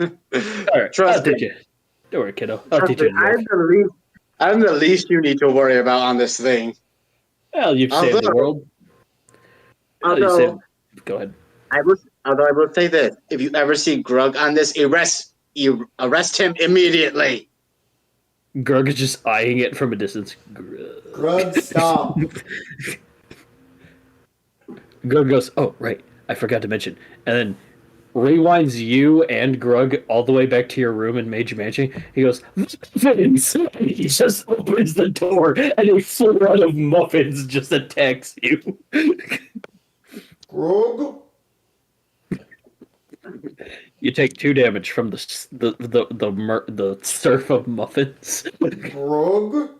All right, Trust I'll teach me. you. Don't worry, kiddo. I'll Trust teach you me, to drive. I'm the least you need to worry about on this thing. Well, you've saved the Although- world. Well, you Although Go ahead. I will say this: if you ever see Grug on this, arrest him immediately. Grug is just eyeing it from a distance. Grug, stop. Grug goes, "Oh, right. I forgot to mention." And then rewinds you and Grug all the way back to your room in Mage Mansion. He goes, "Muffins!" He just opens the door and a full run of muffins just attacks you. Grug? You take 2 damage from the surf of muffins. Grug?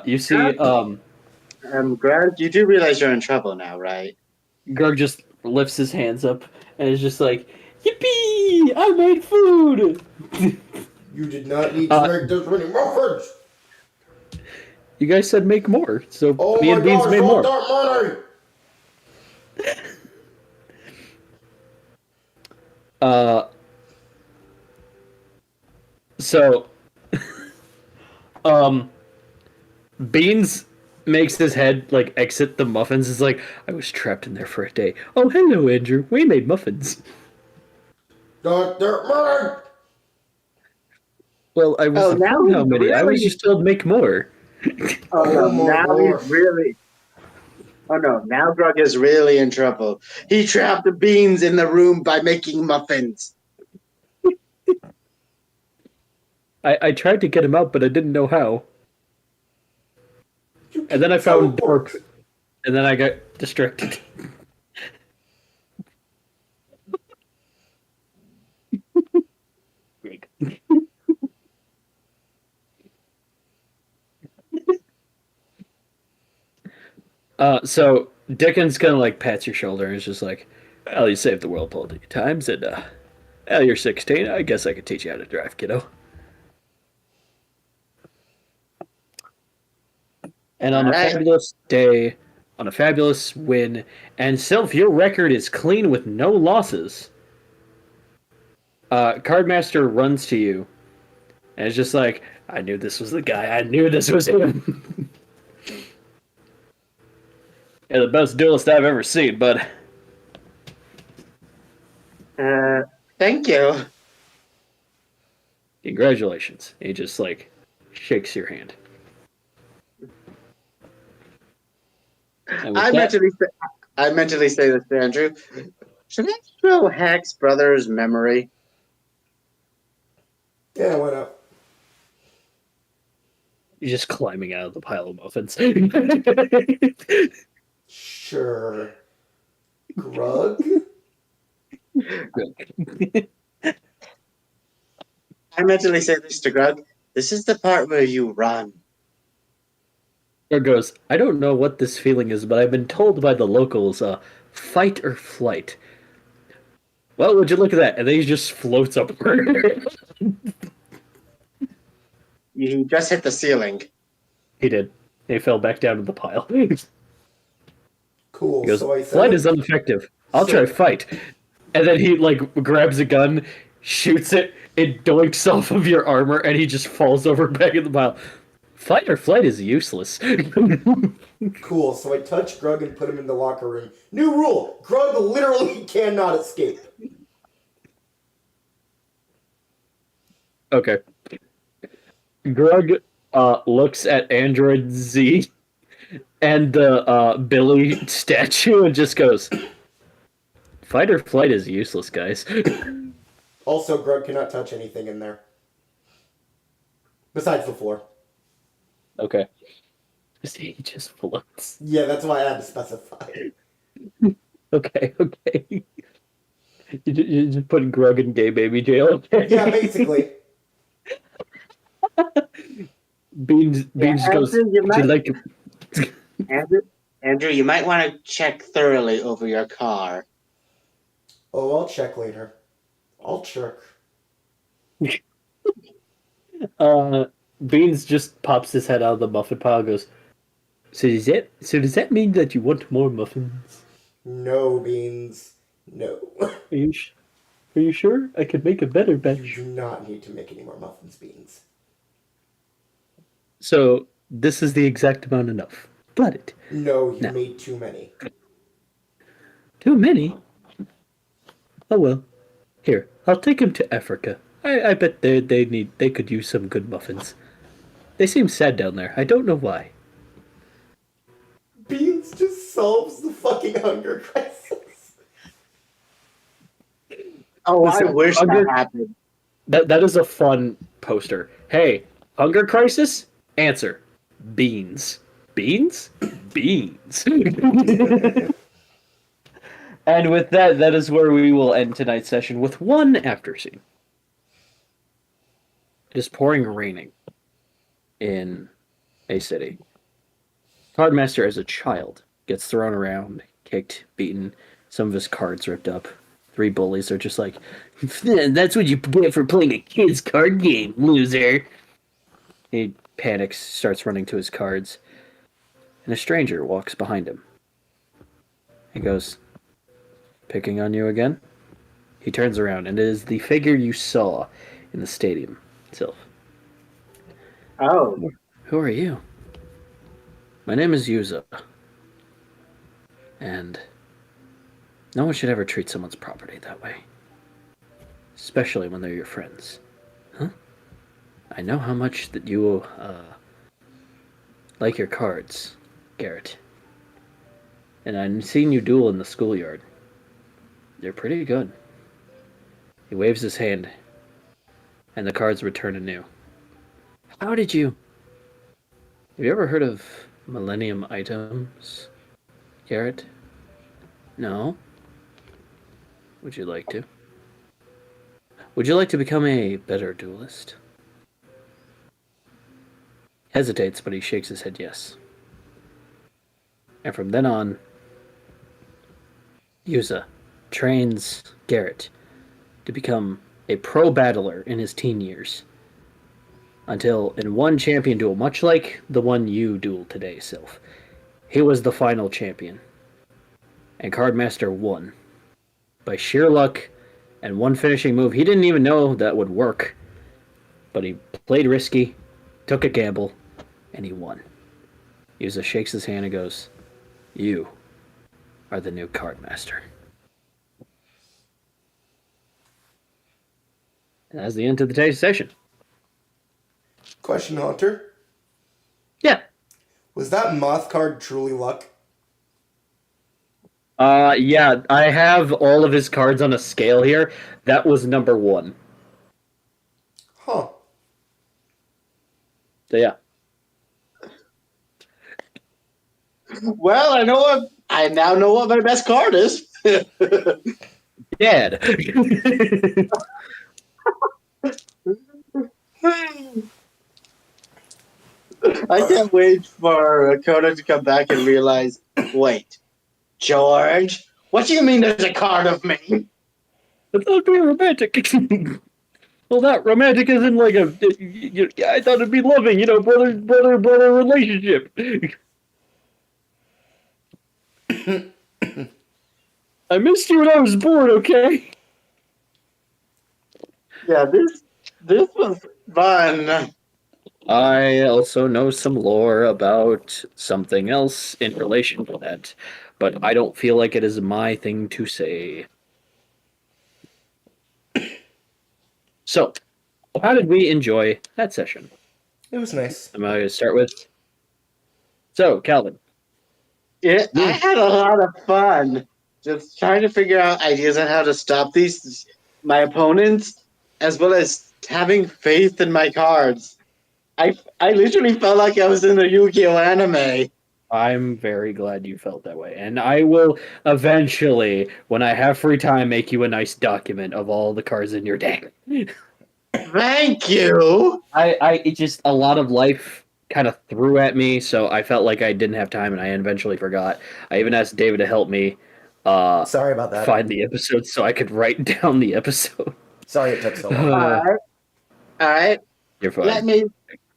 You see, Grug, you do realize you're in trouble now, right? Grug just lifts his hands up and is just like, "Yippee! I made food!" You did not need to make this many muffins! You guys said make more, so Oh me my and Beans gosh, made all more. that money! So, Beans makes his head like exit the muffins. It's like, "I was trapped in there for a day. Oh, hello, Andrew. We made muffins." Got that money! Well, I was now told how he's many. I was really- just told make more. Oh, Oh no, my now Lord. he's really. Oh no! Now Grug is really in trouble. He trapped the beans in the room by making muffins. I tried to get him out, but I didn't know how. You And then I can found teleport. Dorp, and then I got distracted. So Dickens kind of like pats your shoulder and is just like, "Well, you saved the world plenty of times, and well, you're 16. I guess I could teach you how to drive, kiddo." And on All a right. fabulous day, on a fabulous win, and Sylph, your record is clean with no losses. Cardmaster runs to you and is just like, "I knew this was the guy. I knew this was him." Yeah, the best duelist I've ever seen, bud. Uh, Thank you. Congratulations. He just like shakes your hand. And with I that, mentally, say, I mentally say this to Andrew. Should I show Hack's brother's memory? Yeah, why not? you're just climbing out of the pile of muffins. Sure. Grug? I mentally say this to Grug. This is the part where you run. Or goes, I don't know what this feeling is, but I've been told by the locals, fight or flight. Well, would you look at that? And then he just floats upward. You just hit the ceiling. He did. He fell back down to the pile. He Cool. goes, So I flight said is ineffective. I'll So- try fight. And then he, like, grabs a gun, shoots it, it doinks off of your armor, and he just falls over back in the pile. Fight or flight is useless. cool. So I touch Grug and put him in the locker room. New rule: Grug literally cannot escape. Okay. Grug looks at Android Z and the Billy statue and just goes, fight or flight is useless, guys. Also, Grug cannot touch anything in there. Besides the floor. Okay. He just floats. Yeah, that's why I had to specify. Okay. You just put Grug in gay baby jail. Okay? Yeah, basically. Beans Yeah, goes, Andrew, you would you might- like... Andrew, you might want to check thoroughly over your car. Oh, I'll check later. I'll check. Beans just pops his head out of the muffin pile and goes, so does that mean that you want more muffins? No, Beans. No. Are you sure? I could make a better You batch. do not need to make any more muffins, Beans. So this is the exact amount enough. Got it. No, you No. made too many. Too many? Oh well. Here, I'll take him to Africa. I bet they could use some good muffins. They seem sad down there. I don't know why. Beans just solves the fucking hunger crisis. Oh, I Listen, wish Hunger- that happened. That is a fun poster. Hey, hunger crisis? Answer. Beans. Beans? Beans. And with that, that is where we will end tonight's session with one after scene. It is pouring and raining in a city. Cardmaster, as a child, gets thrown around, kicked, beaten, some of his cards ripped up. 3 bullies are just like, that's what you get for playing a kid's card game, loser. He panics, starts running to his cards, and a stranger walks behind him. He goes, picking on you again? He turns around, and it is the figure you saw in the stadium itself. Oh, Who are you? My name is Yuza. And no one should ever treat someone's property that way. Especially when they're your friends. Huh? I know how much that you, like your cards, Garrett. And I've seen you duel in the schoolyard. They're pretty good. He waves his hand, and the cards return anew. How did you? Have you ever heard of Millennium Items, Garrett? No? Would you like to? Would you like to become a better duelist? Hesitates, but he shakes his head yes. And from then on, Yuza trains Garrett to become a pro battler in his teen years. Until, in one champion duel, much like the one you dueled today, Sylph, he was the final champion. And Cardmaster won. By sheer luck and one finishing move he didn't even know that would work. But he played risky, took a gamble, and he won. Yuza shakes his hand and goes, "You are the new Cardmaster." And that's the end of today's session. Question, Hunter. Yeah. Was that moth card truly luck? Yeah, I have all of his cards on a scale here. That was number 1. Huh. So yeah. Well, I now know what my best card is. Dad. I can't wait for Coda to come back and realize, wait, George, what do you mean there's a card of me? I thought it'd be romantic. Well, not romantic as in like a. I thought it'd be loving, brother relationship. I missed you when I was bored. Okay. Yeah, this was fun. I also know some lore about something else in relation to that, but I don't feel like it is my thing to say. So, how did we enjoy that session? It was nice. Am I going to start with? So, Calvin. I had a lot of fun just trying to figure out ideas on how to stop my opponents, as well as having faith in my cards. I literally felt like I was in a Yu-Gi-Oh anime. I'm very glad you felt that way. And I will eventually, when I have free time, make you a nice document of all the cards in your deck. Thank you. It just, a lot of life kind of threw at me, so I felt like I didn't have time, and I eventually forgot. I even asked David to help me Sorry about that. find the episode so I could write down the episode. Sorry it took so long. All right. You're fine.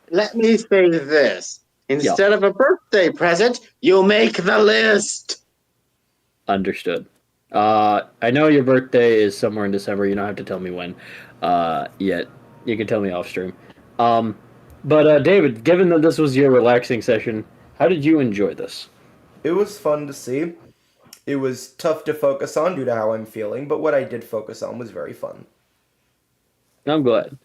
Let me say this. Instead of a birthday present, you make the list. Understood. I know your birthday is somewhere in December. You don't have to tell me when yet. You can tell me off stream. But David, given that this was your relaxing session, how did you enjoy this? It was fun to see. It was tough to focus on due to how I'm feeling, but what I did focus on was very fun. I'm glad.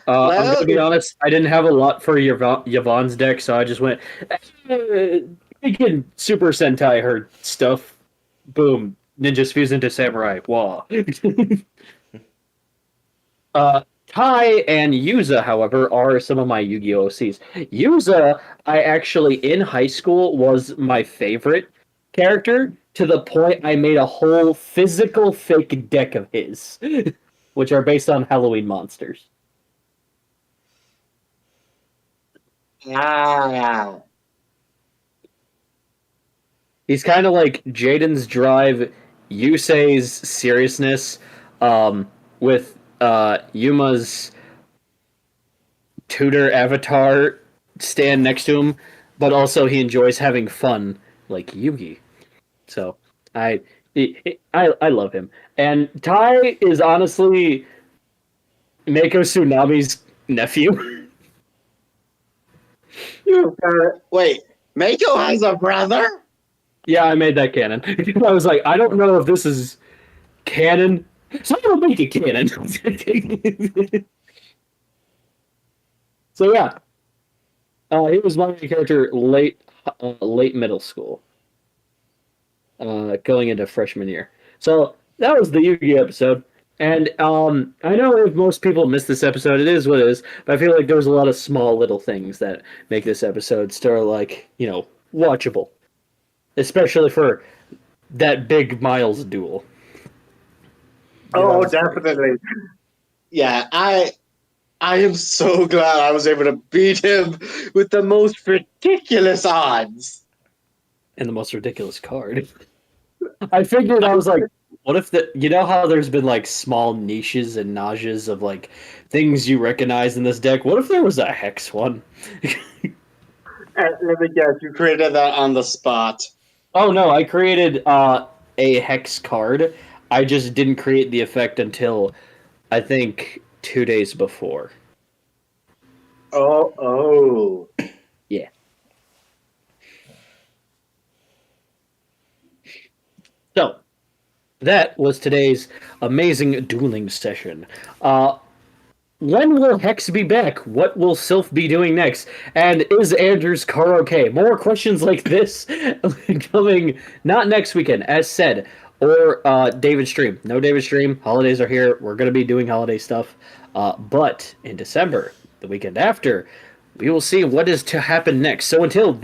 I'm going to be honest, I didn't have a lot for Yvonne's deck, so I just went, making Super Sentai her stuff. Boom. Ninjas fuse into Samurai. Wah. Tai and Yuza, however, are some of my Yu-Gi-Oh! OCs. Yuza, I actually, in high school, was my favorite character, to the point I made a whole physical fake deck of his, which are based on Halloween monsters. Wow. He's kind of like Jaden's drive, Yusei's seriousness, with Yuma's tutor avatar stand next to him, but also he enjoys having fun like Yugi. So I love him. And Tai is honestly Mako Tsunami's nephew. Wait, Mako has a brother? Yeah, I made that canon. I was like, I don't know if this is canon, so I'm gonna make it canon. So yeah, he was my character late middle school, going into freshman year. So that was the Yu-Gi-Oh episode. And I know if most people miss this episode, it is what it is. But I feel like there was a lot of small little things that make this episode still watchable, especially for that big Miles duel. Oh, definitely. Yeah, I am so glad I was able to beat him with the most ridiculous odds. And the most ridiculous card. I figured I was like, what if how there's been like small niches and nausées of like things you recognize in this deck? What if there was a hex one? Let me guess, you created that on the spot. Oh no, I created a hex card. I just didn't create the effect until I think 2 days before. Oh. Yeah. So, that was today's amazing dueling session. When will Hex be back? What will Sylph be doing next? And is Andrew's car okay? More questions like this coming not next weekend, as said, or David stream. No David stream. Holidays are here. We're going to be doing holiday stuff. But in December, the weekend after, we will see what is to happen next. So until then,